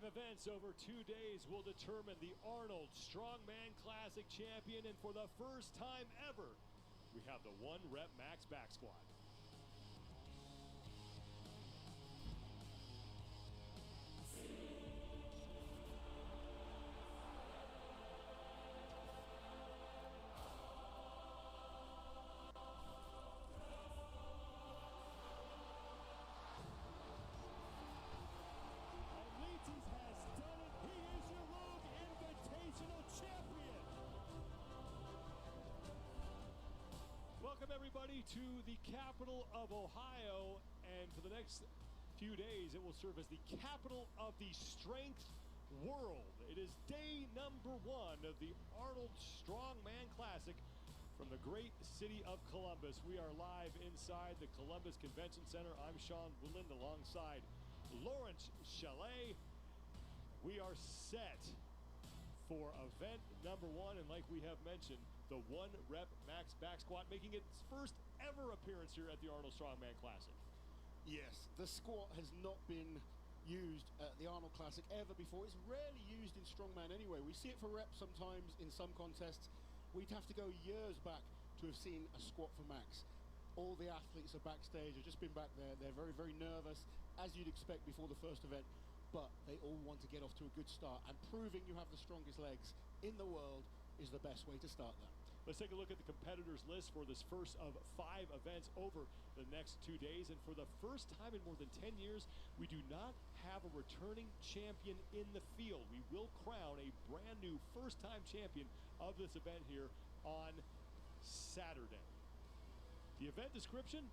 5 events over 2 days will determine the Arnold Strongman Classic champion, and for the first time ever, we have the 1-rep max back squat. Welcome everybody to the capital of Ohio, and for the next few days it will serve as the capital of the strength world. It is day number 1 of the Arnold Strongman Classic from the great city of Columbus. We are live inside the Columbus Convention Center. I'm Sean Woodland alongside Lawrence Chalet. We are set for event number 1, and like we have mentioned, the 1-rep max back squat, making its first ever appearance here at the Arnold Strongman Classic. Yes, the squat has not been used at the Arnold Classic ever before. It's rarely used in strongman anyway. We see it for reps sometimes in some contests. We'd have to go years back to have seen a squat for max. All the athletes are backstage. I've just been back there. They're very, very nervous, as you'd expect before the first event. But they all want to get off to a good start, and proving you have the strongest legs in the world is the best way to start that. Let's take a look at the competitors list for this first of 5 events over the next 2 days. And for the first time in more than 10 years, we do not have a returning champion in the field. We will crown a brand new first-time champion of this event here on Saturday. The event description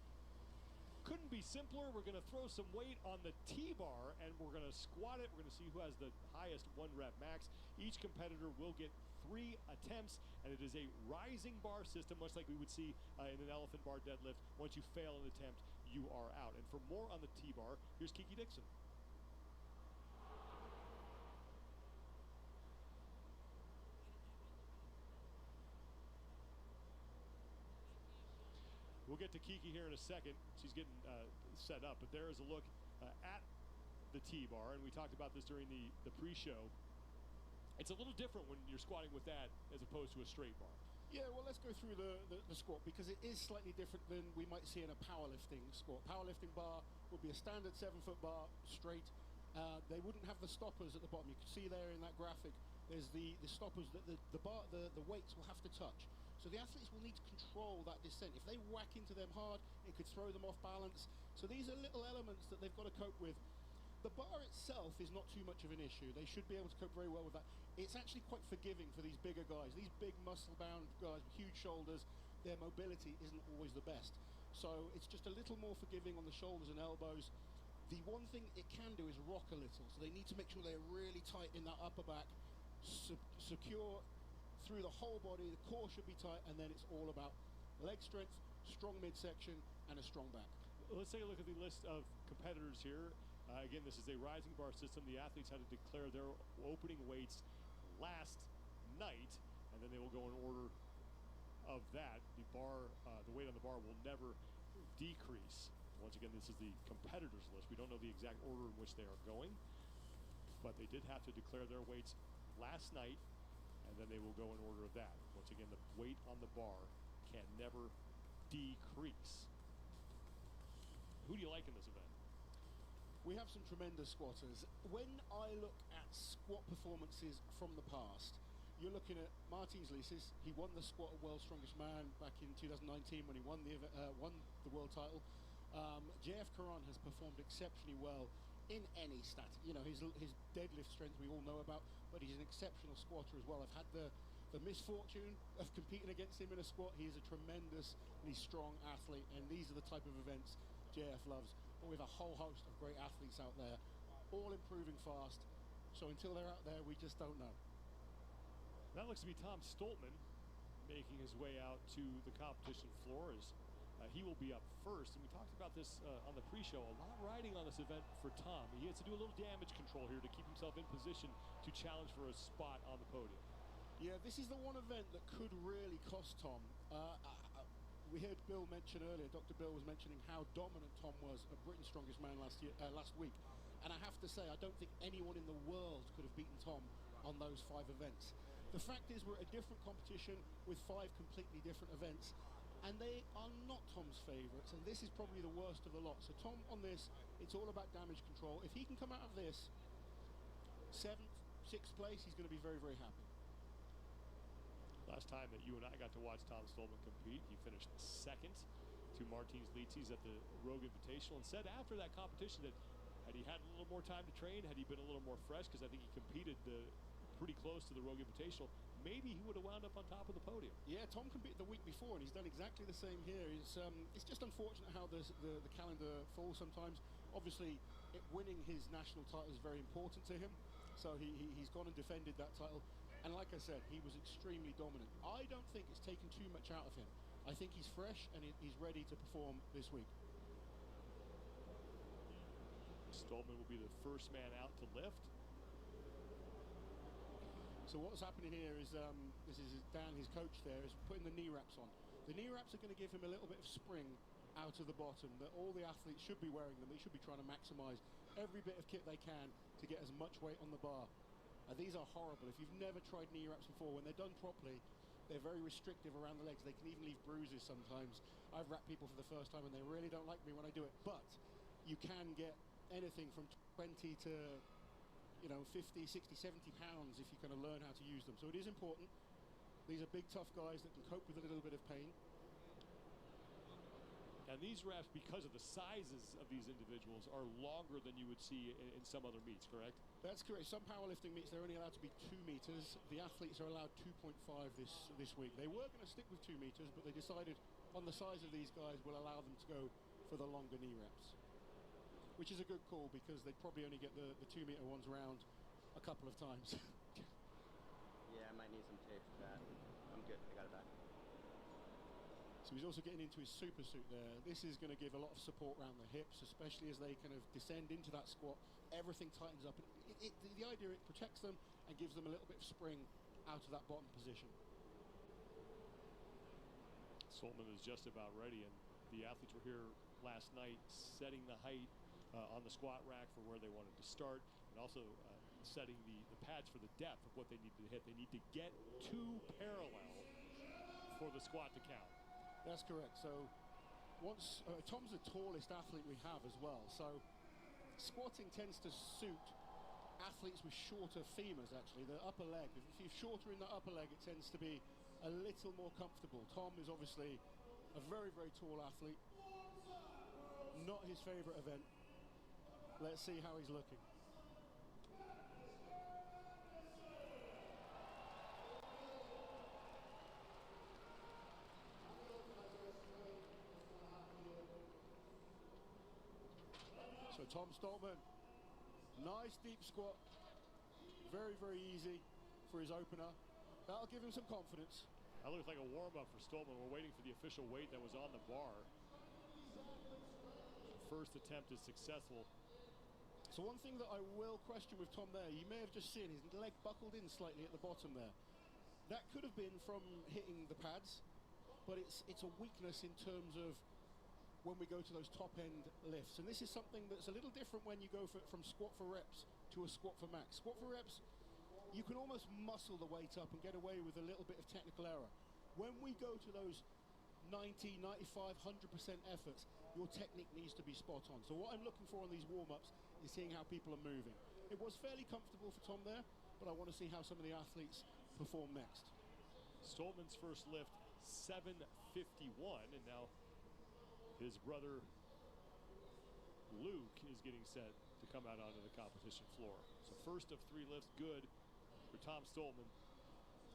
couldn't be simpler. We're going to throw some weight on the T-bar, and we're going to squat it. We're going to see who has the highest 1-rep max. Each competitor will get 3 attempts, and it is a rising bar system, much like we would see in an elephant bar deadlift. Once you fail an attempt, you are out. And for more on the T-bar, here's Kiki Dixon. We'll get to Kiki here in a second. She's getting set up, but there is a look at the T-bar, and we talked about this during the pre-show. It's a little different when you're squatting with that as opposed to a straight bar. Yeah, well, let's go through the squat, because it is slightly different than we might see in a powerlifting squat. Powerlifting bar would be a standard 7-foot bar, straight. They wouldn't have the stoppers at the bottom. You can see there in that graphic, there's the stoppers that the weights will have to touch. So the athletes will need to control that descent. If they whack into them hard, it could throw them off balance. So these are little elements that they've got to cope with. The bar itself is not too much of an issue. They should be able to cope very well with that. It's actually quite forgiving for these bigger guys. These big muscle-bound guys with huge shoulders, their mobility isn't always the best. So it's just a little more forgiving on the shoulders and elbows. The one thing it can do is rock a little. So they need to make sure they're really tight in that upper back, secure through the whole body. The core should be tight, and then it's all about leg strength, strong midsection, and a strong back. Let's take a look at the list of competitors here. Again, this is a rising bar system. The athletes had to declare their opening weights last night, and then they will go in order of that. The weight on the bar will never decrease. Once again, this is the competitors list. We don't know the exact order in which they are going, but they did have to declare their weights last night, and then they will go in order of that. Once again, the weight on the bar can never decrease. Who do you like in this event? We have some tremendous squatters. When I look at squat performances from the past, you're looking at Martins Licis. He won the squat at World's Strongest Man back in 2019 when he won the world title. JF Karan has performed exceptionally well in any stat. You know, his deadlift strength we all know about, but he's an exceptional squatter as well. I've had the misfortune of competing against him in a squat. He is a tremendously strong athlete, and these are the type of events JF loves. But with a whole host of great athletes out there, all improving fast. So until they're out there, we just don't know. That looks to be Tom Stoltman making his way out to the competition floor as he will be up first. And we talked about this on the pre-show. A lot riding on this event for Tom. He has to do a little damage control here to keep himself in position to challenge for a spot on the podium. Yeah, this is the one event that could really cost Tom. We heard Bill mention earlier, Dr. Bill was mentioning how dominant Tom was at Britain's Strongest Man last week. And I have to to say, I don't think anyone in the world could have beaten Tom on those 5 events. The fact is, we're at a different competition with 5 completely different events, and they are not Tom's favourites, and this is probably the worst of the lot. So Tom on this, it's all about damage control. If he can come out of this 7th, 6th place, he's going to be very, very happy. Last time that you and I got to watch Tom Stolman compete, he finished 2nd to Martins Licis at the Rogue Invitational, and said after that competition that had he had a little more time to train, had he been a little more fresh, because I think he competed pretty close to the Rogue Invitational, maybe he would have wound up on top of the podium. Yeah, Tom competed the week before, and he's done exactly the same here. It's just unfortunate how the calendar falls sometimes. Obviously, winning his national title is very important to him, so he's gone and defended that title. And like I said, he was extremely dominant. I don't think it's taken too much out of him. I think he's fresh and he's ready to perform this week. Stolman will be the first man out to lift. So what's happening here is, this is Dan, his coach there, is putting the knee wraps on. The knee wraps are going to give him a little bit of spring out of the bottom, that all the athletes should be wearing them. They should be trying to maximize every bit of kit they can to get as much weight on the bar. These are horrible. If you've never tried knee wraps before, when they're done properly, they're very restrictive around the legs. They can even leave bruises sometimes. I've wrapped people for the first time and they really don't like me when I do it. But you can get anything from 20 to 50, 60, 70 pounds if you kind of learn how to use them. So it is important. These are big, tough guys that can cope with a little bit of pain. And these wraps, because of the sizes of these individuals, are longer than you would see in some other meets, correct? That's correct. Some powerlifting meets, they're only allowed to be 2 meters. The athletes are allowed 2.5 this week. They were going to stick with 2 meters, but they decided on the size of these guys will allow them to go for the longer knee wraps, which is a good call because they'd probably only get the 2 meter ones round a couple of times. Yeah, I might need some tape for that. I'm good. I got it back. So he's also getting into his super suit there. This is going to give a lot of support around the hips, especially as they kind of descend into that squat. Everything tightens up. The idea, it protects them and gives them a little bit of spring out of that bottom position. Stolman is just about ready, and the athletes were here last night setting the height on the squat rack for where they wanted to start, and also setting the pads for the depth of what they need to hit. They need to get 2 parallel for the squat to count. That's correct. So once Tom's the tallest athlete we have as well, so squatting tends to suit athletes with shorter femurs, actually, the upper leg. If you're shorter in the upper leg, it tends to be a little more comfortable. Tom is obviously a very, very tall athlete. Not his favorite event. Let's see how he's looking. So Tom Stolman, nice deep squat, very, very easy for his opener. That'll give him some confidence. That looks like a warm-up for Stolman. We're waiting for the official weight that was on the bar. First attempt is successful. So one thing that I will question with Tom there, you may have just seen his leg buckled in slightly at the bottom there. That could have been from hitting the pads, but it's a weakness in terms of when we go to those top-end lifts. And this is something that's a little different when you go from squat for reps to a squat for max. Squat for reps, you can almost muscle the weight up and get away with a little bit of technical error. When we go to those 90, 95, 100% efforts, your technique needs to be spot on. So what I'm looking for on these warm-ups is seeing how people are moving. It was fairly comfortable for Tom there, but I want to see how some of the athletes perform next. Stolman's first lift, 751, and now his brother Luke is getting set to come out onto the competition floor. So first of 3 lifts, good for Tom Stolman.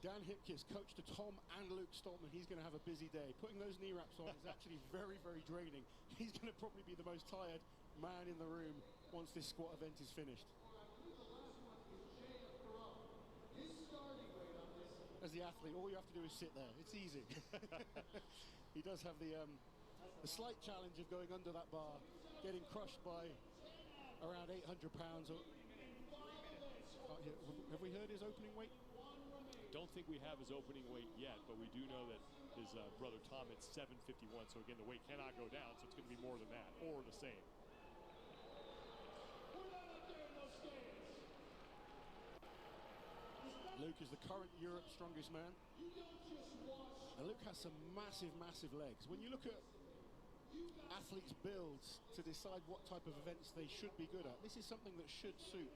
Dan Hipkiss, coach to Tom and Luke Stolman. He's going to have a busy day. Putting those knee wraps on is actually very, very draining. He's going to probably be the most tired man in the room once this squat event is finished. As the athlete, all you have to do is sit there. It's easy. He does have the slight challenge of going under that bar, getting crushed by around 800 pounds. Have we heard his opening weight? Don't think we have his opening weight yet, but we do know that his brother Tom at 751. So again, the weight cannot go down, so it's going to be more than that or the same. Luke is the current Europe's strongest man. And Luke has some massive, massive legs. When you look at athletes' builds to decide what type of events they should be good at, this is something that should suit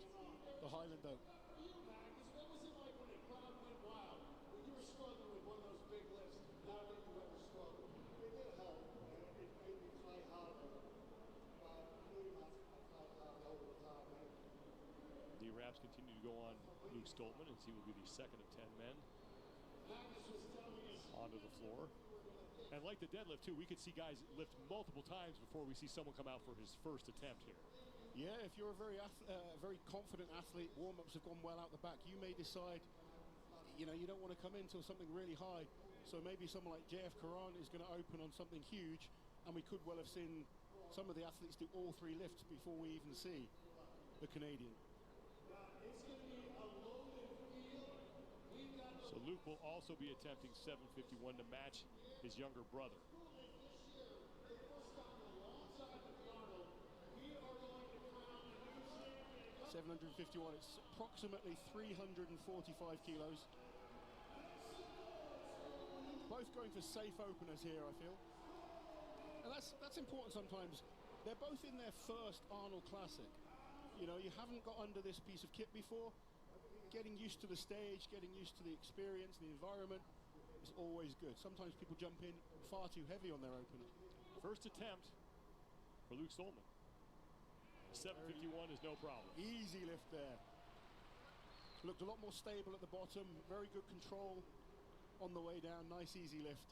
the Highland Oak. The wraps continue to go on Luke Stoltman, as he will be the second of 10 men onto the floor. And like the deadlift, too, we could see guys lift multiple times before we see someone come out for his first attempt here. Yeah, if you're a very confident athlete, warm-ups have gone well out the back, you may decide, you don't want to come in until something really high. So maybe someone like JF Karan is going to open on something huge, and we could well have seen some of the athletes do all three lifts before we even see the Canadian. So Luke will also be attempting 751 to match his younger brother. 751, it's approximately 345 kilos. Both going for safe openers here, I feel. And that's important sometimes. They're both in their first Arnold Classic. You haven't got under this piece of kit before. Getting used to the stage, getting used to the experience, the environment is always good. Sometimes people jump in far too heavy on their opener. First attempt for Luke Stoltman. 751 is no problem. Easy lift there. Looked a lot more stable at the bottom. Very good control on the way down. Nice easy lift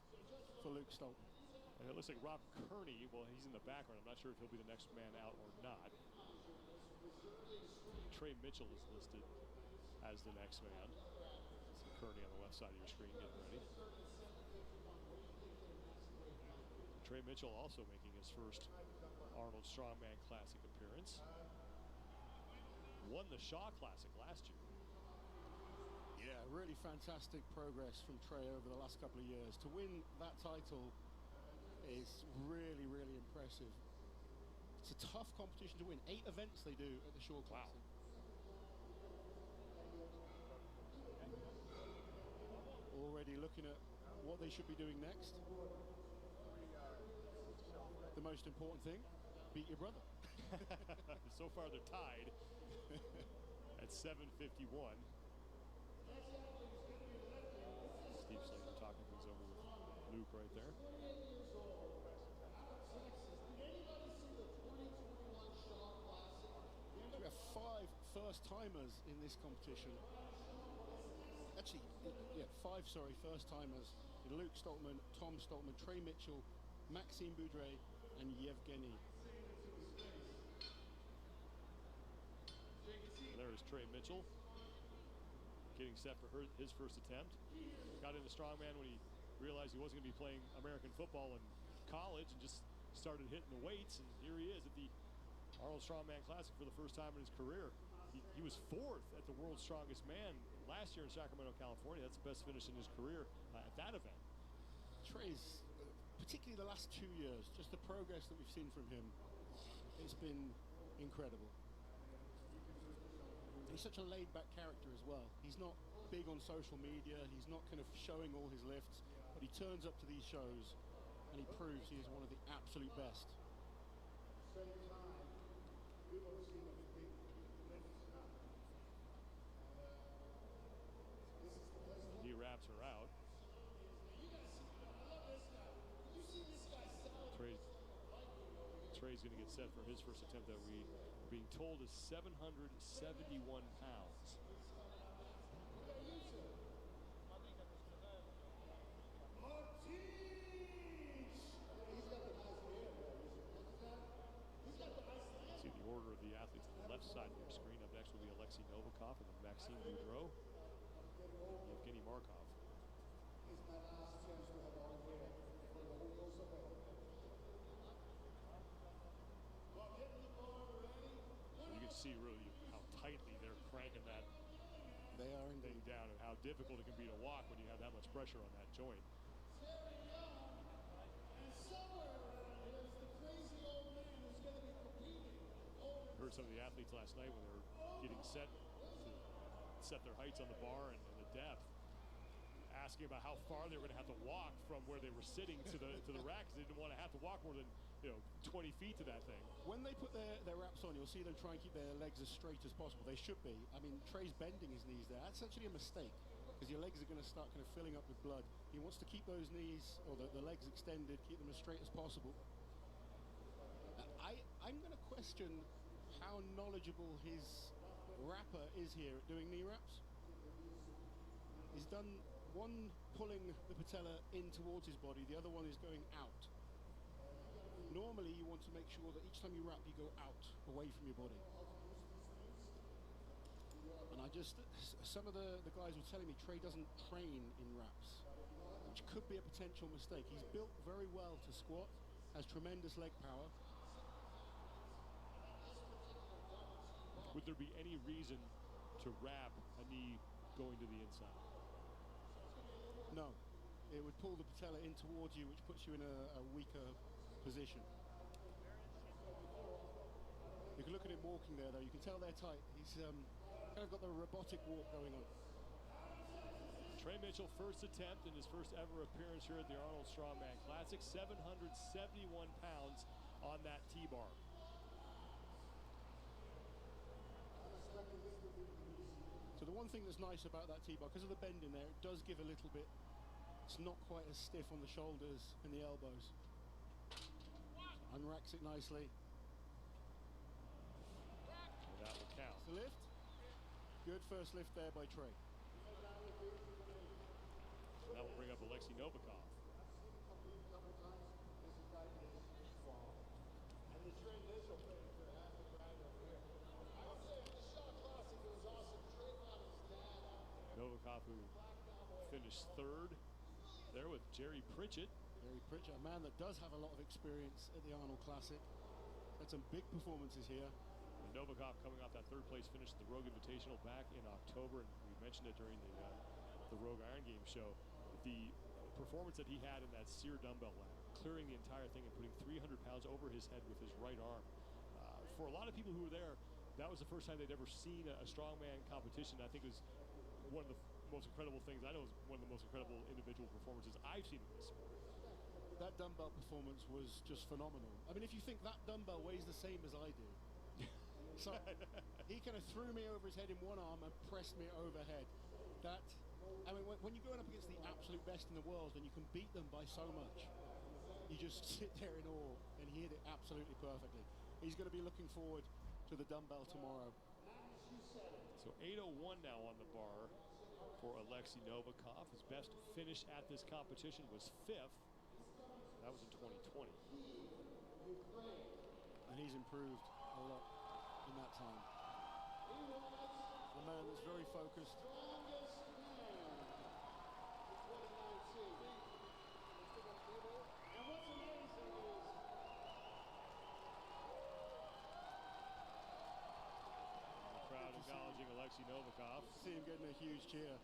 for Luke Stoltman. And it looks like Rob Kearney, well, he's in the background. I'm not sure if he'll be the next man out or not. Trey Mitchell is listed as the next man. See Kearney on the left side of your screen getting ready. Trey Mitchell also making his first Arnold Strongman Classic appearance. Won the Shaw Classic last year. Yeah, really fantastic progress from Trey over the last couple of years. To win that title is really, really impressive. It's a tough competition to win. 8 events they do at the Shaw Classic. Wow. Already looking at what they should be doing next. The most important thing, beat your brother. So far they're tied at 751. Steve Slater talking things over with Luke right there. We have 5 first-timers in this competition. Actually, yeah, 5 first-timers. Luke Stoltman, Tom Stoltman, Trey Mitchell, Maxime Boudre, and Yevgeny. There's Trey Mitchell getting set for his first attempt. Got into strongman when he realized he wasn't going to be playing American football in college and just started hitting the weights. And here he is at the Arnold Strongman Classic for the first time in his career. He was 4th at the World's Strongest Man last year in Sacramento, California. That's the best finish in his career at that event. Trey's, particularly the last 2 years, just the progress that we've seen from him, it's been incredible. He's such a laid-back character as well. He's not big on social media. He's not kind of showing all his lifts, but he turns up to these shows and he proves he is one of the absolute best. Knee wraps are out. Trey's going to get set for his first attempt that we are being told is 771 pounds. See the order of the athletes on the left side of your screen. Up next will be Alexei Novikov and then Maxime Boudreau, Yevgeny Markov. See really how tightly they're cranking that thing down and how difficult it can be to walk when you have that much pressure on that joint. Heard some of the athletes last night when they were getting set to set their heights on the bar and the depth, asking about how far they were going to have to walk from where they were sitting to the rack, because they didn't want to have to walk more than 20 feet to that thing. When they put their wraps on, you'll see them try and keep their legs as straight as possible. They should be. I mean, Trey's bending his knees there. That's actually a mistake, because your legs are going to start kind of filling up with blood. He wants to keep those knees, or the legs extended, keep them as straight as possible. I'm going to question how knowledgeable his rapper is here at doing knee wraps. He's done one pulling the patella in towards his body, the other one is going out. Normally you want to make sure that each time you wrap you go out, away from your body. And some of the guys were telling me Trey doesn't train in wraps, which could be a potential mistake. He's built very well to squat, has tremendous leg power. Would there be any reason to wrap a knee going to the inside? No. It would pull the patella in towards you, which puts you in a weaker position. You can look at him walking there, though. You can tell they're tight. He's kind of got the robotic walk going on. Trey Mitchell, first attempt in his first ever appearance here at the Arnold Strongman Classic. 771 pounds on that T-bar. So the one thing that's nice about that T-bar, because of the bend in there, it does give a little bit. It's not quite as stiff on the shoulders and the elbows. Unracks it nicely. And that will count. The lift. Good first lift there by Trey. And that will bring up Alexei Novikov. Novikov, who finished third there with Jerry Pritchett. Jerry Pritchett, a man that does have a lot of experience at the Arnold Classic. Had some big performances here. And Novikov coming off that third place finish at the Rogue Invitational back in October, and we mentioned it during the Rogue Iron Game show. The performance that he had in that sear dumbbell ladder, clearing the entire thing and putting 300 pounds over his head with his right arm. For a lot of people who were there, that was the first time they'd ever seen a strongman competition. I think it was one of the most incredible things. I know it was one of the most incredible individual performances I've seen in this sport. That dumbbell performance was just phenomenal. I mean, if you think that dumbbell weighs the same as I do. So he kind of threw me over his head in one arm and pressed me overhead. I mean, when you're going up against the absolute best in the world and you can beat them by so much, you just sit there in awe, and he hit it absolutely perfectly. He's going to be looking forward to the dumbbell tomorrow. So 8:01 now on the bar for Alexei Novikov. His best finish at this competition was 5th. That was in 2020. And he's improved a lot in that time. The man that's very focused. Acknowledging Alexei Novikov. See him getting a huge cheer.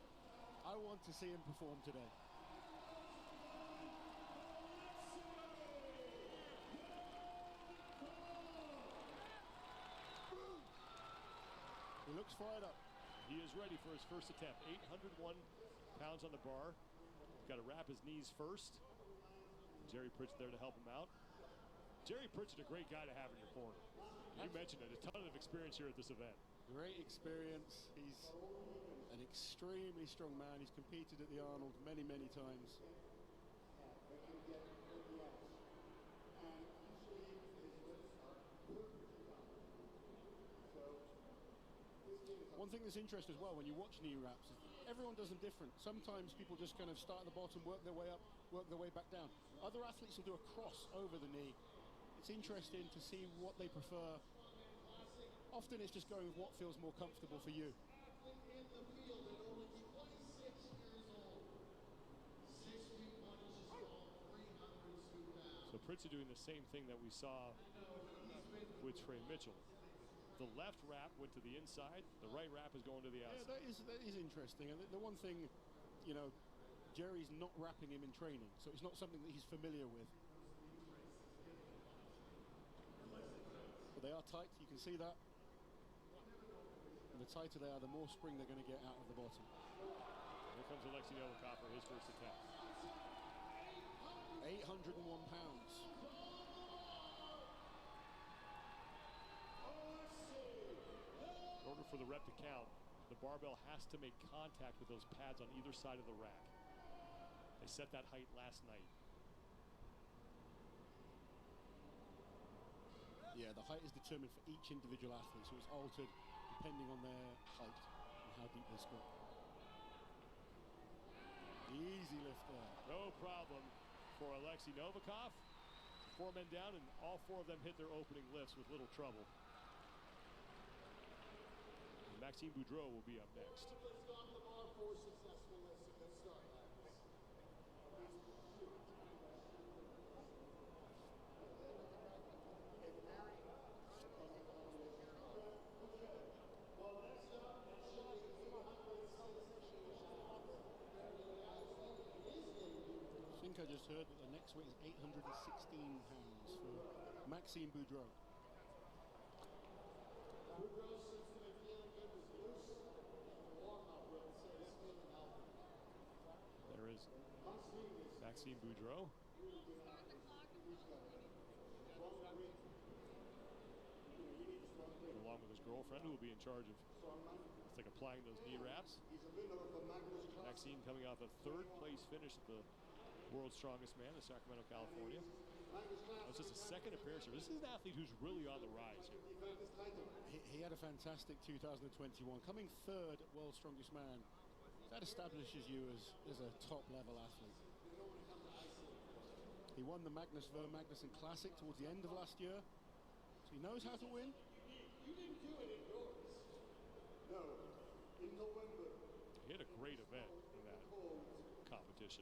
I want to see him perform today. He looks fired up. He is ready for his first attempt. 801 pounds on the bar. Got to wrap his knees first. Jerry Pritchett there to help him out. Jerry Pritchett, a great guy to have in your corner. You mentioned it, a ton of experience here at this event. Great experience. He's an extremely strong man. He's competed at the Arnold many, many times. One thing that's interesting as well when you watch knee wraps is everyone does them different. Sometimes people just kind of start at the bottom, work their way up, work their way back down. Other athletes will do a cross over the knee. It's interesting to see what they prefer. Often it's just going with what feels more comfortable for you. So Pritchett doing the same thing that we saw with Trey Mitchell. The left wrap went to the inside. The right wrap is going to the outside. Yeah, that is interesting. And the one thing, you know, Jerry's not wrapping him in training, so it's not something that he's familiar with. But they are tight, you can see that. And the tighter they are, the more spring they're going to get out of the bottom. comes Alexei Novikov for his first attempt. 801 pounds. In order for the rep to count, the barbell has to make contact with those pads on either side of the rack. They set that height last night. Yeah, the height is determined for each individual athlete, so it's altered depending on their height and how deep they squat. Easy lift there. No problem for Alexei Novikov. 4 men down, and all 4 of them hit their opening lifts with little trouble. And Maxime Boudreau will be up next. I just heard that the next weight is 816 pounds for Maxime Boudreau. There is Maxime Boudreau. Along with his girlfriend, who will be in charge of, looks like, applying those knee wraps. Maxime coming off a 3rd place finish at the World's Strongest Man in Sacramento, California. It's just a 2nd appearance here. This is an athlete who's really on the rise here. He had a fantastic 2021, coming 3rd at World's Strongest Man. That establishes you as a top-level athlete. He won the Magnus Ver Magnussen Classic towards the end of last year, so he knows how to win. You didn't do it indoors. No, in November. He had a great event in that competition.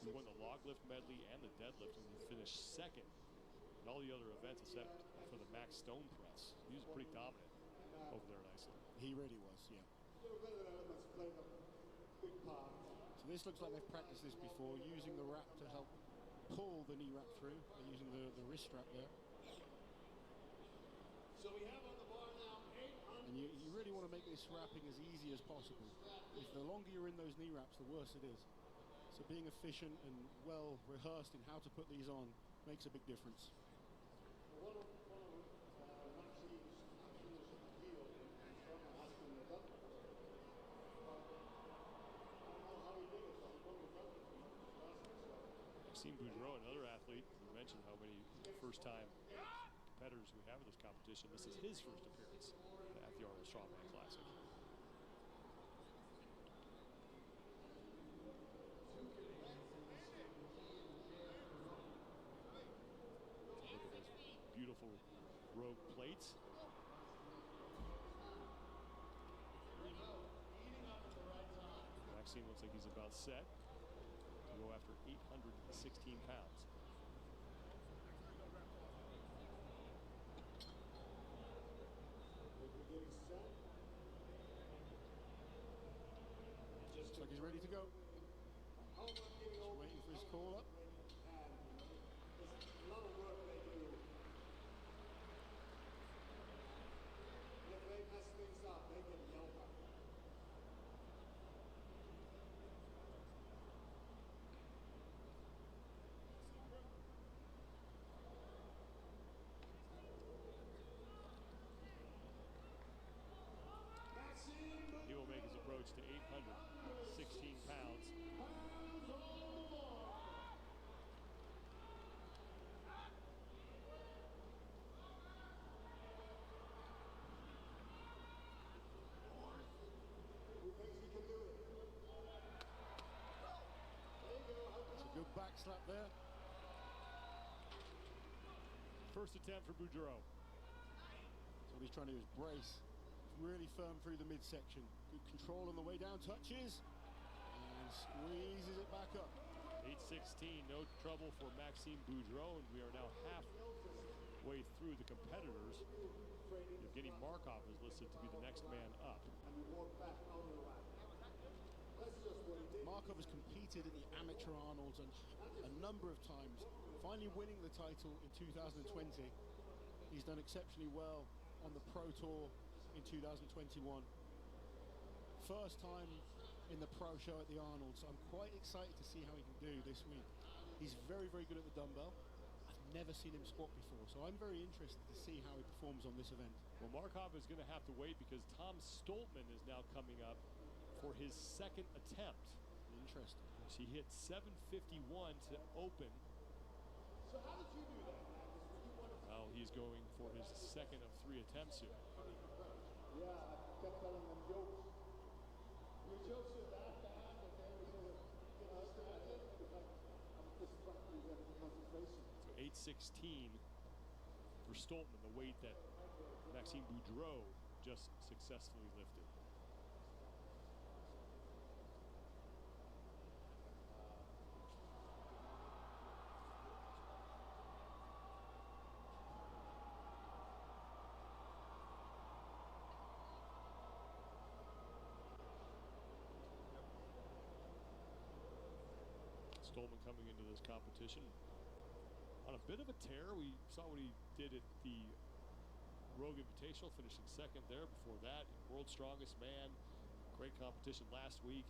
He won the log lift medley and the deadlift, and he finished 2nd in all the other events except for the max stone press. He was pretty dominant over there in Iceland. He really was, yeah. So this looks like they've practiced this before, using the wrap to help pull the knee wrap through. They're using the wrist strap there. So we have on the bar now 800. And you really want to make this wrapping as easy as possible. If the longer you're in those knee wraps, the worse it is. So being efficient and well rehearsed in how to put these on makes a big difference. Maxime Boudreau, another athlete. You mentioned how many first-time competitors we have in this competition. This is his first appearance at the Arnold Strongman Classic. Look at those beautiful rogue plates. Maxime looks like he's about set to go after 816 pounds. Looks like he's ready to go. Just waiting for his call up. He will make his approach to 816 pounds. It's a good back slap there. First attempt for Boudreau. So what he's trying to do is brace. Really firm through the midsection. Good control on the way down, touches, and squeezes it back up. 816, no trouble for Maxime Boudreau, and we are now halfway through the competitors. Evgeny Markov is listed to be the next man up. Markov has competed at the Amateur Arnolds a number of times, finally winning the title in 2020. He's done exceptionally well on the Pro Tour in 2021. First time in the pro show at the Arnold, so I'm quite excited to see how he can do this week. He's very, very good at the dumbbell. I've never seen him squat before, so I'm very interested to see how he performs on this event. Well, Markov is going to have to wait because Tom Stoltman is now coming up for his second attempt. Interesting. He hit 751 to open. So how did you do that? Well, he's going for his second of 3 attempts here. Yeah, I kept telling them jokes. Your jokes are that bad that they were sort of, I'm just practically getting concentration. So 816 for Stoltman, the weight that Maxime Boudreau just successfully lifted. Stoltman coming into this competition on a bit of a tear. We saw what he did at the Rogue Invitational, finishing second there. Before that, World's Strongest Man. Great competition last week.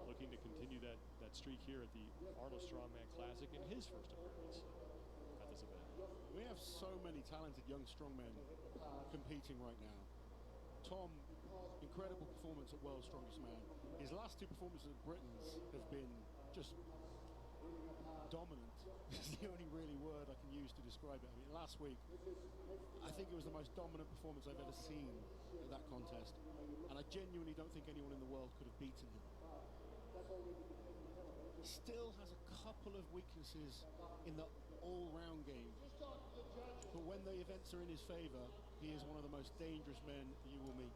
Looking to continue that streak here at the Arnold Strongman Classic in his first appearance at this event. We have so many talented young strongmen competing right now. Tom, incredible performance at World's Strongest Man. His last 2 performances at Britain's have been just dominant. Is the only really word I can use to describe it. I mean, last week, I think it was the most dominant performance I've ever seen at that contest, and I genuinely don't think anyone in the world could have beaten him. He still has a couple of weaknesses in the all-round game, but when the events are in his favor, he is one of the most dangerous men you will meet.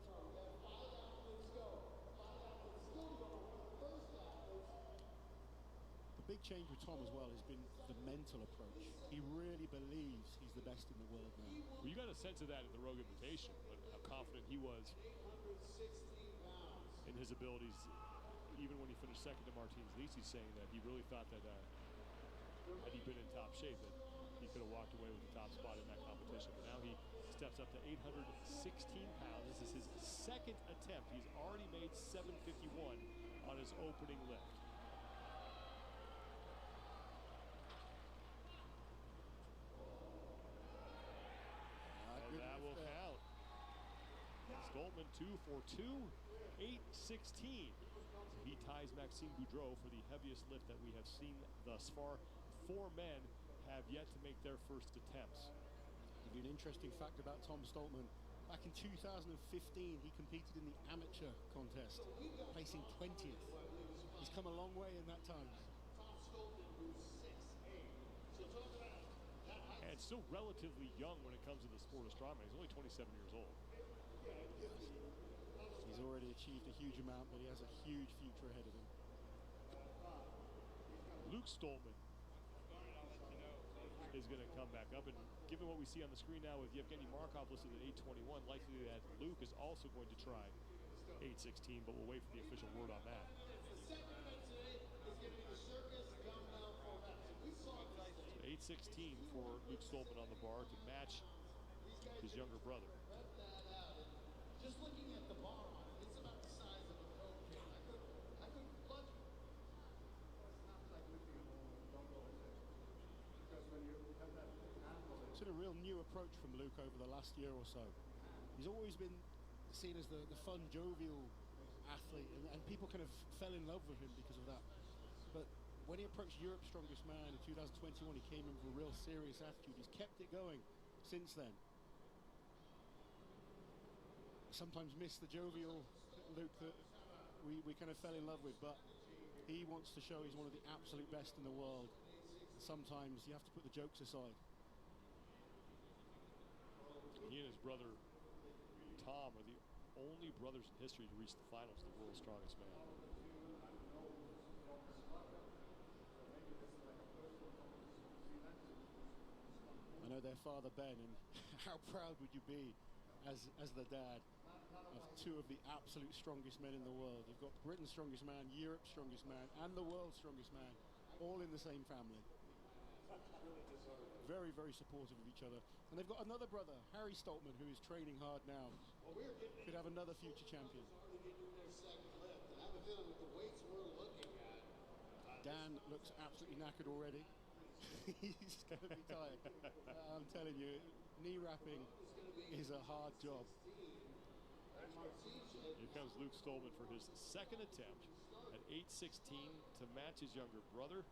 The big change with Tom as well has been the mental approach. He really believes he's the best in the world now. Well, you got a sense of that at the Rogue Invitation, but how confident he was in his abilities. Even when he finished second to Martinez Lisi, saying that he really thought that had he been in top shape, that he could have walked away with the top spot in that competition. But now he steps up to 816 pounds. This is his second attempt. He's already made 751 on his opening lift. And that will count. Stoltman 2 for 2, 816. He ties Maxime Boudreau for the heaviest lift that we have seen thus far. 4 men have yet to make their first attempts. I'll give you an interesting fact about Tom Stoltman. Back in 2015, he competed in the amateur contest, placing 20th. He's come a long way in that time. And still relatively young when it comes to the sport of strongman. He's only 27 years old. He's already achieved a huge amount, but he has a huge future ahead of him. Luke Stoltman is going to come back up, and given what we see on the screen now with Yevgeny Markov listed at 821, likely that Luke is also going to try 816, but we'll wait for the official word on that. So 816 for Luke Stoltman on the bar to match his younger brother. Just looking at the bar on it, it's about the size of a Coke can. I could plug it. It's not like lifting a dumbbell, is it? Because when you have that handle, It's been a real new approach from Luke over the last year or so. He's always been seen as the fun, jovial athlete, and people kind of fell in love with him because of that. But when he approached Europe's Strongest Man in 2021, he came in with a real serious attitude. He's kept it going since then. Sometimes miss the jovial Luke that we kind of fell in love with, but he wants to show he's one of the absolute best in the world. And sometimes you have to put the jokes aside. He and his brother Tom are the only brothers in history to reach the finals of the World's Strongest Man. I know their father Ben, and how proud would you be as the dad of 2 of the absolute strongest men in the world. You've got Britain's Strongest Man, Europe's Strongest Man, and the World's Strongest Man, all in the same family. Very, very supportive of each other. And they've got another brother, Harry Stoltman, who is training hard now. Could have another future champion. already getting their second lift. Dan looks absolutely knackered already. He's going to be tired. I'm telling you, knee wrapping is a hard job. Here comes Luke Stolman for his second attempt at 8:16 to match his younger brother.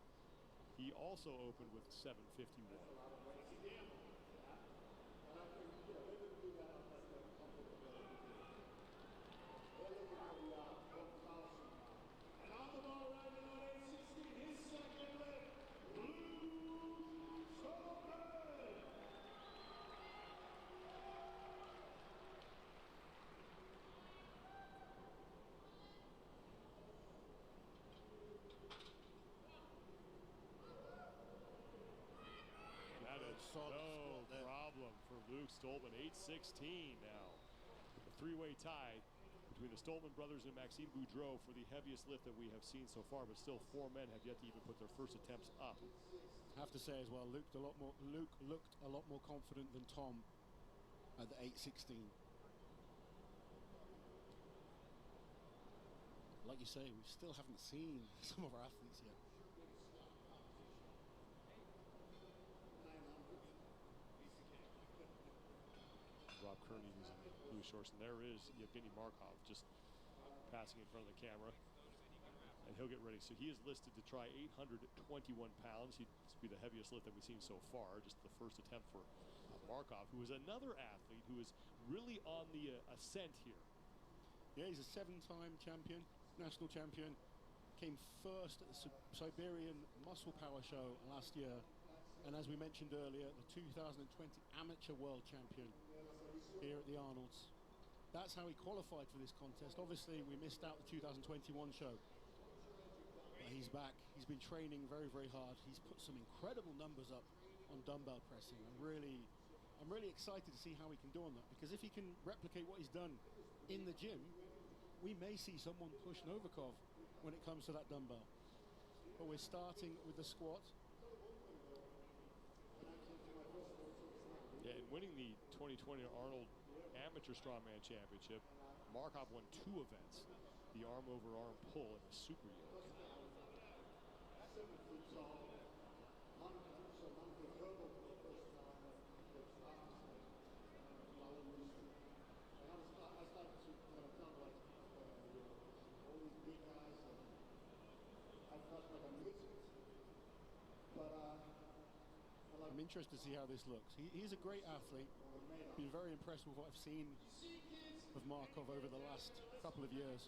He also opened with 7:51. No problem for Luke Stolman. 8:16 now. A three-way tie between the Stolman brothers and Maxime Boudreau for the heaviest lift that we have seen so far, but still 4 men have yet to even put their first attempts up. I have to say as well, Luke looked a lot more confident than Tom at the 8:16. Like you say, we still haven't seen some of our athletes yet. Rob Kearney using blue shorts, and there is Yevgeny Markov just passing in front of the camera, and he'll get ready. So he is listed to try 821 pounds. He'd be the heaviest lift that we've seen so far. Just the first attempt for Markov, who is another athlete who is really on the ascent here. Yeah, he's a 7-time champion, national champion. Came first at the Siberian Muscle Power Show last year, and as we mentioned earlier, the 2020 Amateur World Champion here at the Arnolds. That's how he qualified for this contest. Obviously, we missed out the 2021 show. But he's back. He's been training very, very hard. He's put some incredible numbers up on dumbbell pressing. I'm really excited to see how he can do on that, because if he can replicate what he's done in the gym, we may see someone push Novikov when it comes to that dumbbell. But we're starting with the squat. Yeah, and winning the 2020 Arnold Amateur Strongman Championship, Markov won 2 events, the arm over arm pull and the super yoke. I'm interested to see how this looks. He's a great athlete. Been very impressed with what I've seen of Markov over the last couple of years.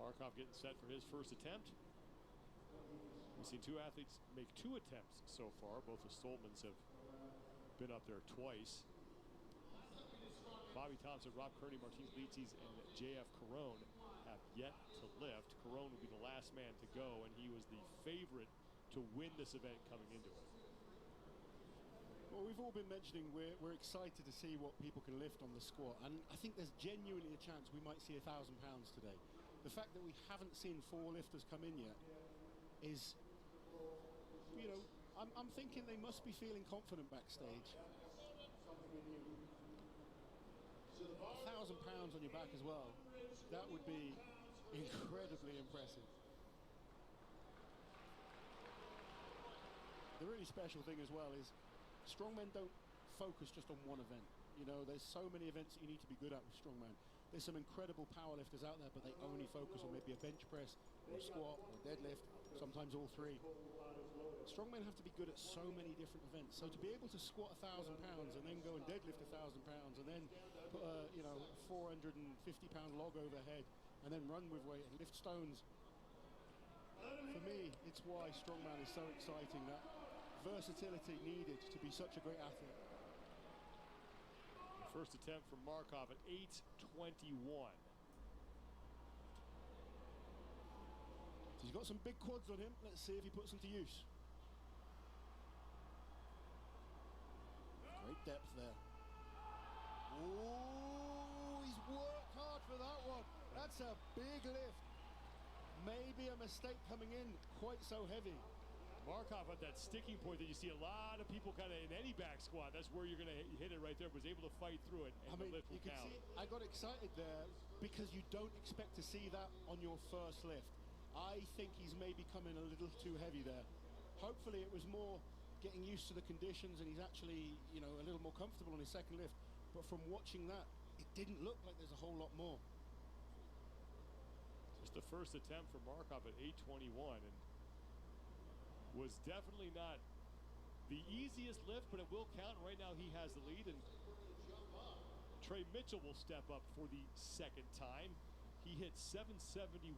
Markov getting set for his first attempt. We've seen 2 athletes make 2 attempts so far. Both the Stolmans have been up there twice. Bobby Thompson, Rob Kearney, Martins Litzes, and JF Carone have yet to lift. Carone will be the last man to go, and he was the favorite to win this event coming into it. Well, we've all been mentioning we're excited to see what people can lift on the squat, and I think there's genuinely a chance we might see 1,000 pounds today. The fact that we haven't seen 4 lifters come in yet is, you know, I'm thinking they must be feeling confident backstage. 1,000 pounds on your back as well, that would be incredibly impressive. The really special thing as well is strongmen don't focus just on one event. You know, there's so many events that you need to be good at with strongman. There's some incredible powerlifters out there, but they only focus on maybe a bench press or a squat or a deadlift, sometimes all 3. Strongmen have to be good at so many different events. So to be able to squat 1,000 pounds and then go and deadlift 1,000 pounds and then put a 450-pound log overhead and then run with weight and lift stones, for me, it's why strongman is so exciting. That versatility needed to be such a great athlete. First attempt from Markov at 8:21. He's got some big quads on him. Let's see if he puts them to use. Great depth there. Oh, he's worked hard for that one. That's a big lift. Maybe a mistake coming in quite so heavy. Markov at that sticking point that you see a lot of people kind of in any back squat. That's where you're going to hit it right there. Was able to fight through it, and the lift will count. See, I got excited there because you don't expect to see that on your first lift. I think he's maybe coming a little too heavy there. Hopefully it was more getting used to the conditions and he's actually, you know, a little more comfortable on his second lift. But from watching that, it didn't look like there's a whole lot more. Just the first attempt for Markov at 821, and was definitely not the easiest lift, but it will count. Right now he has the lead, and Trey Mitchell will step up for the second time. He hit 771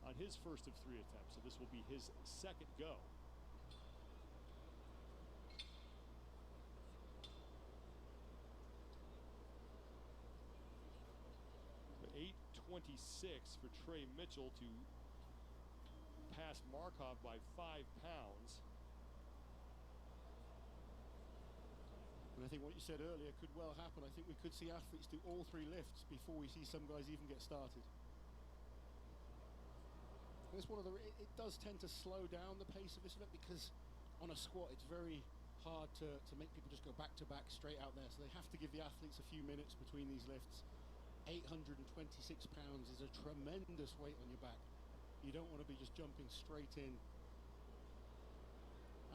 on his first of 3 attempts, so this will be his second go. 826 for Trey Mitchell to pass Markov by 5 pounds. And I think what you said earlier could well happen. I think we could see athletes do all 3 lifts before we see some guys even get started. And it's one of the, it does tend to slow down the pace of this event because on a squat it's very hard to make people just go back to back straight out there. So they have to give the athletes a few minutes between these lifts. 826 pounds is a tremendous weight on your back. You don't want to be just jumping straight in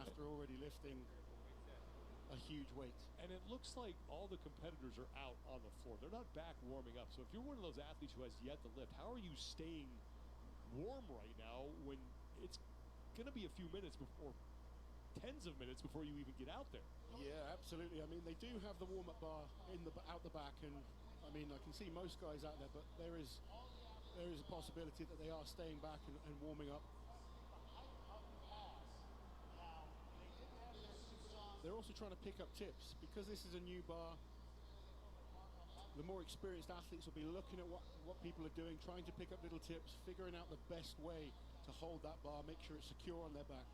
after already lifting a huge weight. And it looks like all the competitors are out on the floor. They're not back warming up. So if you're one of those athletes who has yet to lift, how are you staying warm right now when it's going to be a few minutes before, tens of minutes before you even get out there? Yeah, absolutely. I mean, they do have the warm-up bar in the out the back, and I mean, I can see most guys out there, but there is a possibility that they are staying back and warming up. They're also trying to pick up tips. Because this is a new bar, the more experienced athletes will be looking at what people are doing, trying to pick up little tips, figuring out the best way to hold that bar, make sure it's secure on their back.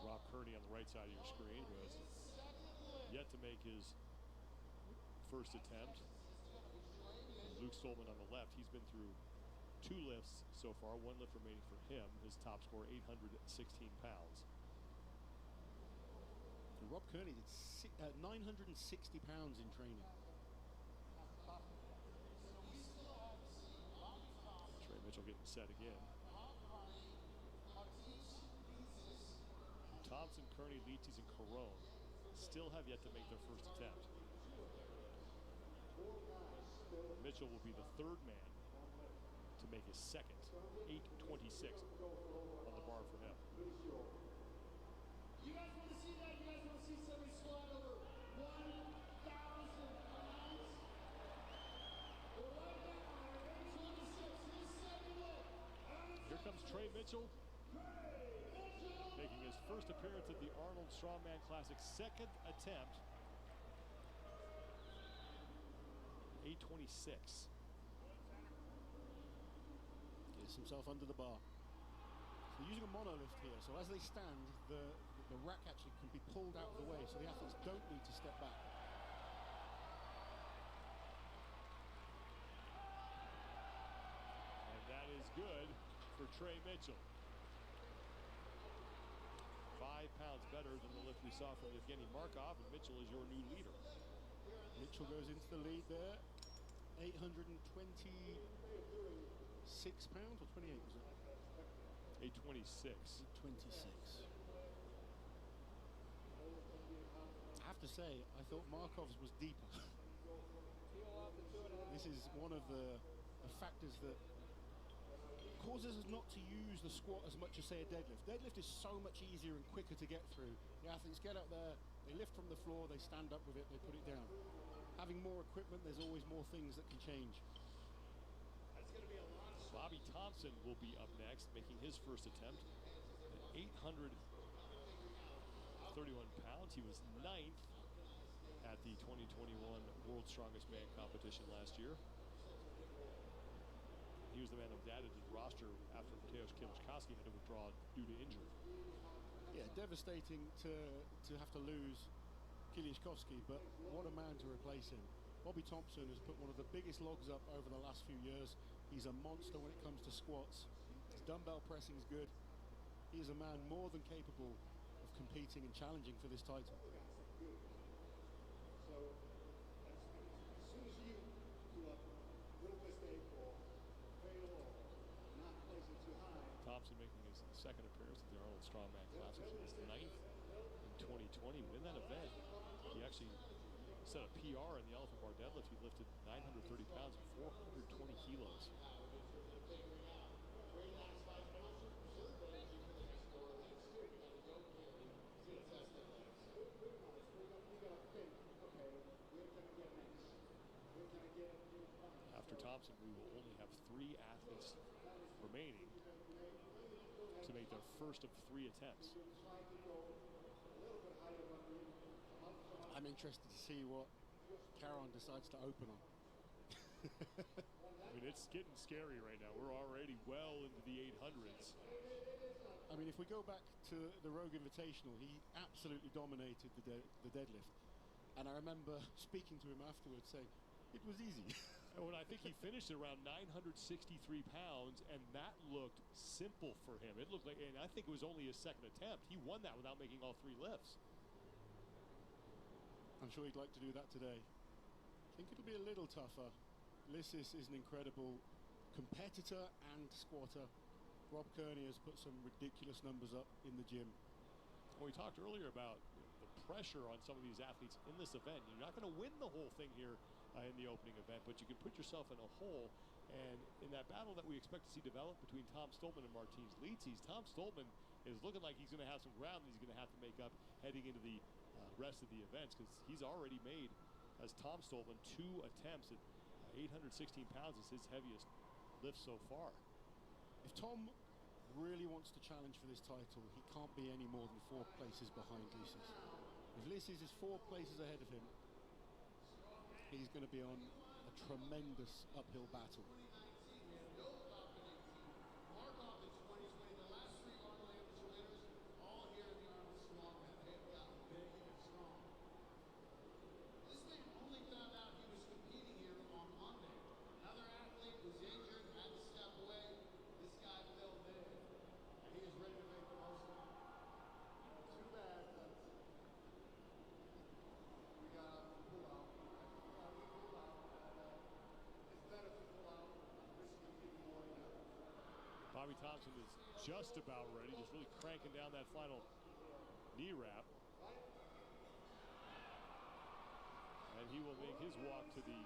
Rob Kearney on the right side of your screen, who has yet to make his first attempt. And Luke Stolman on the left. He's been through 2 lifts so far, 1 lift remaining for him. His top score, 816 pounds. And Rob Kearney did 960 pounds in training. Trey Mitchell getting set again. Thompson, Kearney, Leetes, and Carone still have yet to make their first attempt. Mitchell will be the 3rd man to make his second. 826 on the bar for him. You guys want to see that? You guys want to see somebody squat over 1,000 pounds? Well, right now, 826, his second lift. Here comes Trey Mitchell, making his first appearance at the Arnold Strongman Classic, second attempt. 826. Gets himself under the bar. So they're using a monolift here, so as they stand, the rack actually can be pulled out of the way, so the athletes don't need to step back. And that is good for Trey Mitchell. 5 pounds better than the lift we saw from Evgeny Markov, and Mitchell is your new leader. Mitchell goes into the lead there. 826 pounds, or 28 was it? 826. 826. I have to say, I thought Markov's was deeper. This is one of the factors that causes us not to use the squat as much as, say, a deadlift. Deadlift is so much easier and quicker to get through. The athletes get up there, they lift from the floor, they stand up with it, they put it down. Having more equipment, there's always more things that can change. Bobby Thompson will be up next, making his first attempt at 831 pounds. He was 9th at the 2021 World's Strongest Man competition last year. was the man that was added to the roster after Mateusz Kieliszkowski had to withdraw due to injury. Yeah, devastating to have to lose Kieliszkowski, but what a man to replace him. Bobby Thompson has put one of the biggest logs up over the last few years. He's a monster when it comes to squats. His dumbbell pressing is good. He is a man more than capable of competing and challenging for this title. Thompson making his second appearance at the Arnold Strongman Classic, his 9th in 2020. But in that event, he actually set a PR in the elephant bar deadlift. He lifted 930 pounds and 420 kilos. After Thompson, we will only have 3 athletes remaining to make their first of 3 attempts. I'm interested to see what Caron decides to open on. I mean, it's getting scary right now. We're already well into the 800s. I mean, if we go back to the Rogue Invitational, he absolutely dominated the deadlift. And I remember speaking to him afterwards saying, it was easy. Well, I think he finished at around 963 pounds, and that looked simple for him. It looked like, and I think it was only his second attempt. He won that without making all 3 lifts. I'm sure he'd like to do that today. I think it'll be a little tougher. Lissis is an incredible competitor and squatter. Rob Kearney has put some ridiculous numbers up in the gym. Well, we talked earlier about the pressure on some of these athletes in this event. You're not going to win the whole thing here in the opening event, but you can put yourself in a hole. And in that battle that we expect to see develop between Tom Stoltman and Martins Licis, Tom Stoltman is looking like he's going to have some ground that he's going to have to make up heading into the rest of the events, because he's already made, as Tom Stoltman, 2 attempts at 816 pounds is his heaviest lift so far. If Tom really wants to challenge for this title, he can't be any more than 4 places behind Lissis. If Lissis is 4 places ahead of him, he's going to be on a tremendous uphill battle. Bobby Thompson is just about ready, just really cranking down that final knee wrap. And he will make his walk to the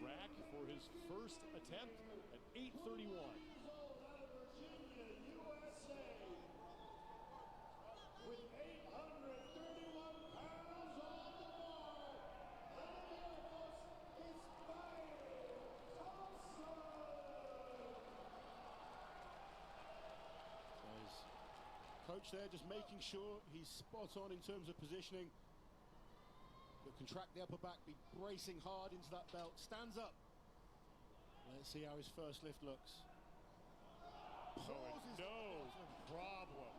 rack for his first attempt at 8:31. Coach there just making sure he's spot on in terms of positioning. He'll contract the upper back, be bracing hard into that belt. Stands up. Let's see how his first lift looks. No problem.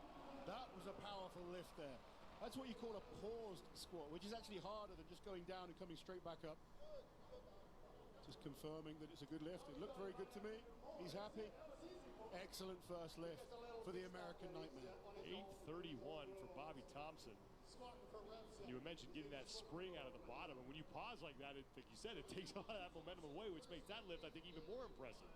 That was a powerful lift there. That's what you call a paused squat, which is actually harder than just going down and coming straight back up. Just confirming that it's a good lift. It looked very good to me. He's happy. Excellent first lift for the American Nightmare. 8:31 for Bobby Thompson. You mentioned getting that spring out of the bottom, and when you pause like that, like you said, it takes a lot of that momentum away, which makes that lift, I think, even more impressive.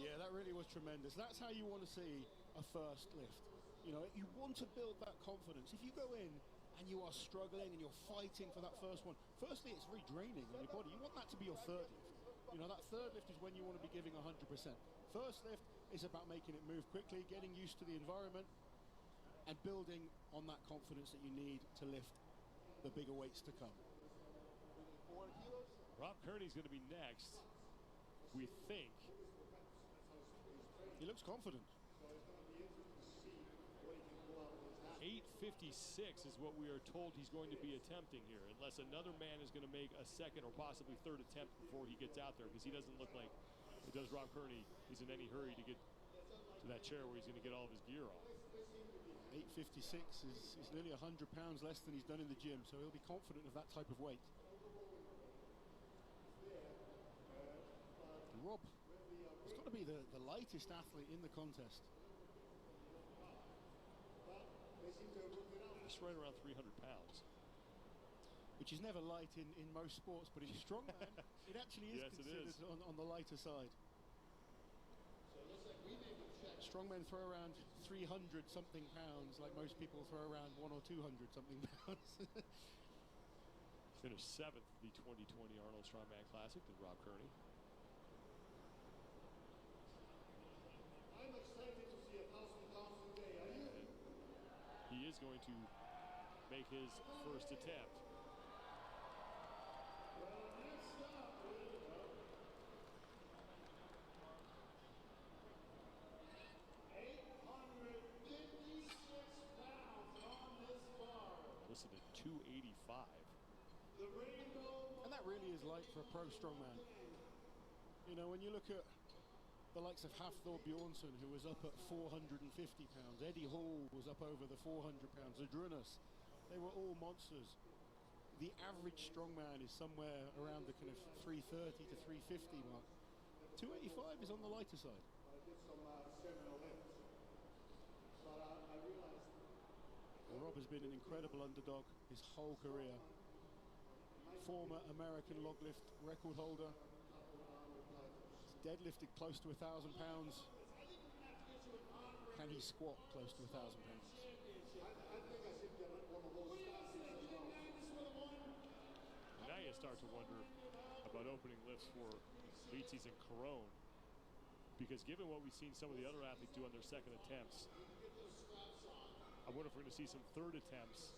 Yeah, that really was tremendous. That's how you want to see a first lift. You know, you want to build that confidence. If you go in and you are struggling and you're fighting for that first one, firstly, it's very draining on your body. You want that to be your third lift. You know, that third lift is when you want to be giving 100%. First lift is about making it move quickly, getting used to the environment, and building on that confidence that you need to lift the bigger weights to come. Rob Kearney's going to be next, we think. He looks confident. 8:56 is what we are told he's going to be attempting here, unless another man is going to make a second or possibly third attempt before he gets out there, because he doesn't look like does Rob Kearney. He's in any hurry to get to that chair where he's going to get all of his gear off. 856 is nearly 100 pounds less than he's done in the gym, so he'll be confident of that type of weight. And Rob has got to be the lightest athlete in the contest. Just right around 300 pounds. Which is never light in most sports, but in strongman, it actually is Yes, considered it is. On the lighter side. Strongmen throw around 300-something pounds, like most people throw around 100 or 200-something pounds. Finished 7th at the 2020 Arnold Strongman Classic than Rob Kearney. I'm excited to see 1,000 pounds today. Are you? He is going to make his first attempt. Listen to 285. And that really is light for a pro strongman. You know, when you look at the likes of Hafthor Bjornsson, who was up at 450 pounds, Eddie Hall was up over the 400 pounds, Adrunas, they were all monsters. The average strongman is somewhere around the kind of 330 to 350 mark. 285 is on the lighter side. Rob has been an incredible underdog his whole career. Former American log lift record holder. He's deadlifted close to 1,000 pounds. Can he squat close to 1,000 pounds? Now you start to wonder about opening lifts for Litzis and Carone, because given what we've seen some of the other athletes do on their second attempts, I wonder if we're going to see some third attempts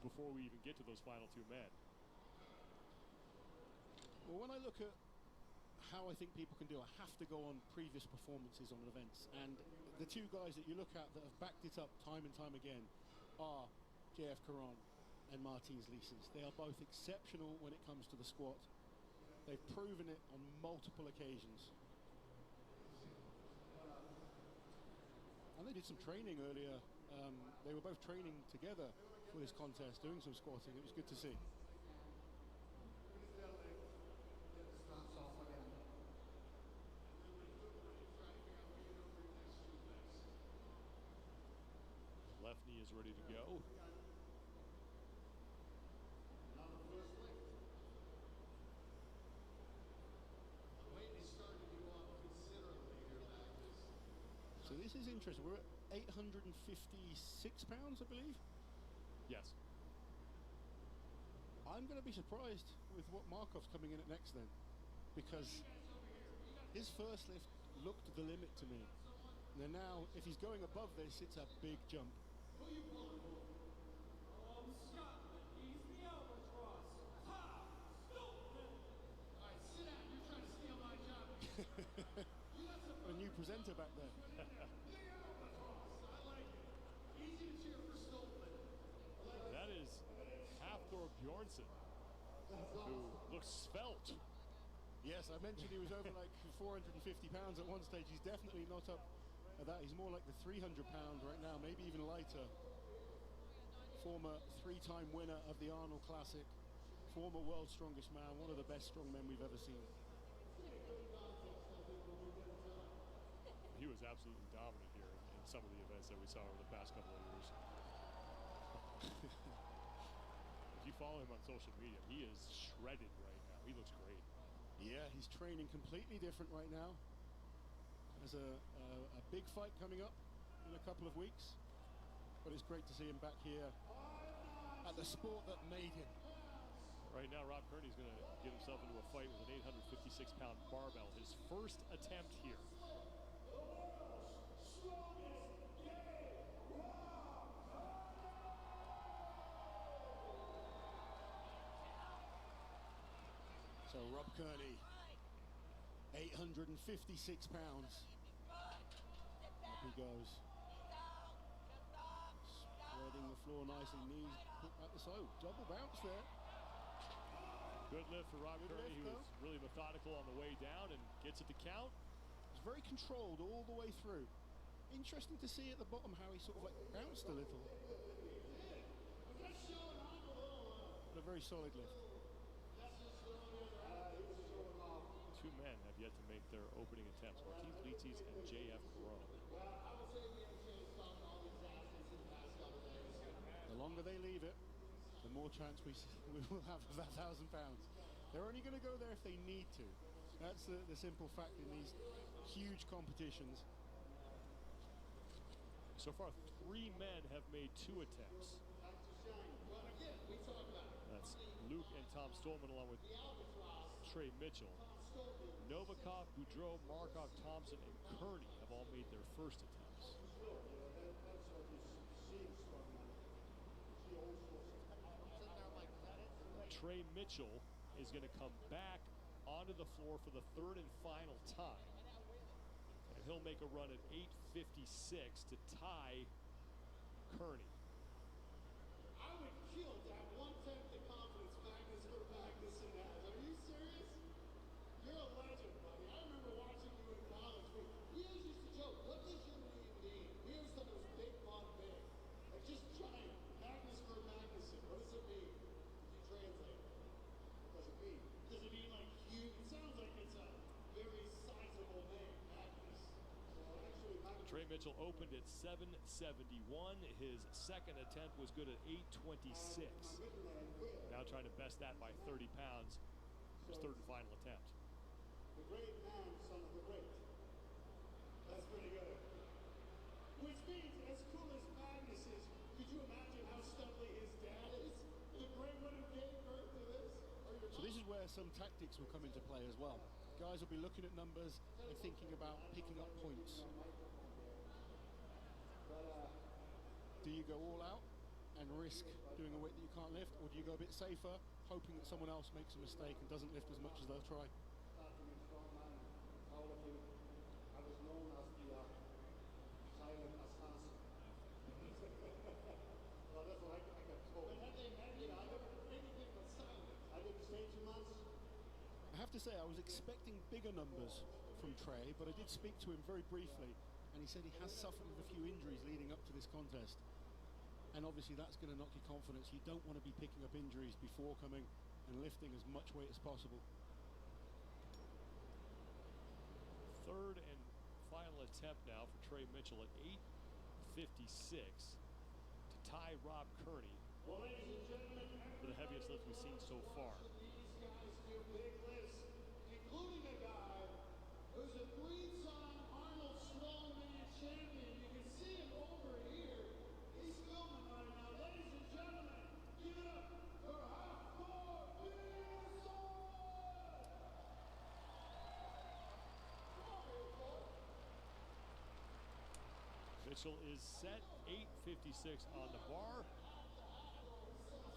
before we even get to those final two men. Well, when I look at how I think people can do, I have to go on previous performances on events. And the two guys that you look at that have backed it up time and time again are JF Caron and Martins Licis. They are both exceptional when it comes to the squat. They've proven it on multiple occasions. And they did some training earlier. They were both training together for this contest, doing some squatting. It was good to see. Left knee is ready to go. So this is interesting. We're at 856 pounds, I believe. Yes. I'm going to be surprised with what Markov's coming in at next then, because his first lift looked the limit to me. And now, if he's going above this, it's a big jump. A new presenter back there. That is Hafthor Bjornsson, who looks svelte. Yes, I mentioned he was over like 450 pounds at one stage. He's definitely not up at that. He's more like the 300 pound right now, maybe even lighter. Former three-time winner of the Arnold Classic, former world's strongest man, one of the best strongmen we've ever seen. He was absolutely dominant here in some of the events that we saw over the past couple of years. If you follow him on social media, he is shredded right now. He looks great. Yeah, he's training completely different right now. There's a big fight coming up in a couple of weeks, but it's great to see him back here at the sport that made him. Right now, Rob Kearney's going to get himself into a fight with an 856-pound barbell. His first attempt here. So Rob Kearney, 856 pounds. Up he goes. Spreading the floor nicely, knees put back. So double bounce there. Good lift for Rob Kearney, who was really methodical on the way down and Gets it to count. He's very controlled all the way through. Interesting to see at the bottom how he sort of like bounced a little. But a very solid lift. Two men have yet to make their opening attempts. Martin Litzis and J.F. Caron. The longer they leave it, the more chance we will have of that £1,000. They're only going to go there if they need to. That's the simple fact in these huge competitions. So far, 3 men have made 2 attempts. That's Luke and Tom Stolman along with Trey Mitchell. Novikov, Boudreau, Markov, Thompson, and Kearney have all made their first attempts. Trey Mitchell is going to come back onto the floor for the 3rd and final time. And he'll make a run at 8:56 to tie Kearney. I would kill to have 1/10 the confidence Magnus has. Are you serious? You're a legend, buddy. I remember watching you in college. We always used to joke, what does your name mean? We always thought it was Big Von Big. Like just giant. Magnus for Magnuson. What does it mean? If you translate it. What does it mean? Does it mean like huge? It sounds like it's a very sizable name, Magnus. So actually, Magnus. Trey Mitchell opened at 771. His second attempt was good at 826. Now trying to best that by 30 pounds. His 3rd and final attempt. The great man, son of the great. That's pretty good. Which means, as cool as Magnus is, could you imagine how studly his dad is? The great one who gave birth to this? So this is where some tactics will come into play as well. Guys will be looking at numbers and thinking about picking up points. Do you go all out and risk doing a weight that you can't lift, or do you go a bit safer, hoping that someone else makes a mistake and doesn't lift as much as they'll try? Starting in strongman, powerlifting, I was known as the silent assassin. Well, that's what I got told. But I never did anything but silent. I didn't say too much. I have to say, I was expecting bigger numbers from Trey, but I did speak to him very briefly, and he said he has suffered with a few injuries leading up to this contest. And obviously that's going to knock your confidence. You don't want to be picking up injuries before coming and lifting as much weight as possible. 3rd and final attempt now for Trey Mitchell at 8:56 to tie Rob Kearney for the heaviest lift we've seen so far. These guys do big lifts, including a guy who's a 3-time Arnold Strongman champion. You can see him over here. He's filming right now. Ladies and gentlemen, give it up for Half-Court Mitchell is set 8:56 on the bar.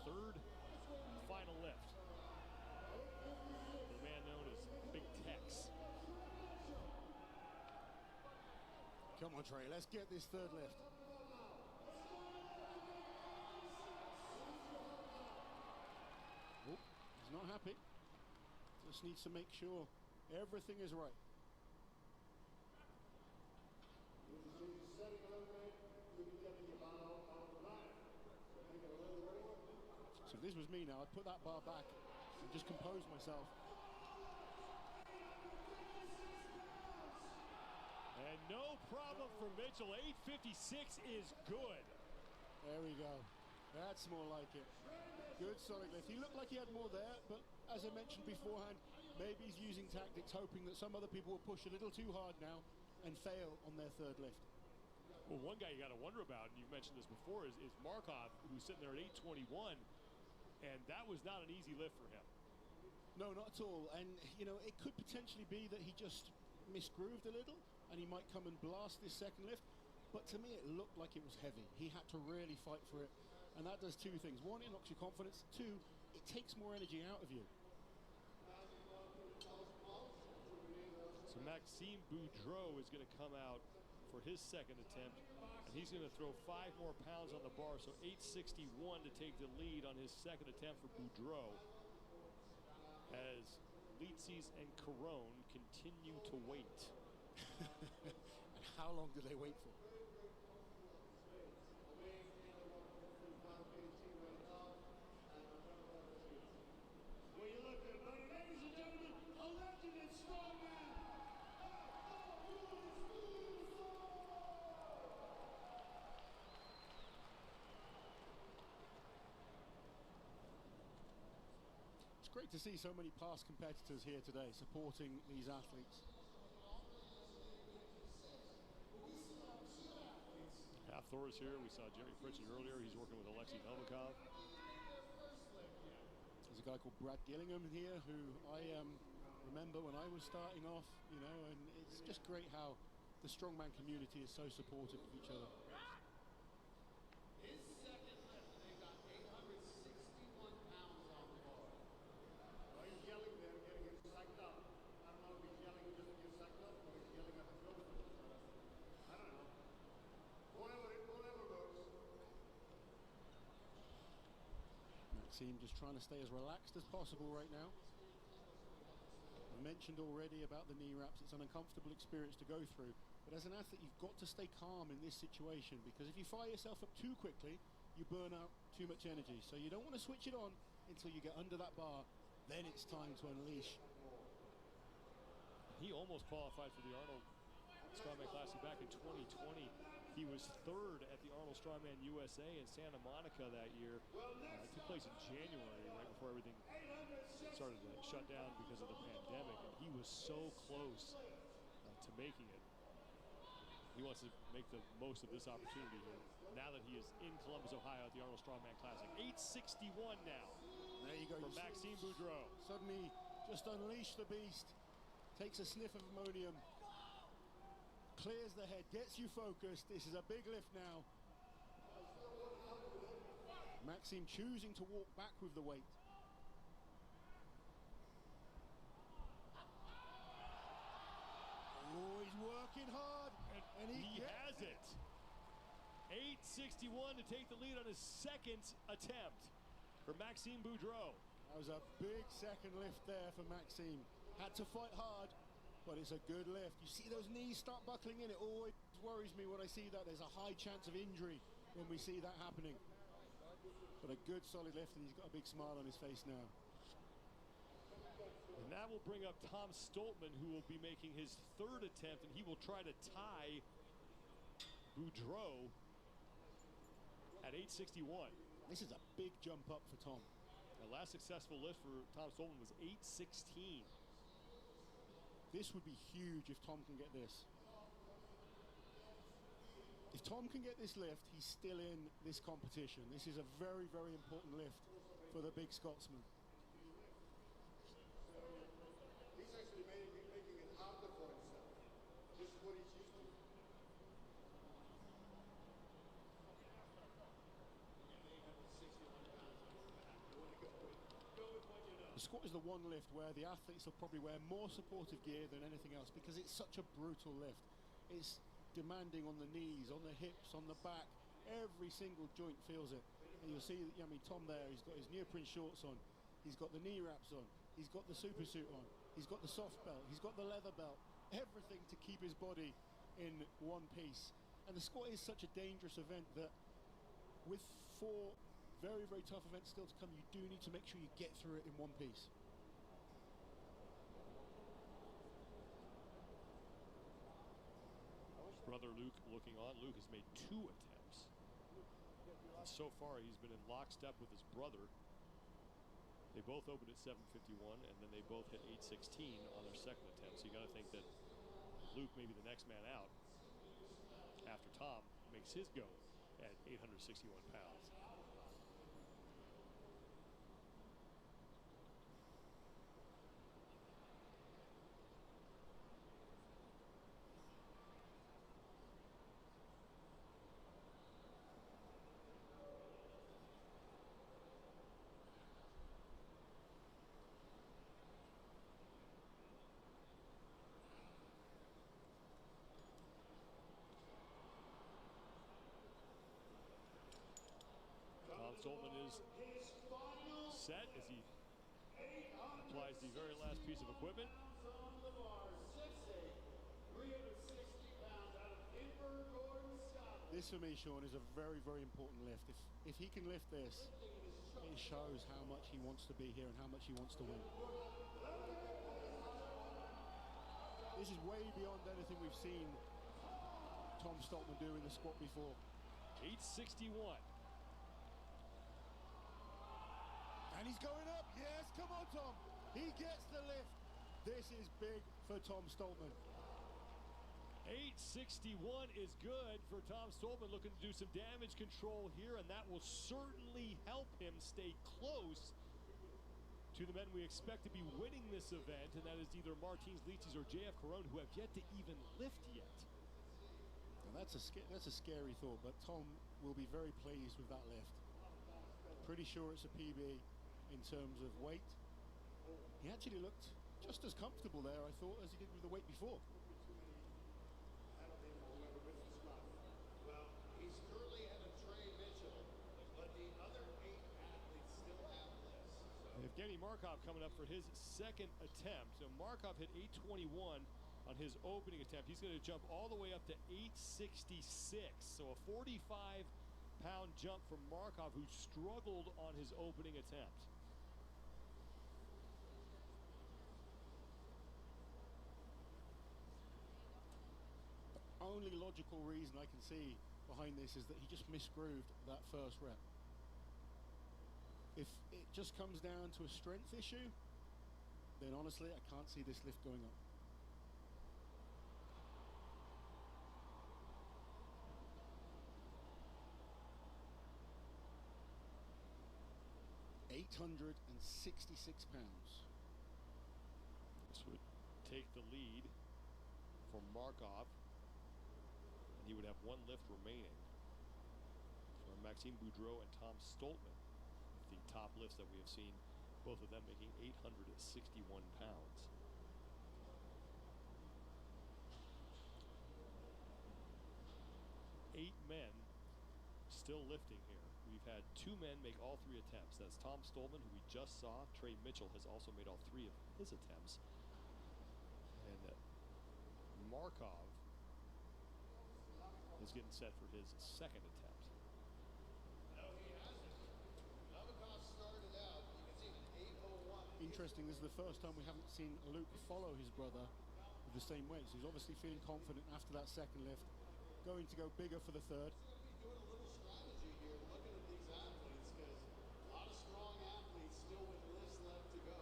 3rd final lift. The man known as Big Tex. Come on, Trey, let's get this 3rd lift. Oh, he's not happy. Just needs to make sure everything is right. So if this was me now, I'd put that bar back and just compose myself. And no problem for Mitchell. 8:56 is good. There we go. That's more like it. Good solid lift. He looked like he had more there, but as I mentioned beforehand, maybe he's using tactics hoping that some other people will push a little too hard now and fail on their 3rd lift. Well, one guy you got to wonder about, and you've mentioned this before, is Markov, who's sitting there at 8:21, and that was not an easy lift for him. No, not at all. And, you know, it could potentially be that he just misgrooved a little, and he might come and blast this 2nd lift. But to me, it looked like it was heavy. He had to really fight for it. And that does 2 things. 1, it knocks your confidence. 2, it takes more energy out of you. So Maxime Boudreau is going to come out for his 2nd attempt, and he's going to throw 5 more pounds on the bar, so 861 to take the lead on his 2nd attempt for Boudreau, as Litzis, and Carone continue to wait. And how long do they wait for? It's great to see so many past competitors here today supporting these athletes. Half Thor's here. We saw Jerry Pritchett earlier. He's working with Alexei Novikov. There's a guy called Brad Gillingham here who I remember when I was starting off, you know, and it's just great how the strongman community is so supportive of each other. Maxime just trying to stay as relaxed as possible right now. I mentioned already about the knee wraps. It's an uncomfortable experience to go through, but as an athlete you've got to stay calm in this situation, because if you fire yourself up too quickly you burn out too much energy. So you don't want to switch it on until you get under that bar, then it's time to unleash. He almost qualified for the Arnold Strongman Classic back in 2020. He was third at the Arnold Strongman USA in Santa Monica that year. It took place in January, right before everything started to shut down because of the pandemic, and he was so close to making it. He wants to make the most of this opportunity here, now that he is in Columbus, Ohio at the Arnold Strongman Classic. 8:61 now. There you go. For Maxime Boudreau. Suddenly just unleash the beast. Takes a sniff of ammonium. Clears the head, gets you focused. This is a big lift now. Maxime choosing to walk back with the weight. Oh, he's working hard. And he has it. 8:61 to take the lead on his second attempt for Maxime Boudreau. That was a big second lift there for Maxime. Had to fight hard, but it's a good lift. You see those knees start buckling in. It always worries me when I see that. There's a high chance of injury when we see that happening. But a good solid lift, and he's got a big smile on his face now. And that will bring up Tom Stoltman, who will be making his third attempt, and he will try to tie Boudreau at 8:61. This is a big jump up for Tom. The last successful lift for Tom Stoltman was 8:16. This would be huge if Tom can get this. If Tom can get this lift, he's still in this competition. This is a very, very important lift for the big Scotsman. He's actually making it harder for himself. This is what he's used to. The squat is the one lift where the athletes will probably wear more supportive gear than anything else, because it's such a brutal lift. It's demanding on the knees, on the hips, on the back. Every single joint feels it. And you'll see, I mean, Tom there, he's got his neoprene shorts on. He's got the knee wraps on. He's got the super suit on. He's got the soft belt. He's got the leather belt. Everything to keep his body in one piece. And the squat is such a dangerous event that with 4 very, very tough events still to come, you do need to make sure you get through it in one piece. Brother Luke looking on. Luke has made 2 attempts. And so far, he's been in lockstep with his brother. They both opened at 7:51, and then they both hit 8:16 on their second attempt. So you got to think that Luke may be the next man out after Tom makes his go at 861 pounds. Stoltman is set as he Applies the very last piece of equipment. This for me, Sean, is a very, very important lift. If he can lift this, it shows how much he wants to be here and how much he wants to win. This is way beyond anything we've seen Tom Stoltman do in the squat before. 861. And he's going up. Yes, come on, Tom. He gets the lift. This is big for Tom Stoltman. 861 is good for Tom Stoltman, looking to do some damage control here, and that will certainly help him stay close to the men we expect to be winning this event, and that is either Martins Licis or JF Caron, who have yet to even lift yet. Now that's a scary thought, but Tom will be very pleased with that lift. Pretty sure it's a PB in terms of weight. He actually looked just as comfortable there, I thought, as he did with the weight before. Well, he's currently ahead of Trey Mitchell, but the other 8 athletes still have lifts. Evgeny Markov coming up for his second attempt. So Markov hit 821 on his opening attempt. He's going to jump all the way up to 866. So a 45-pound jump from Markov, who struggled on his opening attempt. Only logical reason I can see behind this is that he just misgrooved that first rep. If it just comes down to a strength issue, then honestly I can't see this lift going up. £866. This would take the lead for Markov. He would have one lift remaining for Maxime Boudreau and Tom Stoltman, the top lifts that we have seen, both of them making 861 pounds. Eight men still lifting here. We've had 2 men make all 3 attempts. That's Tom Stoltman, who we just saw. Trey Mitchell has also made all 3 of his attempts. And Markov is getting set for his second attempt. No, he hasn't. Novikov started out, you can see an 8:01. Interesting, this is the first time we haven't seen Luke follow his brother with the same weight. So he's obviously feeling confident after that second lift, going to go bigger for the third. Doing a little strategy here, looking at these athletes, because a lot of strong athletes still with lifts left to go.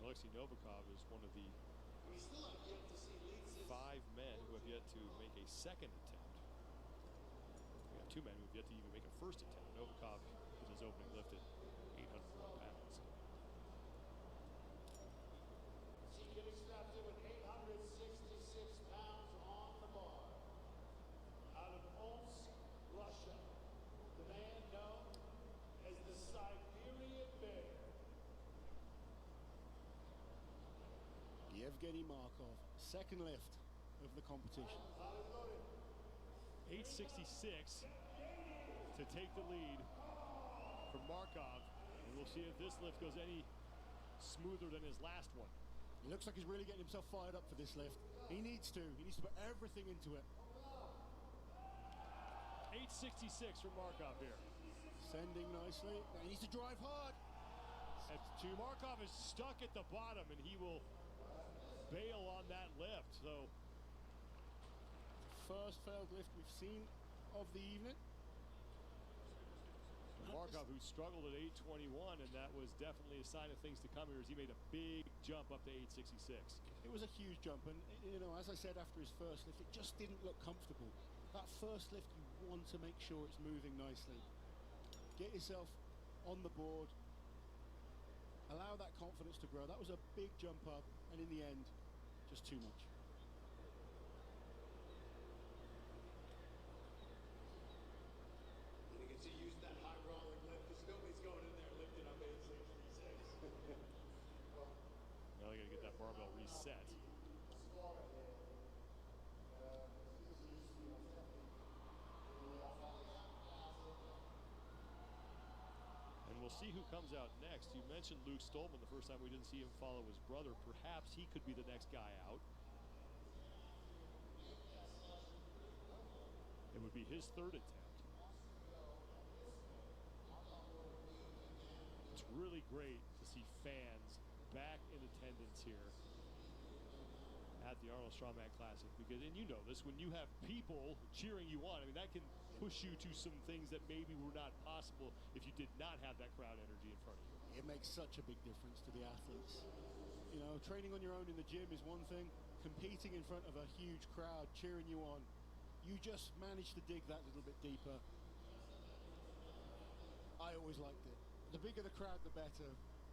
Alexei Novikov is one of the We still have yet to see Licis. 5 men who have yet to make a second attempt. We got 2 men who have yet to even make a first attempt. Novikov is his opening lift at 801 pounds. He's getting strapped in with 866 pounds on the bar. Out of Omsk, Russia, the man known as the Siberian Bear. Yevgeny Markov, second lift of the competition. 866 to take the lead from Markov. And we'll see if this lift goes any smoother than his last one. It looks like he's really getting himself fired up for this lift. He needs to. He needs to put everything into it. 866 from Markov here. Sending nicely. Now he needs to drive hard. And Markov is stuck at the bottom, and he will bail on that lift. So first failed lift we've seen of the evening. Markov, who struggled at 821, and that was definitely a sign of things to come here as he made a big jump up to 866. It was a huge jump, and you know, as I said after his first lift, it just didn't look comfortable. That first lift, you want to make sure it's moving nicely. Get yourself on the board. Allow that confidence to grow. That was a big jump up, and in the end, just too much. And you can see using that high rolling lift, because nobody's going in there lifting up 866. Now they got to get that barbell reset. And we'll we'll see who comes out next. You mentioned Luke Stolman the first time we didn't see him follow his brother. Perhaps he could be the next guy out. It would be his third attempt. It's really great to see fans back in attendance here at the Arnold Strongman Classic, because, and you know this, when you have people cheering you on, I mean, that can push you to some things that maybe were not possible if you did not have that crowd energy in front of you. It makes such a big difference to the athletes. You know, training on your own in the gym is one thing. Competing in front of a huge crowd cheering you on, you just manage to dig that little bit deeper. I always liked it. The bigger the crowd, the better.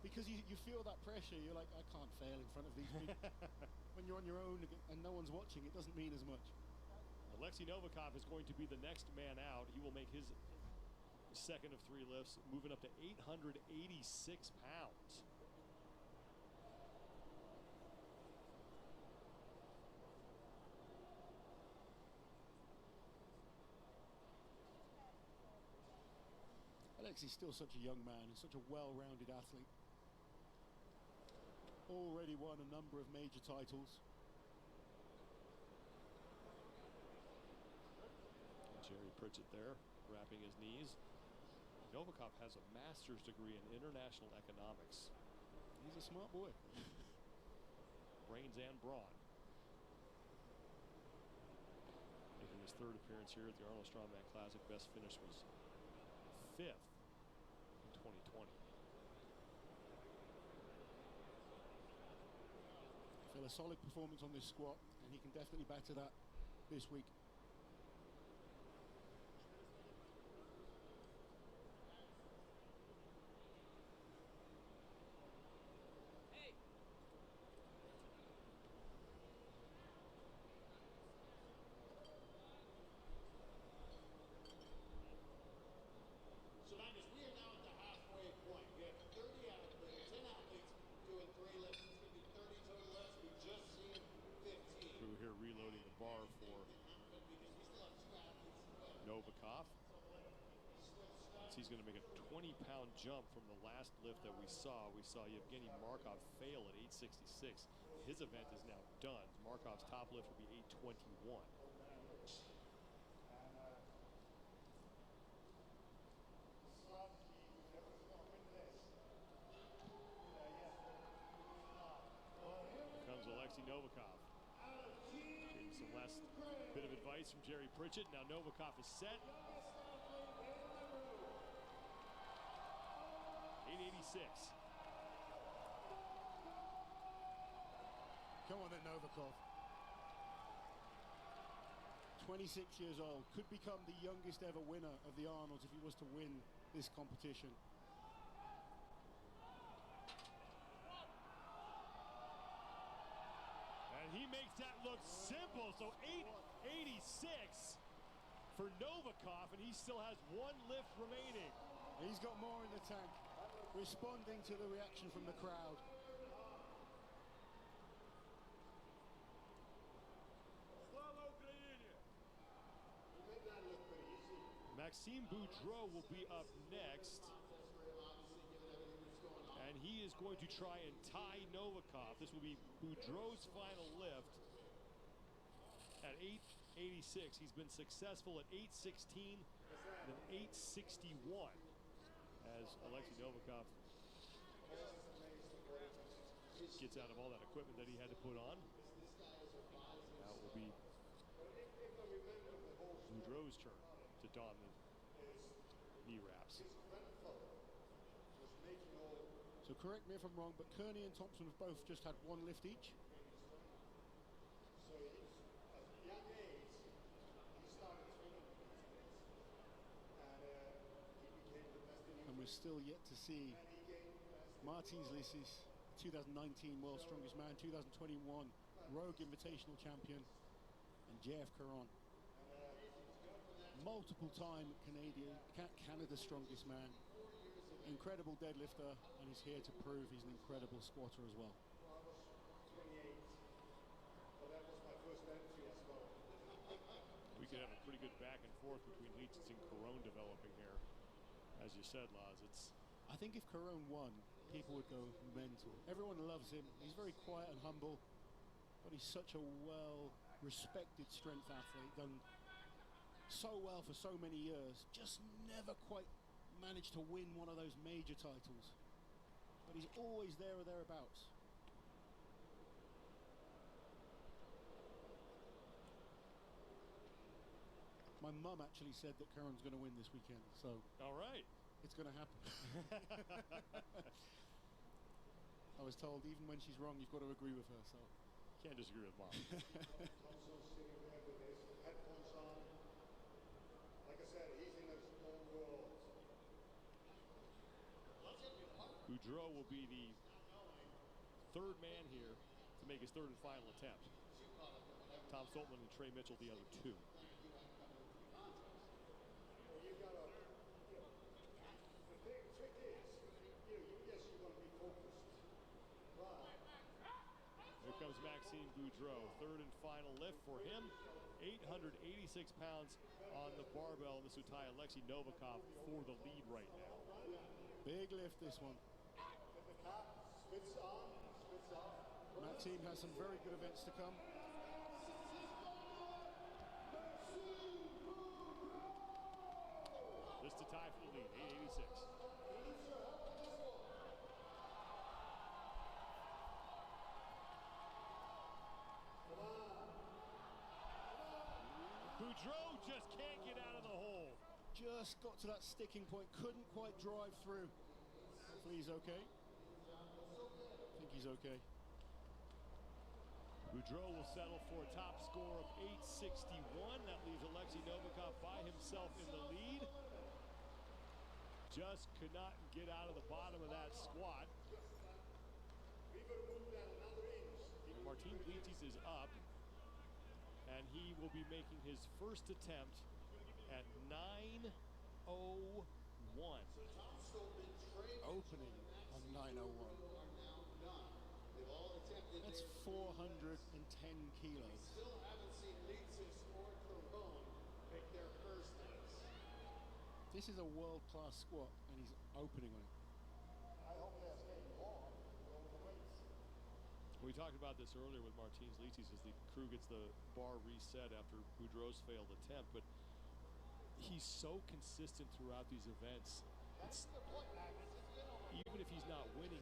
Because you feel that pressure. You're like, I can't fail in front of these people. When you're on your own and no one's watching, it doesn't mean as much. Alexei Novikov is going to be the next man out. He will make his second of 3 lifts, moving up to 886 pounds. Alexei's still such a young man and such a well-rounded athlete. Already won a number of major titles. Jerry Pritchett there, wrapping his knees. Novikov has a master's degree in international economics. He's a smart boy. Brains and brawn. Making his third appearance here at the Arnold Strongman Classic. Best finish was 5th in 2020. I feel a solid performance on this squat, and he can definitely better that this week. Novikov. He's going to make a 20-pound jump from the last lift that we saw. We saw Yevgeny Markov fail at 866. His event is now done. Markov's top lift will be 821. Here comes Alexei Novikov. Getting some last bit of advice from Jerry Pritchett. Now Novikov is set. 886. Come on then, Novikov. 26 years old. Could become the youngest ever winner of the Arnolds if he was to win this competition. And he makes that look simple. So 886 for Novikov, and he still has 1 lift remaining. He's got more in the tank, responding to the reaction from the crowd. Maxime Boudreau will be up next. And he is going to try and tie Novikov. This will be Boudreau's final lift at 886. He's been successful at 816 and 861 as Alexei Novikov gets out of all that equipment that he had to put on. Now it will be Boudreau's turn to don the knee wraps. So correct me if I'm wrong, but Kearney and Thompson have both just had 1 lift each. And we're still yet to see Martins Lissis, 2019 World's Strongest Man, 2021 Rogue Invitational Champion, and JF Caron, multiple-time Canada's Strongest Man. Incredible deadlifter, and he's here to prove he's an incredible squatter as well. We could have a pretty good back and forth between Leach and Caron developing here. As you said, Laz, it's I think if Carone won, people would go mental. Everyone loves him. He's very quiet and humble, but he's such a well-respected strength athlete, done so well for so many years, just never quite managed to win one of those major titles. But he's always there or thereabouts. My mum actually said that Caron's going to win this weekend, so all right, it's going to happen. I was told even when she's wrong, you've got to agree with her, so can't disagree with mom. Like I said, he's in his own world. Boudreau will be the third man here to make his third and final attempt. Tom Stoltman and Trey Mitchell the other two. Here comes Maxime Boudreau, third and final lift for him. 886 pounds on the barbell. This will tie Alexei Novikov for the lead right now. Big lift, this one. Maxime has some very good events to come. This to tie for the lead, 886. Boudreau just can't get out of the hole. Just got to that sticking point, couldn't quite drive through. Hopefully he's okay. I think he's okay. Boudreau will settle for a top score of 861. That leaves Alexei Novikov by himself in the lead. Just could not get out of the bottom of that squat. And Martin Litis is up, and he will be making his first attempt at 9:01. Opening on 9:01. That's 410 kilos. Still haven't seen Litis or Carone make their first hits. This is a world-class squat, and he's opening on it. I hope that's getting long over the weights. We talked about this earlier with Martins Litis as the crew gets the bar reset after Boudreau's failed attempt, but he's so consistent throughout these events. Even if he's not winning,